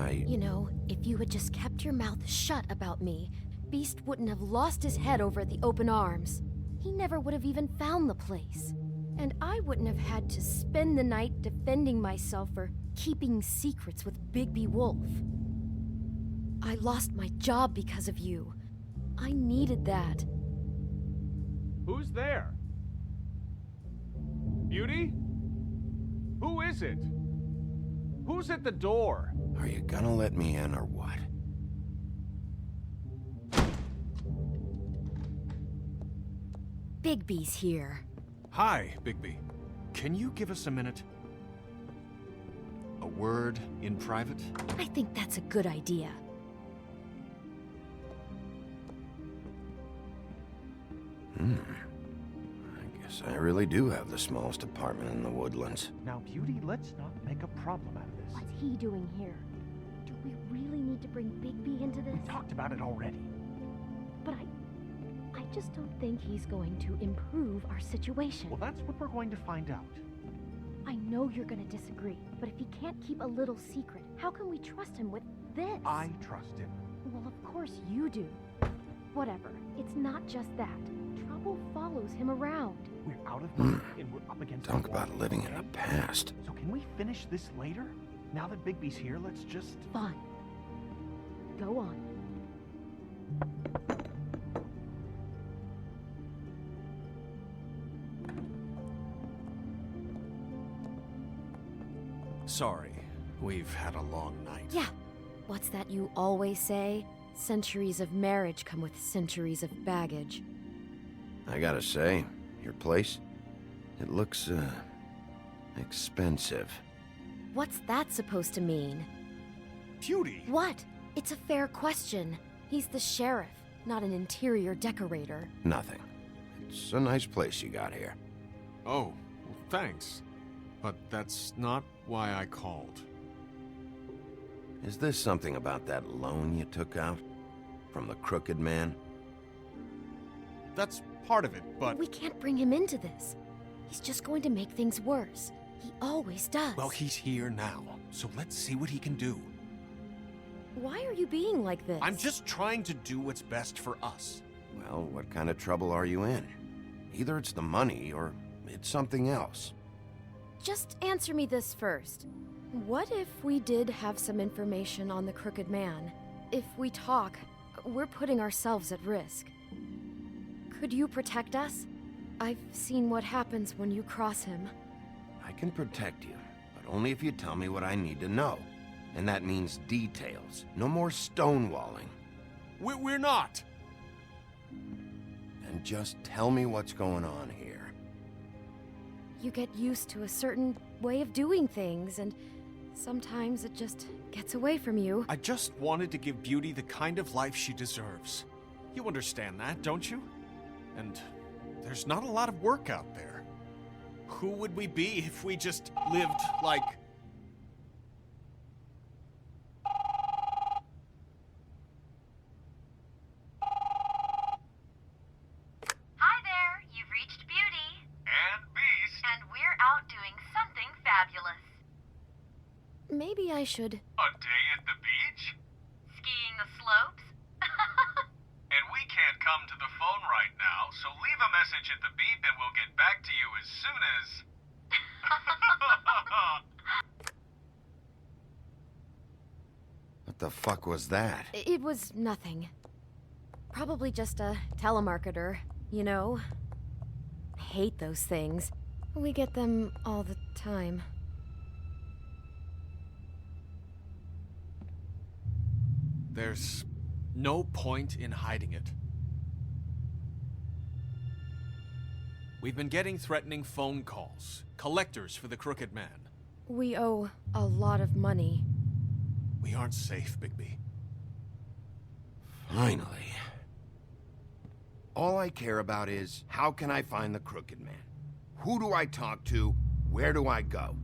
You know, if you had just kept your mouth shut about me, Beast wouldn't have lost his head over at the open arms. He never would have even found the place. And I wouldn't have had to spend the night defending myself for keeping secrets with Bigby Wolf. I lost my job because of you. I needed that. Who's there? Beauty? Who is it? Who's at the door? Are you gonna let me in or what? Bigby's here. Hi, Bigby. Can you give us a minute? A word in private? I think that's a good idea. I guess I really do have the smallest apartment in the Woodlands. Now, Beauty, let's not make a problem out of this. What's he doing here? Do we really need to bring Bigby into this? We talked about it already. But I just don't think he's going to improve our situation. Well, that's what we're going to find out. I know you're going to disagree, but if he can't keep a little secret, how can we trust him with this? I trust him. Well, of course you do. Whatever. It's not just that. Trouble follows him around. We're out of money and we're up against Talk the wall, about living in okay? the past. So can we finish this later? Now that Bigby's here, let's just... Fine. Go on. Sorry, we've had a long night. Yeah. What's that you always say? Centuries of marriage come with centuries of baggage. I gotta say, your place, it looks, expensive. What's that supposed to mean? Beauty! What? It's a fair question. He's the sheriff, not an interior decorator. Nothing. It's a nice place you got here. Oh, well, thanks. But that's not why I called. Is this something about that loan you took out? From the Crooked Man? That's part of it, but... We can't bring him into this. He's just going to make things worse. He always does. Well, he's here now, so let's see what he can do. Why are you being like this? I'm just trying to do what's best for us. Well, what kind of trouble are you in? Either it's the money, or it's something else. Just answer me this first. What if we did have some information on the Crooked Man? If we talk, we're putting ourselves at risk. Could you protect us? I've seen what happens when you cross him. I can protect you, but only if you tell me what I need to know. And that means details. No more stonewalling. We're not! And just tell me what's going on here. You get used to a certain way of doing things, and sometimes it just gets away from you. I just wanted to give Beauty the kind of life she deserves. You understand that, don't you? And there's not a lot of work out there. Who would we be if we just lived like... Hi there, you've reached Beauty. And Beast. And we're out doing something fabulous. Maybe I should... A day at the beach? Skiing the slopes? And we can't come to the phone right now, so leave a message at the beep and we'll get back to you as soon as... What the fuck was that? It was nothing. Probably just a telemarketer, you know? I hate those things. We get them all the time. There's no point in hiding it. We've been getting threatening phone calls. Collectors for the Crooked Man. We owe a lot of money. We aren't safe, Bigby. Finally. All I care about is, how can I find the Crooked Man? Who do I talk to? Where do I go?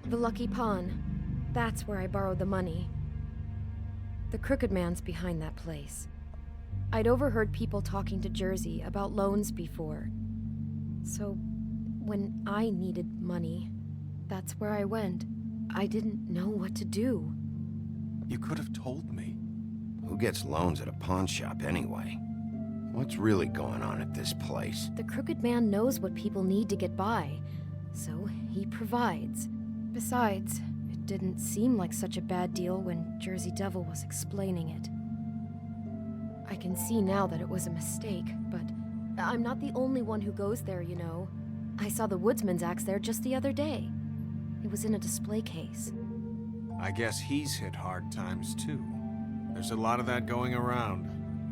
The Lucky Pawn. That's where I borrowed the money. The Crooked Man's behind that place. I'd overheard people talking to Jersey about loans before. So, when I needed money, that's where I went. I didn't know what to do. You could have told me. Who gets loans at a pawn shop anyway? What's really going on at this place? The Crooked Man knows what people need to get by, so he provides. Besides, it didn't seem like such a bad deal when Jersey Devil was explaining it. I can see now that it was a mistake, but I'm not the only one who goes there, you know. I saw the Woodsman's axe there just the other day. It was in a display case. I guess he's hit hard times too. There's a lot of that going around.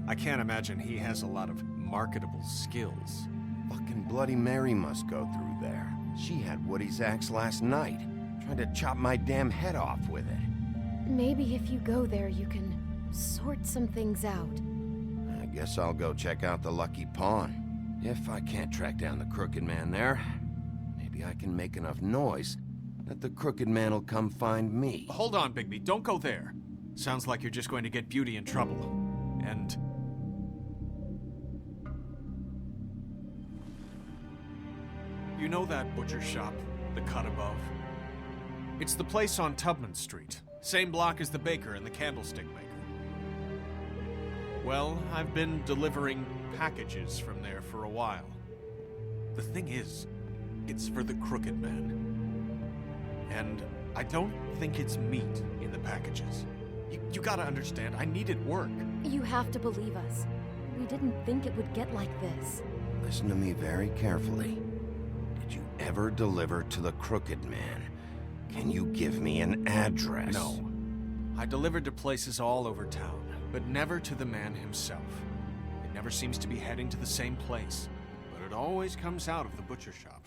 I can't imagine he has a lot of marketable skills. Fucking Bloody Mary must go through there. She had Woody's axe last night. Tried to chop my damn head off with it. Maybe if you go there, you can sort some things out. I guess I'll go check out the Lucky Pawn. If I can't track down the Crooked Man there, maybe I can make enough noise that the Crooked Man will come find me. Hold on, Bigby. Don't go there. Sounds like you're just going to get Beauty in trouble. And... you know that butcher shop, the cut above? It's the place on Tubman Street. Same block as the baker and the candlestick maker. Well, I've been delivering packages from there for a while. The thing is, it's for the Crooked Man. And I don't think it's meat in the packages. You gotta understand, I needed work. You have to believe us. We didn't think it would get like this. Listen to me very carefully. Did you ever deliver to the Crooked Man? Can you give me an address? No. I delivered to places all over town, but never to the man himself. It never seems to be heading to the same place, but it always comes out of the butcher shop.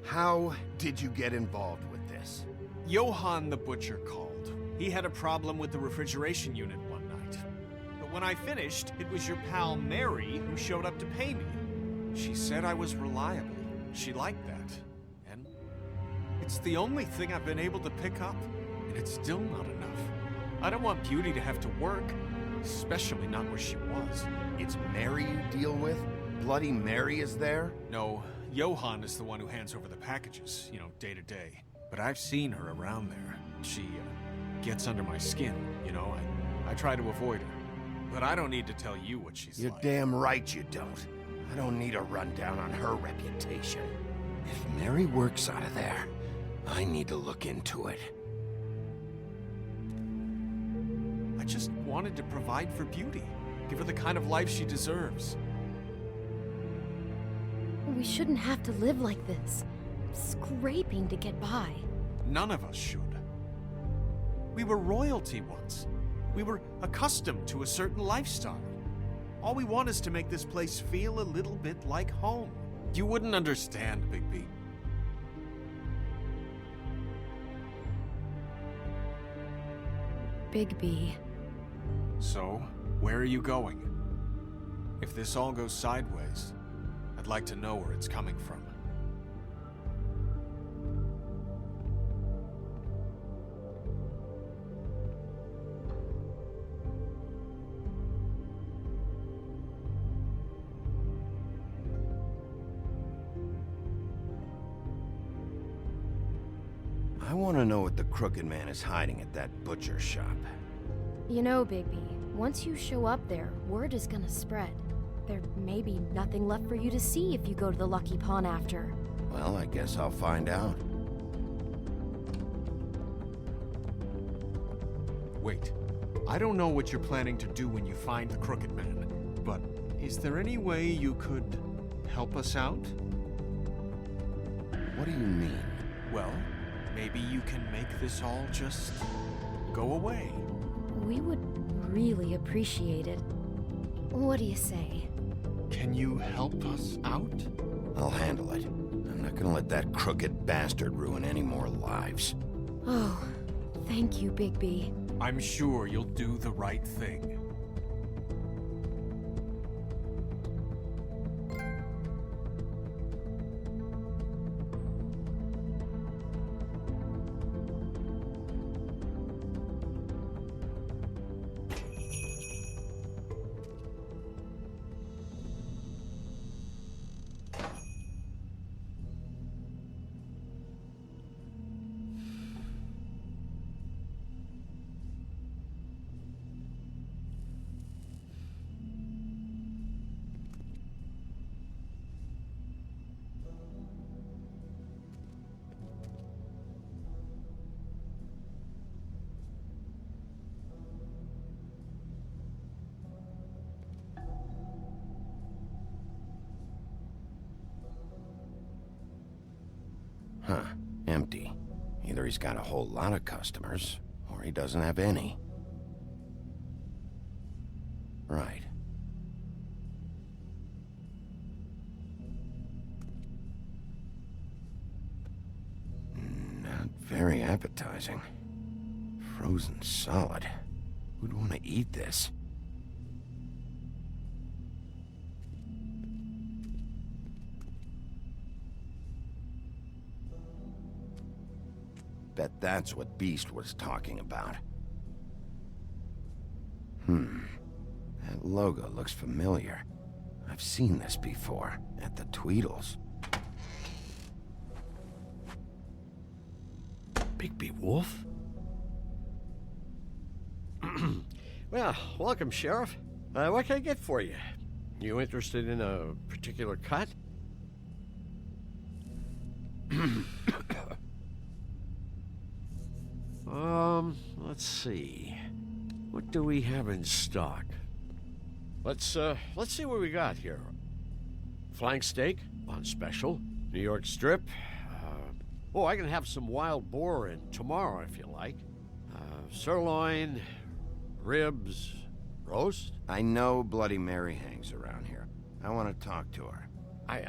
How did you get involved with this? Johann the butcher called. He had a problem with the refrigeration unit one night. But when I finished, it was your pal Mary who showed up to pay me. She said I was reliable. She liked that. And it's the only thing I've been able to pick up, and it's still not enough. I don't want Beauty to have to work, especially not where she was. It's Mary you deal with? Bloody Mary is there? No, Johann is the one who hands over the packages, you know, day to day. But I've seen her around there. She, gets under my skin, you know. I try to avoid her. But I don't need to tell you what she's You're like. damn right you don't. I don't need a rundown on her reputation. If Mary works out of there, I need to look into it. I just wanted to provide for Beauty. Give her the kind of life she deserves. We shouldn't have to live like this, scraping to get by. None of us should. We were royalty once. We were accustomed to a certain lifestyle. All we want is to make this place feel a little bit like home. You wouldn't understand, Bigby. Bigby. So, where are you going? If this all goes sideways, I'd like to know where it's coming from. I want to know what the Crooked Man is hiding at that butcher shop. You know, Bigby, once you show up there, word is gonna spread. There may be nothing left for you to see if you go to the Lucky Pawn after. Well, I guess I'll find out. Wait, I don't know what you're planning to do when you find the Crooked Man, but is there any way you could help us out? What do you mean? Well, maybe you can make this all just go away. We would really appreciate it. What do you say? Can you help us out? I'll handle it. I'm not gonna let that crooked bastard ruin any more lives. Oh, thank you, Bigby. I'm sure you'll do the right thing. he's got a whole lot of customers, or he doesn't have any. Right. Not very appetizing. Frozen solid. Who'd want to eat this? Bet that's what Beast was talking about. That logo looks familiar. I've seen this before, at the Tweedles. Bigby Wolf? Well, welcome, Sheriff. What can I get for you? You interested in a particular cut? Let's see. What do we have in stock? Let's see what we got here. Flank steak on special. New York strip. I can have some wild boar in tomorrow if you like. Sirloin, ribs, roast. I know Bloody Mary hangs around here. I want to talk to her. I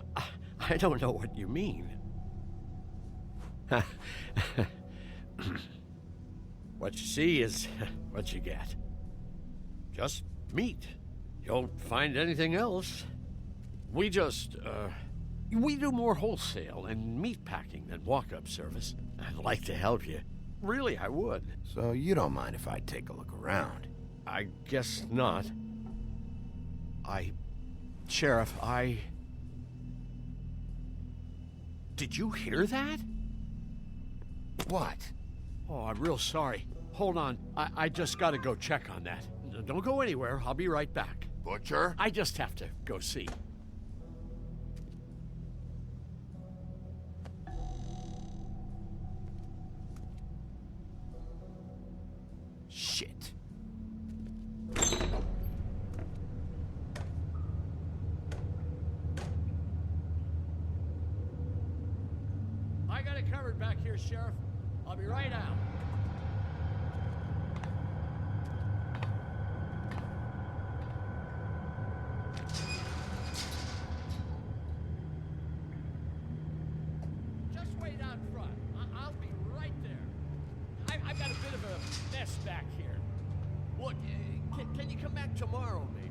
don't know what you mean. What you see is what you get. Just meat. You won't find anything else. We just, we do more wholesale and meat packing than walk-up service. I'd like to help you. Really, I would. So you don't mind if I take a look around? I guess not. Sheriff, Did you hear that? What? Oh, I'm real sorry. Hold on. I just gotta go check on that. Don't go anywhere. I'll be right back. Butcher? I just have to go see. Shit. I got it covered back here, Sheriff. I'll be right out. Just wait out front. I'll be right there. I've got a bit of a mess back here. Look, can you come back tomorrow, maybe?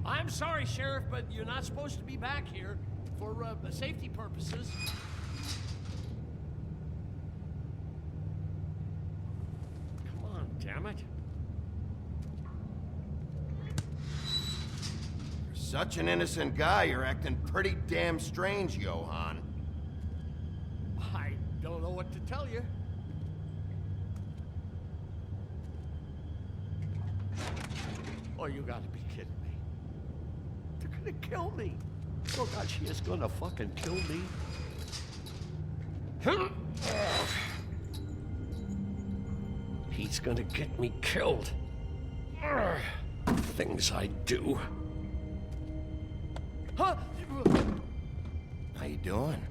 I'm sorry, Sheriff, but you're not supposed to be back here for safety purposes. Come on, damn it. You're such an innocent guy, you're acting pretty damn strange, Johann. I don't know what to tell you. Oh, you gotta be kidding me. They're gonna kill me. Oh God, she is gonna fucking kill me. He's gonna get me killed. Things I do. Huh? How you doing?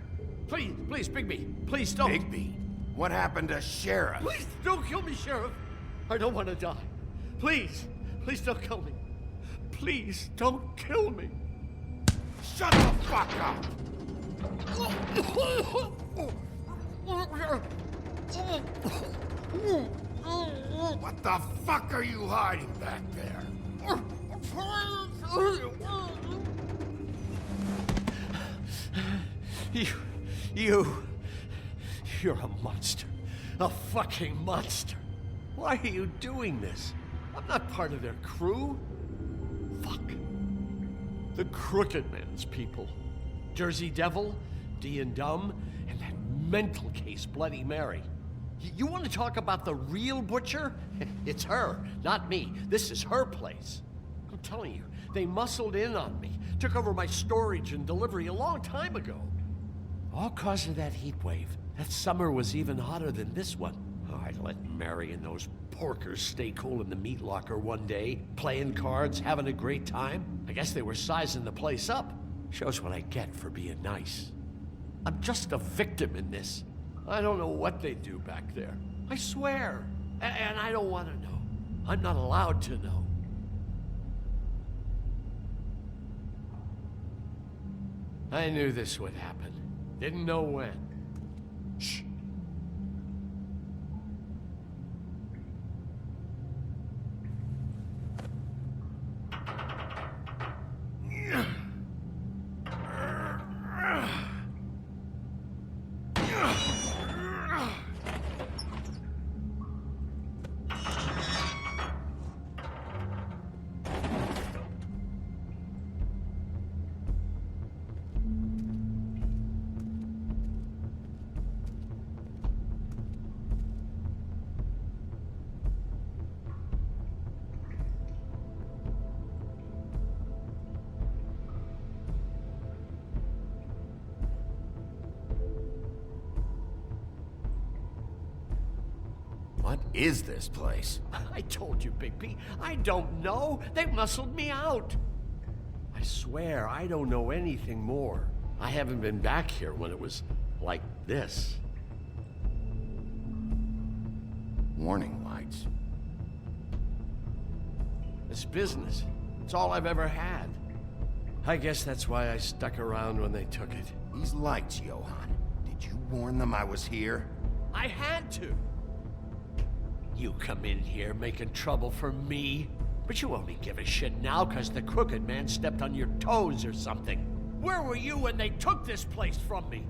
Please, Bigby. Please don't. Bigby? What happened to Sheriff? Please don't kill me, Sheriff. I don't want to die. Please don't kill me. Please don't kill me. Shut the fuck up! What the fuck are you hiding back there? You're a monster. A fucking monster. Why are you doing this? I'm not part of their crew. Fuck. The Crooked Man's people. Jersey Devil, D and Dumb, and that mental case Bloody Mary. You want to talk about the real butcher? It's her, not me. This is her place. I'm telling you, they muscled in on me, took over my storage and delivery a long time ago. All cause of that heat wave. That summer was even hotter than this one. Oh, I'd let Mary and those porkers stay cool in the meat locker one day, playing cards, having a great time. I guess they were sizing the place up. Shows what I get for being nice. I'm just a victim in this. I don't know what they do back there. I swear. And I don't want to know. I'm not allowed to know. I knew this would happen. Didn't know when. Shh. What is this place? I told you, Big B. I don't know. They muscled me out. I swear, I don't know anything more. I haven't been back here when it was like this. Warning lights. It's business. It's all I've ever had. I guess that's why I stuck around when they took it. These lights, Johann. Did you warn them I was here? I had to. You come in here making trouble for me, but you only give a shit now because the crooked man stepped on your toes or something. Where were you when they took this place from me?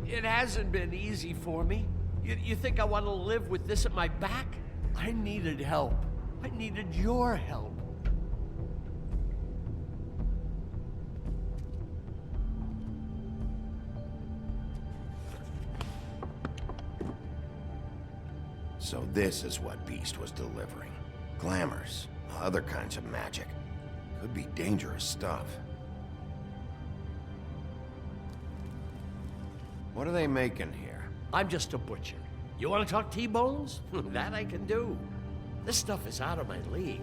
It hasn't been easy for me. You think I want to live with this at my back? I needed help. I needed your help. So this is what Beast was delivering. Glamours, other kinds of magic. Could be dangerous stuff. What are they making here? I'm just a butcher. You want to talk T-bones? That I can do. This stuff is out of my league.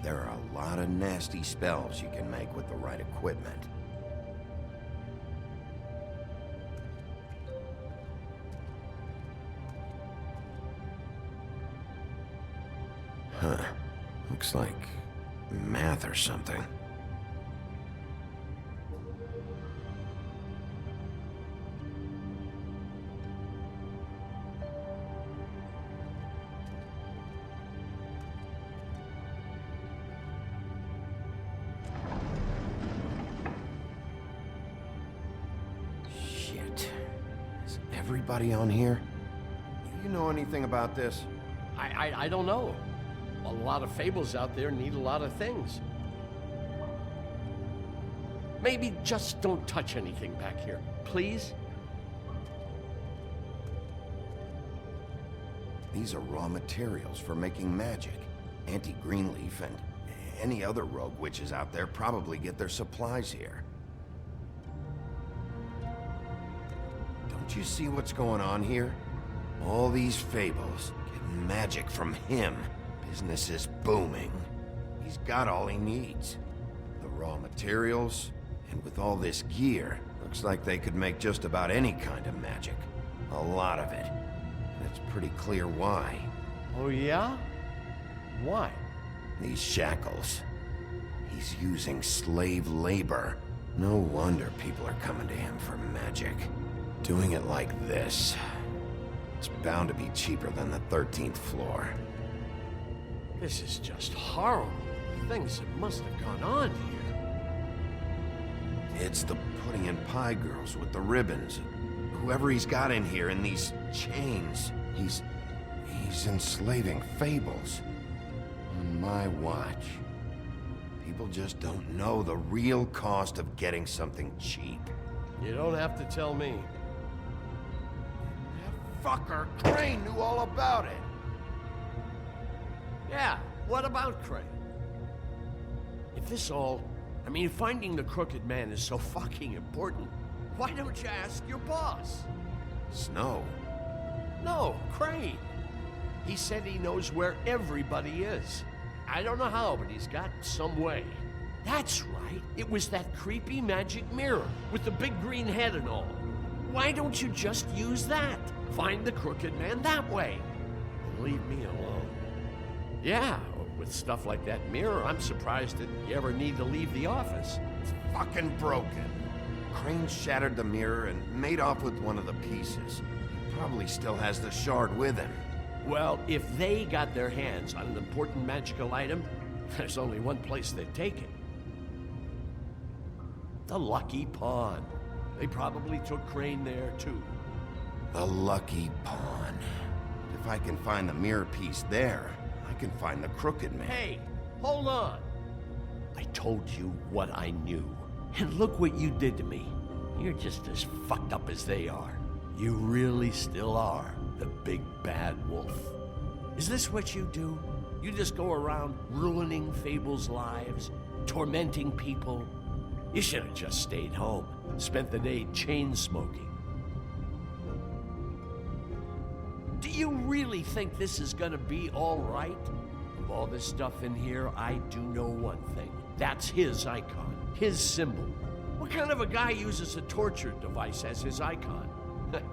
There are a lot of nasty spells you can make with the right equipment. Huh. Looks like math or something. Shit. Is everybody on here? Do you know anything about this? I don't know. A lot of Fables out there need a lot of things. Maybe just don't touch anything back here, please? These are raw materials for making magic. Auntie Greenleaf and any other rogue witches out there probably get their supplies here. Don't you see what's going on here? All these Fables get magic from him. Business is booming. He's got all he needs. The raw materials, and with all this gear, looks like they could make just about any kind of magic. A lot of it. And it's pretty clear why. Oh yeah? Why? These shackles. He's using slave labor. No wonder people are coming to him for magic. Doing it like this. It's bound to be cheaper than the 13th floor. This is just horrible. Things that must have gone on here. It's the pudding and pie girls with the ribbons. Whoever he's got in here in these chains. He's enslaving Fables. On my watch. People just don't know the real cost of getting something cheap. You don't have to tell me. That fucker Crane knew all about it. Yeah, what about Crane? If this all... if finding the crooked man is so fucking important, why don't you ask your boss? Snow? No, Crane. He said he knows where everybody is. I don't know how, but he's got some way. That's right. It was that creepy magic mirror with the big green head and all. Why don't you just use that? Find the crooked man that way. And leave me alone. Yeah, with stuff like that mirror, I'm surprised that you ever need to leave the office. It's fucking broken. Crane shattered the mirror and made off with one of the pieces. He probably still has the shard with him. Well, if they got their hands on an important magical item, there's only one place they'd take it. The Lucky Pawn. They probably took Crane there, too. The Lucky Pawn. If I can find the mirror piece there, I can find the crooked man. Hey, hold on. I told you what I knew. And look what you did to me. You're just as fucked up as they are. You really still are the big bad wolf. Is this what you do? You just go around ruining Fable's lives, tormenting people? You should have just stayed home, spent the day chain smoking. Do you really think this is gonna be all right? Of all this stuff in here, I do know one thing. That's his icon, his symbol. What kind of a guy uses a torture device as his icon?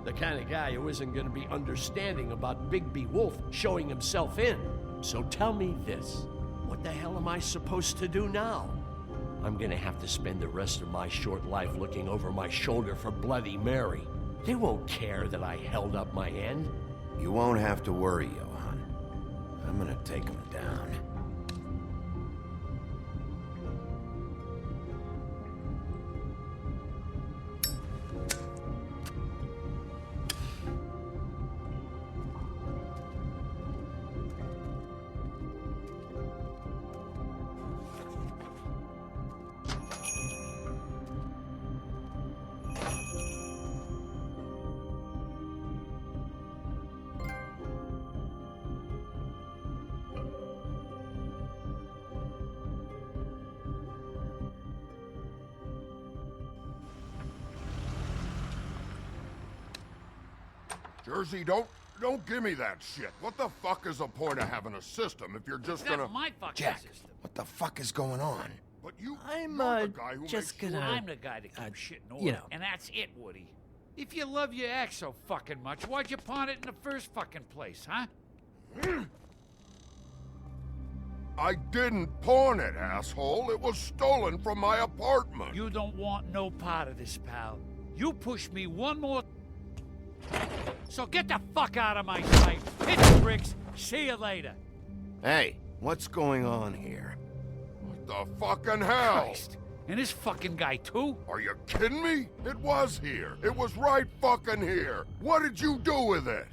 The kind of guy who isn't gonna be understanding about Bigby Wolf showing himself in. So tell me this, what the hell am I supposed to do now? I'm gonna have to spend the rest of my short life looking over my shoulder for Bloody Mary. They won't care that I held up my end. You won't have to worry, Johan. I'm gonna take him down. Jersey, don't give me that shit. What the fuck is the point of having a system if you're just gonna... That's my fucking Jack, system. what the fuck is going on? But you... I'm, you're the guy who just makes gonna... I'm the guy that keeps shit in order. you know. And that's it, Woody. If you love your ex so fucking much, why'd you pawn it in the first fucking place, huh? I didn't pawn it, asshole. It was stolen from my apartment. You don't want no part of this, pal. You push me one more... So get the fuck out of my sight. Hit the bricks. See you later. Hey, what's going on here? What the fucking hell? Christ. And this fucking guy, too? Are you kidding me? It was here. It was right fucking here. What did you do with it?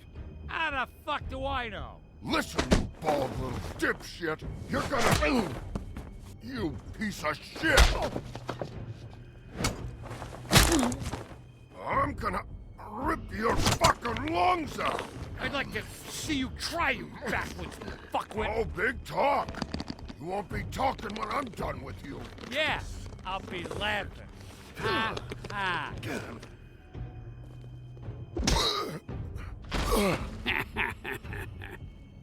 How the fuck do I know? Listen, you bald little dipshit. You're gonna... You piece of shit. I'm gonna rip your fucking lungs out. I'd like to see you try, you backwards fuckwit. Oh, big talk. You won't be talking when I'm done with you. Yeah, I'll be laughing. Ha, ha.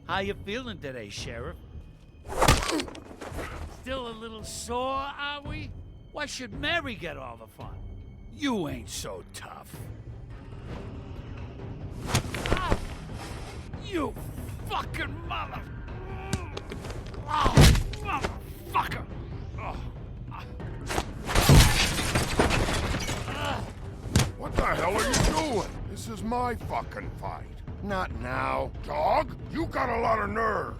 How you feeling today, Sheriff? Still a little sore, are we? Why should Mary get all the fun? You ain't so tough. Ah, you fucking mother... Oh, motherfucker! Oh. What the hell are you doing? This is my fucking fight. Not now. Dog, you got a lot of nerve.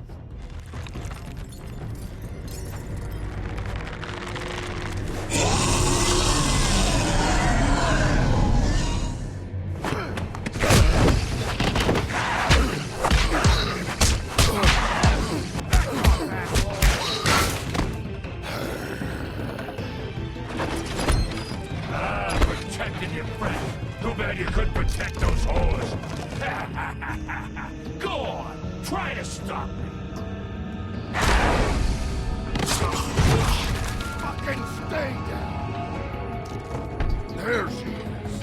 Protecting your friend. Too bad you couldn't protect those whores. Go on, try to stop me. Fucking stay down. There she is.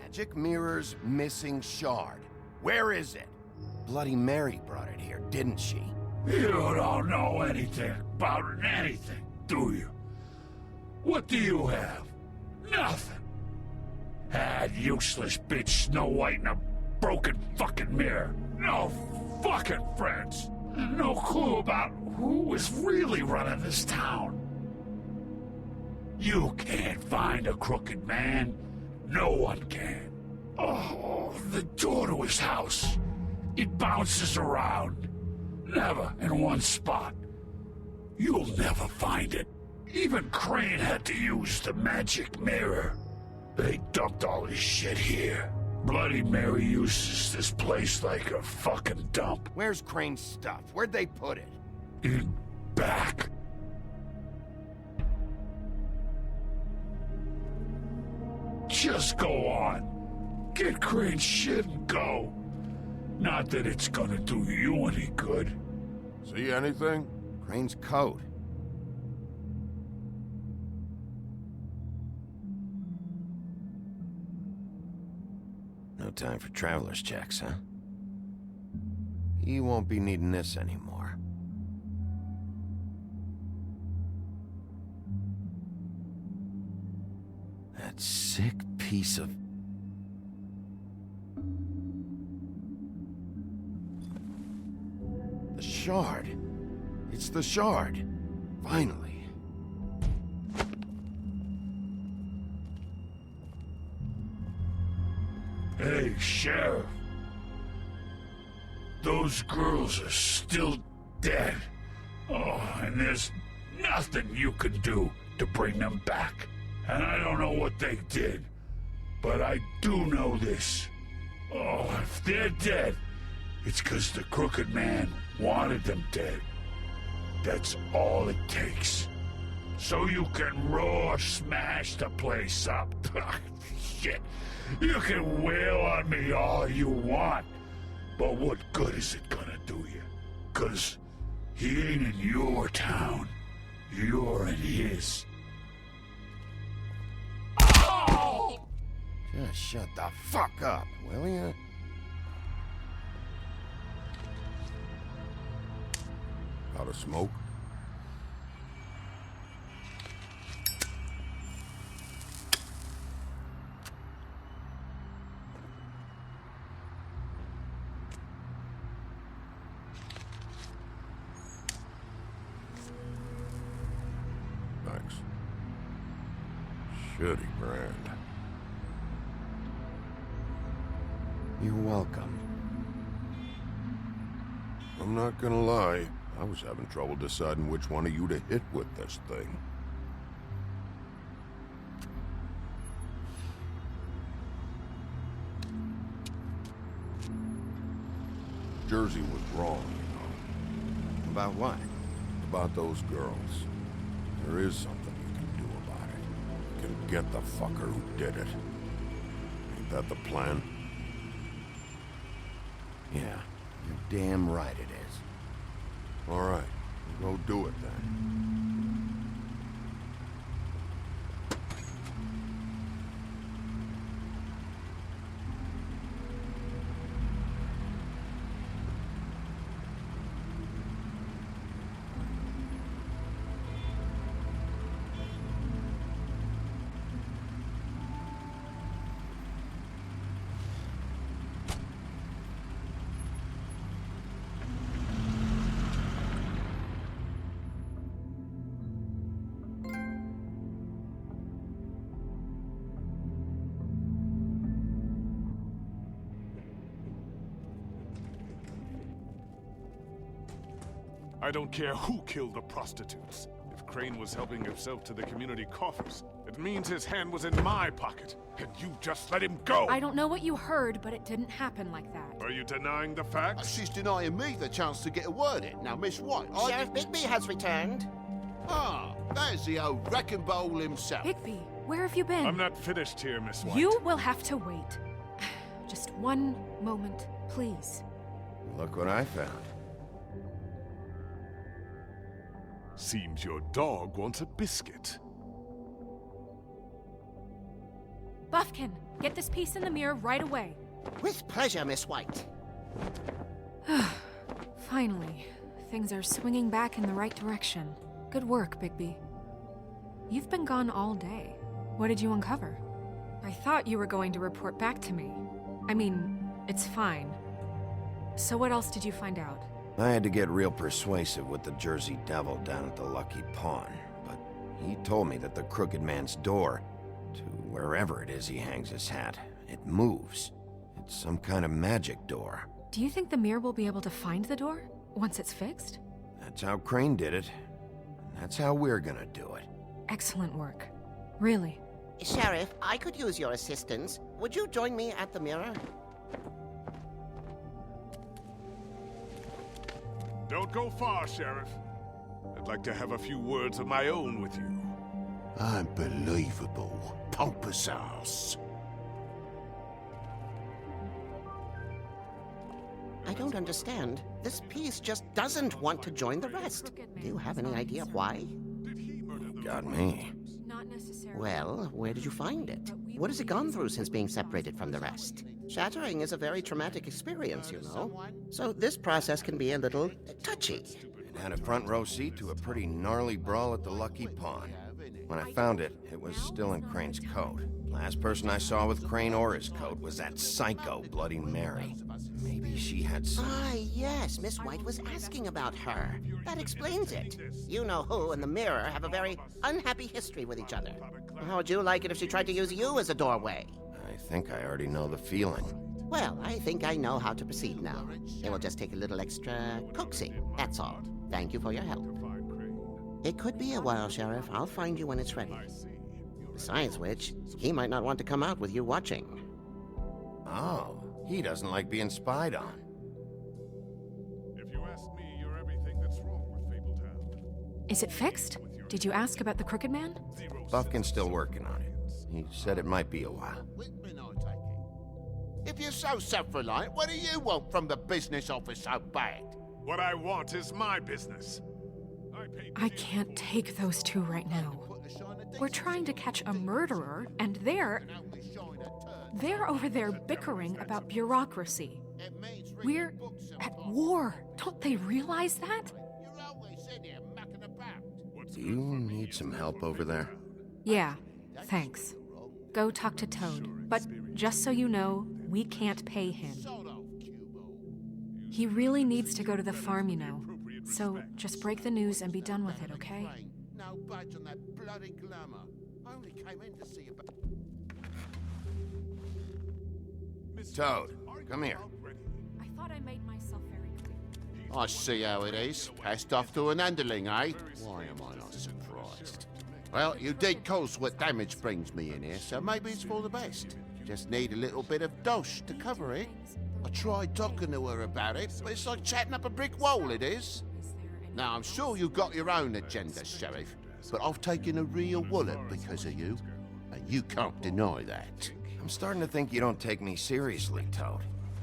Magic Mirror's missing shard. Where is it? Bloody Mary brought it here, didn't she? You don't know anything about anything, do you? What do you have? Nothing. Had useless bitch Snow White and a broken fucking mirror. No fucking friends. And no clue about who is really running this town. You can't find a crooked man. No one can. Oh, the door to his house. It bounces around. Never in one spot. You'll never find it. Even Crane had to use the magic mirror. They dumped all his shit here. Bloody Mary uses this place like a fucking dump. Where's Crane's stuff? Where'd they put it? In back. Just go on. Get Crane's shit and go. Not that it's gonna do you any good. See anything? Crane's coat. No time for traveler's checks, huh? You won't be needing this anymore. That sick piece of... The shard. It's the shard. Finally. Hey, Sheriff. Those girls are still dead. Oh, and there's nothing you can do to bring them back. And I don't know what they did, but I do know this. Oh, if they're dead, it's 'cause the Crooked Man wanted them dead. That's all it takes. So you can roar smash the place up. Shit. You can wail on me all you want, but what good is it gonna do you? 'Cause he ain't in your town. You're in his. Oh! Just shut the fuck up, will ya? Out of smoke? Thanks. Shitty brand. You're welcome. I'm not gonna lie. I was having trouble deciding which one of you to hit with this thing. Jersey was wrong, you know. About what? About those girls. There is something you can do about it. You can get the fucker who did it. Ain't that the plan? Yeah, you're damn right it is. All right, go do it then. I don't care who killed the prostitutes. If Crane was helping himself to the community coffers, it means his hand was in my pocket, and you just let him go! I don't know what you heard, but it didn't happen like that. Are you denying the facts? She's denying me the chance to get a word in. Now, Miss White, Sheriff Bigby has returned. Ah, there's the old wrecking bowl himself. Bigby, where have you been? I'm not finished here, Miss White. You will have to wait. Just one moment, please. Look what I found. Seems your dog wants a biscuit. Buffkin, get this piece in the mirror right away. With pleasure, Miss White. Finally, things are swinging back in the right direction. Good work, Bigby. You've been gone all day. What did you uncover? I thought you were going to report back to me. I mean, it's fine. So what else did you find out? I had to get real persuasive with the Jersey Devil down at the Lucky Pawn, but he told me that the Crooked Man's door, to wherever it is he hangs his hat, it moves. It's some kind of magic door. Do you think the mirror will be able to find the door once it's fixed? That's how Crane did it. And that's how we're gonna do it. Excellent work. Really. Sheriff, I could use your assistance. Would you join me at the mirror? Don't go far, Sheriff. I'd like to have a few words of my own with you. Unbelievable. Pompous ass. I don't understand. This piece just doesn't want to join the rest. Do you have any idea why? Got me. Well, where did you find it? What has it gone through since being separated from the rest? Shattering is a very traumatic experience, you know. So this process can be a little touchy. It had a front row seat to a pretty gnarly brawl at the Lucky Pawn. When I found it, it was still in Crane's coat. Last person I saw with Crane or his coat was that psycho Bloody Mary. Maybe she had some... Ah, yes, Miss White was asking about her. That explains it. You know who and the mirror have a very unhappy history with each other. How would you like it if she tried to use you as a doorway? I think I already know the feeling. Well, I think I know how to proceed now. It will just take a little extra coaxing, that's all. Thank you for your help. It could be a while, Sheriff. I'll find you when it's ready. Besides which, he might not want to come out with you watching. Oh, he doesn't like being spied on. If you ask me, you're everything that's wrong with Fabletown. Is it fixed? Did you ask about the Crooked Man? Buffkin's still working on it. He said it might be a while. If you're so self-reliant, what do you want from the business office so bad? What I want is my business. I can't take those two right now. We're trying to catch a murderer, and they're over there bickering about bureaucracy. We're at war. Don't they realize that? Do you need some help over there? Yeah, thanks. Go talk to Toad. But just so you know, we can't pay him. He really needs to go to the farm, you know. So just break the news and be done with it, okay? No budge on that bloody glamour. I only came in to see about... Toad, come here. I thought I made myself very clear. I see how it is. Passed off to an underling, eh? Why am I not surprised? Well, you did cause what damage brings me in here, so maybe it's for the best. Just need a little bit of dosh to cover it. I tried talking to her about it, but it's like chatting up a brick wall, it is. Now, I'm sure you've got your own agenda, Sheriff, but I've taken a real wallet because of you, and you can't deny that. I'm starting to think you don't take me seriously, Toad.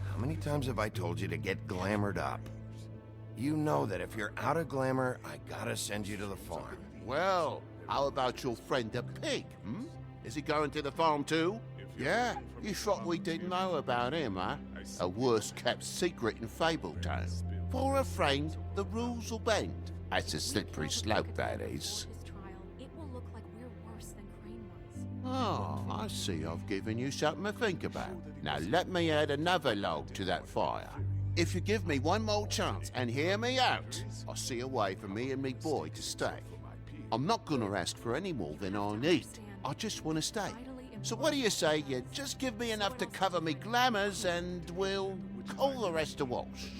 How many times have I told you to get glamored up? You know that if you're out of glamour, I gotta send you to the farm. Well, how about your friend the pig, hmm? Is he going to the farm too? Yeah? You thought we didn't know about him, huh? A worst-kept secret in Fabletown. For a friend, the rules will bend. That's a slippery slope, that is. Oh, I see I've given you something to think about. Now let me add another log to that fire. If you give me one more chance and hear me out, I'll see a way for me and me boy to stay. I'm not gonna ask for any more than I need. I just want to stay. So what do you say you just give me enough to cover me glamours and we'll call the rest a wash?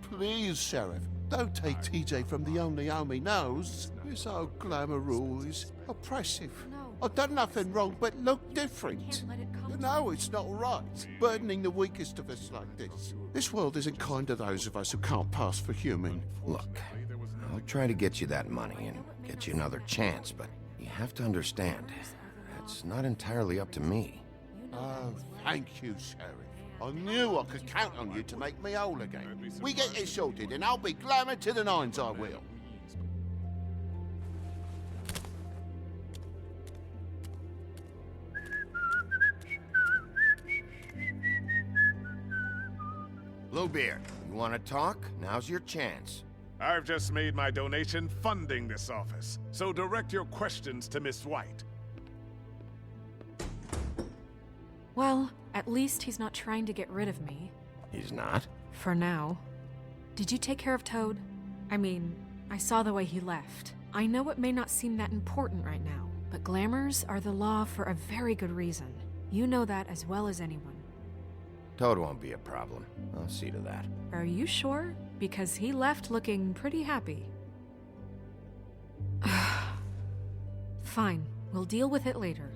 Please, Sheriff, don't take TJ from the only home he knows. This old glamour rule is oppressive. I've done nothing wrong but look different. You know it's not right, burdening the weakest of us like this. This world isn't kind to those of us who can't pass for human. Look, I'll try to get you that money and get you another chance, but you have to understand, it's not entirely up to me. Oh, thank you, Sheriff. I knew I could count on you to make me whole again. We get it sorted and I'll be glamour to the nines, I will. Bluebeard, you want to talk? Now's your chance. I've just made my donation funding this office, so direct your questions to Miss White. Well, at least he's not trying to get rid of me. He's not? For now. Did you take care of Toad? I mean, I saw the way he left. I know it may not seem that important right now, but glamours are the law for a very good reason. You know that as well as anyone. Toad won't be a problem. I'll see to that. Are you sure? Because he left looking pretty happy. Fine, we'll deal with it later.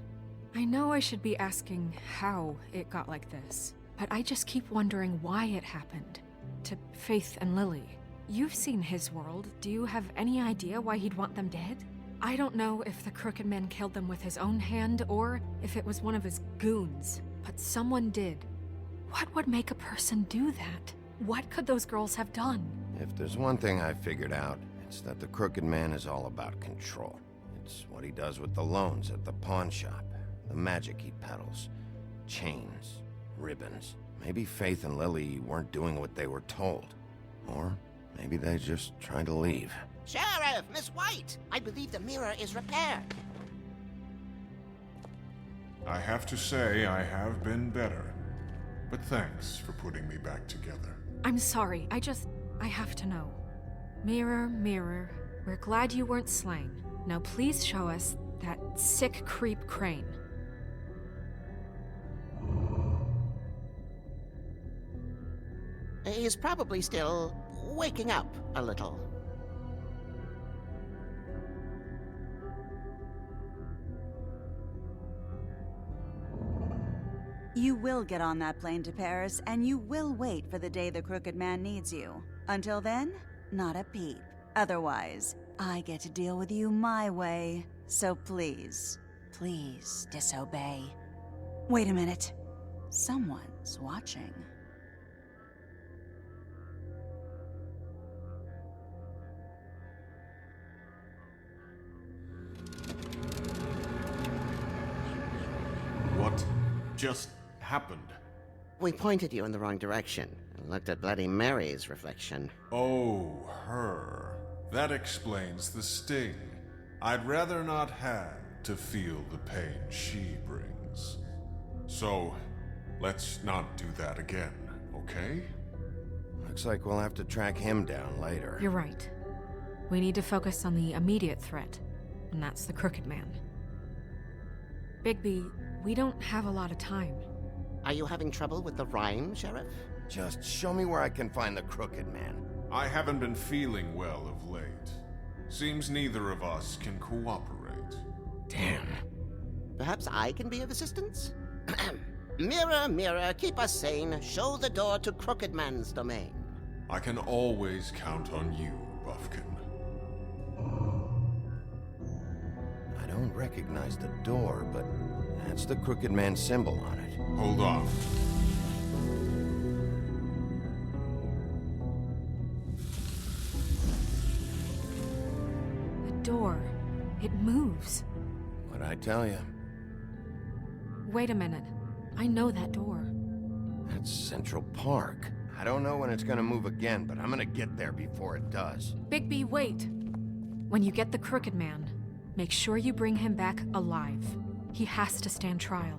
I know I should be asking how it got like this, but I just keep wondering why it happened. To Faith and Lily. You've seen his world. Do you have any idea why he'd want them dead? I don't know if the Crooked Man killed them with his own hand or if it was one of his goons, but someone did. What would make a person do that? What could those girls have done? If there's one thing I figured out, it's that the Crooked Man is all about control. It's what he does with the loans at the pawn shop, the magic he peddles, chains, ribbons. Maybe Faith and Lily weren't doing what they were told. Or maybe they just tried to leave. Sheriff, Miss White! I believe the mirror is repaired. I have to say I have been better. But thanks for putting me back together. I'm sorry, I have to know. Mirror, mirror, we're glad you weren't slain. Now please show us that sick creep Crane. He's probably still waking up a little. You will get on that plane to Paris, and you will wait for the day the Crooked Man needs you. Until then, not a peep. Otherwise, I get to deal with you my way. So please, please disobey. Wait a minute. Someone's watching. What just happened? We pointed you in the wrong direction and looked at Bloody Mary's reflection. Oh, her. That explains the sting. I'd rather not have to feel the pain she brings. So, let's not do that again, okay? Looks like we'll have to track him down later. You're right. We need to focus on the immediate threat, and that's the Crooked Man. Bigby, we don't have a lot of time. Are you having trouble with the rhyme, Sheriff? Just show me where I can find the Crooked Man. I haven't been feeling well of late. Seems neither of us can cooperate. Damn. Perhaps I can be of assistance? Mirror, mirror, keep us sane. Show the door to Crooked Man's domain. I can always count on you, Buffkin. I don't recognize the door, but that's the Crooked Man symbol on it. Hold on. The door. It moves. What'd I tell you? Wait a minute. I know that door. That's Central Park. I don't know when it's gonna move again, but I'm gonna get there before it does. Bigby, wait. When you get the Crooked Man, make sure you bring him back alive. He has to stand trial.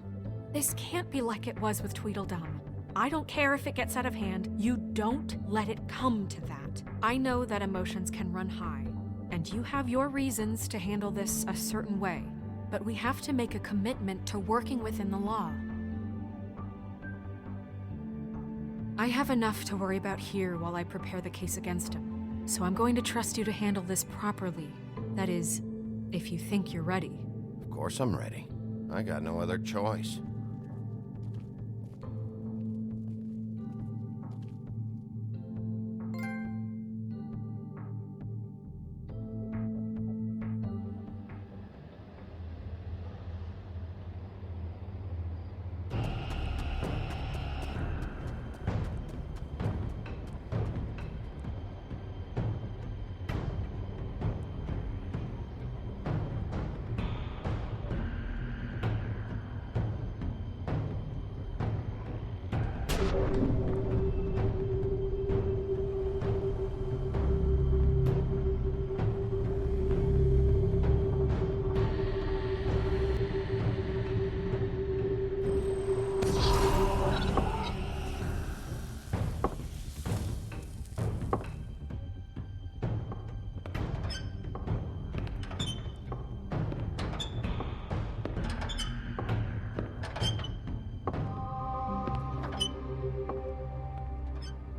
This can't be like it was with Tweedledum. I don't care if it gets out of hand. You don't let it come to that. I know that emotions can run high, and you have your reasons to handle this a certain way, but we have to make a commitment to working within the law. I have enough to worry about here while I prepare the case against him, so I'm going to trust you to handle this properly. That is, if you think you're ready. Of course I'm ready. I got no other choice.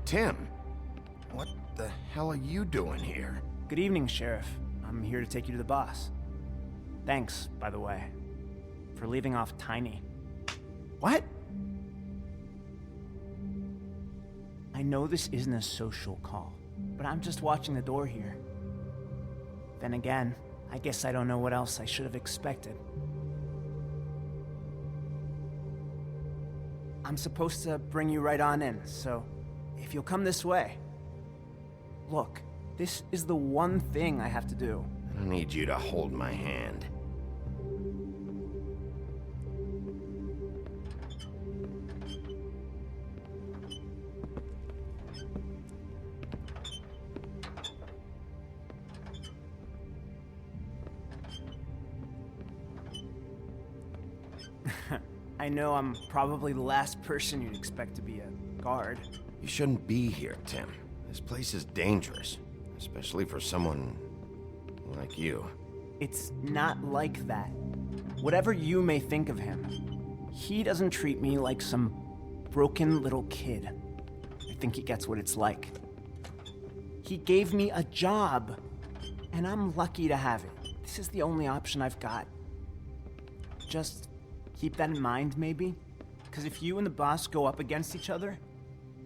Tim, what the hell are you doing here? Good evening, Sheriff. I'm here to take you to the boss. Thanks, by the way, for leaving off Tiny. What? I know this isn't a social call, but I'm just watching the door here. Then again, I guess I don't know what else I should have expected. I'm supposed to bring you right on in, so if you'll come this way. Look, this is the one thing I have to do. I need you to hold my hand. I know I'm probably the last person you'd expect to be a guard. You shouldn't be here, Tim. This place is dangerous, especially for someone like you. It's not like that. Whatever you may think of him, he doesn't treat me like some broken little kid. I think he gets what it's like. He gave me a job, and I'm lucky to have it. This is the only option I've got. Just keep that in mind, maybe? Because if you and the boss go up against each other,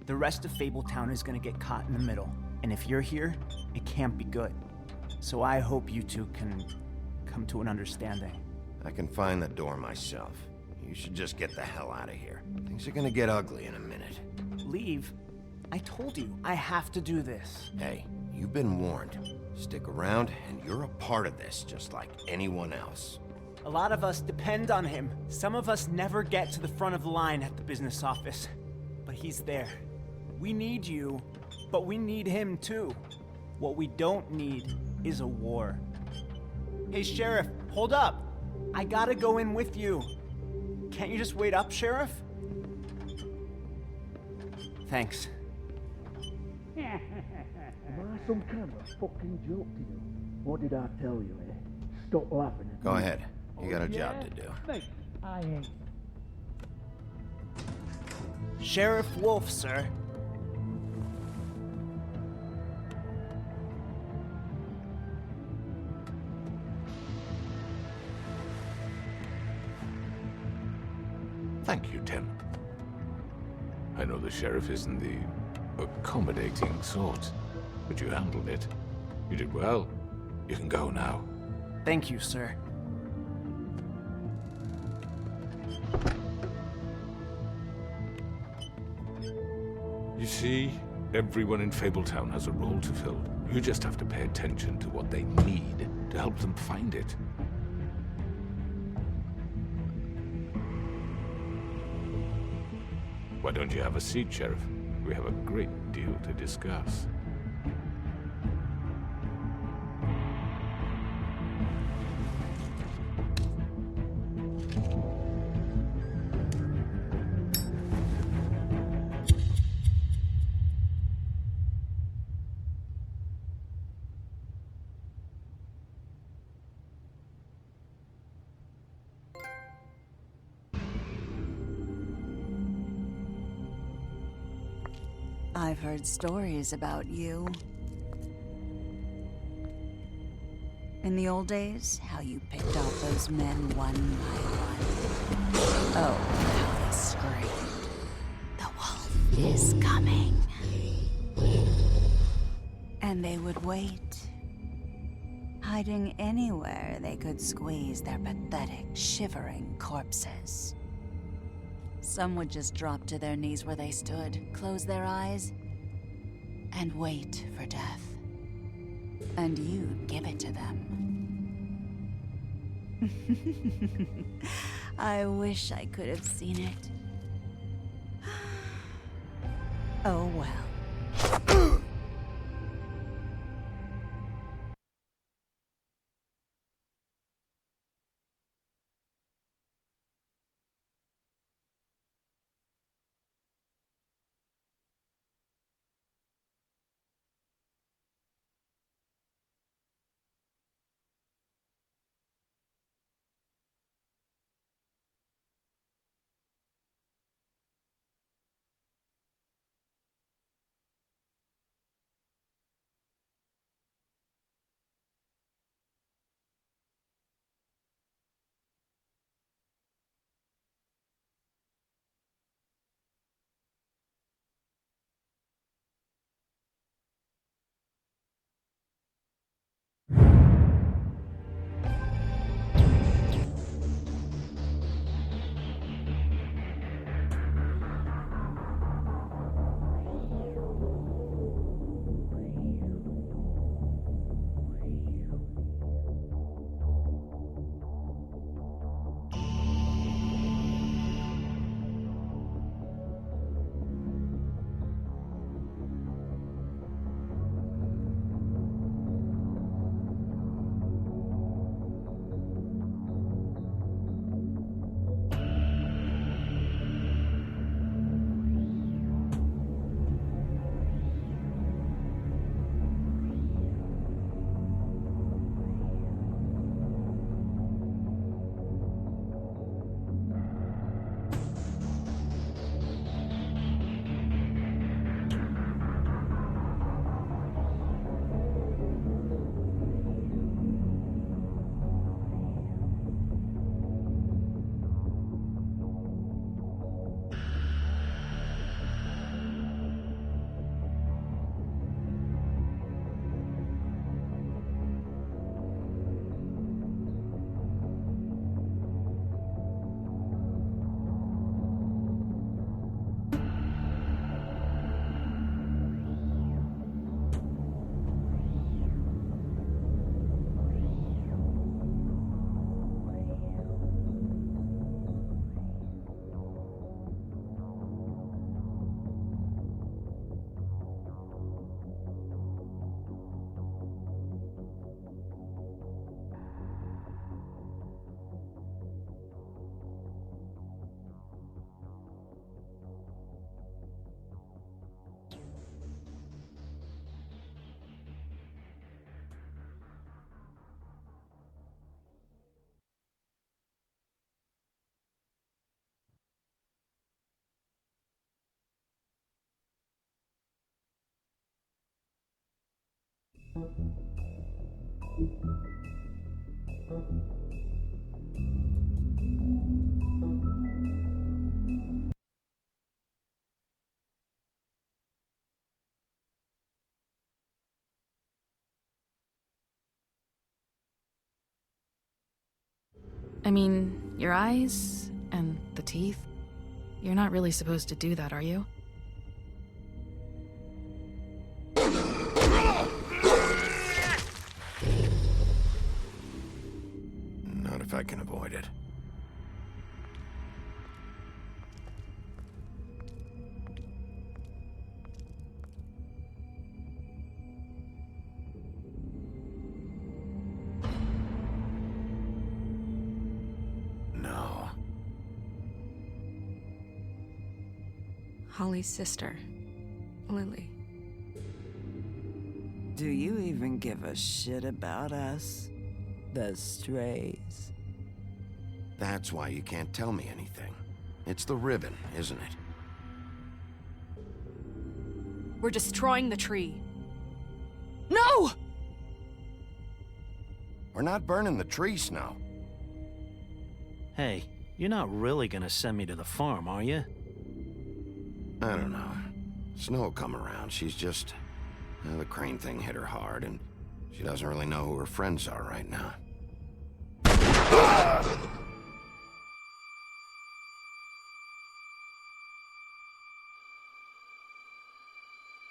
the rest of Fabletown is gonna get caught in the middle. And if you're here, it can't be good. So I hope you two can come to an understanding. I can find the door myself. You should just get the hell out of here. Things are gonna get ugly in a minute. Leave? I told you, I have to do this. Hey, you've been warned. Stick around, and you're a part of this, just like anyone else. A lot of us depend on him. Some of us never get to the front of the line at the business office. But he's there. We need you, but we need him too. What we don't need is a war. Hey, Sheriff, hold up. I gotta go in with you. Can't you just wait up, Sheriff? Thanks. Am I some kind of a fucking joke to you? What did I tell you, eh? Stop laughing at me. Go ahead. You got a job to do. Thanks. I ain't. Sheriff Wolf, sir. Thank you, Tim. I know the sheriff isn't the accommodating sort, but you handled it. You did well. You can go now. Thank you, sir. You see, everyone in Fabletown has a role to fill. You just have to pay attention to what they need to help them find it. Why don't you have a seat, Sheriff? We have a great deal to discuss. I've heard stories about you. In the old days, how you picked off those men one by one. Oh, how they screamed. The wolf is coming. And they would wait, hiding anywhere they could squeeze their pathetic, shivering corpses. Some would just drop to their knees where they stood, close their eyes, and wait for death. And you'd give it to them. I wish I could have seen it. Oh well. I mean, your eyes and the teeth. You're not really supposed to do that, are you? Not if I can avoid it. No. Holly's sister, Lily. Do you even give a shit about us? The strays. That's why you can't tell me anything. It's the ribbon, isn't it? We're destroying the tree. No! We're not burning the tree, Snow. Hey, you're not really gonna send me to the farm, are you? I don't know. Snow will come around. She's just... the crane thing hit her hard, and she doesn't really know who her friends are right now.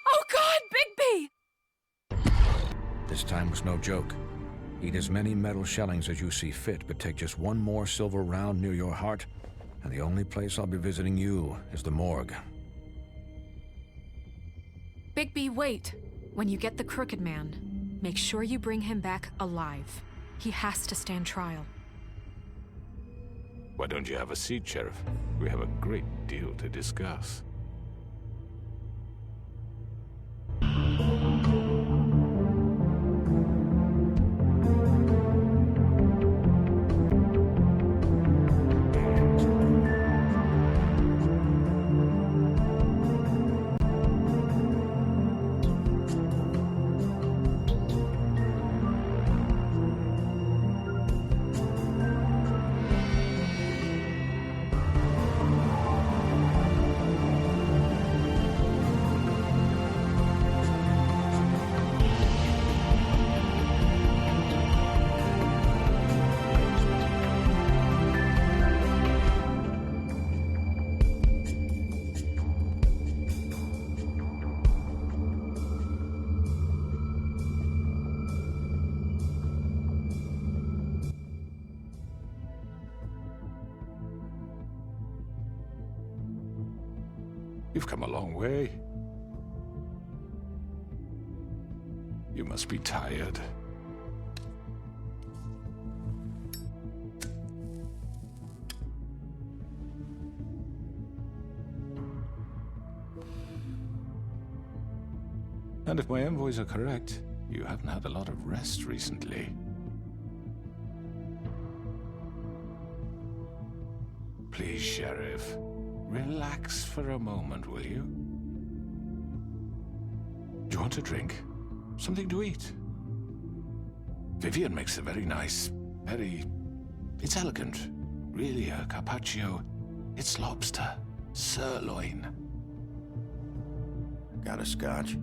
Oh God, Bigby! This time was no joke. Eat as many metal shellings as you see fit, but take just one more silver round near your heart, and the only place I'll be visiting you is the morgue. Bigby, wait. When you get the Crooked Man, make sure you bring him back alive. He has to stand trial. Why don't you have a seat, Sheriff? We have a great deal to discuss. You've come a long way. You must be tired. And if my envoys are correct, you haven't had a lot of rest recently. Please, Sheriff. Relax for a moment, will you? Do you want a drink? Something to eat? Vivian makes a very nice, it's elegant. Really a carpaccio. It's lobster. Sirloin. Got a scotch?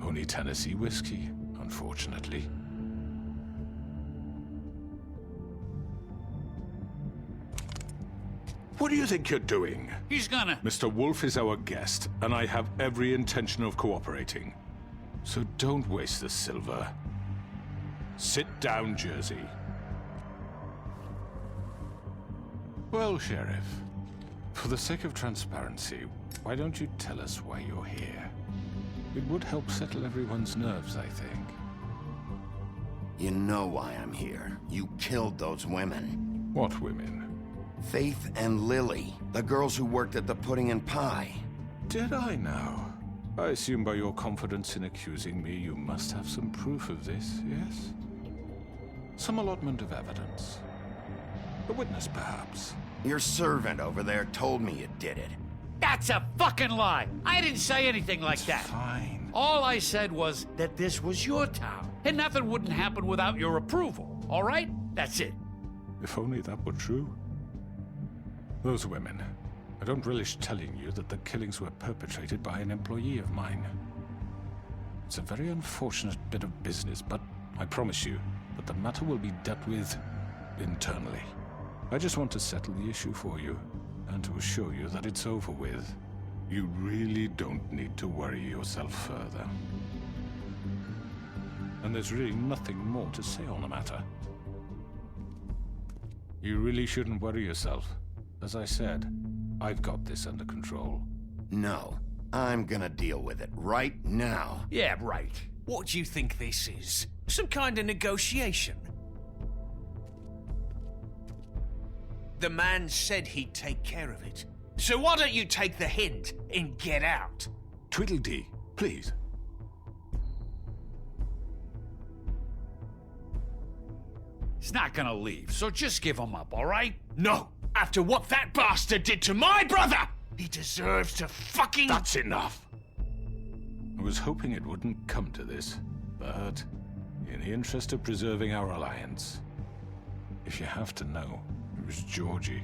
Only Tennessee whiskey, unfortunately. What do you think you're doing? He's gonna... Mr. Wolf is our guest, and I have every intention of cooperating. So don't waste the silver. Sit down, Jersey. Well, Sheriff, for the sake of transparency, why don't you tell us why you're here? It would help settle everyone's nerves, I think. You know why I'm here. You killed those women. What women? Faith and Lily, the girls who worked at the Pudding and Pie. Did I now? I assume by your confidence in accusing me, you must have some proof of this, yes? Some allotment of evidence. A witness, perhaps. Your servant over there told me you did it. That's a fucking lie! I didn't say anything like that! Fine. All I said was that this was your town, and nothing wouldn't happen without your approval, all right? That's it. If only that were true. Those women. I don't relish telling you that the killings were perpetrated by an employee of mine. It's a very unfortunate bit of business, but I promise you that the matter will be dealt with internally. I just want to settle the issue for you, and to assure you that it's over with. You really don't need to worry yourself further. And there's really nothing more to say on the matter. You really shouldn't worry yourself. As I said, I've got this under control. No, I'm gonna deal with it right now. Yeah, right. What do you think this is? Some kind of negotiation? The man said he'd take care of it. So why don't you take the hint and get out? Tweedledee, please. He's not gonna leave, so just give him up, all right? No! After what that bastard did to my brother! He deserves to fucking... That's enough! I was hoping it wouldn't come to this, but in the interest of preserving our alliance, if you have to know, it was Georgie.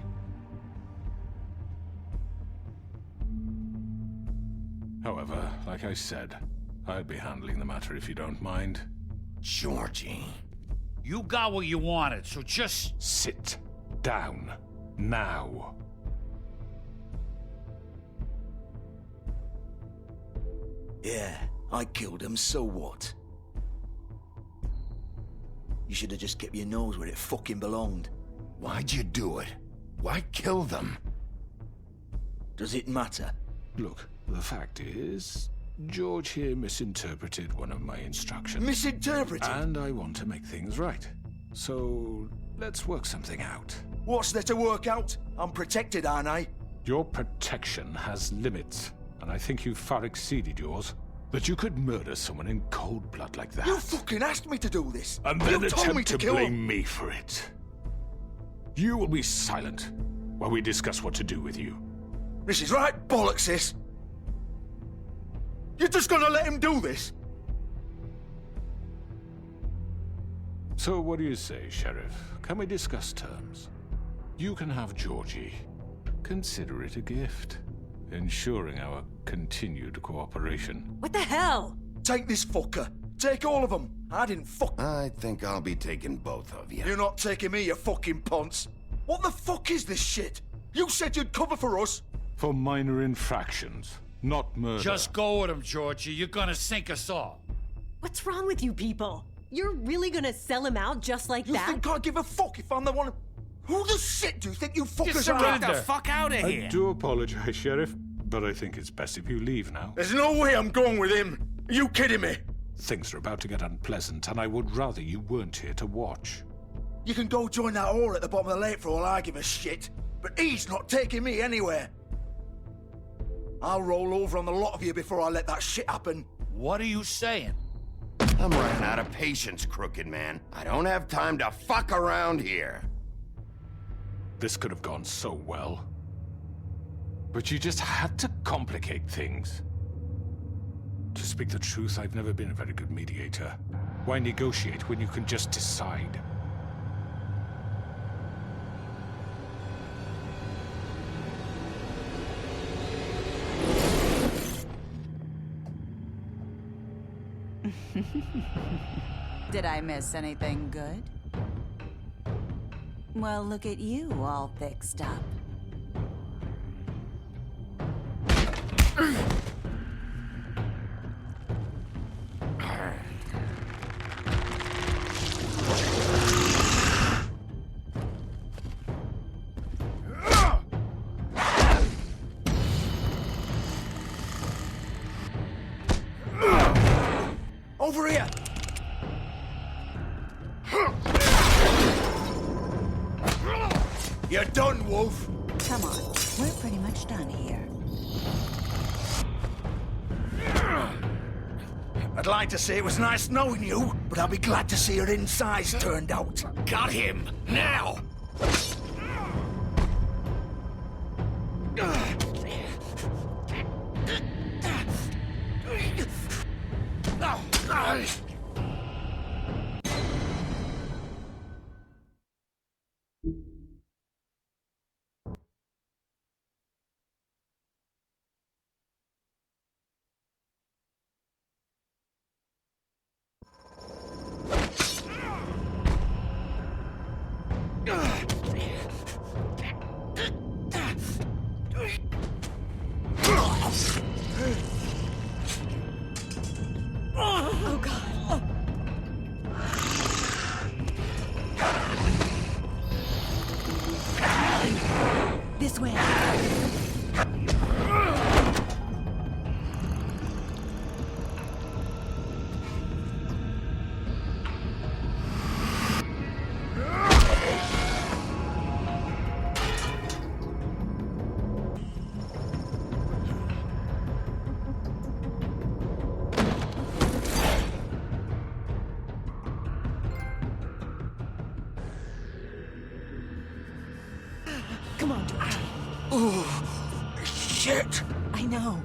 However, like I said, I'll be handling the matter if you don't mind. Georgie. You got what you wanted, so just... Sit down. Now. Yeah, I killed him, so what? You should have just kept your nose where it fucking belonged. Why'd you do it? Why kill them? Does it matter? Look, the fact is, George here misinterpreted one of my instructions. Misinterpreted? And I want to make things right. So, let's work something out. What's there to work out? I'm protected, aren't I? Your protection has limits, and I think you've far exceeded yours. That you could murder someone in cold blood like that. You fucking asked me to do this! And then you told me attempt to kill blame him. me for it. You will be silent while we discuss what to do with you. This is right bollocks, this! You're just gonna let him do this? So what do you say, Sheriff? Can we discuss terms? You can have Georgie. Consider it a gift, ensuring our continued cooperation. What the hell? Take this fucker. Take all of them. I didn't fuck... I think I'll be taking both of you. You're not taking me, you fucking ponce. What the fuck is this shit? You said you'd cover for us. For minor infractions, not murder. Just go with him, Georgie. You're gonna sink us all. What's wrong with you people? You're really gonna sell him out just like that? You think I give a fuck if I'm the one... Who the shit do you think you fuckers are? Get the fuck out of here! I do apologize, Sheriff, but I think it's best if you leave now. There's no way I'm going with him. Are you kidding me? Things are about to get unpleasant, and I would rather you weren't here to watch. You can go join that whore at the bottom of the lake for all I give a shit. But he's not taking me anywhere. I'll roll over on the lot of you before I let that shit happen. What are you saying? I'm running out of patience, Crooked Man. I don't have time to fuck around here. This could have gone so well. But you just had to complicate things. To speak the truth, I've never been a very good mediator. Why negotiate when you can just decide? Did I miss anything good? Well, look at you all fixed up. Over here! You're done, Wolf! Come on, we're pretty much done here. I'd like to say it was nice knowing you, but I'll be glad to see your insides turned out. Got him! Now! Oh, God. This way. Come on, George. Oh, shit! I know.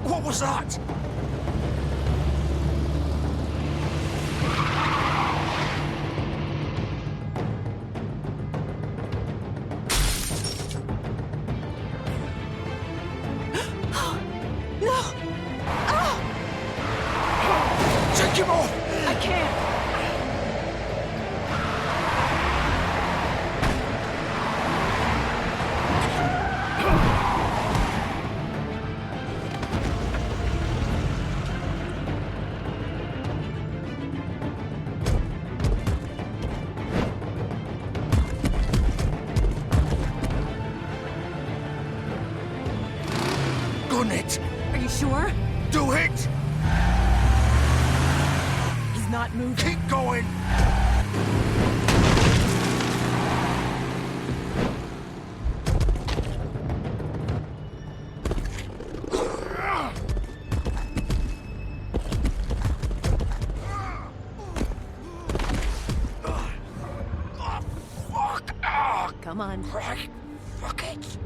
What was that? No! Ah! Take him off! I can't! Gun it! Are you sure? Do it! He's not moving. Keep going! Come on. Right. Fuck it.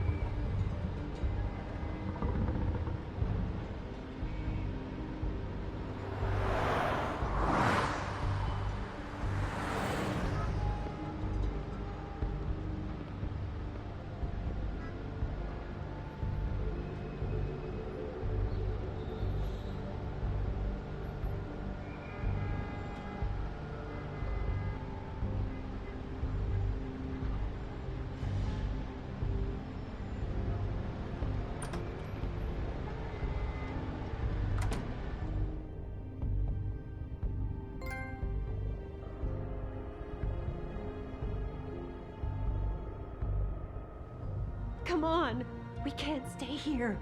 Come on. We can't stay here.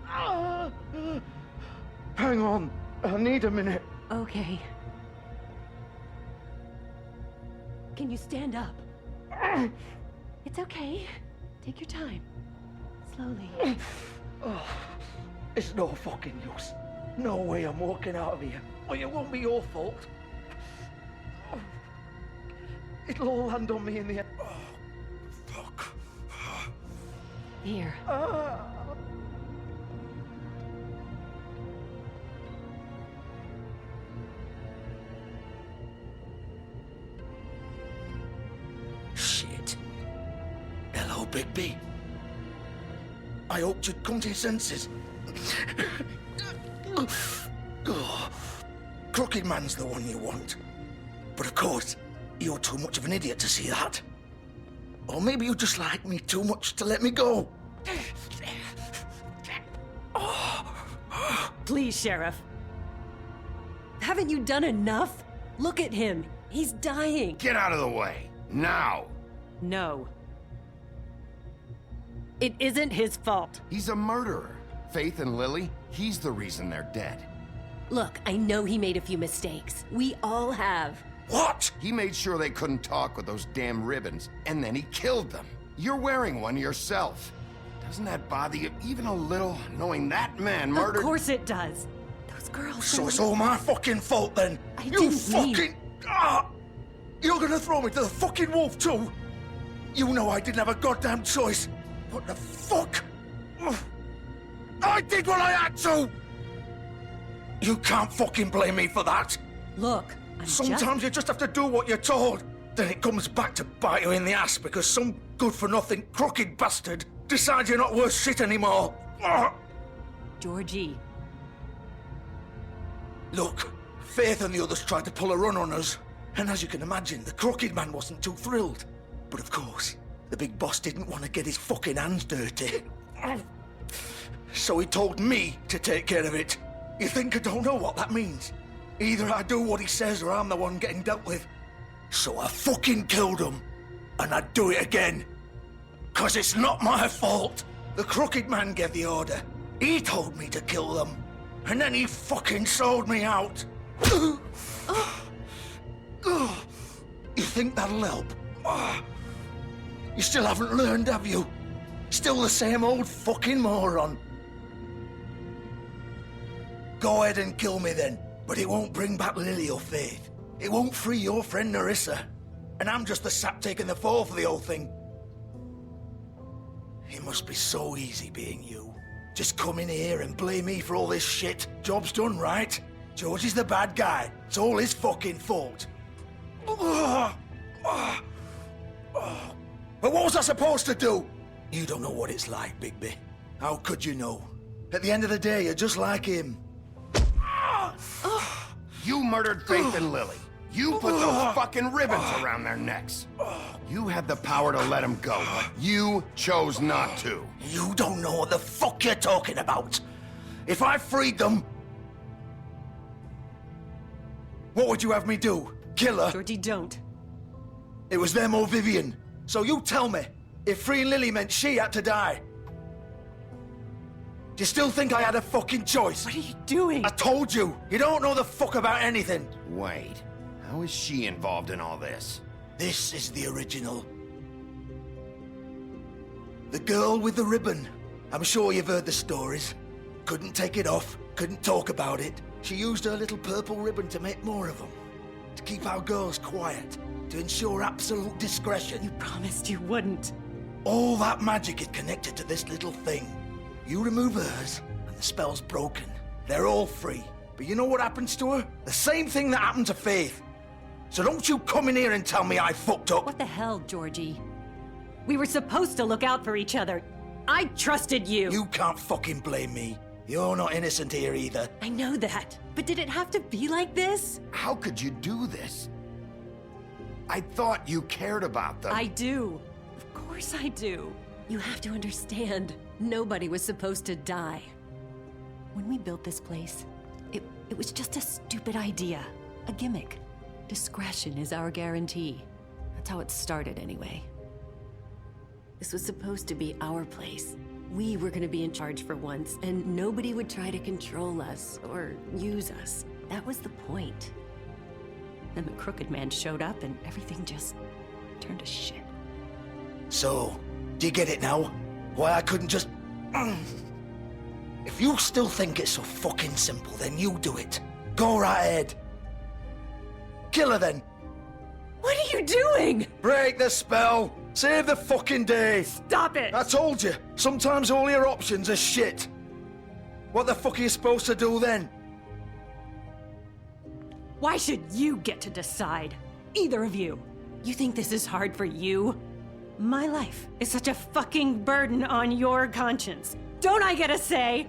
Hang on. I need a minute. Okay. Can you stand up? It's okay. Take your time. Slowly. Oh, it's no fucking use. No way I'm walking out of here. Well, it won't be your fault. It'll all land on me in the end. Oh, fuck. Here. Bigby. I hoped you'd come to your senses. Crooked Man's the one you want. But of course, you're too much of an idiot to see that. Or maybe you just like me too much to let me go. Please, Sheriff. Haven't you done enough? Look at him. He's dying. Get out of the way. Now. No. It isn't his fault. He's a murderer. Faith and Lily, he's the reason they're dead. Look, I know he made a few mistakes. We all have. What? He made sure they couldn't talk with those damn ribbons, and then he killed them. You're wearing one yourself. Doesn't that bother you even a little, knowing that man murdered— Of course it does. Those girls— So it's all my fucking fault then? You fucking— You're gonna throw me to the fucking wolf too? You know I didn't have a goddamn choice. What the fuck? I did what I had to! You can't fucking blame me for that. Look, Sometimes you just have to do what you're told. Then it comes back to bite you in the ass because some good-for-nothing crooked bastard decides you're not worth shit anymore. Georgie. Look, Faith and the others tried to pull a run on us. And as you can imagine, the Crooked Man wasn't too thrilled. But of course, the big boss didn't want to get his fucking hands dirty. So he told me to take care of it. You think I don't know what that means? Either I do what he says or I'm the one getting dealt with. So I fucking killed him. And I'd do it again. 'Cause it's not my fault. The Crooked Man gave the order. He told me to kill them. And then he fucking sold me out. You think that'll help? You still haven't learned, have you? Still the same old fucking moron. Go ahead and kill me then, but it won't bring back Lily or Faith. It won't free your friend Nerissa. And I'm just the sap taking the fall for the whole thing. It must be so easy being you. Just come in here and blame me for all this shit. Job's done, right? George is the bad guy. It's all his fucking fault. But what was I supposed to do? You don't know what it's like, Bigby. How could you know? At the end of the day, you're just like him. You murdered Faith and Lily. You put those fucking ribbons around their necks. You had the power to let them go, but you chose not to. You don't know what the fuck you're talking about. If I freed them... What would you have me do? Kill her? Georgie, don't. It was them or Vivian. So you tell me, if freeing Lily meant she had to die, do you still think I had a fucking choice? What are you doing? I told you, you don't know the fuck about anything. Wait, how is she involved in all this? This is the original. The girl with the ribbon. I'm sure you've heard the stories. Couldn't take it off, couldn't talk about it. She used her little purple ribbon to make more of them. To keep our girls quiet. To ensure absolute discretion. You promised you wouldn't. All that magic is connected to this little thing. You remove hers, and the spell's broken. They're all free. But you know what happens to her? The same thing that happened to Faith. So don't you come in here and tell me I fucked up. What the hell, Georgie? We were supposed to look out for each other. I trusted you. You can't fucking blame me. You're not innocent here either. I know that. But did it have to be like this? How could you do this? I thought you cared about them. I do. Of course I do. You have to understand. Nobody was supposed to die. When we built this place, it was just a stupid idea. A gimmick. Discretion is our guarantee. That's how it started anyway. This was supposed to be our place. We were gonna be in charge for once, and nobody would try to control us or use us. That was the point. Then the Crooked Man showed up and everything just turned to shit. So, do you get it now? Why I couldn't just... If you still think it's so fucking simple, then you do it. Go right ahead. Kill her then. What are you doing? Break the spell. Save the fucking day. Stop it. I told you. Sometimes all your options are shit. What the fuck are you supposed to do then? Why should you get to decide? Either of you. You think this is hard for you? My life is such a fucking burden on your conscience. Don't I get a say?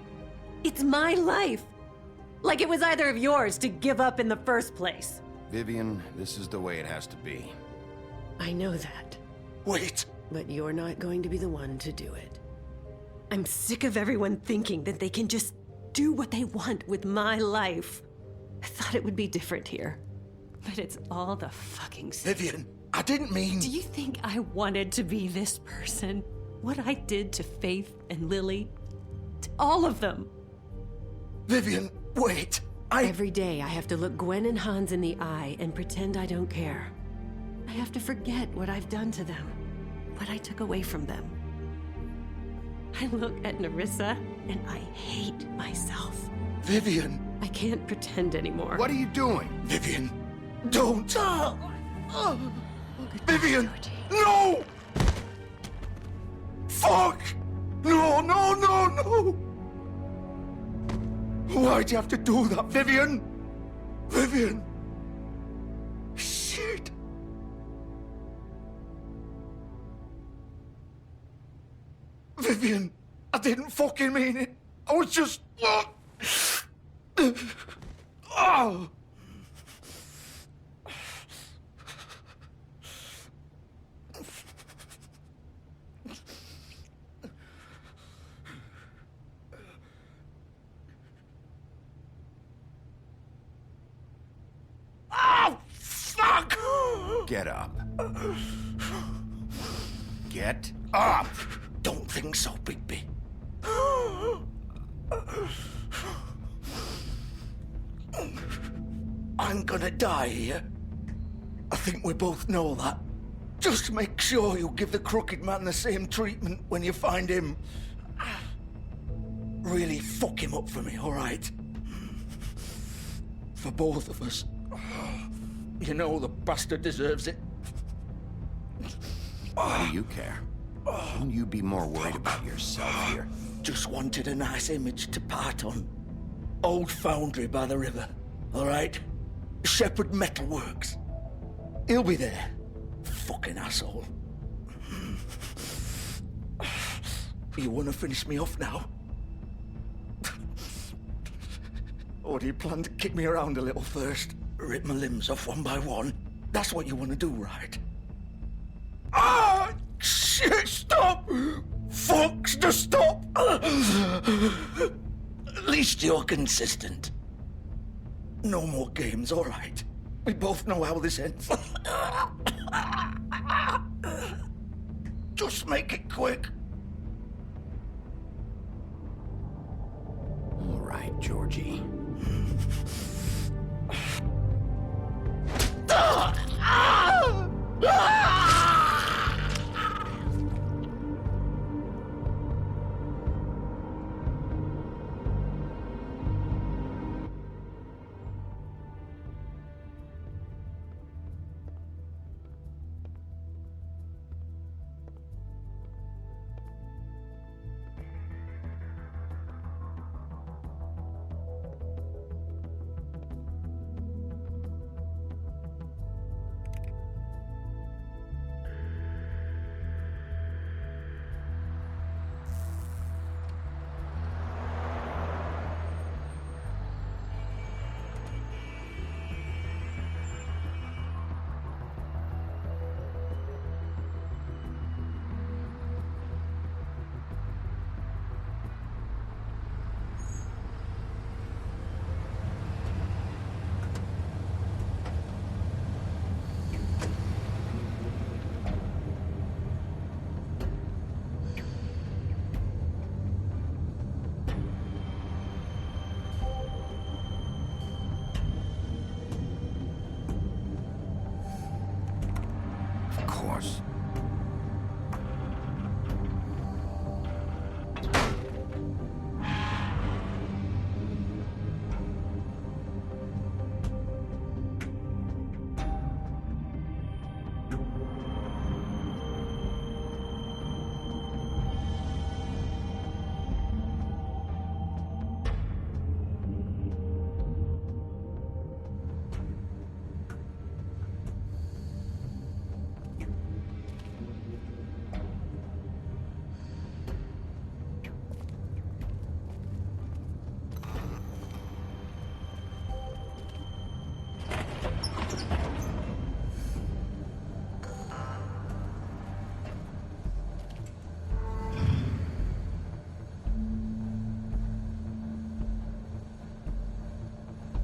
It's my life. Like it was either of yours to give up in the first place. Vivian, this is the way it has to be. I know that. Wait. But you're not going to be the one to do it. I'm sick of everyone thinking that they can just do what they want with my life. I thought it would be different here. But it's all the fucking same. Vivian, I didn't mean... Do you think I wanted to be this person? What I did to Faith and Lily? To all of them? Vivian, wait. Every day I have to look Gwen and Hans in the eye and pretend I don't care. I have to forget what I've done to them. What I took away from them. I look at Nerissa and I hate myself. Vivian. I can't pretend anymore. What are you doing? Vivian, don't. Vivian, no! Fuck! No, no, no, no! Why'd you have to do that, Vivian? Vivian! Shit! Vivian, I didn't fucking mean it. I was just... Oh! Oh, fuck! Get up. Get up! Don't think so, Bigby. I'm gonna die here. I think we both know that. Just make sure you give the Crooked Man the same treatment when you find him. Really fuck him up for me, all right? For both of us. You know the bastard deserves it. Why do you care? Shouldn't you be more worried about yourself here? Just wanted a nice image to part on. Old foundry by the river, all right? Shepherd Metalworks. He'll be there. Fucking asshole. You want to finish me off now? Or do you plan to kick me around a little first? Rip my limbs off one by one? That's what you want to do, right? Ah! Shit, stop! Fuck, just stop! At least you're consistent. No more games, all right? We both know how this ends. Just make it quick. All right, Georgie.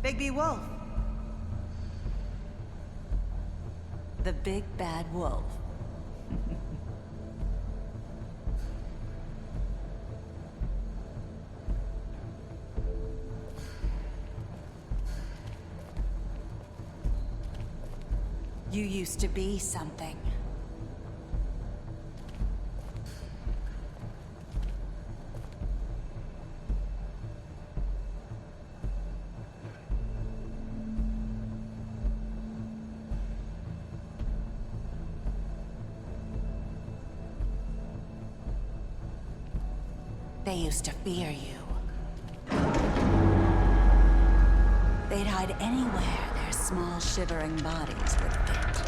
Bigby Wolf. The big bad wolf. You used to be something. They used to fear you. They'd hide anywhere their small, shivering bodies would fit.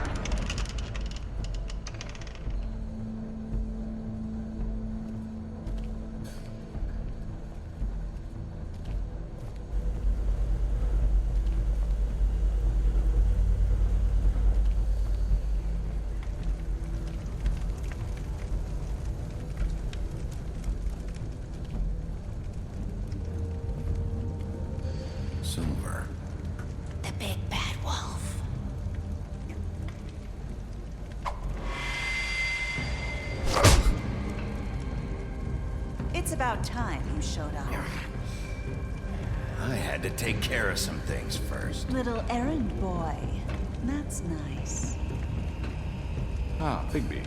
Silver. The big bad wolf. It's about time you showed up. I had to take care of some things first. Little errand boy. That's nice. Ah, Bigby.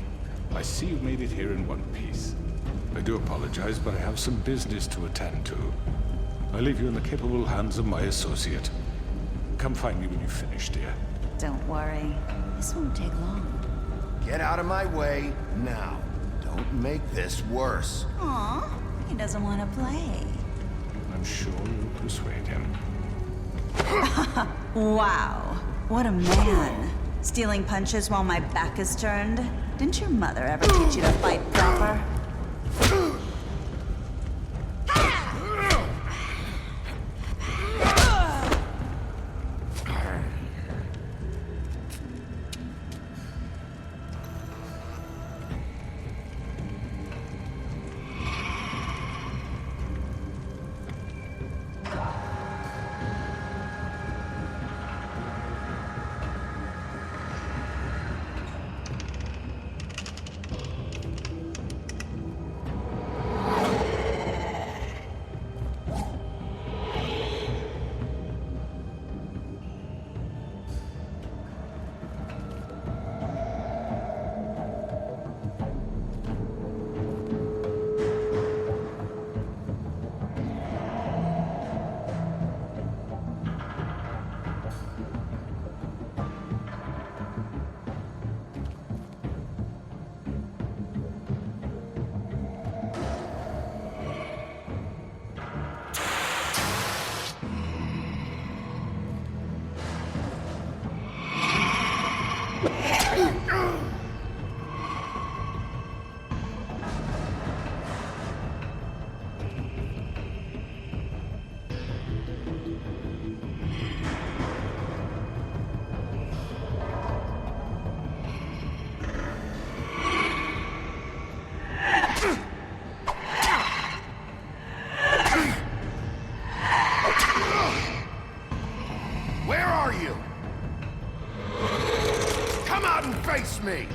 I see you made it here in one piece. I do apologize, but I have some business to attend to. I leave you in the capable hands of my associate. Come find me when you've finished, dear. Don't worry. This won't take long. Get out of my way now. Don't make this worse. Aw, he doesn't want to play. I'm sure you'll persuade him. Wow, what a man. Stealing punches while my back is turned? Didn't your mother ever teach you to fight proper? Where are you? Come out and face me!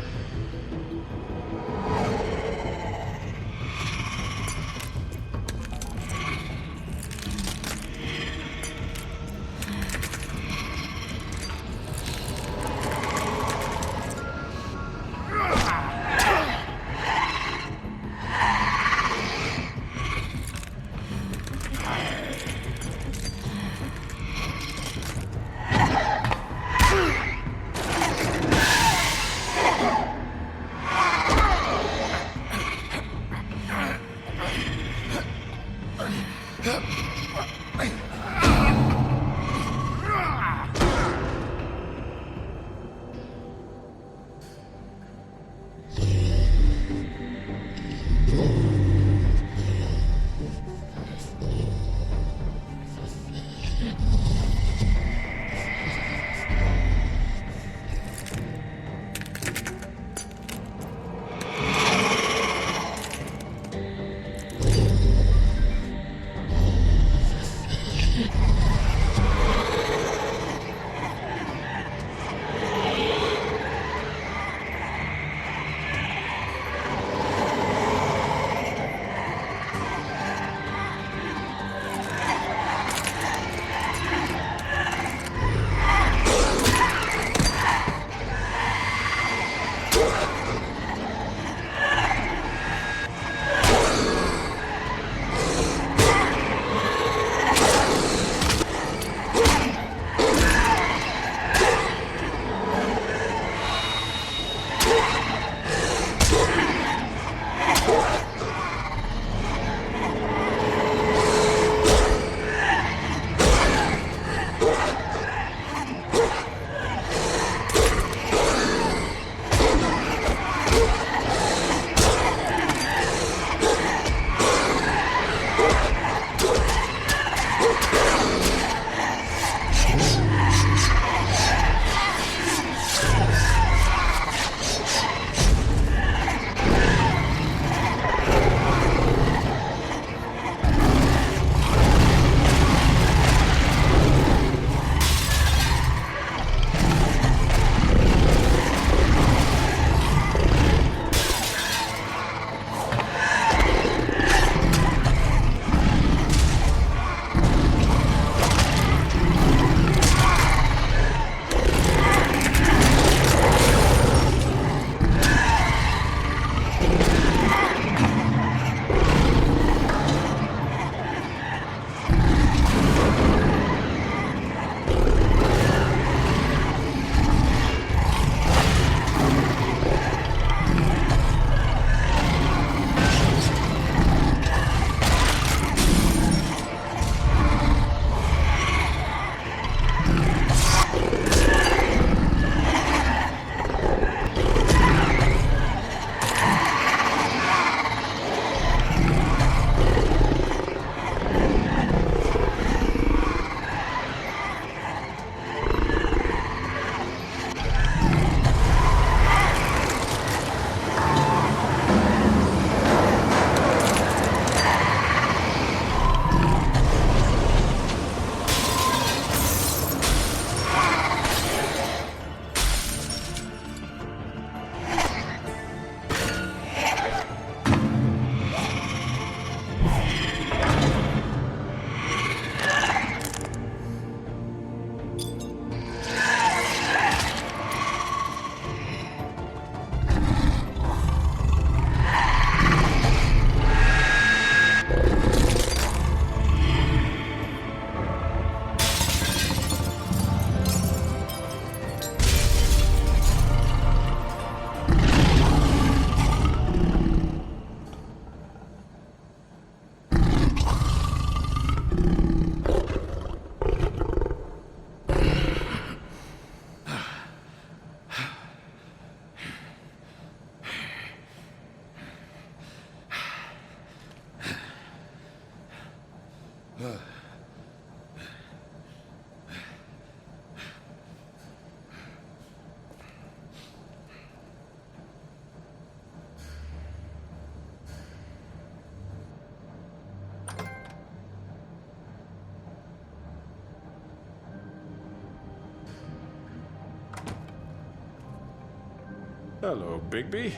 Hello, Bigby.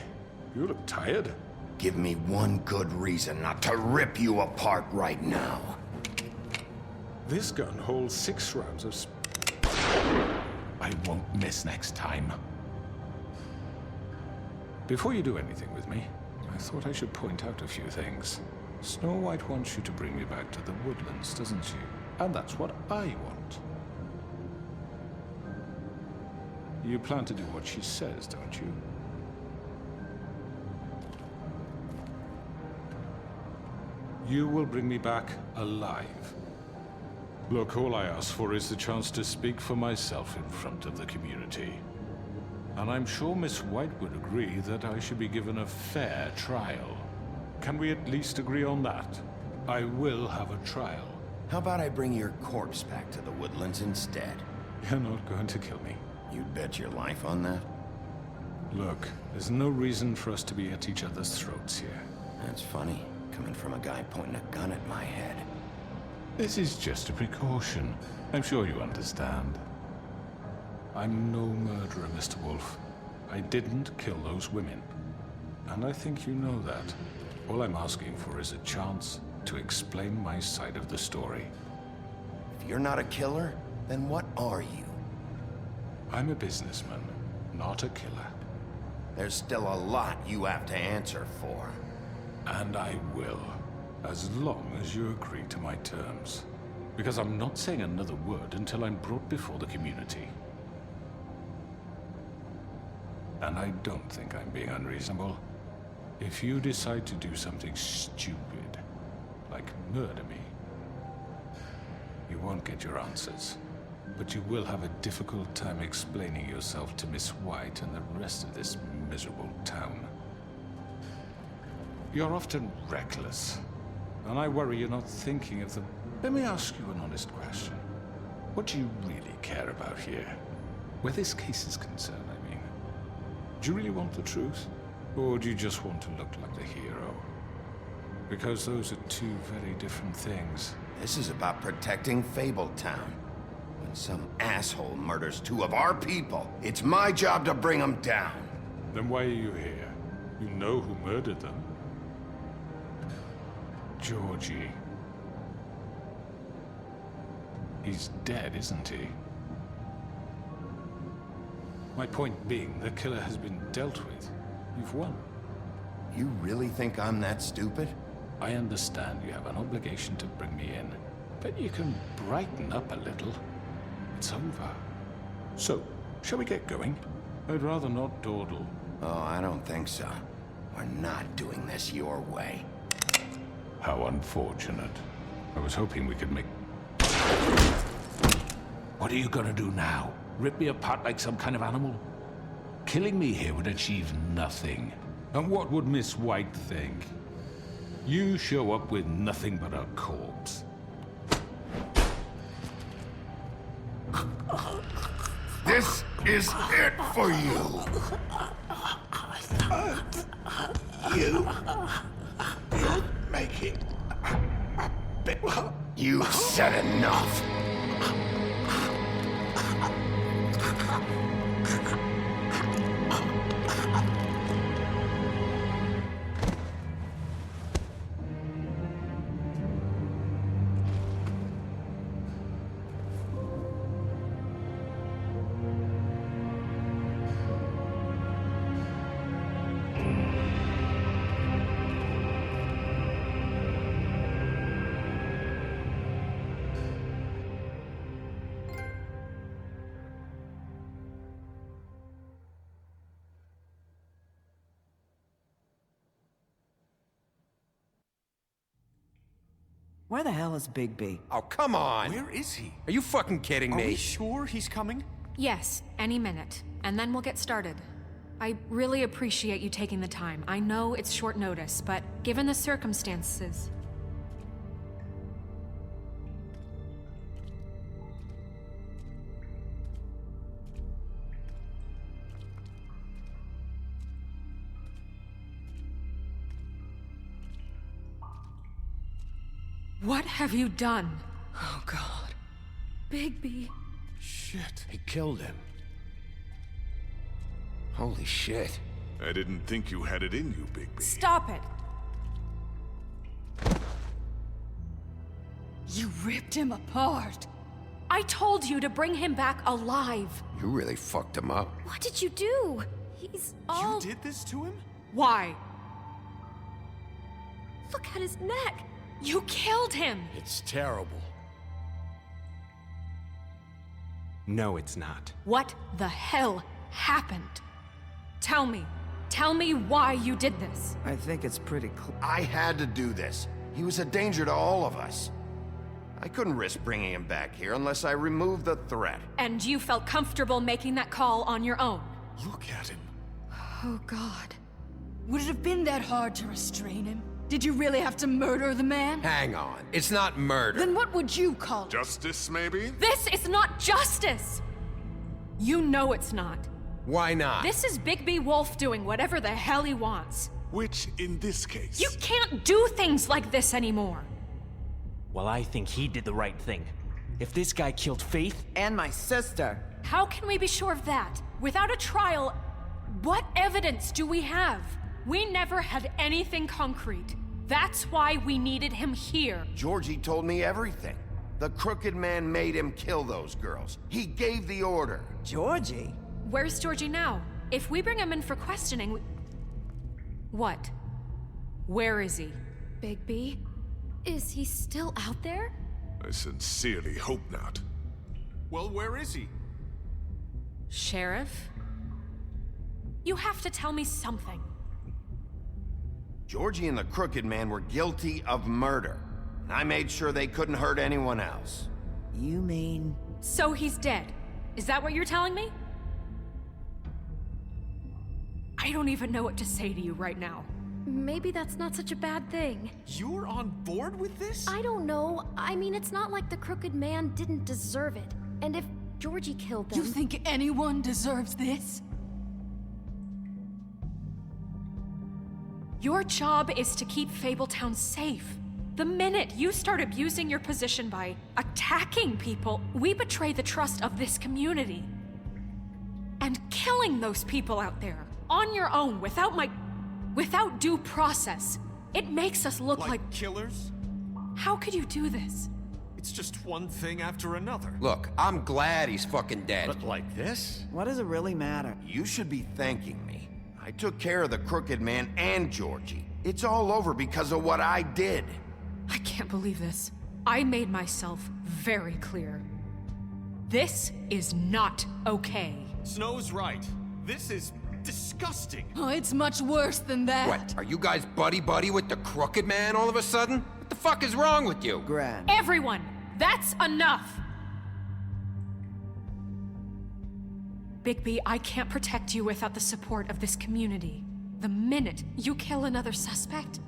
You look tired. Give me one good reason not to rip you apart right now. This gun holds 6 rounds of I won't miss next time. Before you do anything with me, I thought I should point out a few things. Snow White wants you to bring me back to the woodlands, doesn't she? And that's what I want. You plan to do what she says, don't you? You will bring me back alive. Look, all I ask for is the chance to speak for myself in front of the community. And I'm sure Miss White would agree that I should be given a fair trial. Can we at least agree on that? I will have a trial. How about I bring your corpse back to the woodlands instead? You're not going to kill me. You'd bet your life on that? Look, there's no reason for us to be at each other's throats here. That's funny, coming from a guy pointing a gun at my head. This is just a precaution. I'm sure you understand. I'm no murderer, Mr. Wolf. I didn't kill those women. And I think you know that. All I'm asking for is a chance to explain my side of the story. If you're not a killer, then what are you? I'm a businessman, not a killer. There's still a lot you have to answer for. And I will, as long as you agree to my terms. Because I'm not saying another word until I'm brought before the community. And I don't think I'm being unreasonable. If you decide to do something stupid, like murder me, you won't get your answers. But you will have a difficult time explaining yourself to Miss White and the rest of this miserable town. You're often reckless, and I worry you're not thinking of the... Let me ask you an honest question. What do you really care about here? Where this case is concerned, I mean. Do you really want the truth? Or do you just want to look like the hero? Because those are two very different things. This is about protecting Fable Town. When some asshole murders 2 of our people, it's my job to bring them down. Then why are you here? You know who murdered them. Georgie. He's dead, isn't he? My point being, the killer has been dealt with. You've won. You really think I'm that stupid? I understand you have an obligation to bring me in, but you can brighten up a little. It's over. So, shall we get going? I'd rather not dawdle. Oh, I don't think so. We're not doing this your way. How unfortunate. I was hoping we could make... What are you gonna do now? Rip me apart like some kind of animal? Killing me here would achieve nothing. And what would Miss White think? You show up with nothing but a corpse. This is it for you! You make it a bit... You said enough! Where the hell is Bigby? Oh, come on! Where is he? Are you fucking kidding me? Are we sure he's coming? Yes, any minute. And then we'll get started. I really appreciate you taking the time. I know it's short notice, but given the circumstances... What have you done? Oh, God. Bigby. Shit. He killed him. Holy shit. I didn't think you had it in you, Bigby. Stop it! You ripped him apart. I told you to bring him back alive. You really fucked him up. What did you do? He's all... You did this to him? Why? Look at his neck. You killed him. It's terrible. No, it's not. What the hell happened? Tell me. Tell me why you did this. I think it's pretty clear. I had to do this. He was a danger to all of us. I couldn't risk bringing him back here unless I removed the threat. And you felt comfortable making that call on your own. Look at him. Oh, God. Would it have been that hard to restrain him? Did you really have to murder the man? Hang on. It's not murder. Then what would you call it? Justice, maybe? This is not justice! You know it's not. Why not? This is Bigby Wolf doing whatever the hell he wants. Which, in this case... You can't do things like this anymore! Well, I think he did the right thing. If this guy killed Faith... And my sister. How can we be sure of that? Without a trial, what evidence do we have? We never had anything concrete. That's why we needed him here. Georgie told me everything. The Crooked Man made him kill those girls. He gave the order. Georgie? Where's Georgie now? If we bring him in for questioning, What? Where is he? Bigby? Is he still out there? I sincerely hope not. Well, where is he? Sheriff? You have to tell me something. Georgie and the Crooked Man were guilty of murder. And I made sure they couldn't hurt anyone else. You mean... So he's dead. Is that what you're telling me? I don't even know what to say to you right now. Maybe that's not such a bad thing. You're on board with this? I don't know. I mean, it's not like the Crooked Man didn't deserve it. And if Georgie killed them... You think anyone deserves this? Your job is to keep Fabletown safe. The minute you start abusing your position by attacking people, we betray the trust of this community. And killing those people out there, on your own, without due process, it makes us look like killers? How could you do this? It's just one thing after another. Look, I'm glad he's fucking dead. But like this? What does it really matter? You should be thanking me. I took care of the Crooked Man and Georgie. It's all over because of what I did. I can't believe this. I made myself very clear. This is not okay. Snow's right. This is disgusting. Oh, it's much worse than that. What, are you guys buddy-buddy with the Crooked Man all of a sudden? What the fuck is wrong with you? Gran. Everyone, that's enough! Bigby, I can't protect you without the support of this community. The minute you kill another suspect,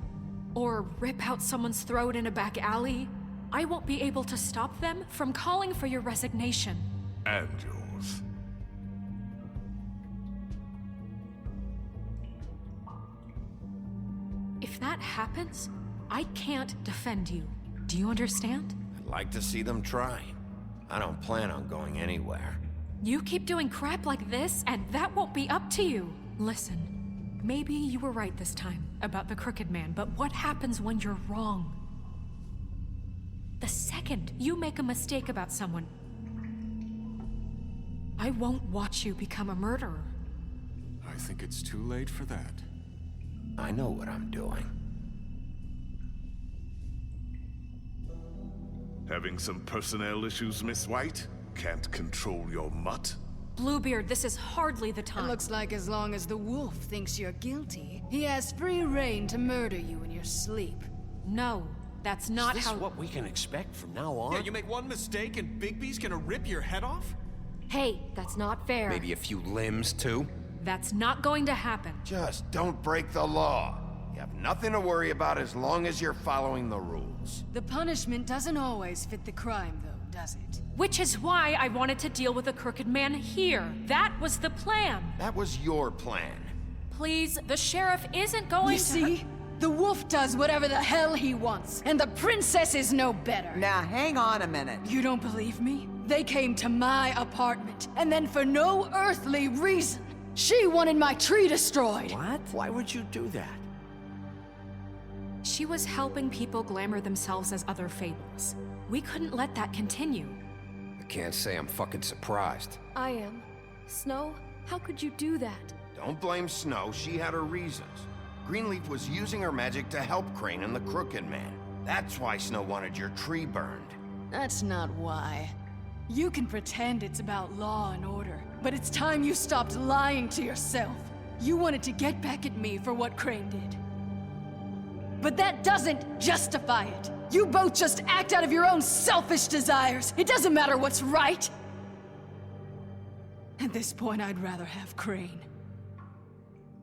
or rip out someone's throat in a back alley, I won't be able to stop them from calling for your resignation. And yours. If that happens, I can't defend you. Do you understand? I'd like to see them try. I don't plan on going anywhere. You keep doing crap like this, and that won't be up to you. Listen, maybe you were right this time about the Crooked Man, but what happens when you're wrong? The second you make a mistake about someone, I won't watch you become a murderer. I think it's too late for that. I know what I'm doing. Having some personnel issues, Miss White? Can't control your mutt? Bluebeard, this is hardly the time. It looks like as long as the wolf thinks you're guilty, he has free reign to murder you in your sleep. No, that's not Is this how- what we can expect from now on? Yeah, you make one mistake and Bigby's gonna rip your head off? Hey, that's not fair. Maybe a few limbs, too? That's not going to happen. Just don't break the law. You have nothing to worry about as long as you're following the rules. The punishment doesn't always fit the crime, though, does it? Which is why I wanted to deal with the Crooked Man here. That was the plan. That was your plan. Please, the sheriff isn't going You see? The wolf does whatever the hell he wants, and the princess is no better. Now, hang on a minute. You don't believe me? They came to my apartment, and then for no earthly reason, She wanted my tree destroyed! What? Why would you do that? She was helping people glamour themselves as other Fables. We couldn't let that continue. I can't say I'm fucking surprised. I am. Snow, how could you do that? Don't blame Snow, she had her reasons. Greenleaf was using her magic to help Crane and the Crooked Man. That's why Snow wanted your tree burned. That's not why. You can pretend it's about law and order, but it's time you stopped lying to yourself. You wanted to get back at me for what Crane did. But that doesn't justify it. You both just act out of your own selfish desires. It doesn't matter what's right. At this point, I'd rather have Crane.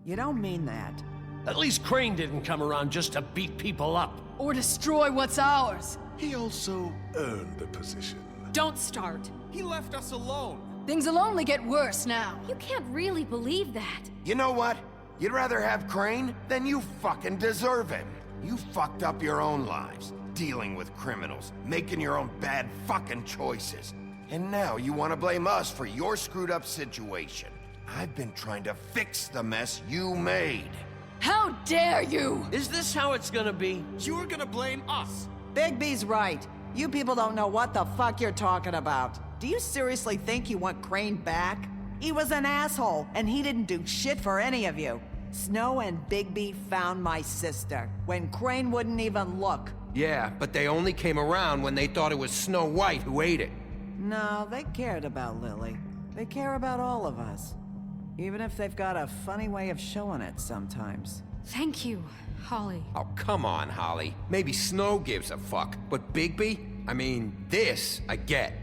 You don't mean that. At least Crane didn't come around just to beat people up. Or destroy what's ours. He also earned the position. Don't start. He left us alone. Things will only get worse now. You can't really believe that. You know what? You'd rather have Crane? Then you fucking deserve him. You fucked up your own lives, dealing with criminals, making your own bad fucking choices. And now you want to blame us for your screwed up situation. I've been trying to fix the mess you made. How dare you! Is this how it's gonna be? You're gonna blame us. Bigby's right. You people don't know what the fuck you're talking about. Do you seriously think you want Crane back? He was an asshole, and he didn't do shit for any of you. Snow and Bigby found my sister, when Crane wouldn't even look. Yeah, but they only came around when they thought it was Snow White who ate it. No, they cared about Lily. They care about all of us. Even if they've got a funny way of showing it sometimes. Thank you, Holly. Oh, come on, Holly. Maybe Snow gives a fuck, but Bigby? I mean, this I get.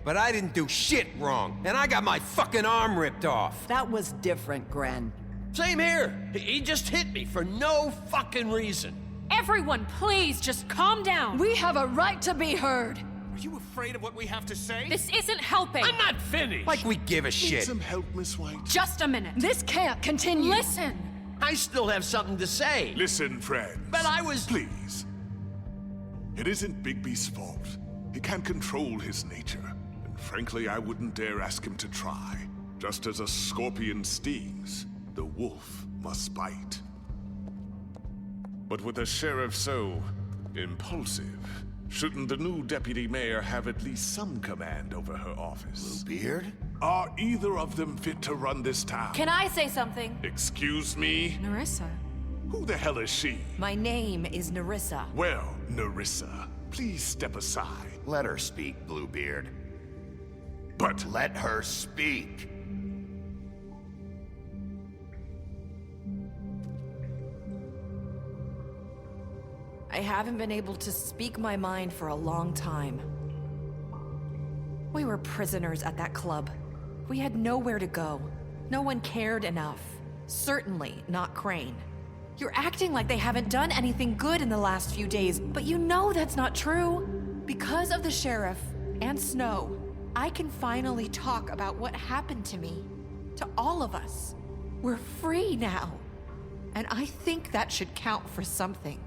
But I didn't do shit wrong, and I got my fucking arm ripped off. That was different, Gren. Same here. He just hit me for no fucking reason. Everyone, please, just calm down. We have a right to be heard. Are you afraid of what we have to say? This isn't helping. I'm not finished. Like we give a Need shit. some help, Miss White? Just a minute. This can't continue. Listen. I still have something to say. Listen, friends. But I was... Please. It isn't Bigby's fault. He can't control his nature. And frankly, I wouldn't dare ask him to try. Just as a scorpion stings, the wolf must bite. But with a sheriff so impulsive, shouldn't the new deputy mayor have at least some command over her office? Bluebeard? Are either of them fit to run this town? Can I say something? Excuse me? Nerissa. Who the hell is she? My name is Nerissa. Well, Nerissa, please step aside. Let her speak, Bluebeard. But let her speak. I haven't been able to speak my mind for a long time. We were prisoners at that club. We had nowhere to go. No one cared enough. Certainly not Crane. You're acting like they haven't done anything good in the last few days, but you know that's not true. Because of the sheriff and Snow, I can finally talk about what happened to me. To all of us. We're free now. And I think that should count for something.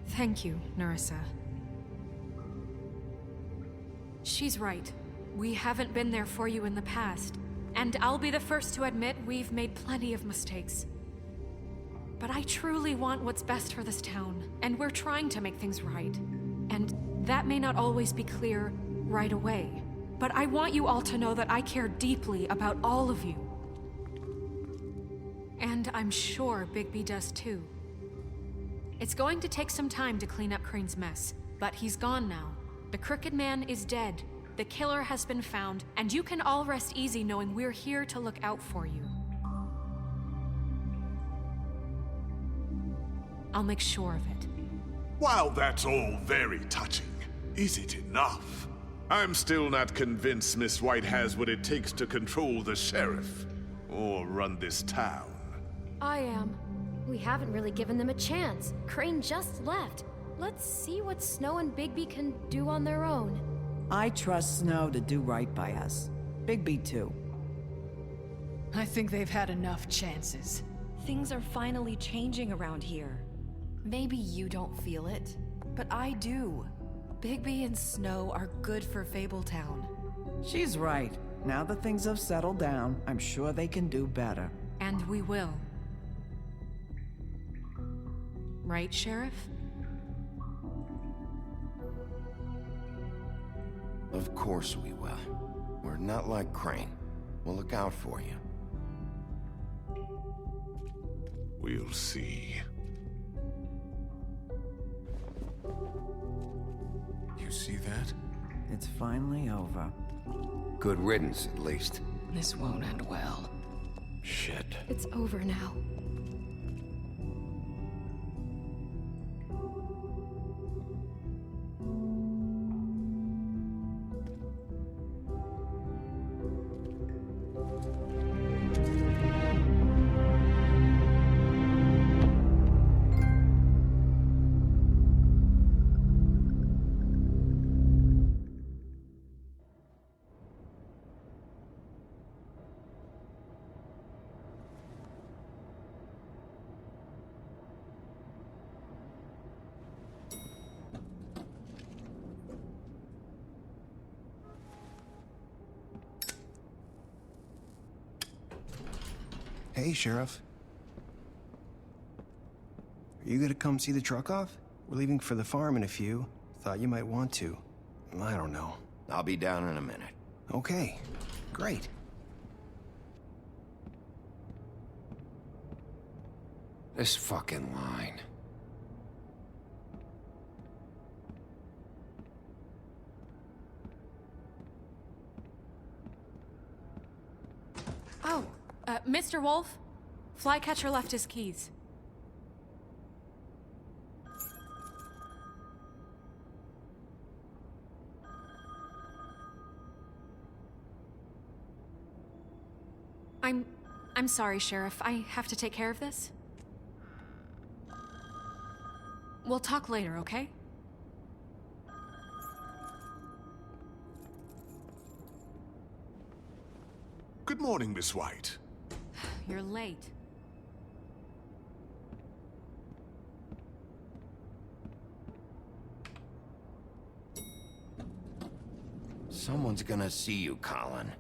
Thank you, Nerissa. She's right. We haven't been there for you in the past. And I'll be the first to admit we've made plenty of mistakes. But I truly want what's best for this town, and we're trying to make things right. And that may not always be clear right away. But I want you all to know that I care deeply about all of you. And I'm sure Bigby does too. It's going to take some time to clean up Crane's mess, but he's gone now. The Crooked Man is dead. The killer has been found, and you can all rest easy knowing we're here to look out for you. I'll make sure of it. While that's all very touching, is it enough? I'm still not convinced Miss White has what it takes to control the sheriff, or run this town. I am. We haven't really given them a chance. Crane just left. Let's see what Snow and Bigby can do on their own. I trust Snow to do right by us. Bigby too. I think they've had enough chances. Things are finally changing around here. Maybe you don't feel it, but I do. Bigby and Snow are good for Fabletown. She's right. Now that things have settled down, I'm sure they can do better. And we will. Right, Sheriff? Of course we will. We're not like Crane. We'll look out for you. We'll see. You see that? It's finally over. Good riddance, at least. This won't end well. Shit. It's over now. Hey, Sheriff. Are you gonna come see the truck off? We're leaving for the farm in a few. Thought you might want to. I don't know. I'll be down in a minute. Okay, great. This fucking line. Oh, Mr. Wolf? Flycatcher left his keys. I'm sorry, Sheriff. I have to take care of this. We'll talk later, okay? Good morning, Miss White. You're late. Someone's gonna see you, Colin.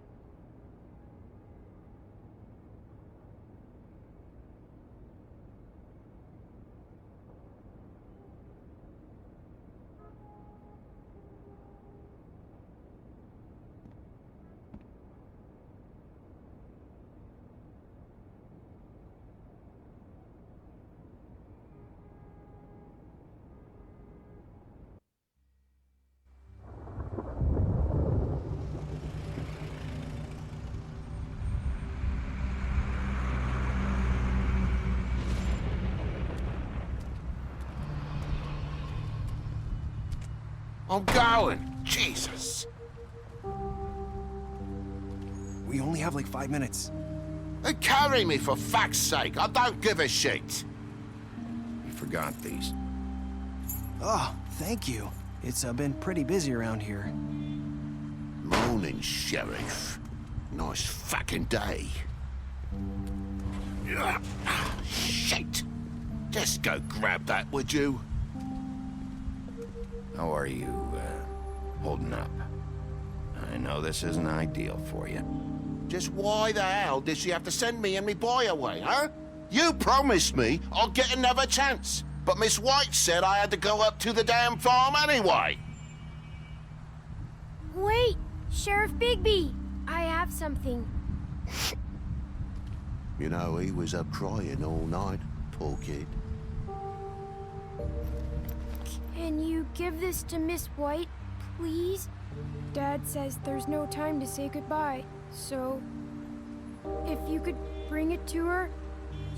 I'm going. Jesus. We only have like 5 minutes. They carry me, for fuck's sake. I don't give a shit. You forgot these. Oh, thank you. It's been pretty busy around here. Morning, Sheriff. Nice fucking day. Shit. Just go grab that, would you? How are you, holding up? I know this isn't ideal for you. Just why the hell did she have to send me and me boy away, huh? You promised me I'll get another chance, but Miss White said I had to go up to the damn farm anyway. Wait, Sheriff Bigby! I have something. You know, he was up crying all night, poor kid. Can you give this to Miss White, please? Dad says there's no time to say goodbye, so if you could bring it to her,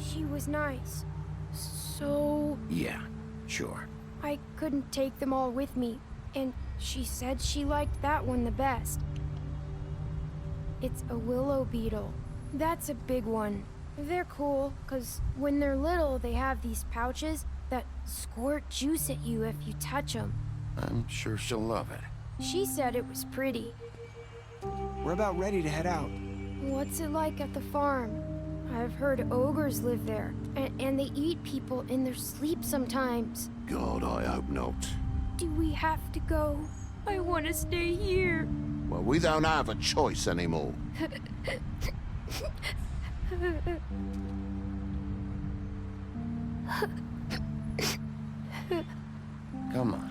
she was nice. So... Yeah, sure. I couldn't take them all with me, and she said she liked that one the best. It's a willow beetle. That's a big one. They're cool, 'cause when they're little, they have these pouches that squirt juice at you if you touch them. I'm sure she'll love it. She said it was pretty. We're about ready to head out. What's it like at the farm? I've heard ogres live there, and they eat people in their sleep sometimes. God, I hope not. Do we have to go? I want to stay here. Well, we don't have a choice anymore. Come on.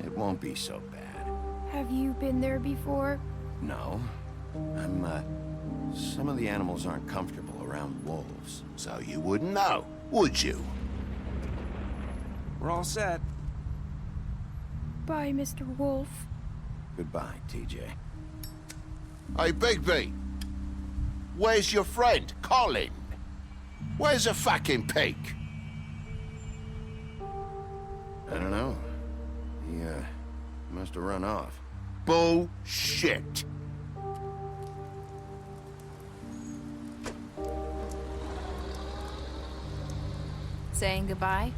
It won't be so bad. Have you been there before? No. Some of the animals aren't comfortable around wolves. So you wouldn't know, would you? We're all set. Bye, Mr. Wolf. Goodbye, TJ. Hey, Bigby! Where's your friend, Colin? Where's the fucking pig? I don't know. He, must have run off. Bullshit! Saying goodbye?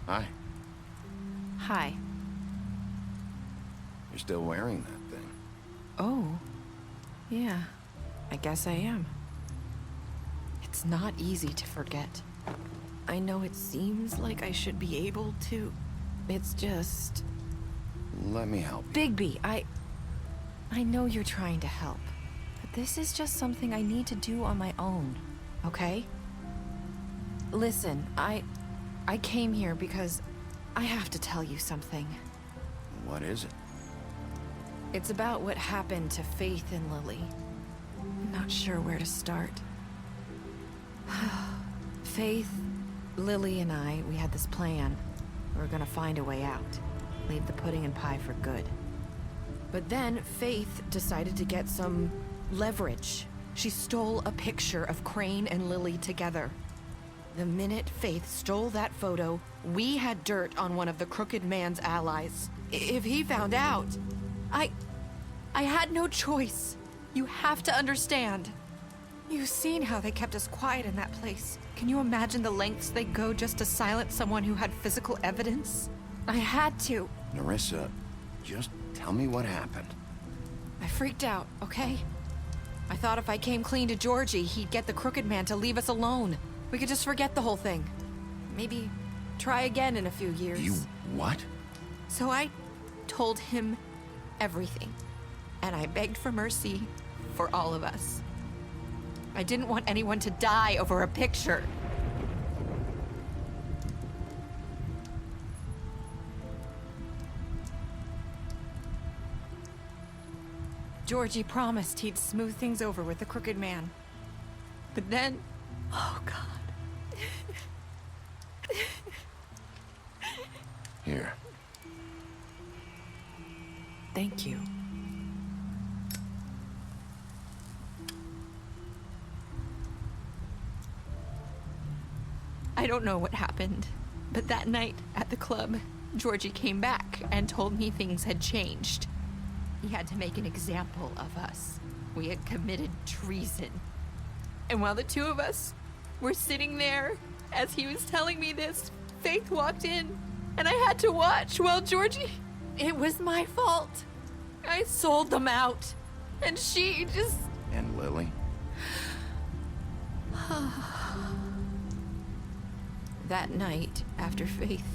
Hi. Hi. You're still wearing that thing. Oh. Yeah. I guess I am. It's not easy to forget. I know it seems like I should be able to. It's just... Let me help you. Bigby, I know you're trying to help, but this is just something I need to do on my own, okay? Listen, I came here because I have to tell you something. What is it? It's about what happened to Faith and Lily. I'm not sure where to start. Faith, Lily, and I, we had this plan. We were gonna find a way out. Leave the pudding and pie for good. But then Faith decided to get some leverage. She stole a picture of Crane and Lily together. The minute Faith stole that photo, we had dirt on one of the Crooked Man's allies. If he found out, I had no choice. You have to understand. You've seen how they kept us quiet in that place. Can you imagine the lengths they'd go just to silence someone who had physical evidence? I had to. Nerissa, just tell me what happened. I freaked out, okay? I thought if I came clean to Georgie, he'd get the Crooked Man to leave us alone. We could just forget the whole thing. Maybe try again in a few years. You what? So I told him everything. And I begged for mercy for all of us. I didn't want anyone to die over a picture. Georgie promised he'd smooth things over with the Crooked Man. But then... Oh, God. Here. Thank you. I don't know what happened, but that night at the club, Georgie came back and told me things had changed. He had to make an example of us. We had committed treason. And while the two of us were sitting there, as he was telling me this, Faith walked in, and I had to watch while Georgie... It was my fault. I sold them out, and she just... And Lily? That night, after Faith,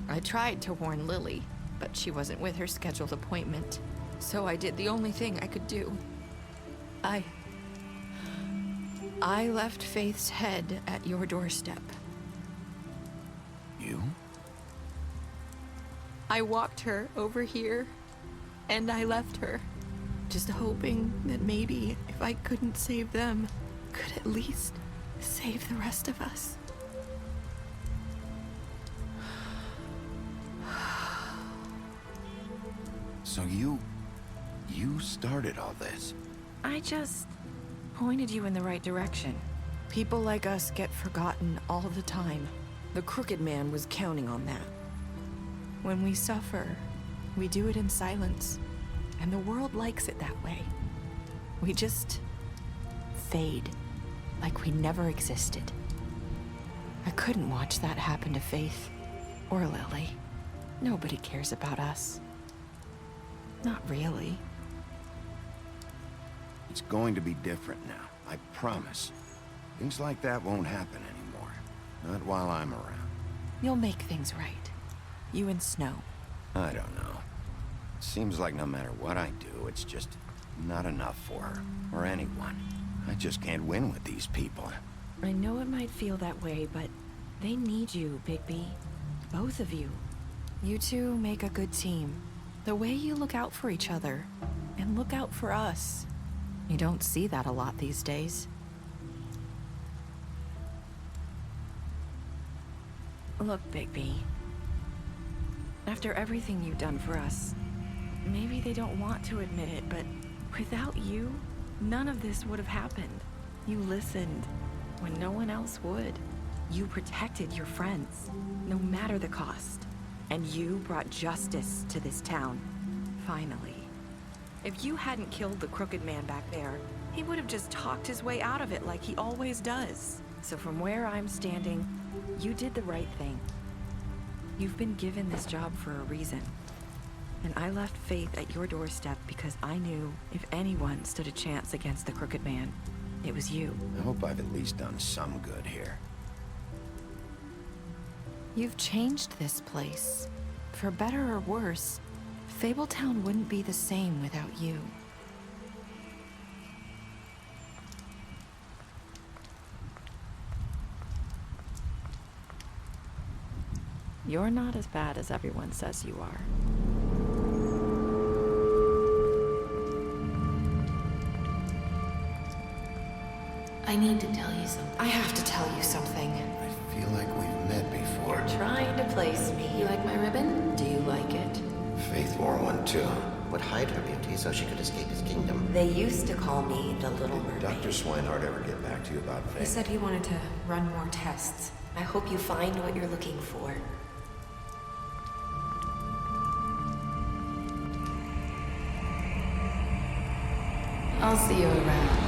I tried to warn Lily, but she wasn't with her scheduled appointment. So I did the only thing I could do. I left Faith's head at your doorstep. You? I walked her over here, and I left her, just hoping that maybe if I couldn't save them, could at least save the rest of us. So you started all this? I just pointed you in the right direction. People like us get forgotten all the time. The Crooked Man was counting on that. When we suffer, we do it in silence, and the world likes it that way. We just fade, like we never existed. I couldn't watch that happen to Faith or Lily. Nobody cares about us. Not really. It's going to be different now, I promise. Things like that won't happen anymore. Not while I'm around. You'll make things right. You and Snow. I don't know. Seems like no matter what I do, it's just not enough for her, or anyone. I just can't win with these people. I know it might feel that way, but they need you, Bigby. Both of you. You two make a good team. The way you look out for each other, and look out for us. You don't see that a lot these days. Look, Bigby. After everything you've done for us, maybe they don't want to admit it, but without you, none of this would have happened. You listened when no one else would. You protected your friends, no matter the cost. And you brought justice to this town, finally. If you hadn't killed the crooked man back there, he would have just talked his way out of it like he always does. So from where I'm standing, you did the right thing. You've been given this job for a reason. And I left Faith at your doorstep because I knew if anyone stood a chance against the crooked man, it was you. I hope I've at least done some good here. You've changed this place. For better or worse, Fabletown wouldn't be the same without you. You're not as bad as everyone says you are. I need to tell you something. I have to tell you something. I feel like we've met before. You're trying to place me. You like my ribbon? Do you like it? Faith wore one too. Would hide her beauty so she could escape his kingdom. They used to call me the Little Mermaid. Did Dr. Swinehart ever get back to you about Faith? He said he wanted to run more tests. I hope you find what you're looking for. I'll see you around.